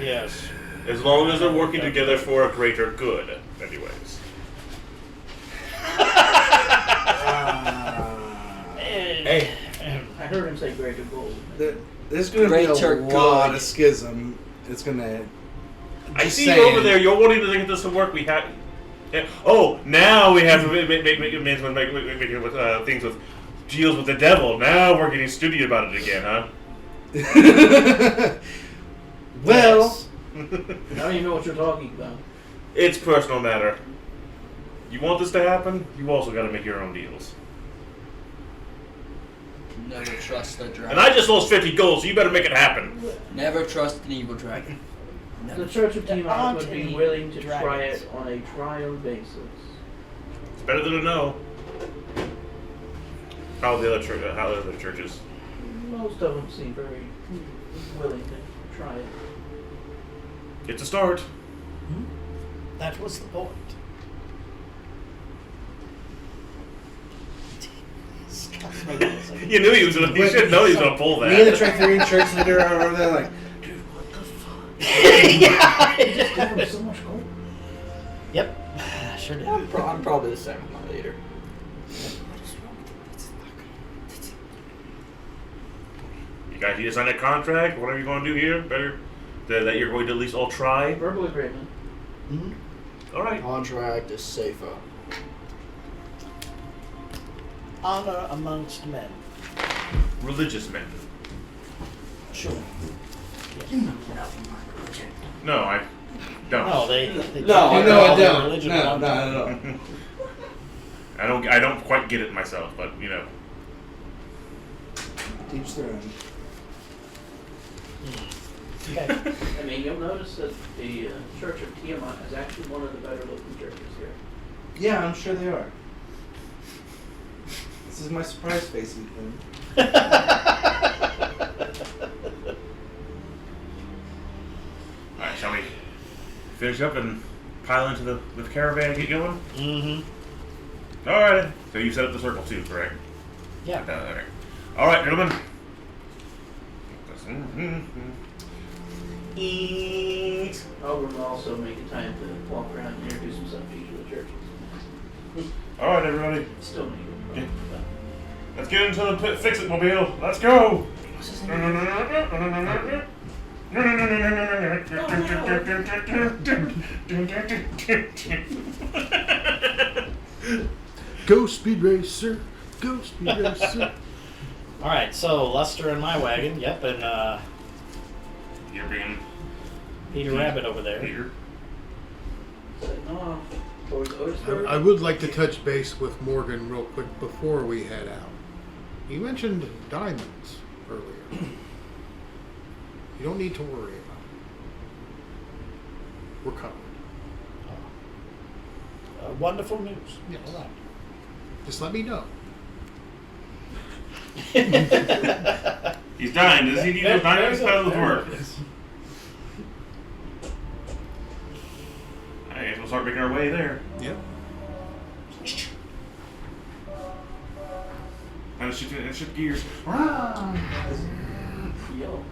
Yes. As long as they're working together for a greater good, anyways. Hey. I heard him say greater gold. There's going to be a Greater lot good. of schism. It's going to. I see you over there. You're wanting to get this to work. We have. Yeah. Oh, now we have to make things with deals with the devil. Now we're getting stupid about it again, huh? Well, Yes. I don't even know what you're talking about. It's personal matter. You want this to happen? You also got to make your own deals. Never trust a dragon. And I just lost 50 gold, so you better make it happen. Never trust an evil dragon. The Church of There Tiamat aren't would be any willing to try dragons. it on a trial basis. It's better than a no. How are the other churches? Most of them seem very willing to try it. It's a start. That was the point. You knew he was gonna. You should know he was gonna pull that. me and the Tractorian church leader are over there like, Yeah. Just give them so much gold. Yep. Sure did. I'm probably the same with my leader. You just signed a contract. What are you going to do here? Better that you're going to at least all try. Verbal agreement. All right. Contract is safer. Honor amongst men. Religious men. Sure. No, I don't. No, they no, take no, all I their don't. religion No, one not time. at all. I don't quite get it myself, but you know. Teach their own. Okay. I mean, you'll notice that the Church of Tiamat is actually one of the better looking churches here. Yeah, I'm sure they are. This is my surprise face, Ethan. All right, shall we finish up and pile into the caravan and get going? Mm-hmm. All right. So you set up the circle too, correct? Yeah. Okay. All right, gentlemen. Eat. Oberon will also make it time to walk around and introduce himself to each of the churches. All right, everybody. Still need Yeah. it. Let's get into the fix-it mobile. Let's go. Go Speed Racer. Go Speed Racer. All right. So Luster in my wagon. Yep, and You're being Peter Rabbit over there. Peter. Setting off towards Otisburg. I would like to touch base with Morgan real quick before we head out. You mentioned diamonds earlier. You don't need to worry about it. We're covered. Wonderful news. Yeah, all right. Just let me know. He's dying. Does he need no diamonds? How does it work? I guess we'll start making our way there. Yep. And shift gears. Yo.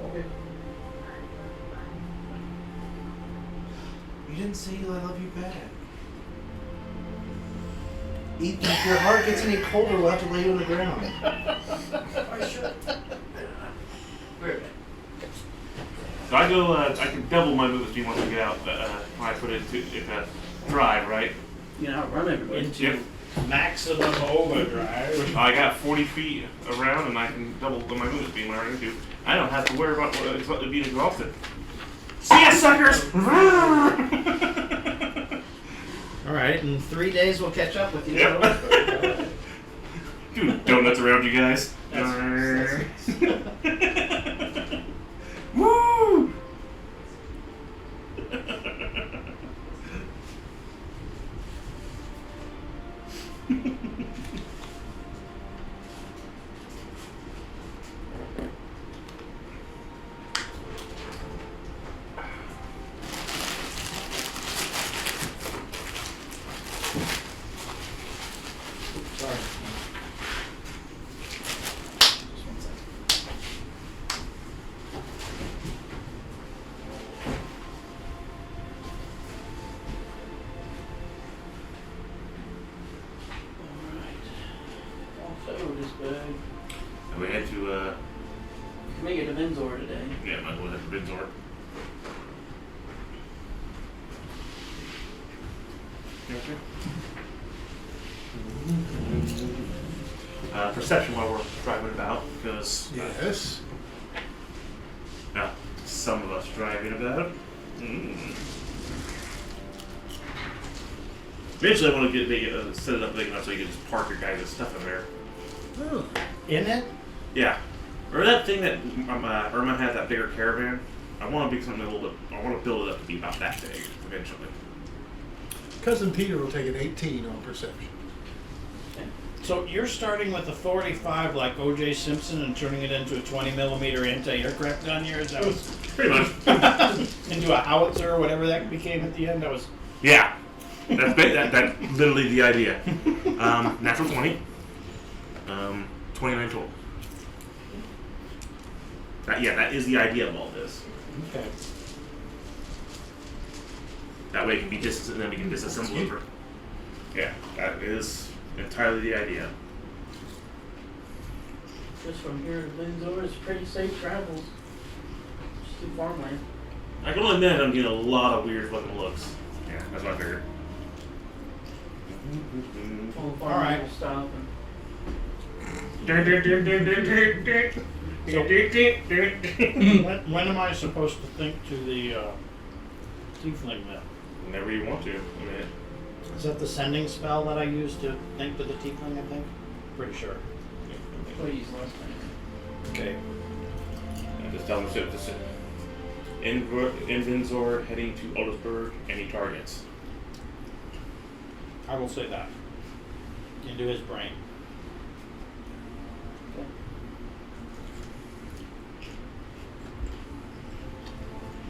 Okay. You didn't say I love you back. Ethan, if your heart gets any colder, we'll have to lay you on the ground. So I go. I can double my movement speed once I get out. When I put it into drive, right? You can outrun everybody. Into Yep. maximum overdrive. I got 40 feet around, and I can double my movement speed when I need to. I don't have to worry about being exhausted. See ya, suckers! All right, in 3 days we'll catch up with you. Yep. Dude, donuts around you guys. That's Woo! Sorry. Also, this bag. And we had to, You can make it to Vinzor today. yeah, might as well have Bidzor. Perception while we're driving about, because Yes. some of us driving about. Eventually, I want to set it up big enough so you can just park your guys' stuff in there. Oh. In it? Yeah, or that thing that Irma had, that bigger caravan. I want to be something a little bit. I want to build it up to be about that big eventually. Cousin Peter will take an 18 on perception. So you're starting with a 45 like O.J. Simpson and turning it into a 20mm anti-aircraft gun here? Is that was Pretty much. into a howitzer or whatever that became at the end? That was Yeah, that's literally the idea. Natural 20. 29 total. That is the idea of all this. okay. That way it can be disassembled, and then we can disassemble it. Yeah, that is entirely the idea. Just from here to Vinzor is pretty safe travels. Just through farmland. I can only admit I'm getting a lot of weird looking looks. Yeah, that's what I figured. All the All right. farmland will stop and When am I supposed to think to the tiefling then? Whenever you want to. I mean, Is that the sending spell that I used to think to the tiefling, I think? Pretty sure. please last time. Okay. just tell them to Vinzor heading to Otisburg, any targets. I will say that. Into his brain. Okay.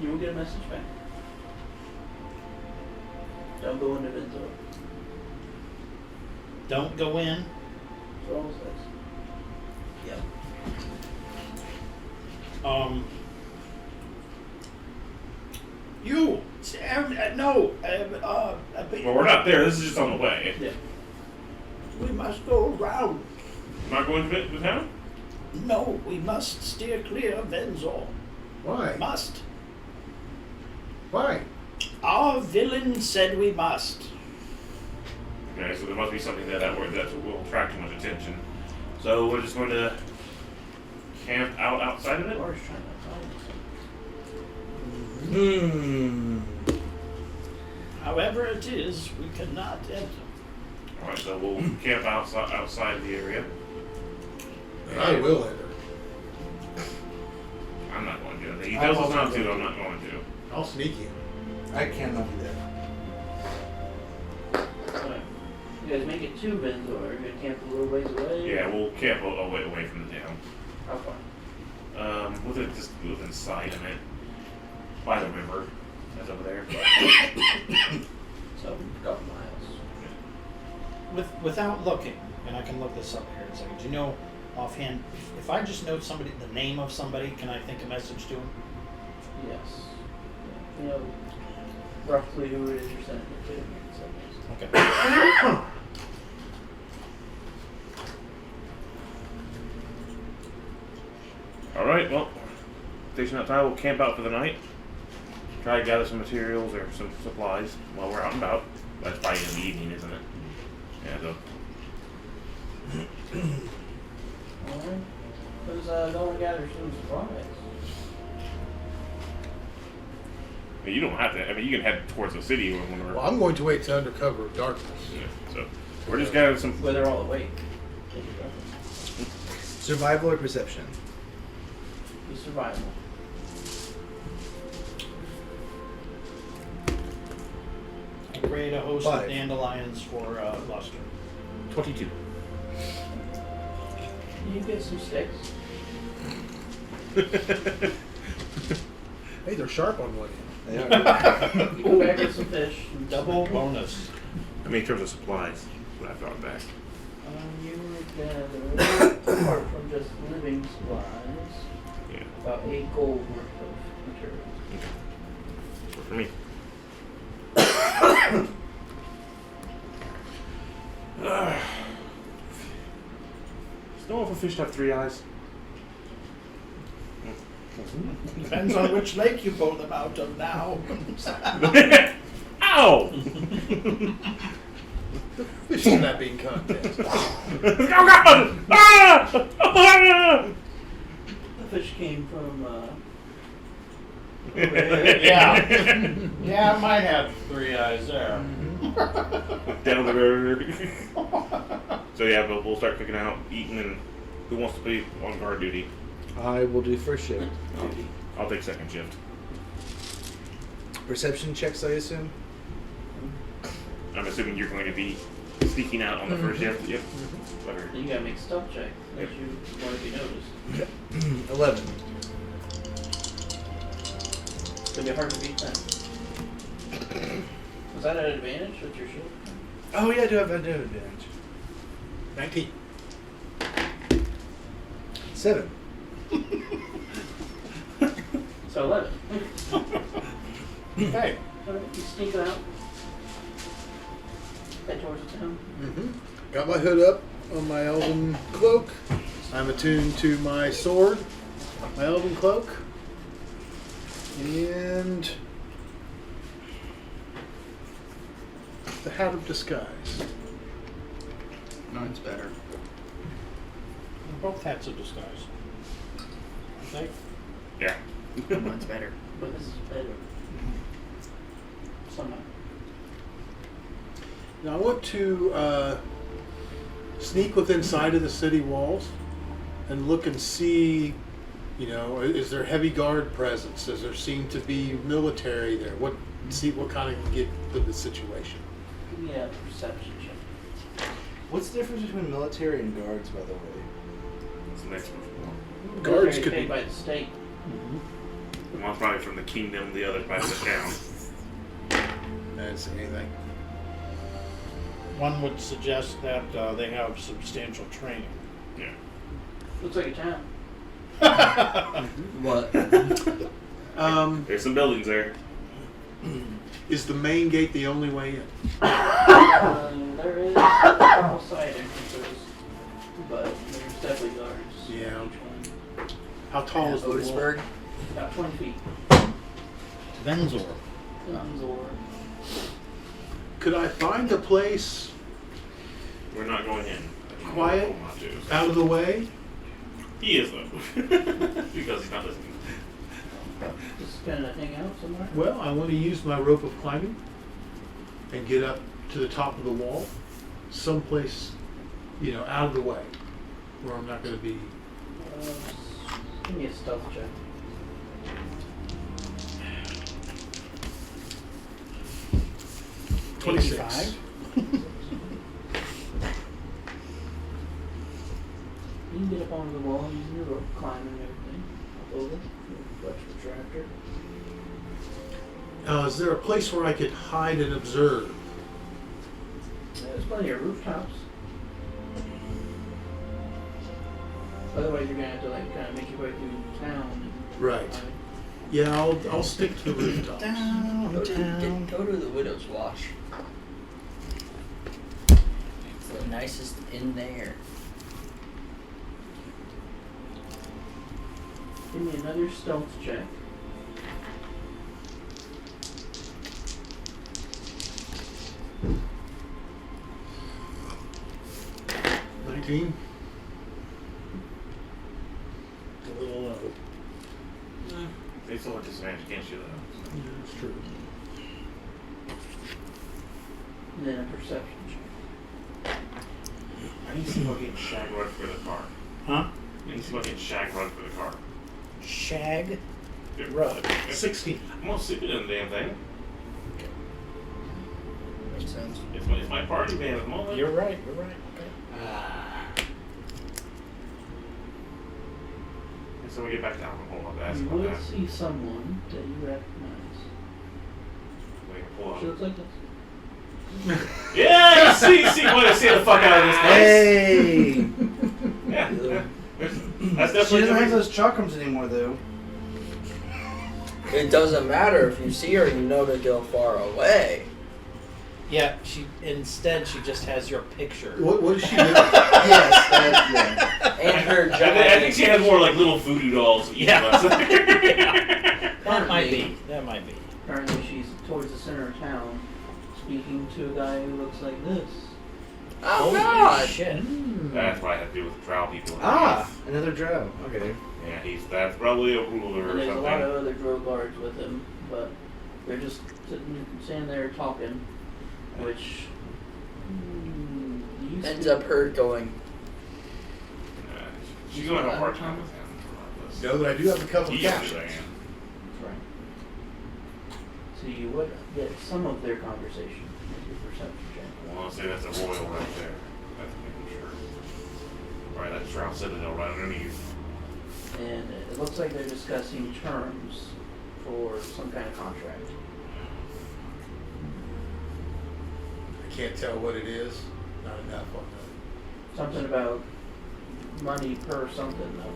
You will get a message back. Don't go into Vinzor. Don't go in. That's all it says. Yep. You, Sam, no, Well, we're not there. This is just on the way. Yeah. We must go around. Not going to the town? No, we must steer clear of Venzor. Why? Must. Why? Our villain said we must. Okay, so there must be something that will attract too much attention. So we're just going to camp outside of it? Laura's trying to find us. However it is, we cannot enter. Alright, so we'll camp outside of the area. I will enter. I'm not going to. He tells us not to, I'm not going to. I'll sneak in. I cannot do that. Alright. You guys make it to Benzor. You're gonna camp a little ways away? Yeah, we'll camp away from the town. How far? Just within sight of it. By the river. That's over there. So, a couple miles. Without looking, and I can look this up here in a second. Do you know offhand, if I just note the name of somebody, can I think a message to him? Yes. You know roughly who it is you're sending it to. Okay. Alright, well, station outside, we'll camp out for the night. Try to gather some materials or some supplies while we're out and about. That's probably in the evening, isn't it? Yeah, so. Alright. Who's going to gather some supplies? I mean, you don't have to. I mean, you can head towards the city when we're. Well, I'm going to wait till under cover of darkness. Yeah, so we're just gathering some. Where they're all awake. Survival or perception? Be survival. I'm ready to host 5. the dandelions for Luster. 22. You get some sticks. Hey, they're sharp on one end. They are. You go back with some fish. And Double bonus. I mean, in terms of supplies, what I've brought back. You would gather, apart from just living supplies, Yeah. about 8 gold worth of materials. Work for me. Snow if a fish have 3 eyes. Depends on which lake you pull them out of now. Ow! Fish snapping contest. Oh God! Ah! The fish came from, Yeah. Yeah, I might have 3 eyes there. Down the river. So yeah, but we'll start cooking out, eating, and who wants to be on guard duty? I will do first shift duty. I'll take second shift. Perception checks, I assume? I'm assuming you're going to be sneaking out on the first shift. Yep. Whatever. you gotta make a stealth check that you want to be noticed. 11. It's gonna be hard to beat that. Was that an advantage with your shield? Oh yeah, I do have advantage. 19. 7. So 11. Okay. Alright, you sneak out. Head towards the town. Got my hood up on my elven cloak. I'm attuned to my sword, my elven cloak, and the hat of disguise. Mine's better. Both hats of disguise. Okay. Yeah. Mine's better. But this is better. Somehow. Now I want to sneak within sight of the city walls and look and see, is there heavy guard presence? Does there seem to be military there? See what kind of get of the situation. Give me a perception check. What's the difference between military and guards, by the way? It's the next one. Guards Military could paid be. by the state. One's probably from the kingdom, the other's by the town. I didn't see anything. One would suggest that they have substantial training. Yeah. Looks like a town. What? There's some buildings there. Is the main gate the only way in? There is a couple side entrances, but there's definitely guards. Yeah. Each one. How tall is the wall? Otisburg? About 20 feet. Venzor. Or Could I find a place We're not going in. Quiet? Not to. out of the way? He is though, because he's not listening. just kind of hang out somewhere. Well, I want to use my rope of climbing. and get up to the top of the wall, someplace, out of the way, where I'm not going to be. Give me a stealth check. $26. You can get up onto the wall using your rope climbing and everything. Up over. Flex retractor. Is there a place where I could hide and observe? There's plenty of rooftops. Otherwise, you're gonna have to kind of make your way through town. And Right. find- Yeah, I'll stick to the rooftops. Go to the Widow's Wash. It's the nicest in there. Give me another stealth check. $19. A little low. They still have disadvantage against you, though. Yeah, that's true. And then a perception check. I need to see about getting shag run for the car. Huh? I need to see about getting shag run for the car. Shag. Yeah, Run. 16. I'm gonna stick it in the damn thing. Makes sense. It's my party van at the moment. You're right. You're right. Okay. And so we get back to alcohol. That's You about would that. see someone that you recognize. We can pull She out. looks like this. Yeah, you see what I see the fuck out of this place. Hey! Yeah. That's She definitely doesn't have the those chakrams anymore, though. It doesn't matter if you see her, you know to go far away. Yeah. Instead she just has your picture. What does she do? Yes, yeah. And her I giant. think she has more like little voodoo dolls. Yeah. Yeah. That might be. That might be. Apparently she's towards the center of town, speaking to a guy who looks like this. Oh Holy God! shit. That's what I have to do with the drow people. Ah, another drow. Okay. Yeah, that's probably a ruler or And there's a lot something. of other drow guards with him, but they're just standing there talking, which used Ends to- up her going. She's gonna have a hard time with him. regardless. No, but I do have a couple of He captions. understands. That's right. So you would get some of their conversation with your perception check. Well, I'll say that's a royal right there. That's making sure. Alright, that's Drow Citadel right underneath. And it looks like they're discussing terms for some kind of contract. I can't tell what it is. Not enough on that. Something about money per something though.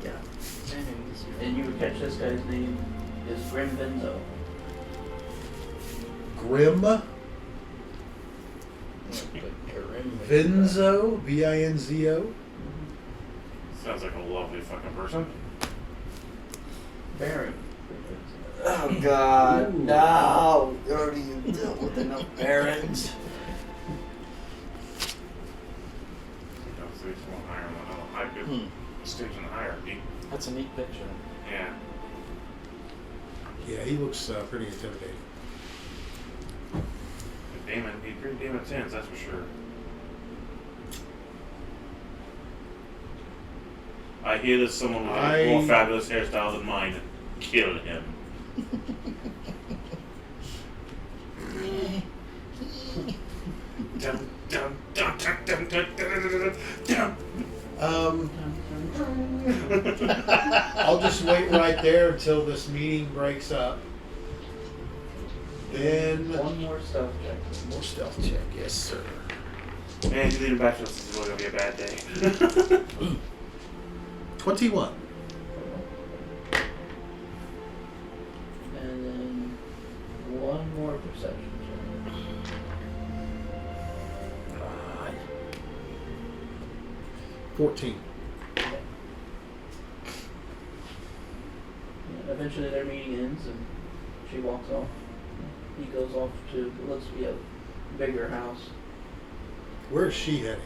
Yeah. And you would catch this guy's name is Grim Benzo. Grim Vinzo, Vinzo. Sounds like a lovely fucking person. Baron. Oh God! Ooh. No! You already dealt with enough barons. You know, so it's one higher one. I good stage in the hierarchy. That's a neat picture. Yeah. Yeah, he looks pretty intimidating. He's pretty damn intense, that's for sure. I hear there's someone with a more fabulous hairstyle than mine. Kill him. Dun, dun, dun, dun, dun, dun, dun, dun, dun. I'll just wait right there until this meeting breaks up. Then One more stealth check. more stealth check, yes sir. And you leave him back to us. This is really gonna be a bad day. 21. And then one more perception check. 14. Yeah, eventually their meeting ends and she walks off. He goes off to what looks to be a bigger house. Where is she heading?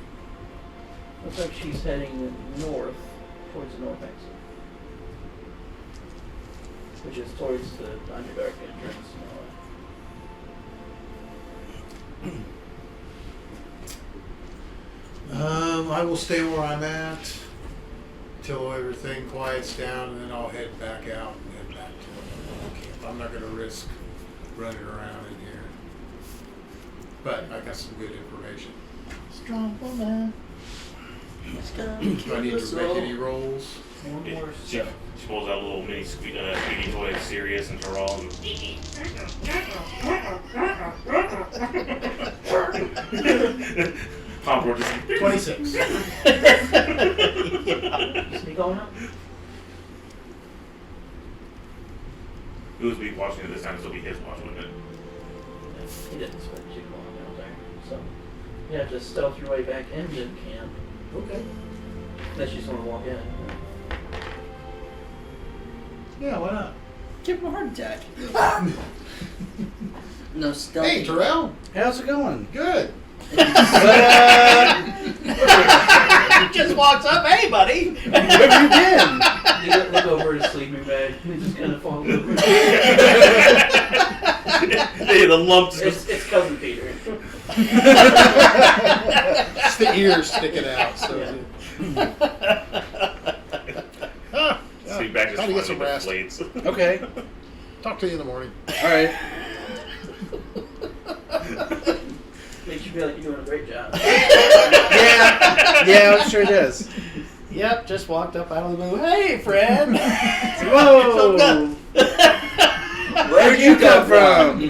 Looks like she's heading north, towards the north exit. which is towards the Underdark entrance. I will stay where I'm at till everything quiets down, and then I'll head back out and head back to camp. I'm not going to risk running around in here. But I got some good information. Strong woman. Do I need to make any rolls? One more She pulls out a little mini squeaky toy of Sirius and Terrell. Pomp just 26. Sneak on up. Who's be watching it this time? This will be his watch, wouldn't it? He didn't spend too long out there, so you have to stealth your way back into camp. Okay. Unless you just want to walk in. Yeah, why not? Give him a heart attack. No stealth. Hey, Terrell. How's it going? Good. He just walks up, hey, buddy. Where have you been? You look over his sleeping bag. He just kind of falls over. Hey, the lump just It's cousin Peter. It's the ears sticking out. So. Sweet back just Trying to get finally some rest. deflates. Okay. Talk to you in the morning. All right. Makes you feel like you're doing a great job. Yeah, it sure does. Yep, just walked up out of the blue. Hey, friend. Whoa! Where'd you come from?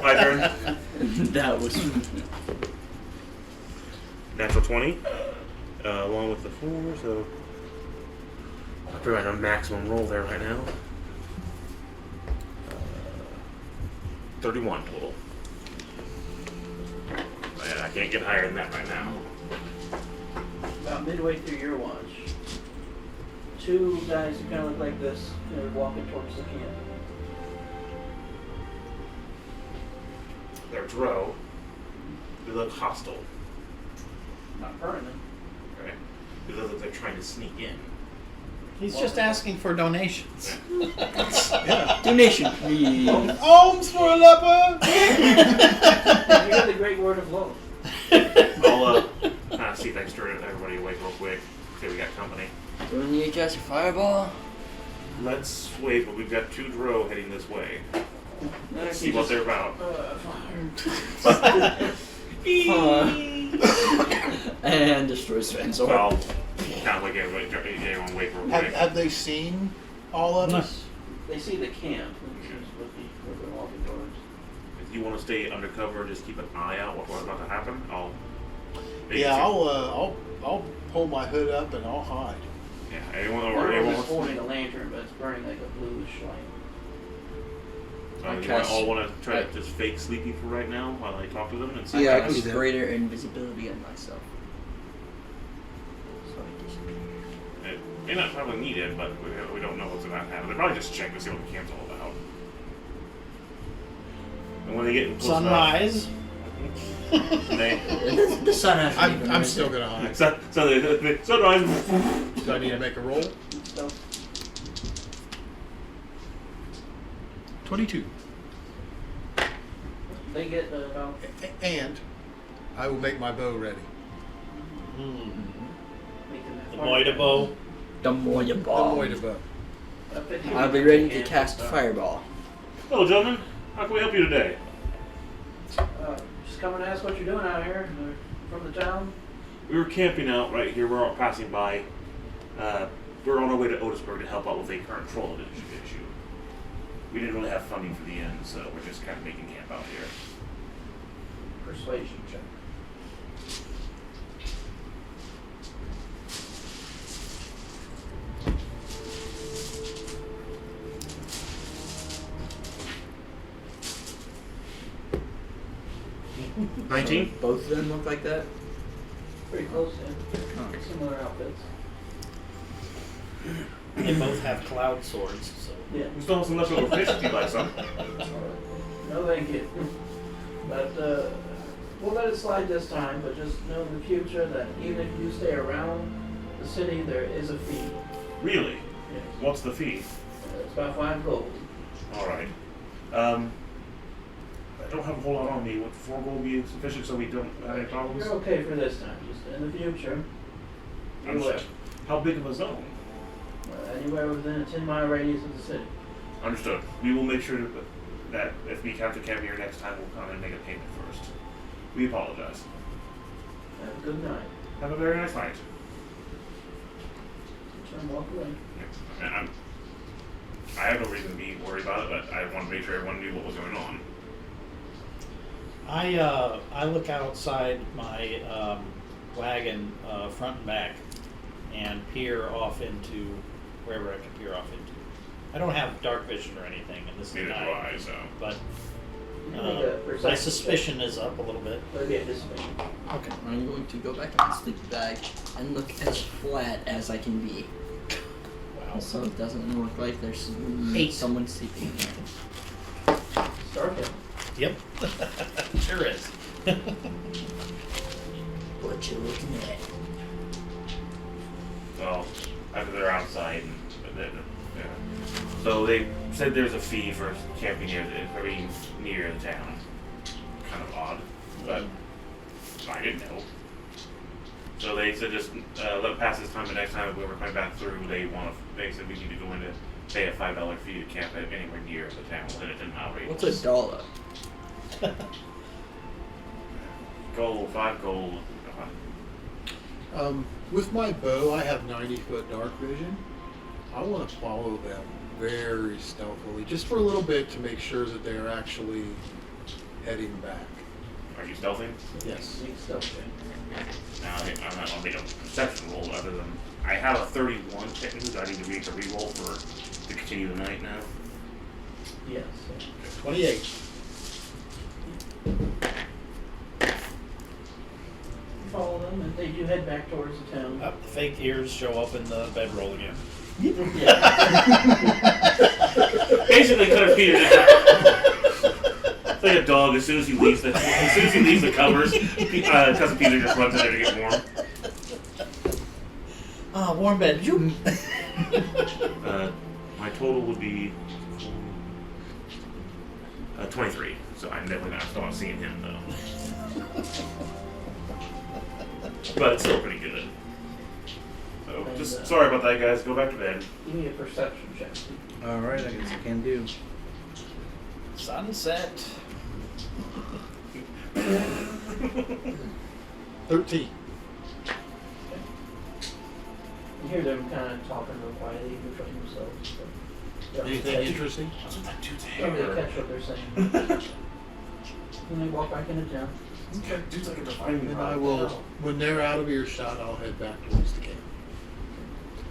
My turn. That was. Natural 20. Along with the 4, so. I'm pretty much on maximum roll there right now. 31 total. Man, I can't get higher than that right now. About midway through your watch, two guys who kind of look like this, they're walking towards the camp. They're Drow. They look hostile. Not permanent. Right? They look like they're trying to sneak in. He's just asking for donations. Donation, please. Alms for a leper. You hear the great word of love. I'll see if I can stir everybody awake real quick. Say we got company. Do we need to cast a fireball? Let's wait, but we've got 2 Drow heading this way. Let's see what they're about. And destroy Sven's So sword. I'll kind of like everyone wait real quick. Have they seen all of us? They see the camp, which is what they're walking towards. If you want to stay undercover and just keep an eye out what's about to happen, I'll. Yeah, I'll pull my hood up and I'll hide. Yeah, anyone or We're anyone just wants holding a lantern, but it's burning like a bluish light. you all want to try to just fake sleepy for right now while I talk to them and see. Yeah, I how can do that's- that. Greater invisibility on myself. So I disappear. It may not probably need it, but we don't know what's about to happen. They're probably just checking to see what the camp's all about. And when they get close Sunrise. enough, they, The sun has to be I'm still gonna hide. so they sunrise. Do I need to make a roll? So 22. they get about And I will make my bow ready. make them The Moida bow. The Moya The ball. Moida bow. I'll be ready to cast fireball. Hello, gentlemen. How can we help you today? Just coming to ask what you're doing out here. From the town. We were camping out right here. We're all passing by. We're on our way to Otisburg to help out with a current troll issue. We didn't really have funding for the end, so we're just kind of making camp out here. Persuasion check. So 19? both of them look like that? Pretty close, yeah. Similar outfits. They both have cloud swords, so. Yeah. We still have some leftover fish if you'd like some. No, thank you. But we'll let it slide this time, but just know in the future that even if you stay around the city, there is a fee. Really? Yes. What's the fee? It's about 5 gold. All right. I don't have a whole lot on me. Would 4 gold be sufficient so we don't have any problems? You're okay for this time. Just in the future. I'm just- How big of a zone? Anywhere within a 10-mile radius of the city. Understood. We will make sure that if we have to camp here next time, we'll come and make a payment first. We apologize. Have a good night. Have a very nice night. Turn walk away. And I have no reason to be worried about it, but I want to make sure everyone knew what was going on. I look outside my wagon, front and back, and peer off into wherever I can peer off into. I don't have dark vision or anything, and this is Neither do night, I, so. but You can make a my perception suspicion is up a little bit. check. It'll be a dissipation. Okay. I'm going to go back in my sleeping bag and look as flat as I can be. Wow. So it doesn't look like there's 8. someone sleeping in there. Start it. Yep. Sure is. What you looking at? Well, after they're outside, yeah. So they said there's a fee for camping near the town. Kind of odd, but I didn't know. So they said just let pass this time, but next time if we were coming back through, they said we need to go in to pay a $5 fee to camp anywhere near the town within a 10-mile radius. What's a dollar? Gold, 5 gold. With my bow, I have 90-foot dark vision. I want to follow them very stealthily, just for a little bit to make sure that they are actually heading back. Are you stealthing? Yes. Make stealth check. Now, I'm not going to make a perception roll other than I have a 31 technically, so I need to make a reroll to continue the night now. Yes. 28. Follow them, and they do head back towards the town. The fake ears show up in the bedroll again. Basically, Cutter Peter just it's like a dog. As soon as he leaves the covers, Cousin Peter just runs in there to get warm. Warm bed. You. My total would be 23. So I'm definitely not seeing him though. But it's still pretty good. So just sorry about that, guys. Go back to bed. Give me a perception check. Alright, I guess I can do. Sunset. 13. You hear them kind of talking real quietly between themselves. So Anything interesting? Wasn't that too don't really catch what they're saying. And they walk back into town. Okay, dude's like a defining And rod. I will, when they're out of earshot, I'll head back towards the camp.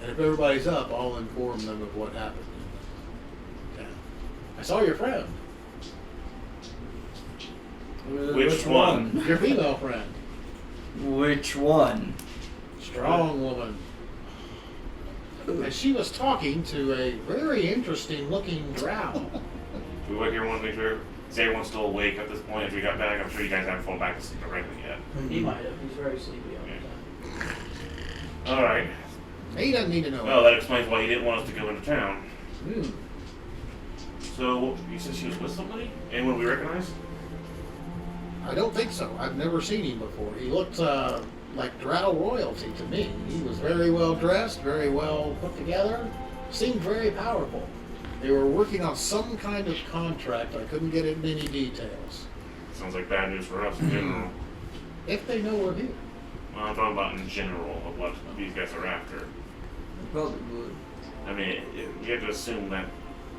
And if everybody's up, I'll inform them of what happened in the town. I saw your friend. Which one? Your female friend. Which one? Strong woman. And she was talking to a very interesting looking drow. We went here, want to make sure everyone's still awake at this point. If we got back, I'm sure you guys haven't fallen back to sleep already yet. He might have. He's very sleepy all the time. All right. He doesn't need to know. Well, that explains why he didn't want us to go into town. Hmm. So you said she was with somebody? Anyone we recognize? I don't think so. I've never seen him before. He looked like drow royalty to me. He was very well dressed, very well put together, seemed very powerful. They were working on some kind of contract. I couldn't get into any details. Sounds like bad news for us in general. If they know we're here. Well, I'm talking about in general of what these guys are after. Probably would. I mean, you have to assume that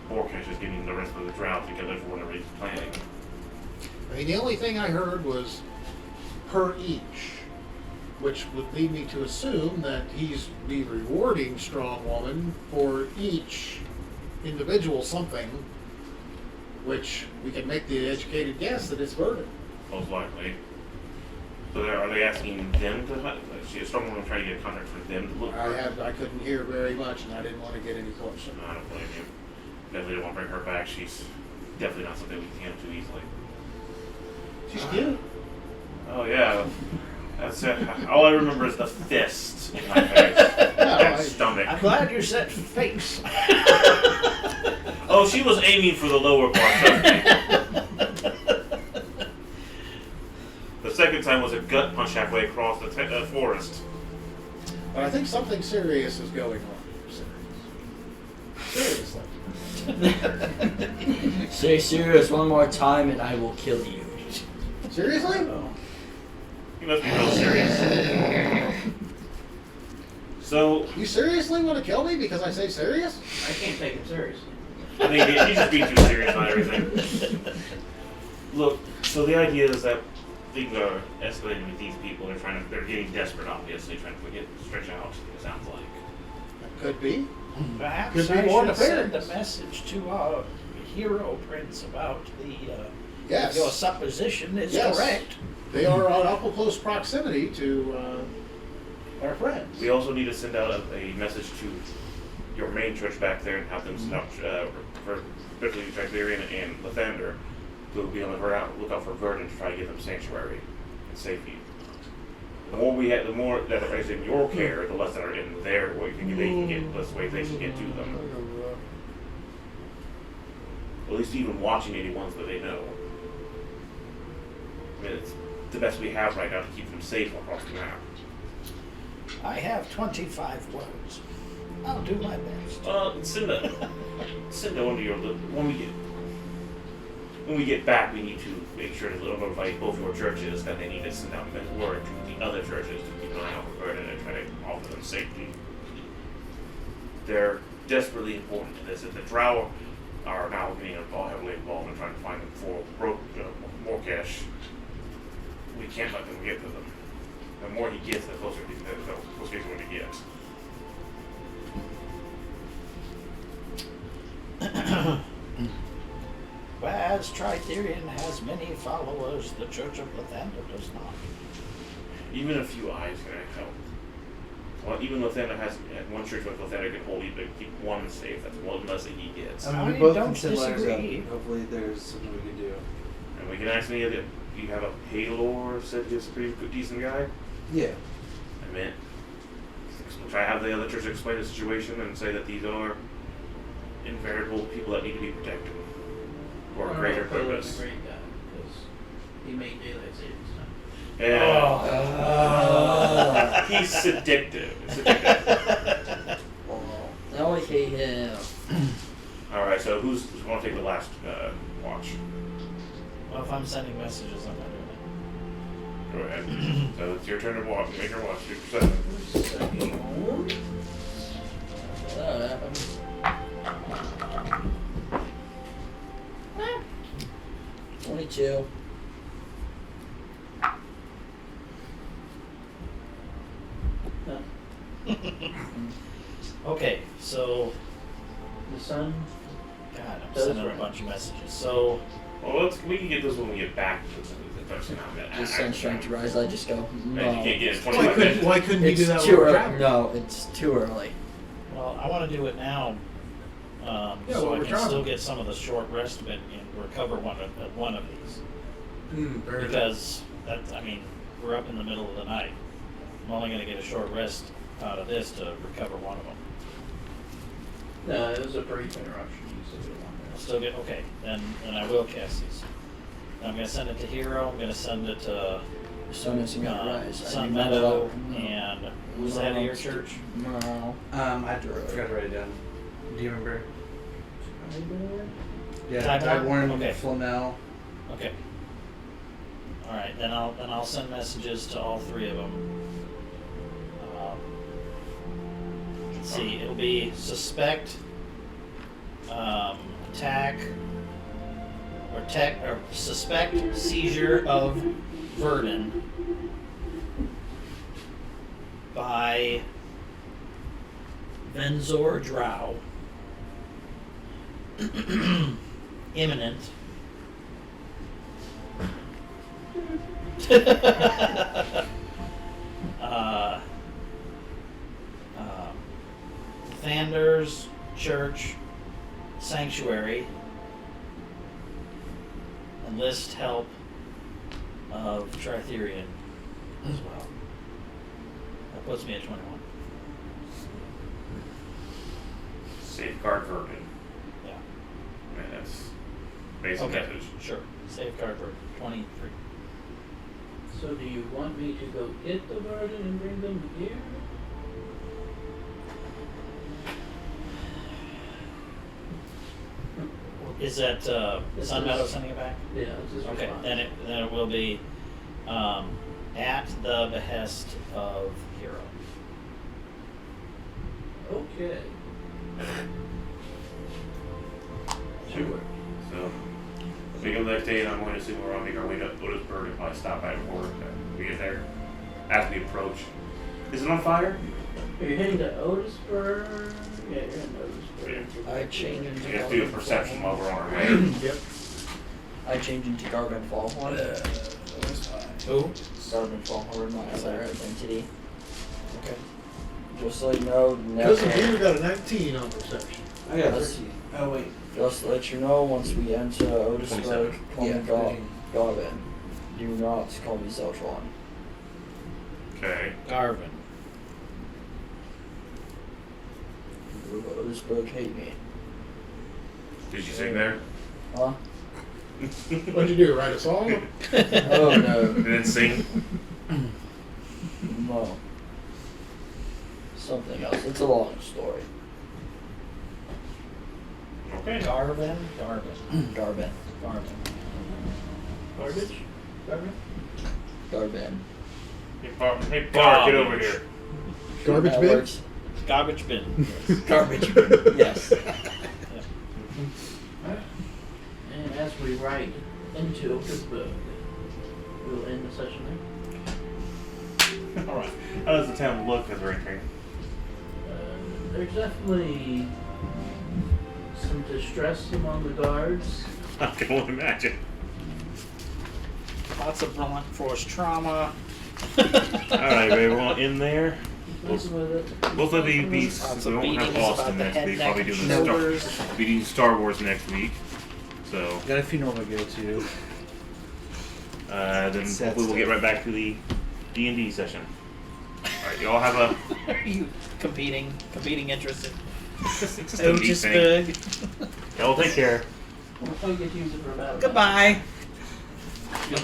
Borkash is getting the rest of the drought together for whatever he's planning. I mean, the only thing I heard was per each, which would lead me to assume that he's be rewarding Strong Woman for each individual something, which we can make the educated guess that it's burden. Most likely. So are they asking them to? She is Strong Woman trying to get a contract for them to look for. I couldn't hear very much, and I didn't want to get any closer. No, I don't blame you. Definitely don't want to bring her back. She's definitely not something we can handle too easily. She's cute. Oh yeah. That's it. All I remember is the fist in my face and stomach. I'm glad you said face. Oh, she was aiming for the lower part, trust me. The second time was a gut punch halfway across the forest. But I think something serious is going on. Seriously. Say serious one more time and I will kill you. Seriously? You must be real serious. So, You seriously want to kill me because I say serious? I can't take it seriously. I think he's just being too serious about everything. Look, so the idea is that things are escalating with these people. They're getting desperate, obviously, trying to stretch out, it sounds like. That could be. Perhaps Could be I more should send a nefarious. message to our hero prince about the Yes. your supposition is Yes. correct. They are on awful close proximity to our friends. We also need to send out a message to your main church back there and have them send out, for especially Triclerian and Lathander, who will be on the lookout for Verdant to try to give them sanctuary and safety. The more that are in your care, the less that are in their way they can get, less ways they can get to them. At least even watching any ones that they know. I mean, it's the best we have right now to keep them safe across the map. I have 25 words. I'll do my best. Send one to your when we get back, we need to make sure to notify both your churches that they need to send out word to the other churches to keep an eye out for Verdant and try to offer them safety. They're desperately important to this. If the Drow are now getting heavily involved in trying to find them for more cash, we can't let them get to them. The more he gets, the closer he's going to get. Whereas Tritherian has many followers, the Church of Lathander does not. Even a few eyes can help. Well, even Lathander has one church with Lathander can hold keep one safe. That's one less that he gets. I mean, I we both don't can send letters out. disagree. Hopefully there's something we can do. And we can ask any of the. You have a Paylor said he's a pretty good, decent guy. Yeah. I mean, we'll try to have the other church explain the situation and say that these are inveritable people that need to be protected for a greater purpose. A great guy, because he made daylight savings time. Yeah. He's seductive. Now I hate him. All right. So who's going to take the last watch? Well, if I'm sending messages, I'm not doing Go ahead. So it's your turn to walk. Make your watch. 2%. That happened. 22. Okay, so The sun. God, I'm Does sending a right. bunch of messages. So Well, we can get this when we get back to the Just send strength to rise. I just go. And No. you can't get it in 25 minutes. Why couldn't you do that It's when too we're early. traveling? No, it's too early. well, I want to do it now, Yeah, so well, I we're can still traveling. get some of the short respite and recover one of these. Very good. Because we're up in the middle of the night. I'm only going to get a short rest out of this to recover one of them. No, it was a brief interruption. You said you I'll wanted still get then I will cast these. And I'm going to send it to Hero. I'm going to send it to Sun is going to rise. Sun Meadow and who's the head of your church? No. I forgot to write it down. Do you remember? Yeah, Type one? Tyborn, Okay. Flamel. Okay. All right, then I'll send messages to all three of them. Let's see, it'll be suspect, attack, or suspect seizure of Verdun by Venzor Drow. Imminent. Thander's Church Sanctuary. Enlist help of Tritherian as well. That puts me at 21. Safeguard Virgin. Yeah. And that's basic Okay. message. Sure. Safeguard for 23. So do you want me to go get the burden and bring them here? Is that Sun Meadow sending it back? Yeah, it's just Okay, response. then it will be at the behest of Hero. Okay. Sure. So, we go the next day, and I'm going to assume we're on our way to Otisburg and probably stop by before we get there. As we approach. Is it on fire? Are you heading to Otisburg? Yeah, you're in Otisburg. I change into We have to do a perception while we're on our way. Yep. I change into Garvin Fallhorn. Who? Garvin Fallhorn, my other entity. Okay. Just so you know, Cousin never. Peter got a 19 on perception. I got Yes. 13. Oh, wait. Just to let you know, once we enter Otisburg, 27. call Yeah, me 13. Garvin. Do not call me Zeltron. Okay. Garvin. Otisburg hate me. Did you sing there? Huh? What'd you do? Write a song? Oh no. And then sing? No. Something else. It's a long story. Okay. Garvin. Garvin. Garvin. Garvin. Garbage? Garbage? Garvin. Hey, Bar, get over here. Garbage That bin? works. Garbage bin. Yes. Garbage bin. Yes. And as we ride into Otisburg, we'll end the session there. Alright. How does the town look as we're entering? There's definitely some distress among the guards. I can only imagine. Lots of blunt force trauma. Alright, everyone in there. Mess with it. Most likely be, Lots we of won't have beatings Austin about the next head, week. neck, Probably and doing shoulders. be doing Star Wars next week. So, Got a funeral to go to. then hopefully we'll get right back to the D&D session. Alright, y'all have a... Are you competing interests in It's just a neat thing. Otisburg? Y'all take care. We'll probably get to use it for a battle. Goodbye. Goodbye.